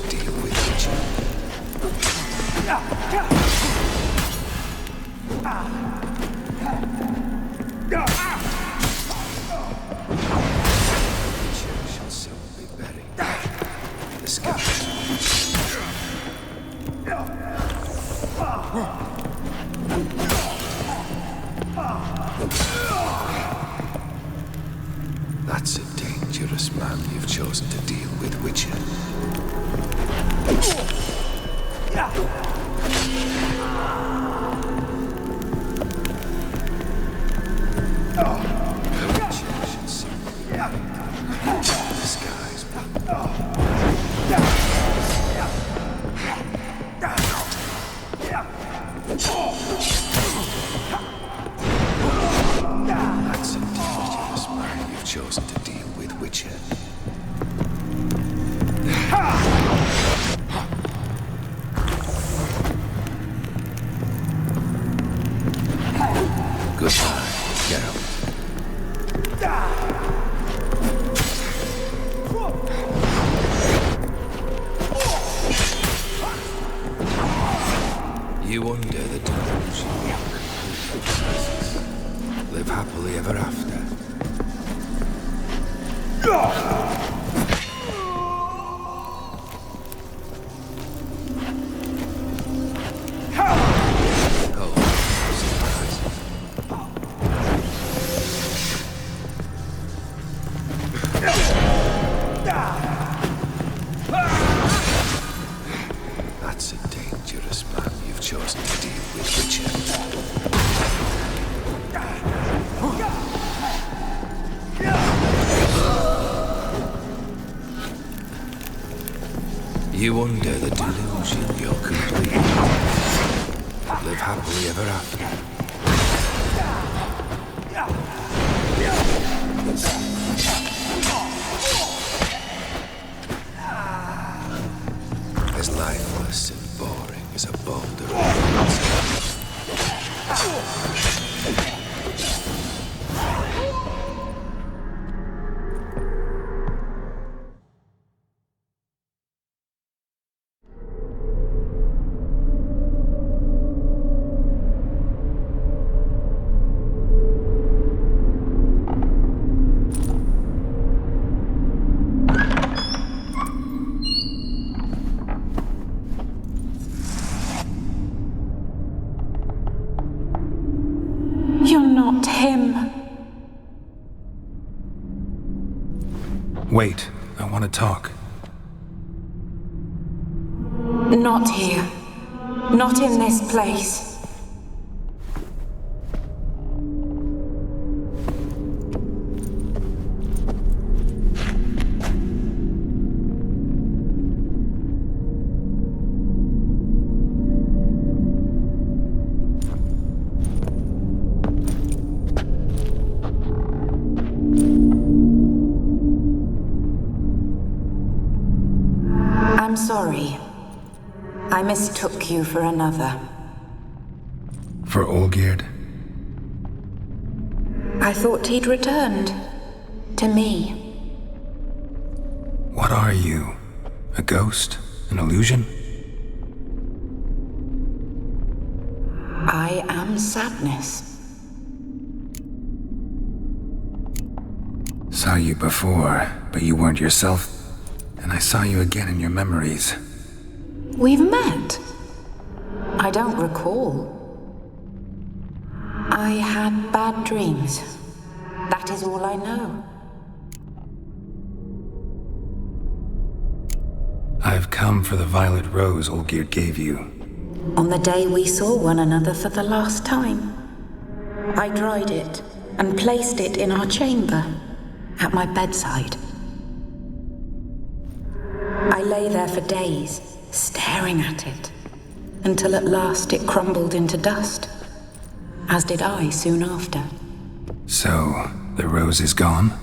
deal with Witcher. Witcher shall soon be buried in the skies. That's a dangerous man you've chosen to deal with, Witcher. Witcher should soon be buried in the skies. That's a dangerous man you've chosen to deal with, Witcher. Goodbye, Geralt. You under the delusion. Live happily ever after. That's a dangerous man you've chosen to deal with, Witcher. You under the delusion you're complete. Live happily ever after. As lifeless and boring as a boulder of Not him. Wait, I want to talk. Not here. Not in this place. I'm sorry. I mistook you for another. For Olgierd? I thought he'd returned. To me. What are you? A ghost? An illusion? I am sadness. Saw you before, but you weren't yourself. And I saw you again in your memories. We've met? I don't recall. I had bad dreams. That is all I know. I've come for the violet rose Olgierd gave you. On the day we saw one another for the last time, I dried it and placed it in our chamber, at my bedside. I lay there for days, staring at it, until at last it crumbled into dust, as did I soon after. So, the rose is gone?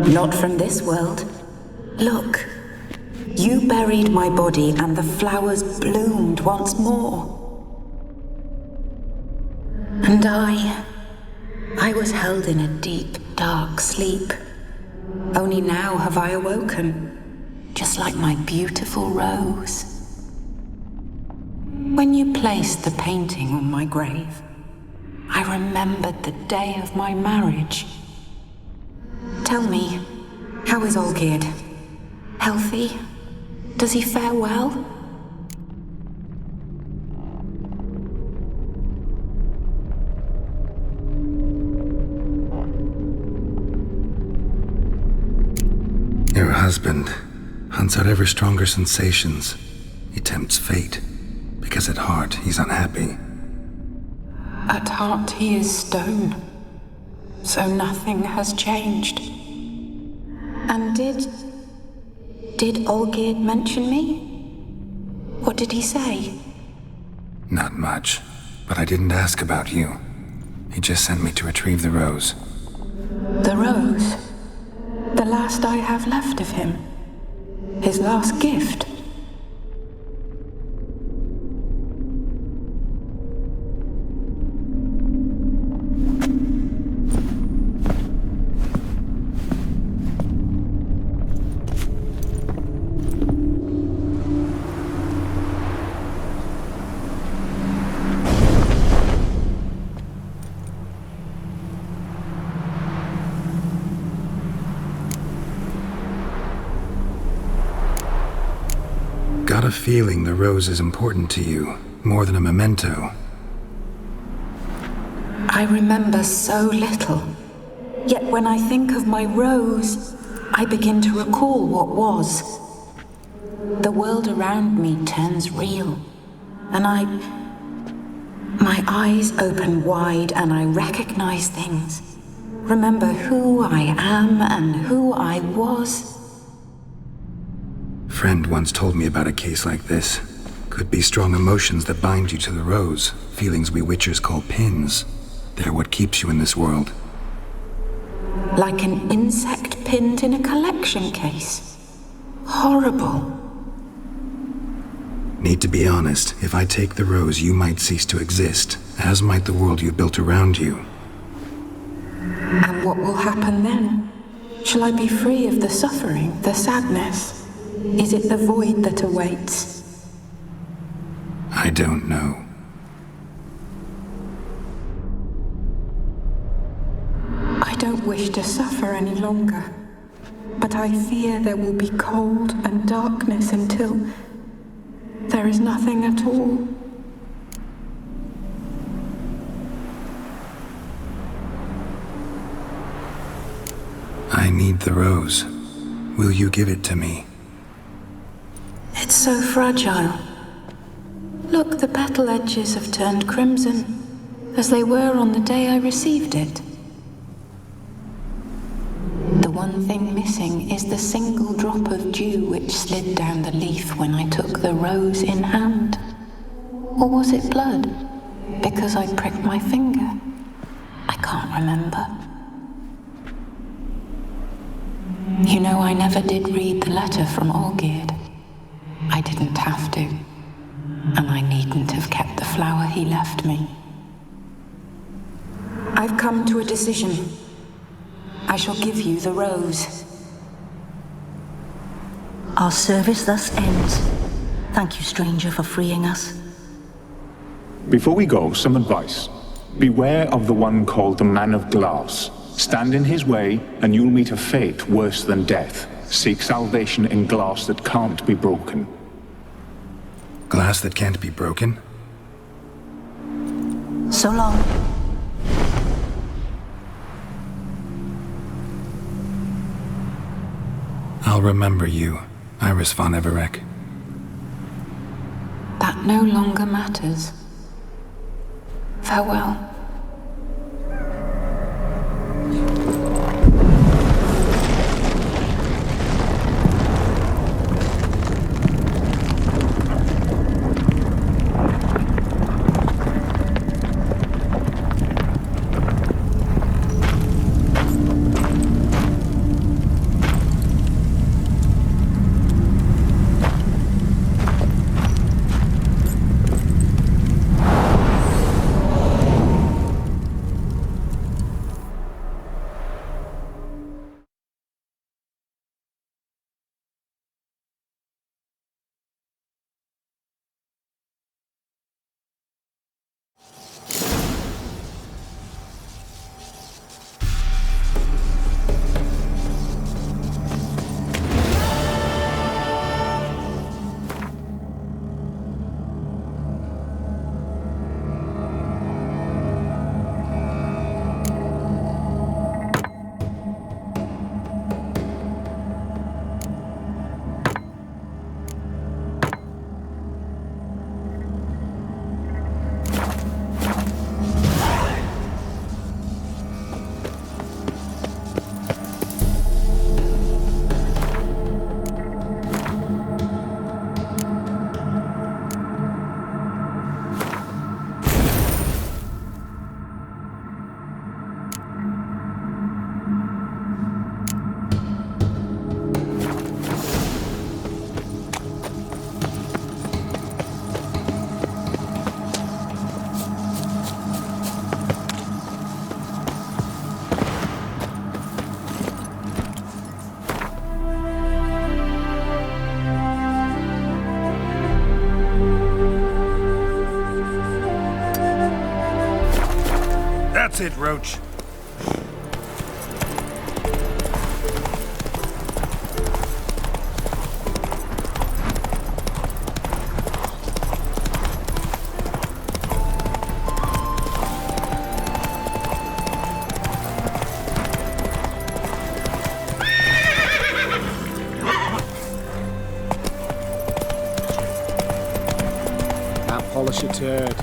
Not from this world. Look, you buried my body and the flowers bloomed once more. And I was held in a deep, dark sleep. Only now have I awoken, just like my beautiful rose. When you placed the painting on my grave, I remembered the day of my marriage. Tell me, how is Olgierd? Healthy? Does he fare well? Your husband hunts out ever stronger sensations. He tempts fate, because at heart he's unhappy. At heart he is stone, so nothing has changed. And did Olgierd mention me? What did he say? Not much, but I didn't ask about you. He just sent me to retrieve the rose. The rose? The last I have left of him? His last gift? Got a feeling the rose is important to you, more than a memento. I remember so little. Yet when I think of my rose, I begin to recall what was. The world around me turns real, and my eyes open wide and I recognize things. Remember who I am and who I was. Friend once told me about a case like this. Could be strong emotions that bind you to the rose, feelings we witchers call pins. They're what keeps you in this world. Like an insect pinned in a collection case. Horrible. Need to be honest, if I take the rose, you might cease to exist, as might the world you built around you. And what will happen then? Shall I be free of the suffering, the sadness? Is it the void that awaits? I don't know. I don't wish to suffer any longer, but I fear there will be cold and darkness until there is nothing at all. I need the rose. Will you give it to me? It's so fragile. Look, the petal edges have turned crimson, as they were on the day I received it. The one thing missing is the single drop of dew which slid down the leaf when I took the rose in hand. Or was it blood? Because I pricked my finger? I can't remember. You know, I never did read the letter from Olgierd. I didn't have to. And I needn't have kept the flower he left me. I've come to a decision. I shall give you the rose. Our service thus ends. Thank you, stranger, for freeing us. Before we go, some advice. Beware of the one called the Man of Glass. Stand in his way, and you'll meet a fate worse than death. Seek salvation in glass that can't be broken. Glass that can't be broken? So long. I'll remember you, Iris von Everec. That no longer matters. Farewell. it, Roach. Now polish a turd.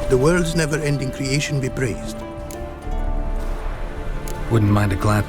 The world's never-ending creation be praised. Wouldn't mind a glad.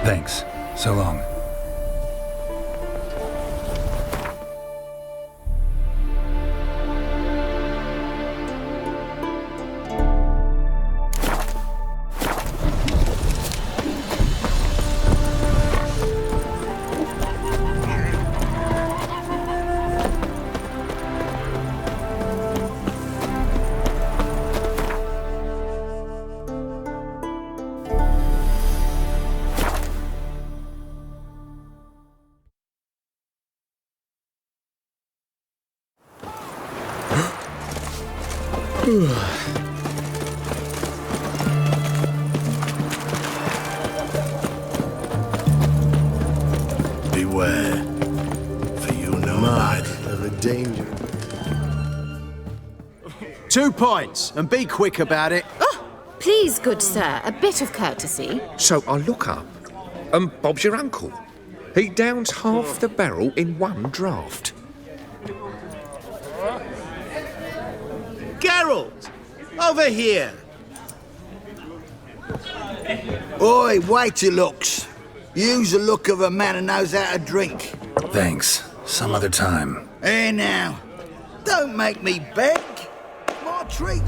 Thanks. So long. Beware, for you know not of the danger. 2 points, and be quick about it. Please, good sir, a bit of courtesy. So I look up, and Bob's your uncle. He downs half the barrel in one draught. Geralt! Over here! Oi, wait your looks. Use the look of a man who knows how to drink. Thanks. Some other time. Here now. Don't make me beg. My treat.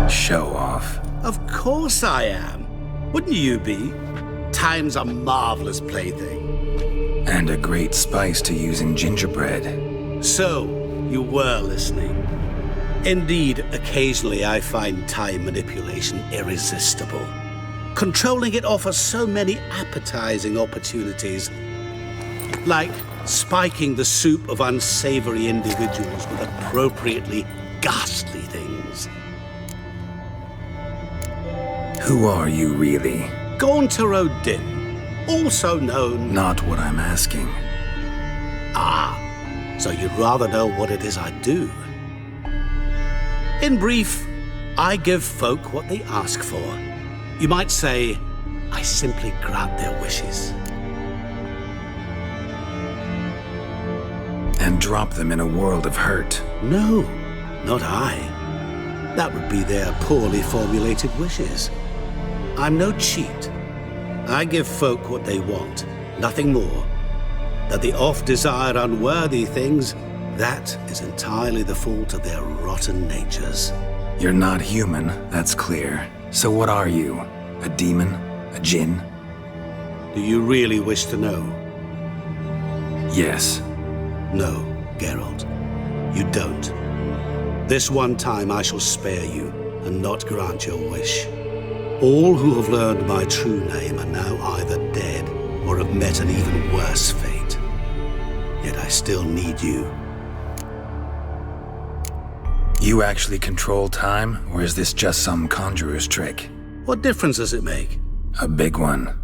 Show off. Of course I am. Wouldn't you be? Time's a marvelous plaything. And a great spice to use in gingerbread. So, you were listening. Indeed, occasionally I find time manipulation irresistible. Controlling it offers so many appetizing opportunities. Like spiking the soup of unsavory individuals with appropriately ghastly things. Who are you, really? Gaunter O'Din, also known... Not what I'm asking. Ah, so you'd rather know what it is I do. In brief, I give folk what they ask for. You might say, I simply grant their wishes. And drop them in a world of hurt. No, not I. That would be their poorly formulated wishes. I'm no cheat. I give folk what they want, nothing more. That they oft desire unworthy things, that is entirely the fault of their rotten natures. You're not human, that's clear. So what are you? A demon? A djinn? Do you really wish to know? Yes. No, Geralt. You don't. This one time I shall spare you and not grant your wish. All who have learned my true name are now either dead or have met an even worse fate. Yet I still need you. You actually control time, or is this just some conjurer's trick? What difference does it make? A big one.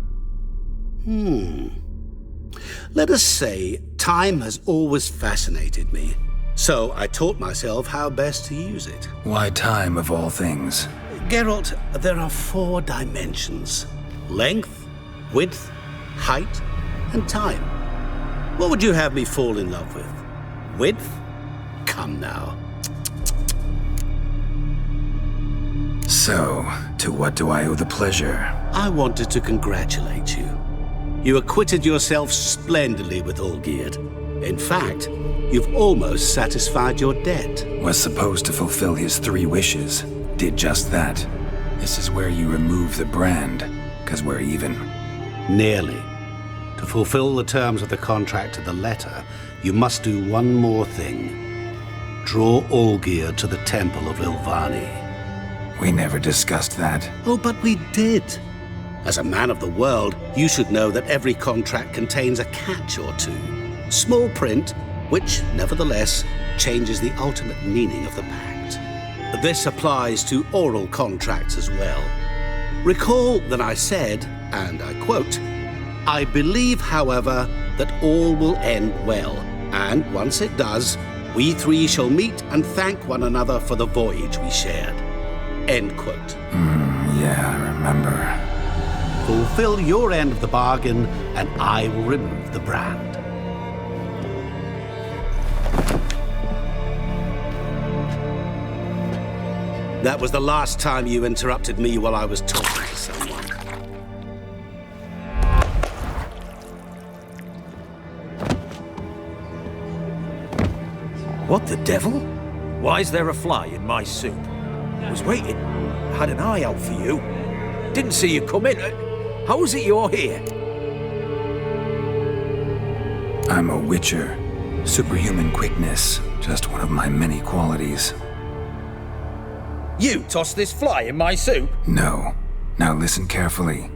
Let us say time has always fascinated me, so I taught myself how best to use it. Why time, of all things? Geralt, there are 4 dimensions. Length, width, height, and time. What would you have me fall in love with? Width? Come now. So, to what do I owe the pleasure? I wanted to congratulate you. You acquitted yourself splendidly with Olgierd. In fact, you've almost satisfied your debt. Was supposed to fulfill his 3 wishes. Did just that. This is where you remove the brand, 'cause we're even. Nearly. To fulfill the terms of the contract to the letter, you must do one more thing. Draw Olgierd to the Temple of Lilvani. We never discussed that. Oh, but we did. As a man of the world, you should know that every contract contains a catch or two. Small print, which, nevertheless, changes the ultimate meaning of the pact. This applies to oral contracts as well. Recall that I said, and I quote, "I believe, however, that all will end well, and once it does, we 3 shall meet and thank one another for the voyage we shared." End quote. Yeah, I remember. Fulfill your end of the bargain, and I will remove the brand. That was the last time you interrupted me while I was talking to someone. What the devil? Why is there a fly in my soup? I was waiting. Had an eye out for you. Didn't see you come in. How is it you're here? I'm a witcher. Superhuman quickness. Just one of my many qualities. You tossed this fly in my soup? No. Now listen carefully.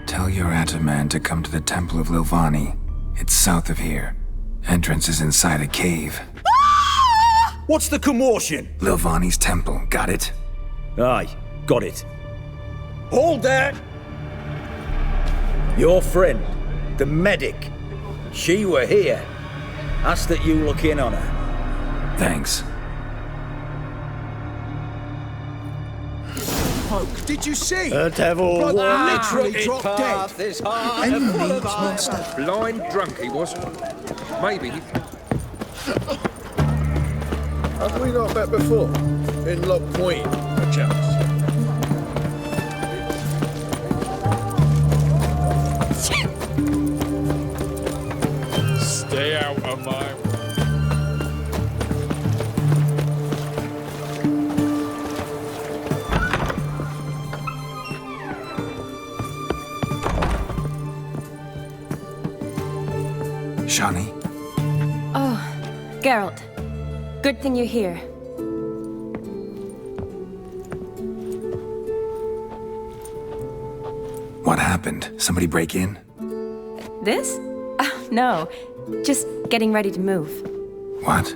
Tell your Ataman to come to the Temple of Lilvani. It's south of here. Entrance is inside a cave. What's the commotion? Lilvani's temple, got it? Aye, got it. Hold there! Your friend, the medic, she were here. Ask that you look in on her. Thanks. Did you see? The devil literally dropped dead. Enemies, master. Blind drunk he was. Maybe. Have we not met before? In Lock Point, perchance? Stay out of my... Shani? Oh, Geralt. Good thing you're here. What happened? Somebody break in? This? No. Just getting ready to move. What?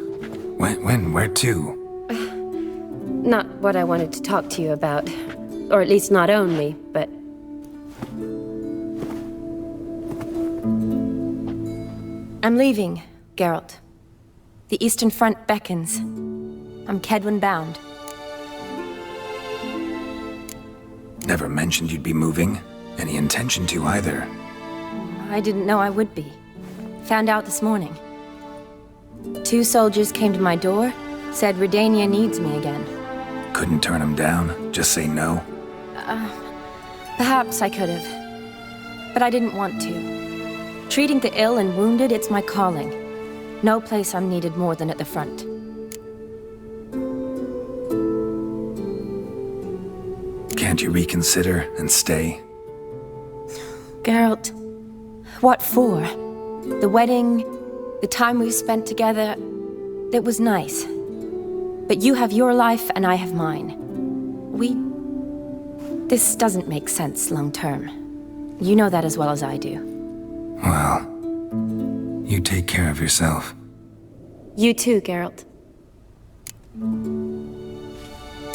When? Where to? Not what I wanted to talk to you about. Or at least not only, but... I'm leaving, Geralt. The Eastern Front beckons. I'm Kedwin bound. Never mentioned you'd be moving. Any intention to either. I didn't know I would be. Found out this morning. 2 soldiers came to my door, said Redania needs me again. Couldn't turn him down? Just say no? Perhaps I could have. But I didn't want to. Treating the ill and wounded, it's my calling. No place I'm needed more than at the front. Can't you reconsider and stay? Geralt, what for? The wedding, the time we've spent together, it was nice. But you have your life and I have mine. This doesn't make sense long term. You know that as well as I do. Well, you take care of yourself. You too, Geralt.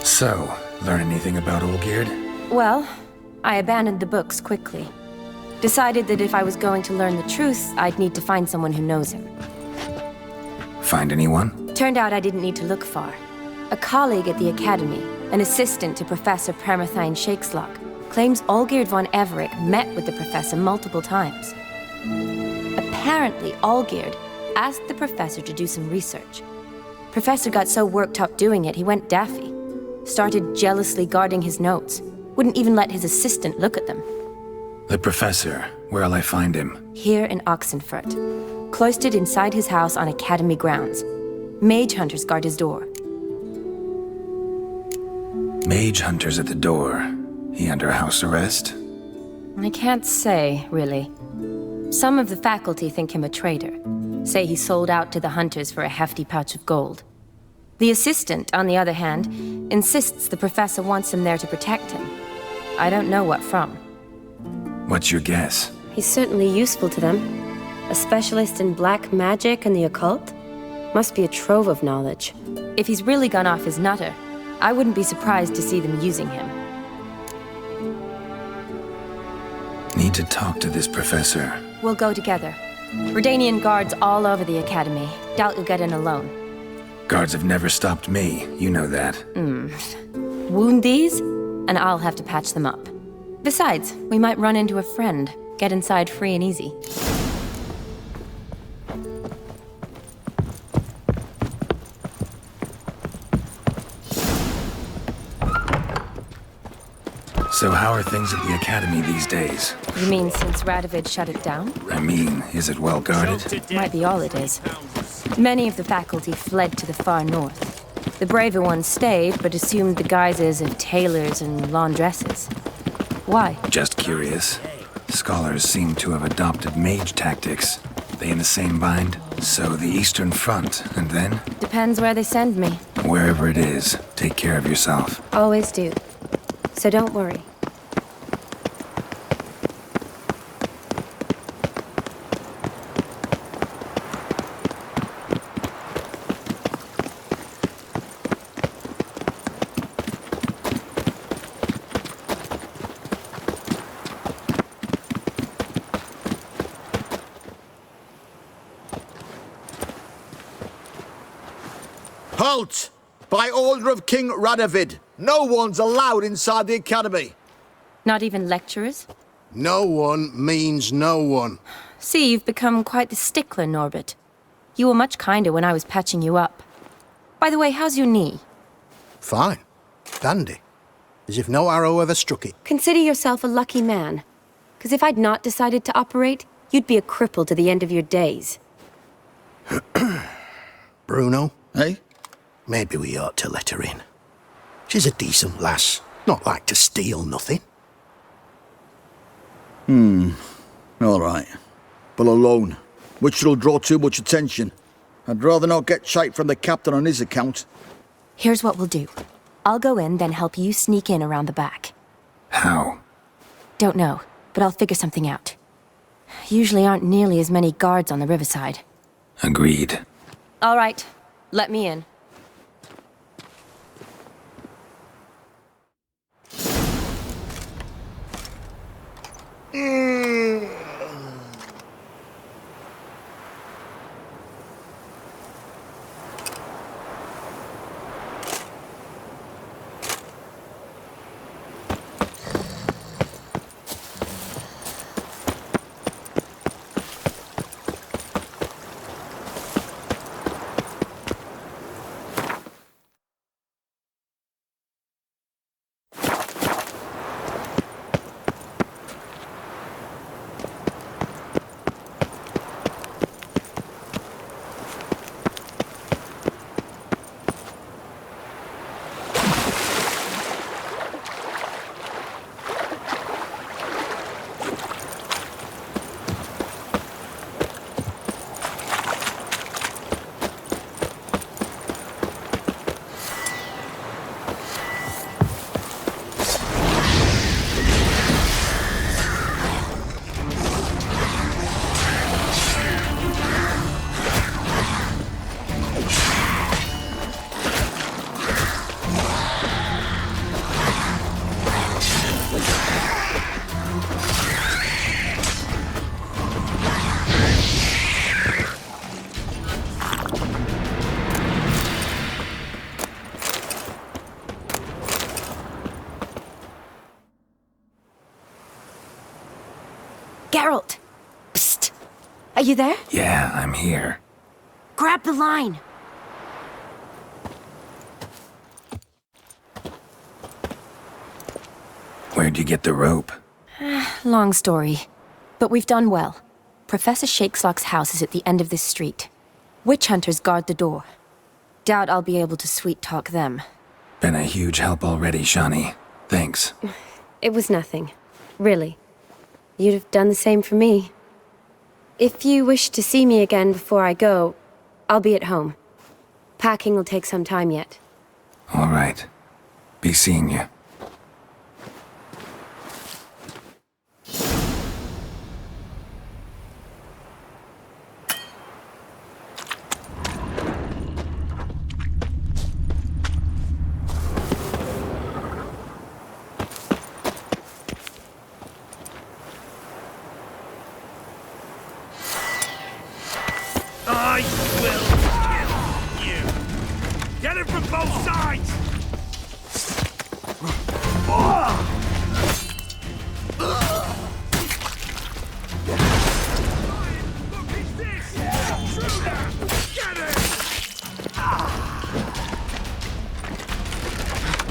So, learn anything about Olgierd? Well, I abandoned the books quickly. Decided that if I was going to learn the truth, I'd need to find someone who knows him. Find anyone? Turned out I didn't need to look far. A colleague at the Academy, an assistant to Professor Permathine Shakeslock, claims Olgierd von Everec met with the professor multiple times. Apparently, Olgierd asked the professor to do some research. Professor got so worked up doing it, he went daffy. Started jealously guarding his notes. Wouldn't even let his assistant look at them. The professor, where'll I find him? Here in Oxenfurt. Cloistered inside his house on Academy grounds. Mage hunters guard his door. Mage hunters at the door. He under house arrest? I can't say, really. Some of the faculty think him a traitor. Say he sold out to the hunters for a hefty pouch of gold. The assistant, on the other hand, insists the professor wants him there to protect him. I don't know what from. What's your guess? He's certainly useful to them. A specialist in black magic and the occult? Must be a trove of knowledge. If he's really gone off his nutter, I wouldn't be surprised to see them using him. Need to talk to this professor. We'll go together. Redanian guards all over the Academy. Doubt you'll get in alone. Guards have never stopped me, you know that. Wound these, and I'll have to patch them up. Besides, we might run into a friend. Get inside free and easy. So how are things at the Academy these days? You mean since Radovid shut it down? I mean, is it well guarded? Might be all it is. Many of the faculty fled to the far north. The braver ones stayed, but assumed the guises of tailors and laundresses. Why? Just curious. Scholars seem to have adopted mage tactics. They in the same bind? So the Eastern Front, and then? Depends where they send me. Wherever it is, take care of yourself. Always do. So don't worry. Halt! By order of King Radovid, no one's allowed inside the Academy. Not even lecturers? No one means no one. See, you've become quite the stickler, Norbert. You were much kinder when I was patching you up. By the way, how's your knee? Fine. Dandy. As if no arrow ever struck it. Consider yourself a lucky man. Because if I'd not decided to operate, you'd be a cripple to the end of your days. Bruno? Eh? Maybe we ought to let her in. She's a decent lass. Not like to steal nothing. All right. But alone, which will draw too much attention. I'd rather not get shite from the captain on his account. Here's what we'll do. I'll go in, then help you sneak in around the back. How? Don't know, but I'll figure something out. Usually aren't nearly as many guards on the riverside. Agreed. All right, let me in. Geralt! Psst! Are you there? Yeah, I'm here. Grab the line! Where'd you get the rope? Long story. But we've done well. Professor Shakeslock's house is at the end of this street. Witch hunters guard the door. Doubt I'll be able to sweet-talk them. Been a huge help already, Shani. Thanks. It was nothing. Really. You'd have done the same for me. If you wish to see me again before I go, I'll be at home. Packing will take some time yet. All right. Be seeing you. I will kill you! Get it from both sides!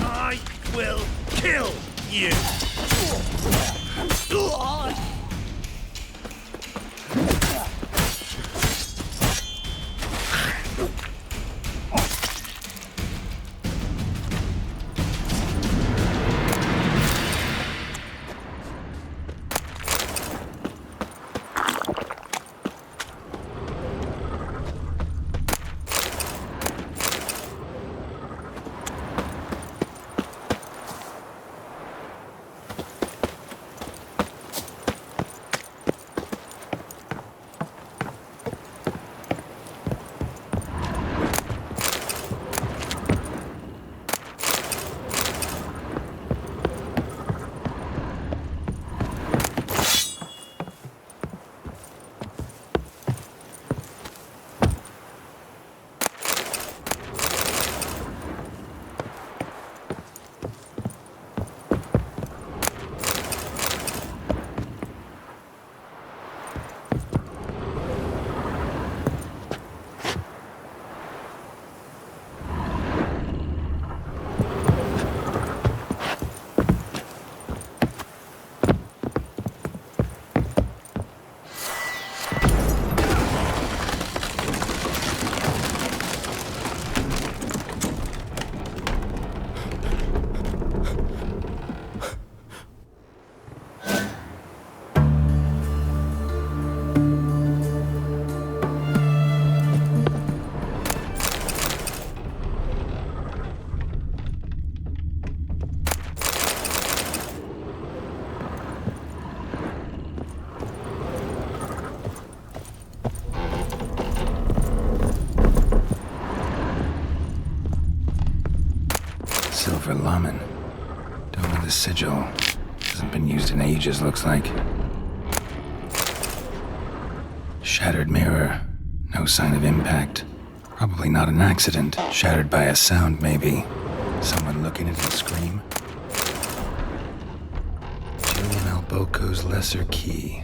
I will kill you! Silver Laman. Dome of the Sigil. Hasn't been used in ages, looks like. Shattered mirror. No sign of impact. Probably not an accident. Shattered by a sound, maybe. Someone looking at it scream. Julian Alboco's Lesser Key.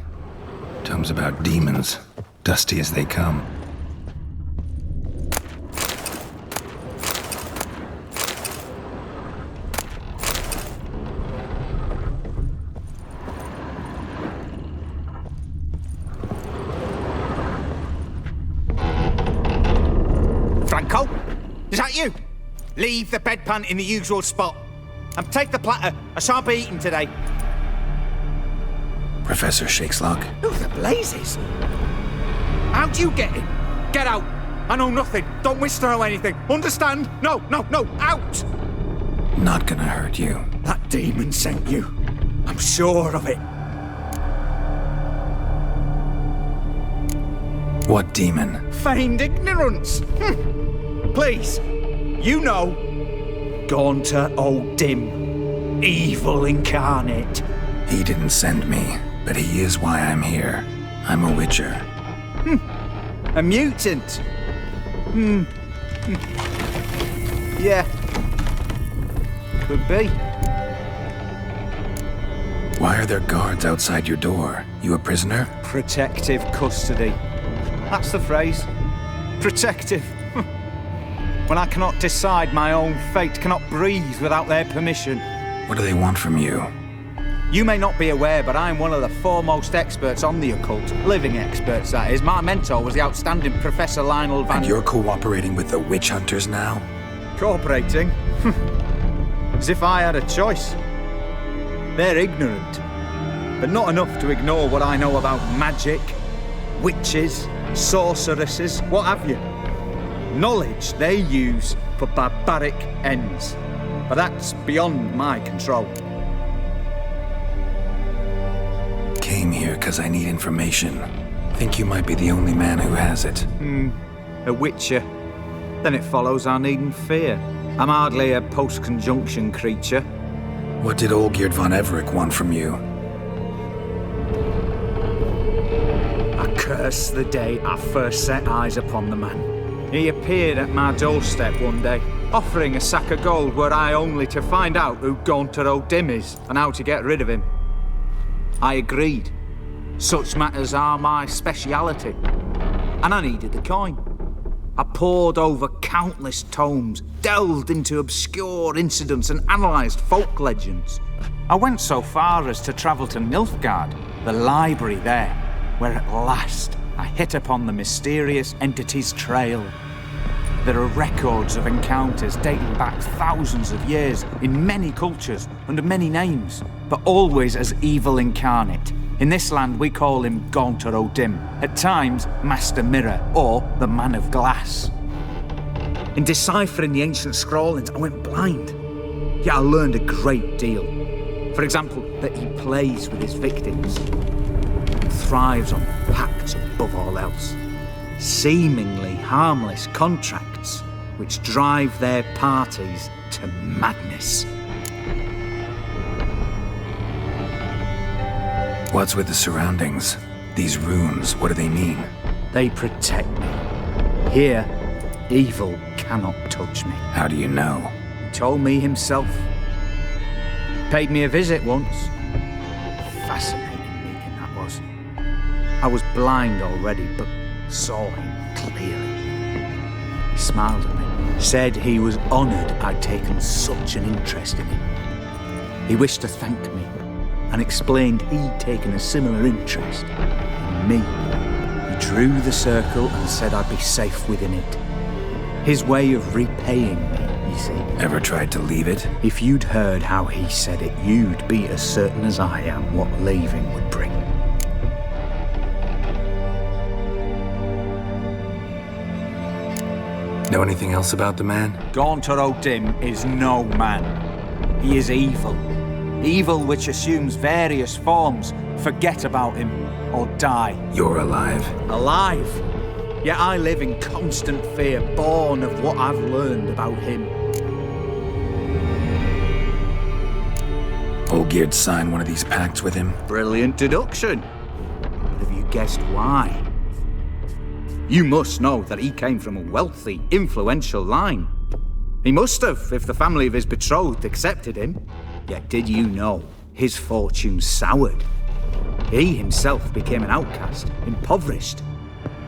Tome's about demons. Dusty as they come. Franco? Is that you? Leave the bedpan in the usual spot. And take the platter. I shan't be eating today. Professor Shakeslock. Who the blazes? How'd you get in? Get out. I know nothing. Don't wish to know anything. Understand? No, out! Not gonna hurt you. That demon sent you. I'm sure of it. What demon? Feigned ignorance. Please, you know. Gaunter O'Dim. Evil incarnate. He didn't send me, but he is why I'm here. I'm a witcher. A mutant. Yeah. Could be. Why are there guards outside your door? You a prisoner? Protective custody. That's the phrase. Protective. When I cannot decide my own fate, cannot breathe without their permission. What do they want from you? You may not be aware, but I'm one of the foremost experts on the occult. Living experts, that is. My mentor was the outstanding Professor Lionel Van... And you're cooperating with the witch hunters now? Cooperating? As if I had a choice. They're ignorant, but not enough to ignore what I know about magic, witches, sorceresses, what have you. Knowledge they use for barbaric ends. But that's beyond my control. Came here because I need information. Think you might be the only man who has it. A witcher. Then it follows I needn't fear. I'm hardly a post-conjunction creature. What did Olgierd von Everec want from you? I curse the day I first set eyes upon the man. He appeared at my doorstep one day, offering a sack of gold were I only to find out who Gaunter O'Dim is and how to get rid of him. I agreed. Such matters are my speciality. And I needed the coin. I pored over countless tomes, delved into obscure incidents and analysed folk legends. I went so far as to travel to Nilfgaard, the library there, where at last I hit upon the mysterious entity's trail. There are records of encounters dating back thousands of years in many cultures, under many names, but always as evil incarnate. In this land we call him Gaunter O'Dim, at times Master Mirror, or the Man of Glass. In deciphering the ancient scrawlings, I went blind. Yet I learned a great deal. For example, that he plays with his victims, and thrives on pacts above all else. Seemingly harmless contracts which drive their parties to madness. What's with the surroundings? These runes, what do they mean? They protect me. Here, evil cannot touch me. How do you know? He told me himself. Paid me a visit once. Fascinating meeting that was. I was blind already, but saw him clearly. He smiled at me, said he was honoured I'd taken such an interest in him. He wished to thank me, and explained he'd taken a similar interest in me. He drew the circle and said I'd be safe within it. His way of repaying me, you see. Ever tried to leave it? If you'd heard how he said it, you'd be as certain as I am what leaving would bring. Know anything else about the man? Gaunter O'Dim is no man. He is evil. Evil which assumes various forms. Forget about him, or die. You're alive? Alive? Yet I live in constant fear, born of what I've learned about him. Olgierd signed one of these pacts with him? Brilliant deduction. But have you guessed why? You must know that he came from a wealthy, influential line. He must have, if the family of his betrothed accepted him. Yet did you know his fortune soured? He himself became an outcast, impoverished.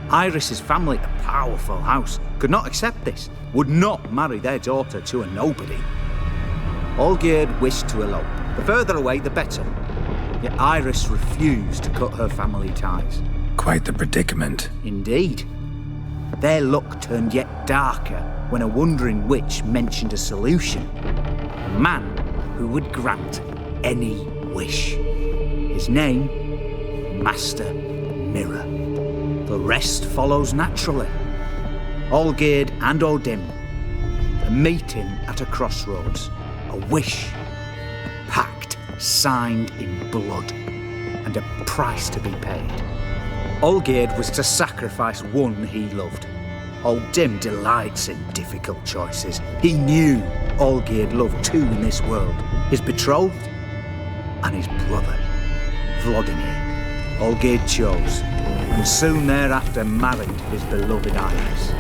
Iris's family, a powerful house, could not accept this, would not marry their daughter to a nobody. Olgierd wished to elope. The further away, the better. Yet Iris refused to cut her family ties. Quite the predicament. Indeed. Their luck turned yet darker when a wandering witch mentioned a solution. A man who would grant any wish. His name, Master Mirror. The rest follows naturally. Olgierd and O'Dim, a meeting at a crossroads, a wish, a pact signed in blood, and a price to be paid. Olgierd was to sacrifice one he loved. O'Dim delights in difficult choices. He knew Olgierd loved two in this world, his betrothed and his brother, Vladimir. Olgierd chose, and soon thereafter married his beloved Iris,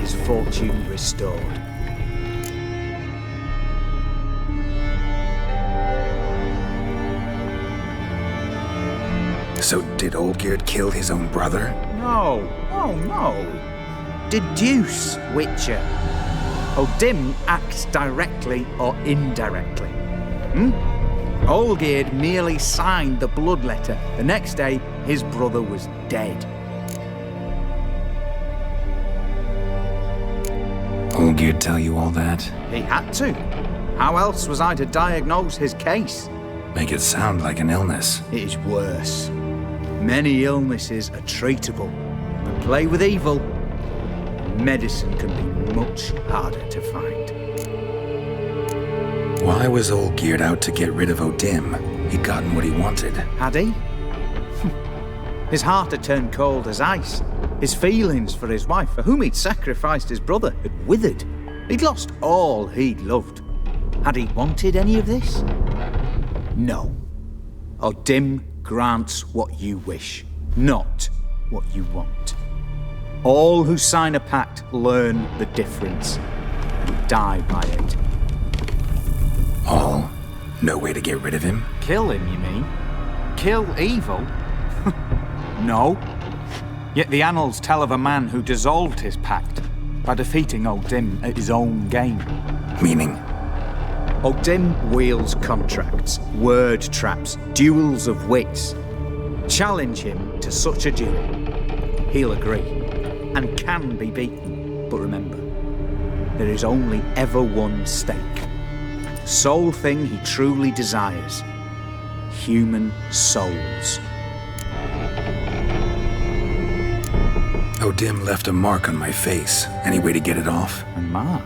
his fortune restored. So did Olgierd kill his own brother? No, oh no. Deduce, Witcher. Odim acts directly or indirectly. Olgierd merely signed the blood letter. The next day, his brother was dead. Olgierd tell you all that? He had to. How else was I to diagnose his case? Make it sound like an illness. It is worse. Many illnesses are treatable, but play with evil, medicine can be much harder to find. Why was Olgierd out to get rid of Odim? He'd gotten what he wanted. Had he? His heart had turned cold as ice. His feelings for his wife, for whom he'd sacrificed his brother, had withered. He'd lost all he'd loved. Had he wanted any of this? No. Odim grants what you wish, not what you want. All who sign a pact learn the difference and die by it. All? No way to get rid of him? Kill him, you mean? Kill evil? No. Yet the annals tell of a man who dissolved his pact by defeating Odim at his own game. Meaning? Odim wields contracts, word traps, duels of wits. Challenge him to such a duel. He'll agree, and can be beaten. But remember, there is only ever one stake. The sole thing he truly desires. Human souls. Odim left a mark on my face. Any way to get it off? A mark?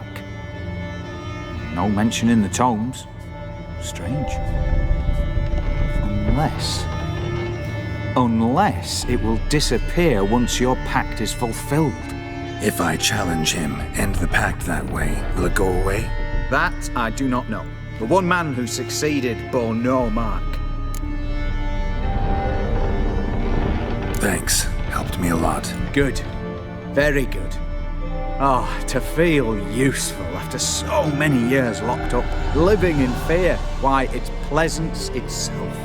No mention in the tomes. Strange. Unless it will disappear once your pact is fulfilled. If I challenge him, end the pact that way, will it go away? That I do not know. The one man who succeeded bore no mark. Thanks. Helped me a lot. Good. Very good. Oh, to feel useful after so many years locked up, living in fear. Why, it's pleasance itself.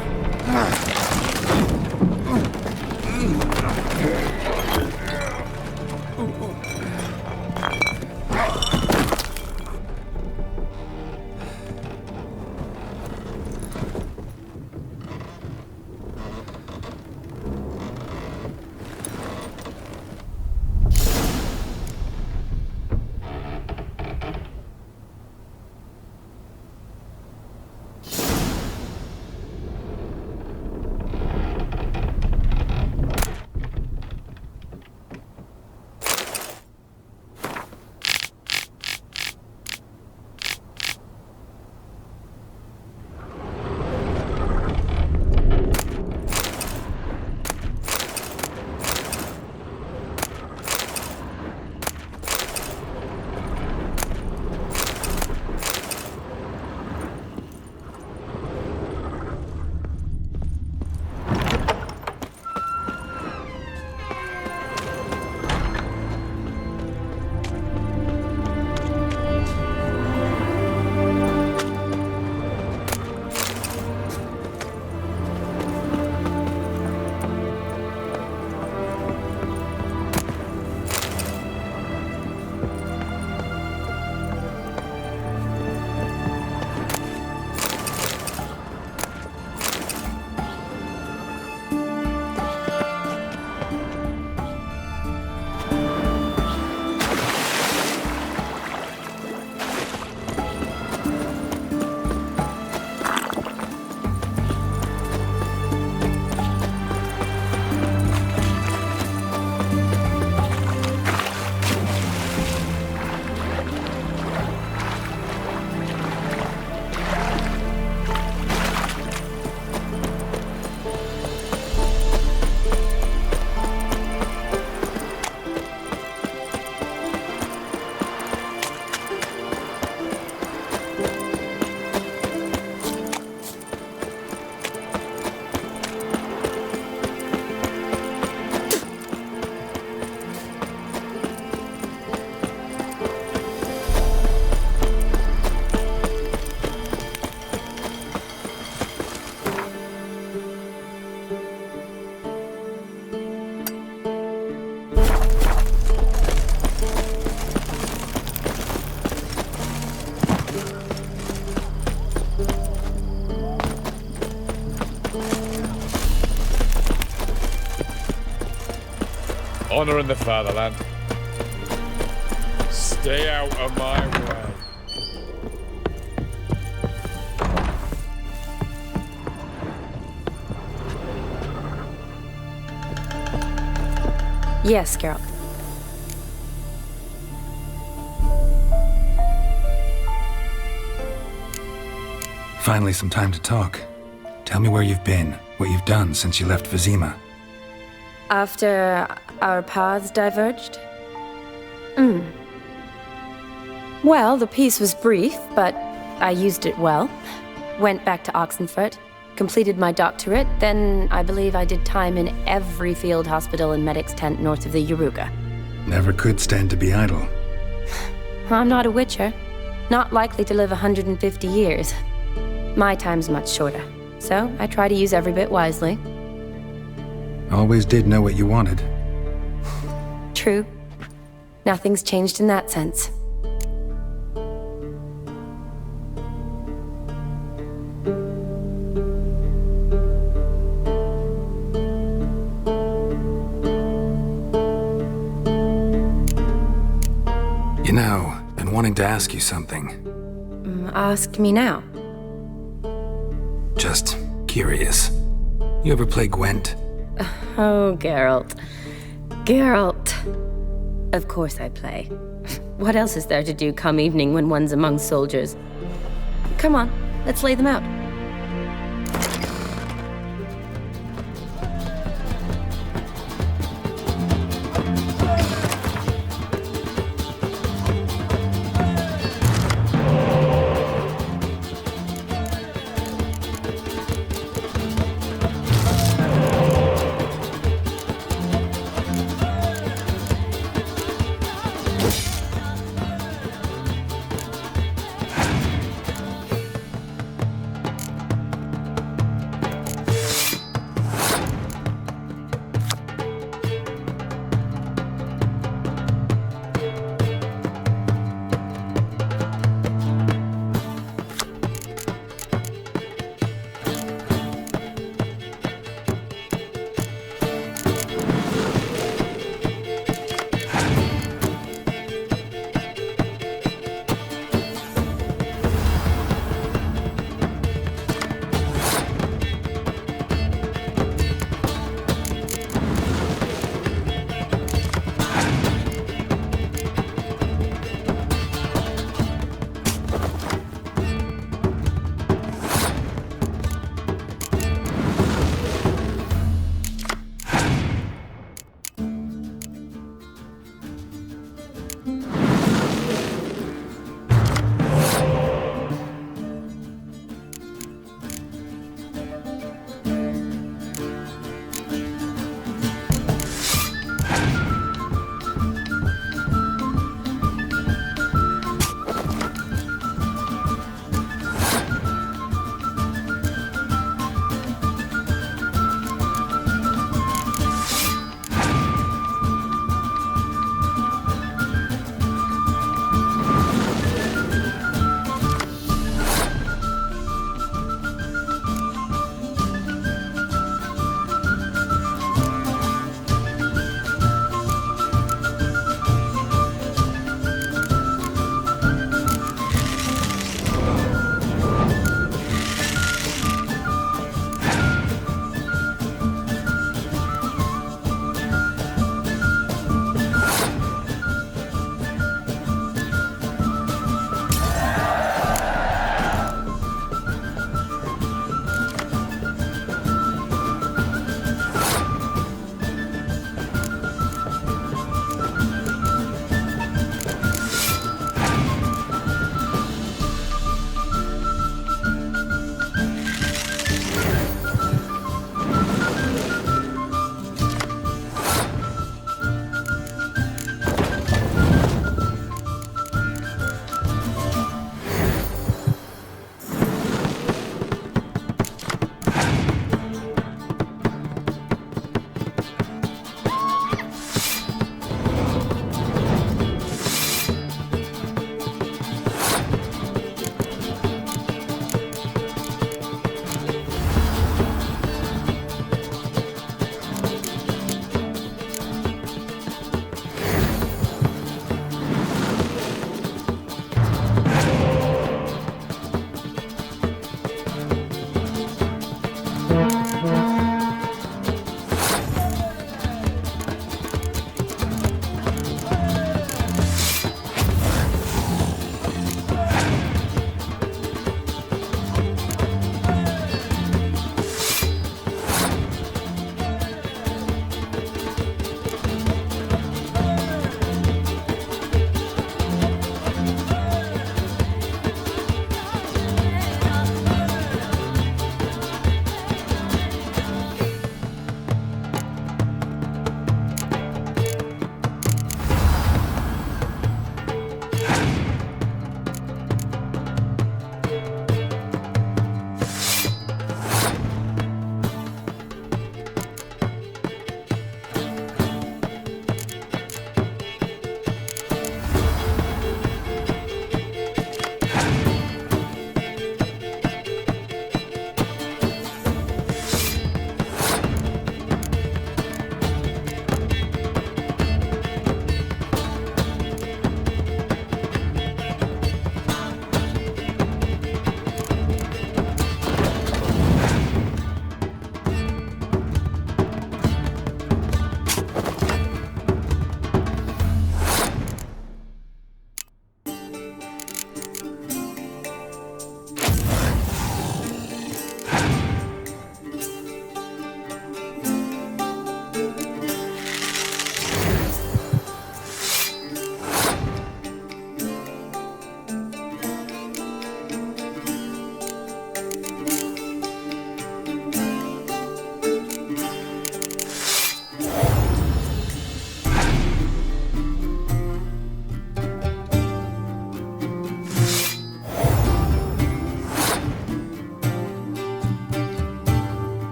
honour and the fatherland. Stay out of my way. Yes, Geralt. Finally, some time to talk. Tell me where you've been, what you've done since you left Vizima. After our paths diverged? Well, the peace was brief, but I used it well. Went back to Oxenfurt, completed my doctorate, then I believe I did time in every field hospital and medic's tent north of the Yaruga. Never could stand to be idle. I'm not a witcher. Not likely to live 150 years. My time's much shorter, so I try to use every bit wisely. Always did know what you wanted. True. Nothing's changed in that sense. You know, been wanting to ask you something. Ask me now. Just curious. You ever play Gwent? Oh, Geralt. Geralt. Of course I play. What else is there to do come evening when one's among soldiers? Come on, let's lay them out.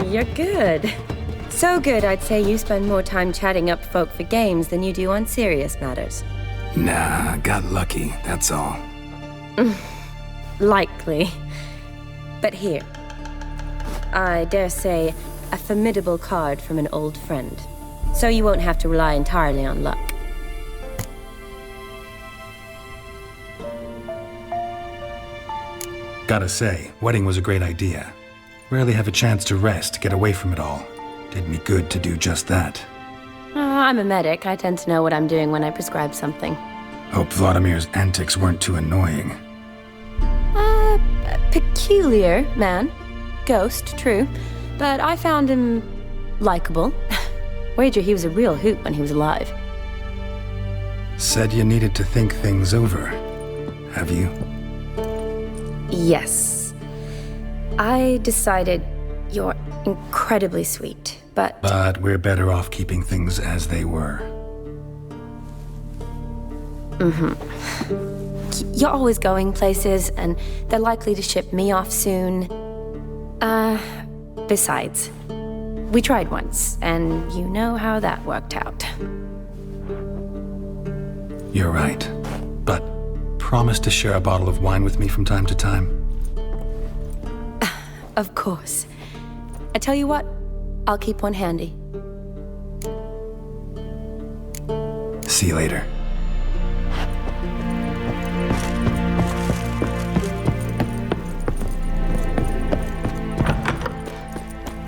You're good. So good, I'd say you spend more time chatting up folk for games than you do on serious matters. Nah, got lucky, that's all. Likely. But here. I dare say, a formidable card from an old friend. So you won't have to rely entirely on luck. Gotta say, wedding was a great idea. Rarely have a chance to rest, get away from it all. Did me good to do just that. I'm a medic. I tend to know what I'm doing when I prescribe something. Hope Vladimir's antics weren't too annoying. Peculiar man. Ghost, true. But I found him likable. Wager he was a real hoot when he was alive. Said you needed to think things over. Have you? Yes. I decided you're incredibly sweet, but... But we're better off keeping things as they were. You're always going places, and they're likely to ship me off soon. Besides, we tried once, and you know how that worked out. You're right. But promise to share a bottle of wine with me from time to time? Of course. I tell you what, I'll keep one handy. See you later.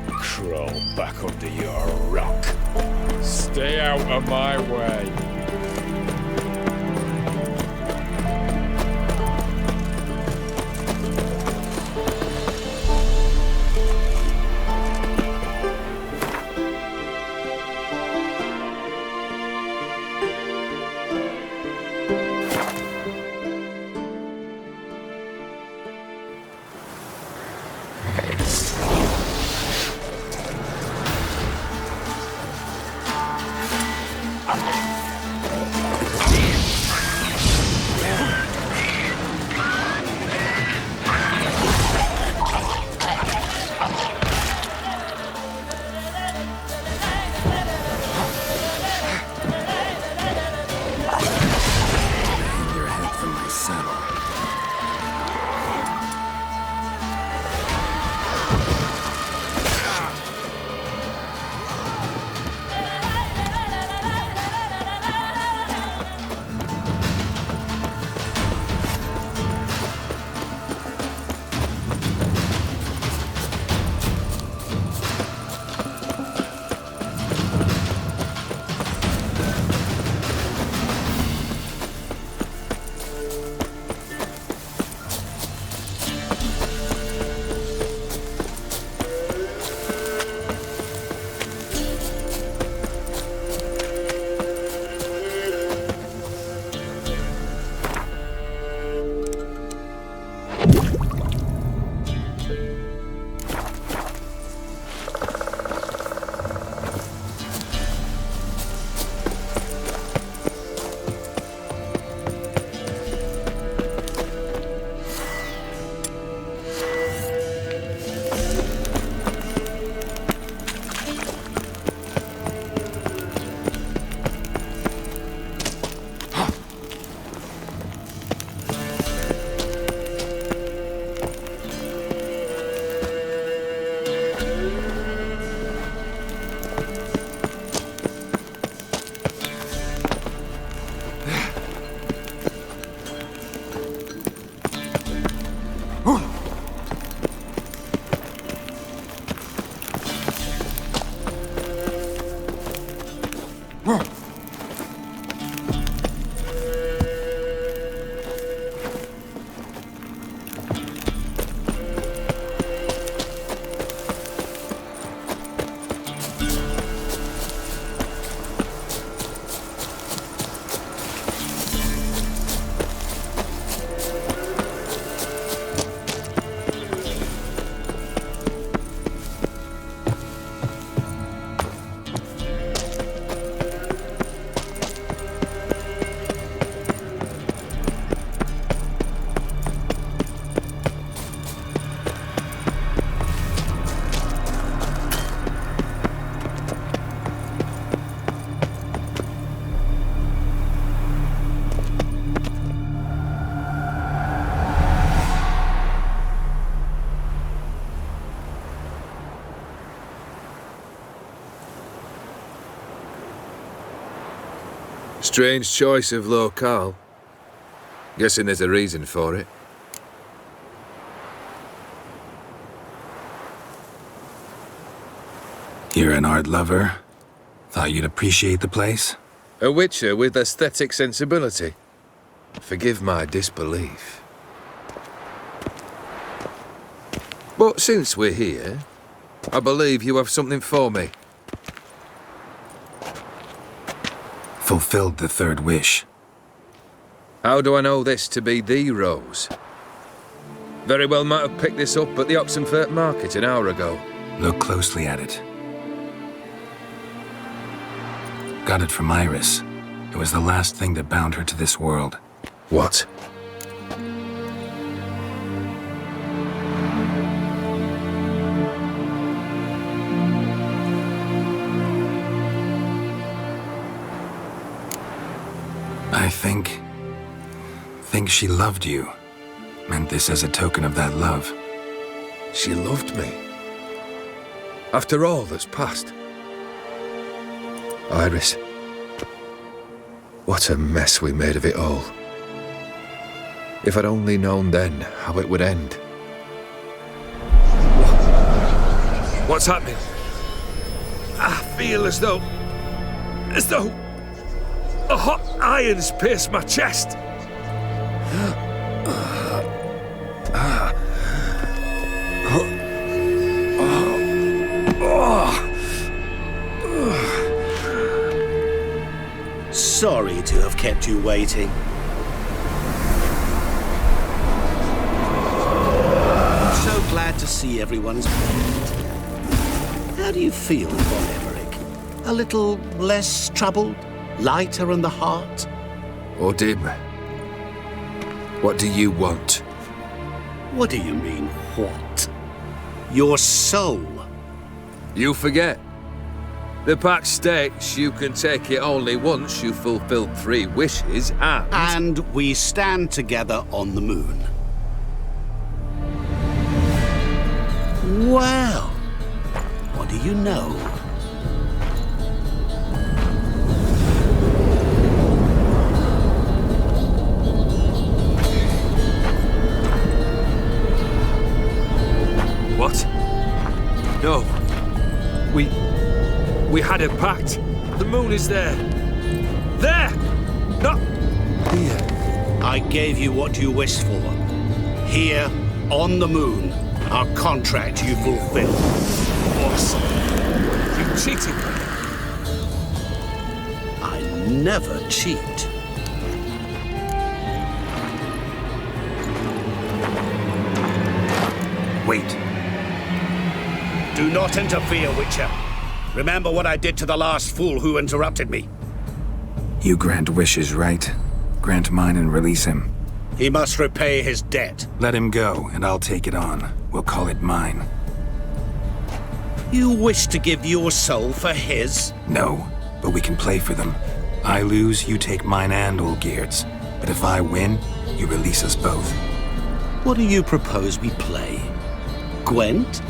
Crawl back under your rock. Stay out of my way. Strange choice of locale. Guessing there's a reason for it. You're an art lover. Thought you'd appreciate the place. A witcher with aesthetic sensibility. Forgive my disbelief. But since we're here, I believe you have something for me. Fulfilled the third wish. How do I know this to be the rose? Very well might have picked this up at the Oxenfurt market an hour ago. Look closely at it. Got it from Iris. It was the last thing that bound her to this world. What? I think she loved you. Meant this as a token of that love. She loved me. After all that's passed. Iris. What a mess we made of it all. If I'd only known then how it would end. What's happening? I feel as though a hot iron's pierced my chest. Sorry to have kept you waiting. I'm so glad to see everyone's moved. How do you feel, Von Emmerich? A little less troubled? Lighter in the heart? Odim, what do you want? What do you mean, what? Your soul. You forget. The pact states you can take it only once you've fulfilled 3 wishes and... And we stand together on the moon. Well, what do you know? What? No. We had a pact. The moon is there. There! Not here. I gave you what you wished for. Here, on the moon, our contract you fulfilled. Awesome. You cheated me. I never cheat. Wait. Do not interfere, Witcher. Remember what I did to the last fool who interrupted me. You grant wishes, right? Grant mine and release him. He must repay his debt. Let him go, and I'll take it on. We'll call it mine. You wish to give your soul for his? No, but we can play for them. I lose, you take mine and Olgierd's. But if I win, you release us both. What do you propose we play? Gwent?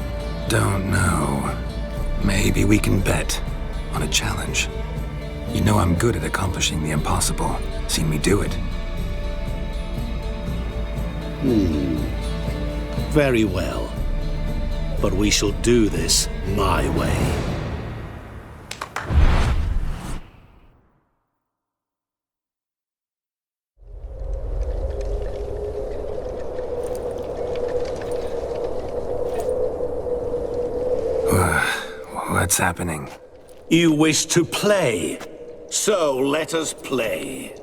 Don't know. Maybe we can bet on a challenge. You know I'm good at accomplishing the impossible. Seen me do it. Very well. But we shall do this my way. What's happening? You wish to play, so let us play.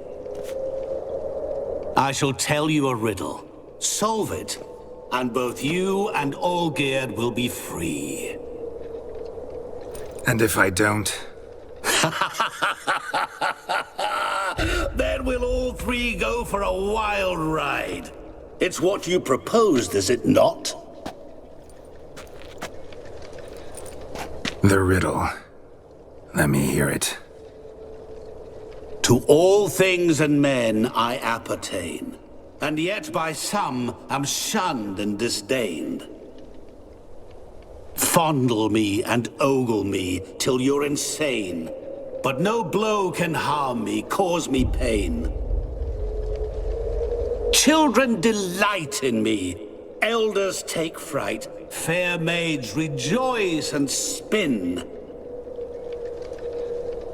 I shall tell you a riddle. Solve it, and both you and Olgierd will be free. And if I don't? Then we'll all 3 go for a wild ride. It's what you proposed, is it not? The riddle. Let me hear it. To all things and men I appertain, and yet by some am shunned and disdained. Fondle me and ogle me till you're insane, but no blow can harm me, cause me pain. Children delight in me, elders take fright, fair maids rejoice and spin.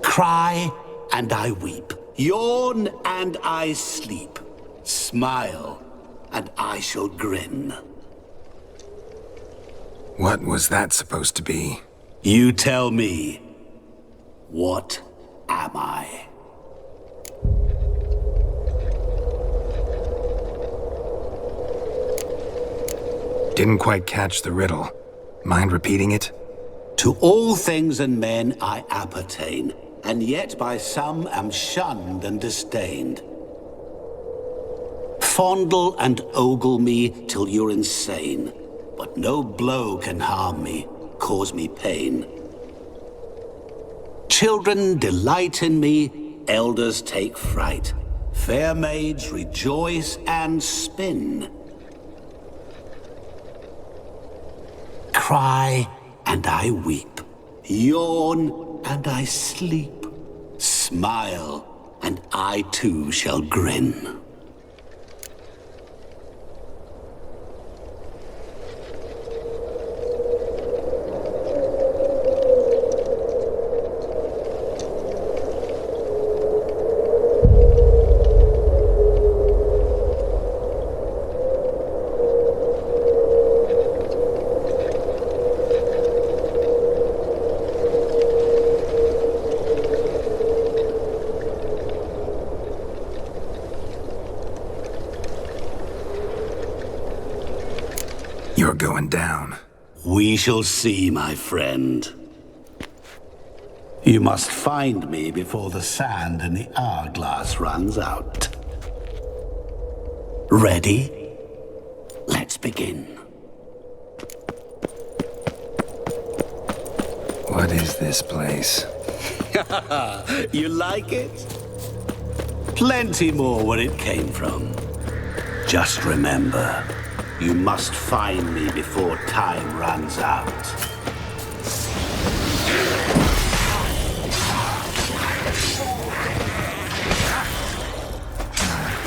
Cry and I weep, yawn and I sleep, smile and I shall grin. What was that supposed to be? You tell me, what am I? Didn't quite catch the riddle. Mind repeating it? To all things and men I appertain, and yet by some am shunned and disdained. Fondle and ogle me till you're insane, but no blow can harm me, cause me pain. Children delight in me, elders take fright, fair maids rejoice and spin. Cry and I weep, yawn and I sleep, smile and I too shall grin. You're going down. We shall see, my friend. You must find me before the sand in the hourglass runs out. Ready? Let's begin. What is this place? You like it? Plenty more where it came from. Just remember, you must find me before time runs out.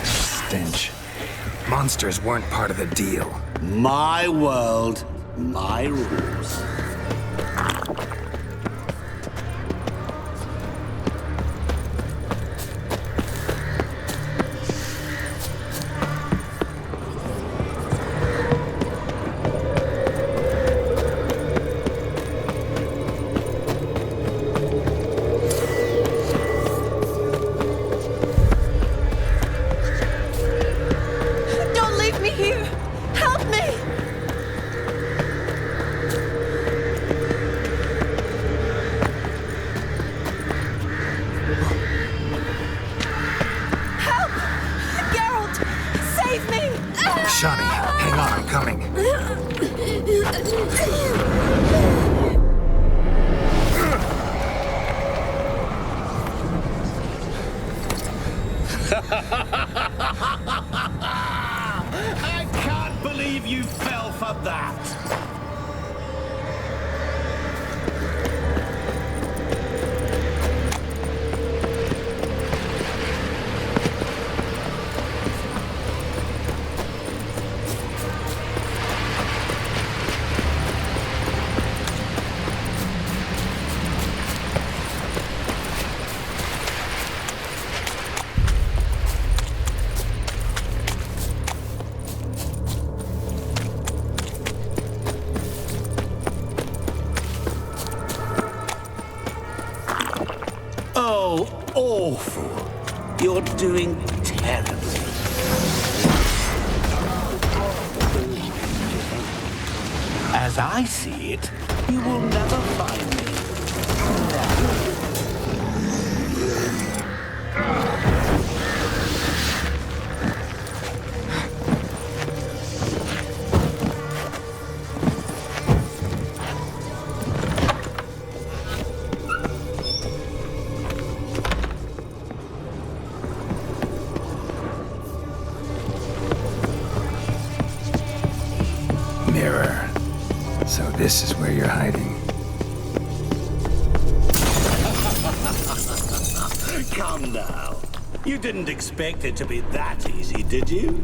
Stench. Monsters weren't part of the deal. My world, my rules. Don't leave me here! Help me! Help! Geralt! Save me! Shani, hang on, I'm coming. I can't believe you fell for that! Oh, awful. You're doing terribly. As I see it, you will never find me. Mirror. So this is where you're hiding. Come now. You didn't expect it to be that easy, did you?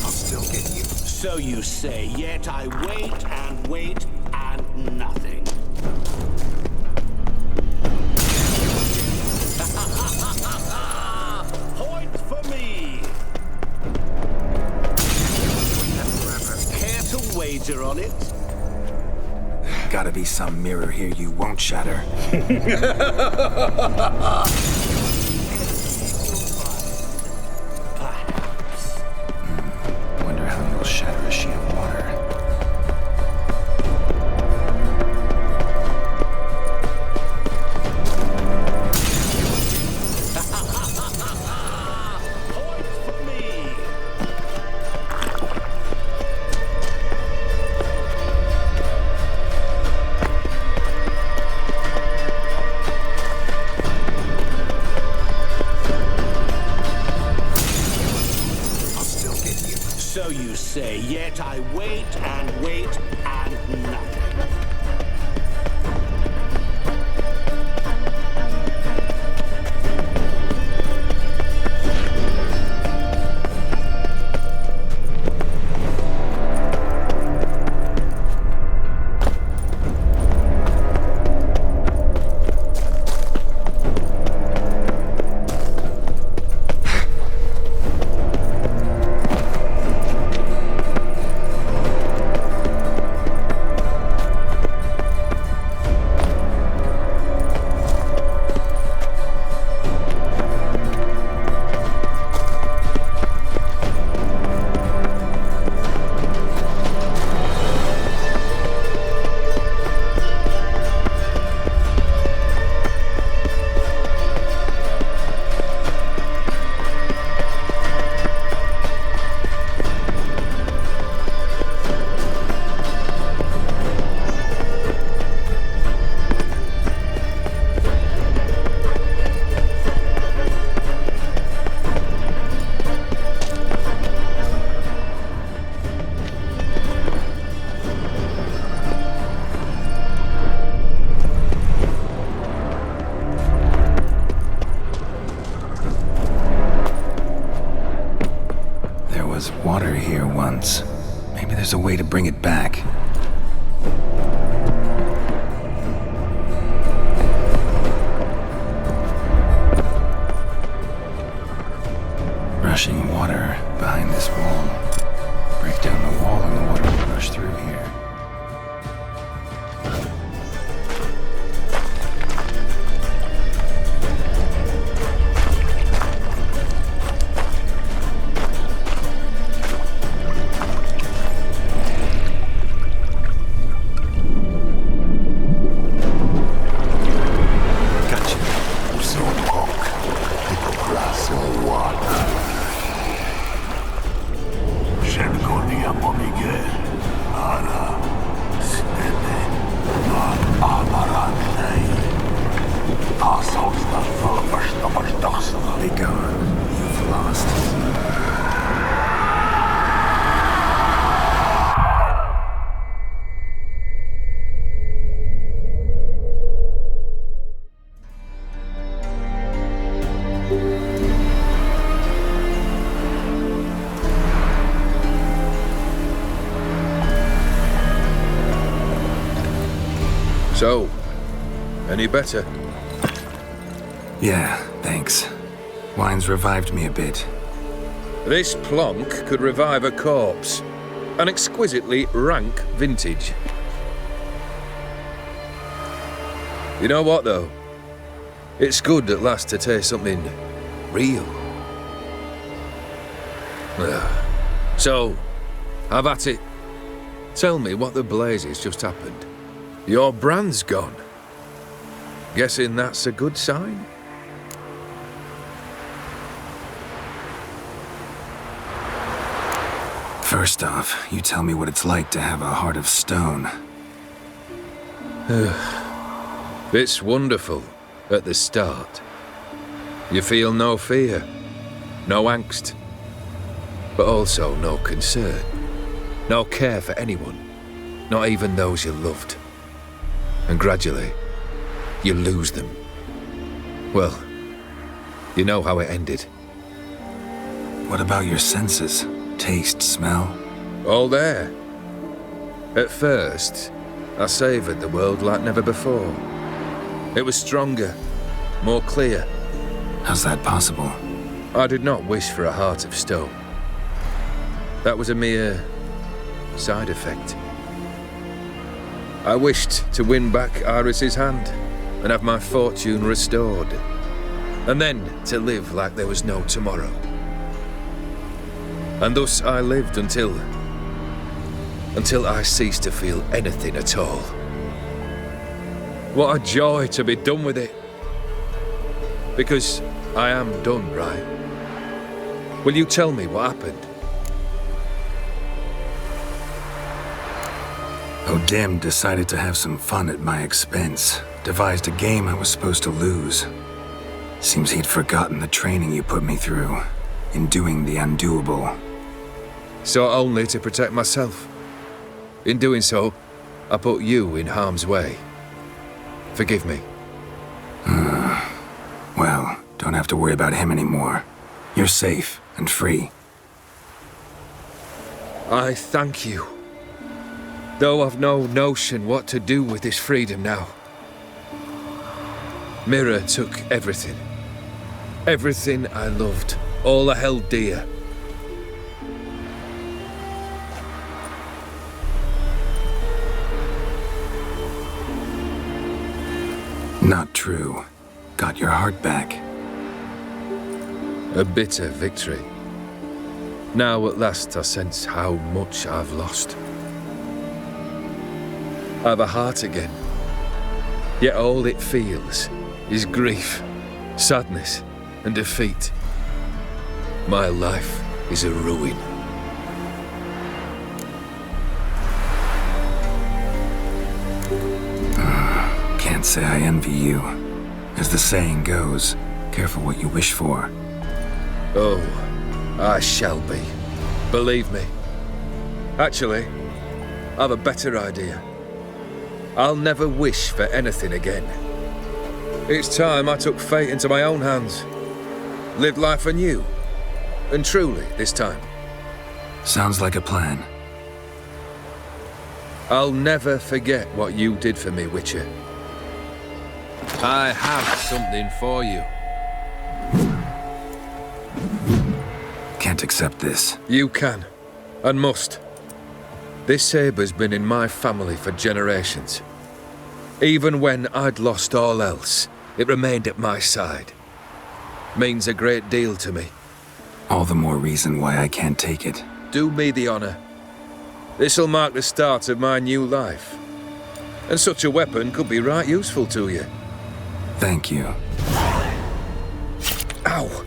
I'll still get you. So you say, yet I wait and wait and nothing. Point for me. Care to wager on it? Gotta be some mirror here you won't shatter. Wonder how you'll shatter a sheet of water. So you say, yet I wait and wait and nothing. Water here once. Maybe there's a way to bring it back. Rushing water behind this wall. Break down the wall and the water will rush through here. Be gone. You've lost. So, any better? Yeah, thanks. Wine's revived me a bit. This plonk could revive a corpse. An exquisitely rank vintage. You know what, though? It's good at last to taste something real. So, have at it. Tell me what the blazes just happened. Your brand's gone. Guessing that's a good sign? First off, you tell me what it's like to have a heart of stone. It's wonderful at the start. You feel no fear, no angst, but also no concern, no care for anyone. Not even those you loved. And gradually, you lose them. Well, you know how it ended. What about your senses? Taste, smell? All there. At first, I savoured the world like never before. It was stronger, more clear. How's that possible? I did not wish for a heart of stone. That was a mere side effect. I wished to win back Iris's hand and have my fortune restored. And then to live like there was no tomorrow. And thus I lived until I ceased to feel anything at all. What a joy to be done with it. Because I am done, right? Will you tell me what happened? O'Dim decided to have some fun at my expense. Devised a game I was supposed to lose. Seems he'd forgotten the training you put me through in doing the undoable. So only to protect myself. In doing so, I put you in harm's way. Forgive me. Well, don't have to worry about him anymore. You're safe and free. I thank you. Though I've no notion what to do with this freedom now. Mira took everything. Everything I loved. All I held dear. Not true. Got your heart back. A bitter victory. Now at last I sense how much I've lost. I've a heart again. Yet all it feels is grief, sadness, and defeat. My life is a ruin. Can't say I envy you. As the saying goes, careful what you wish for. Oh, I shall be. Believe me. Actually, I've a better idea. I'll never wish for anything again. It's time I took fate into my own hands. Lived life anew. And truly, this time. Sounds like a plan. I'll never forget what you did for me, Witcher. I have something for you. Can't accept this. You can, and must. This sabre's been in my family for generations. Even when I'd lost all else, it remained at my side. Means a great deal to me. All the more reason why I can't take it. Do me the honor. This'll mark the start of my new life. And such a weapon could be right useful to you. Thank you. Ow!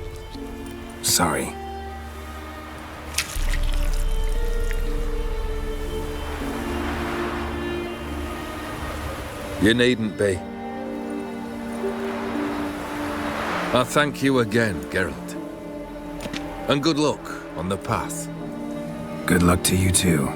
Sorry. You needn't be. I thank you again, Geralt. And good luck on the path. Good luck to you too.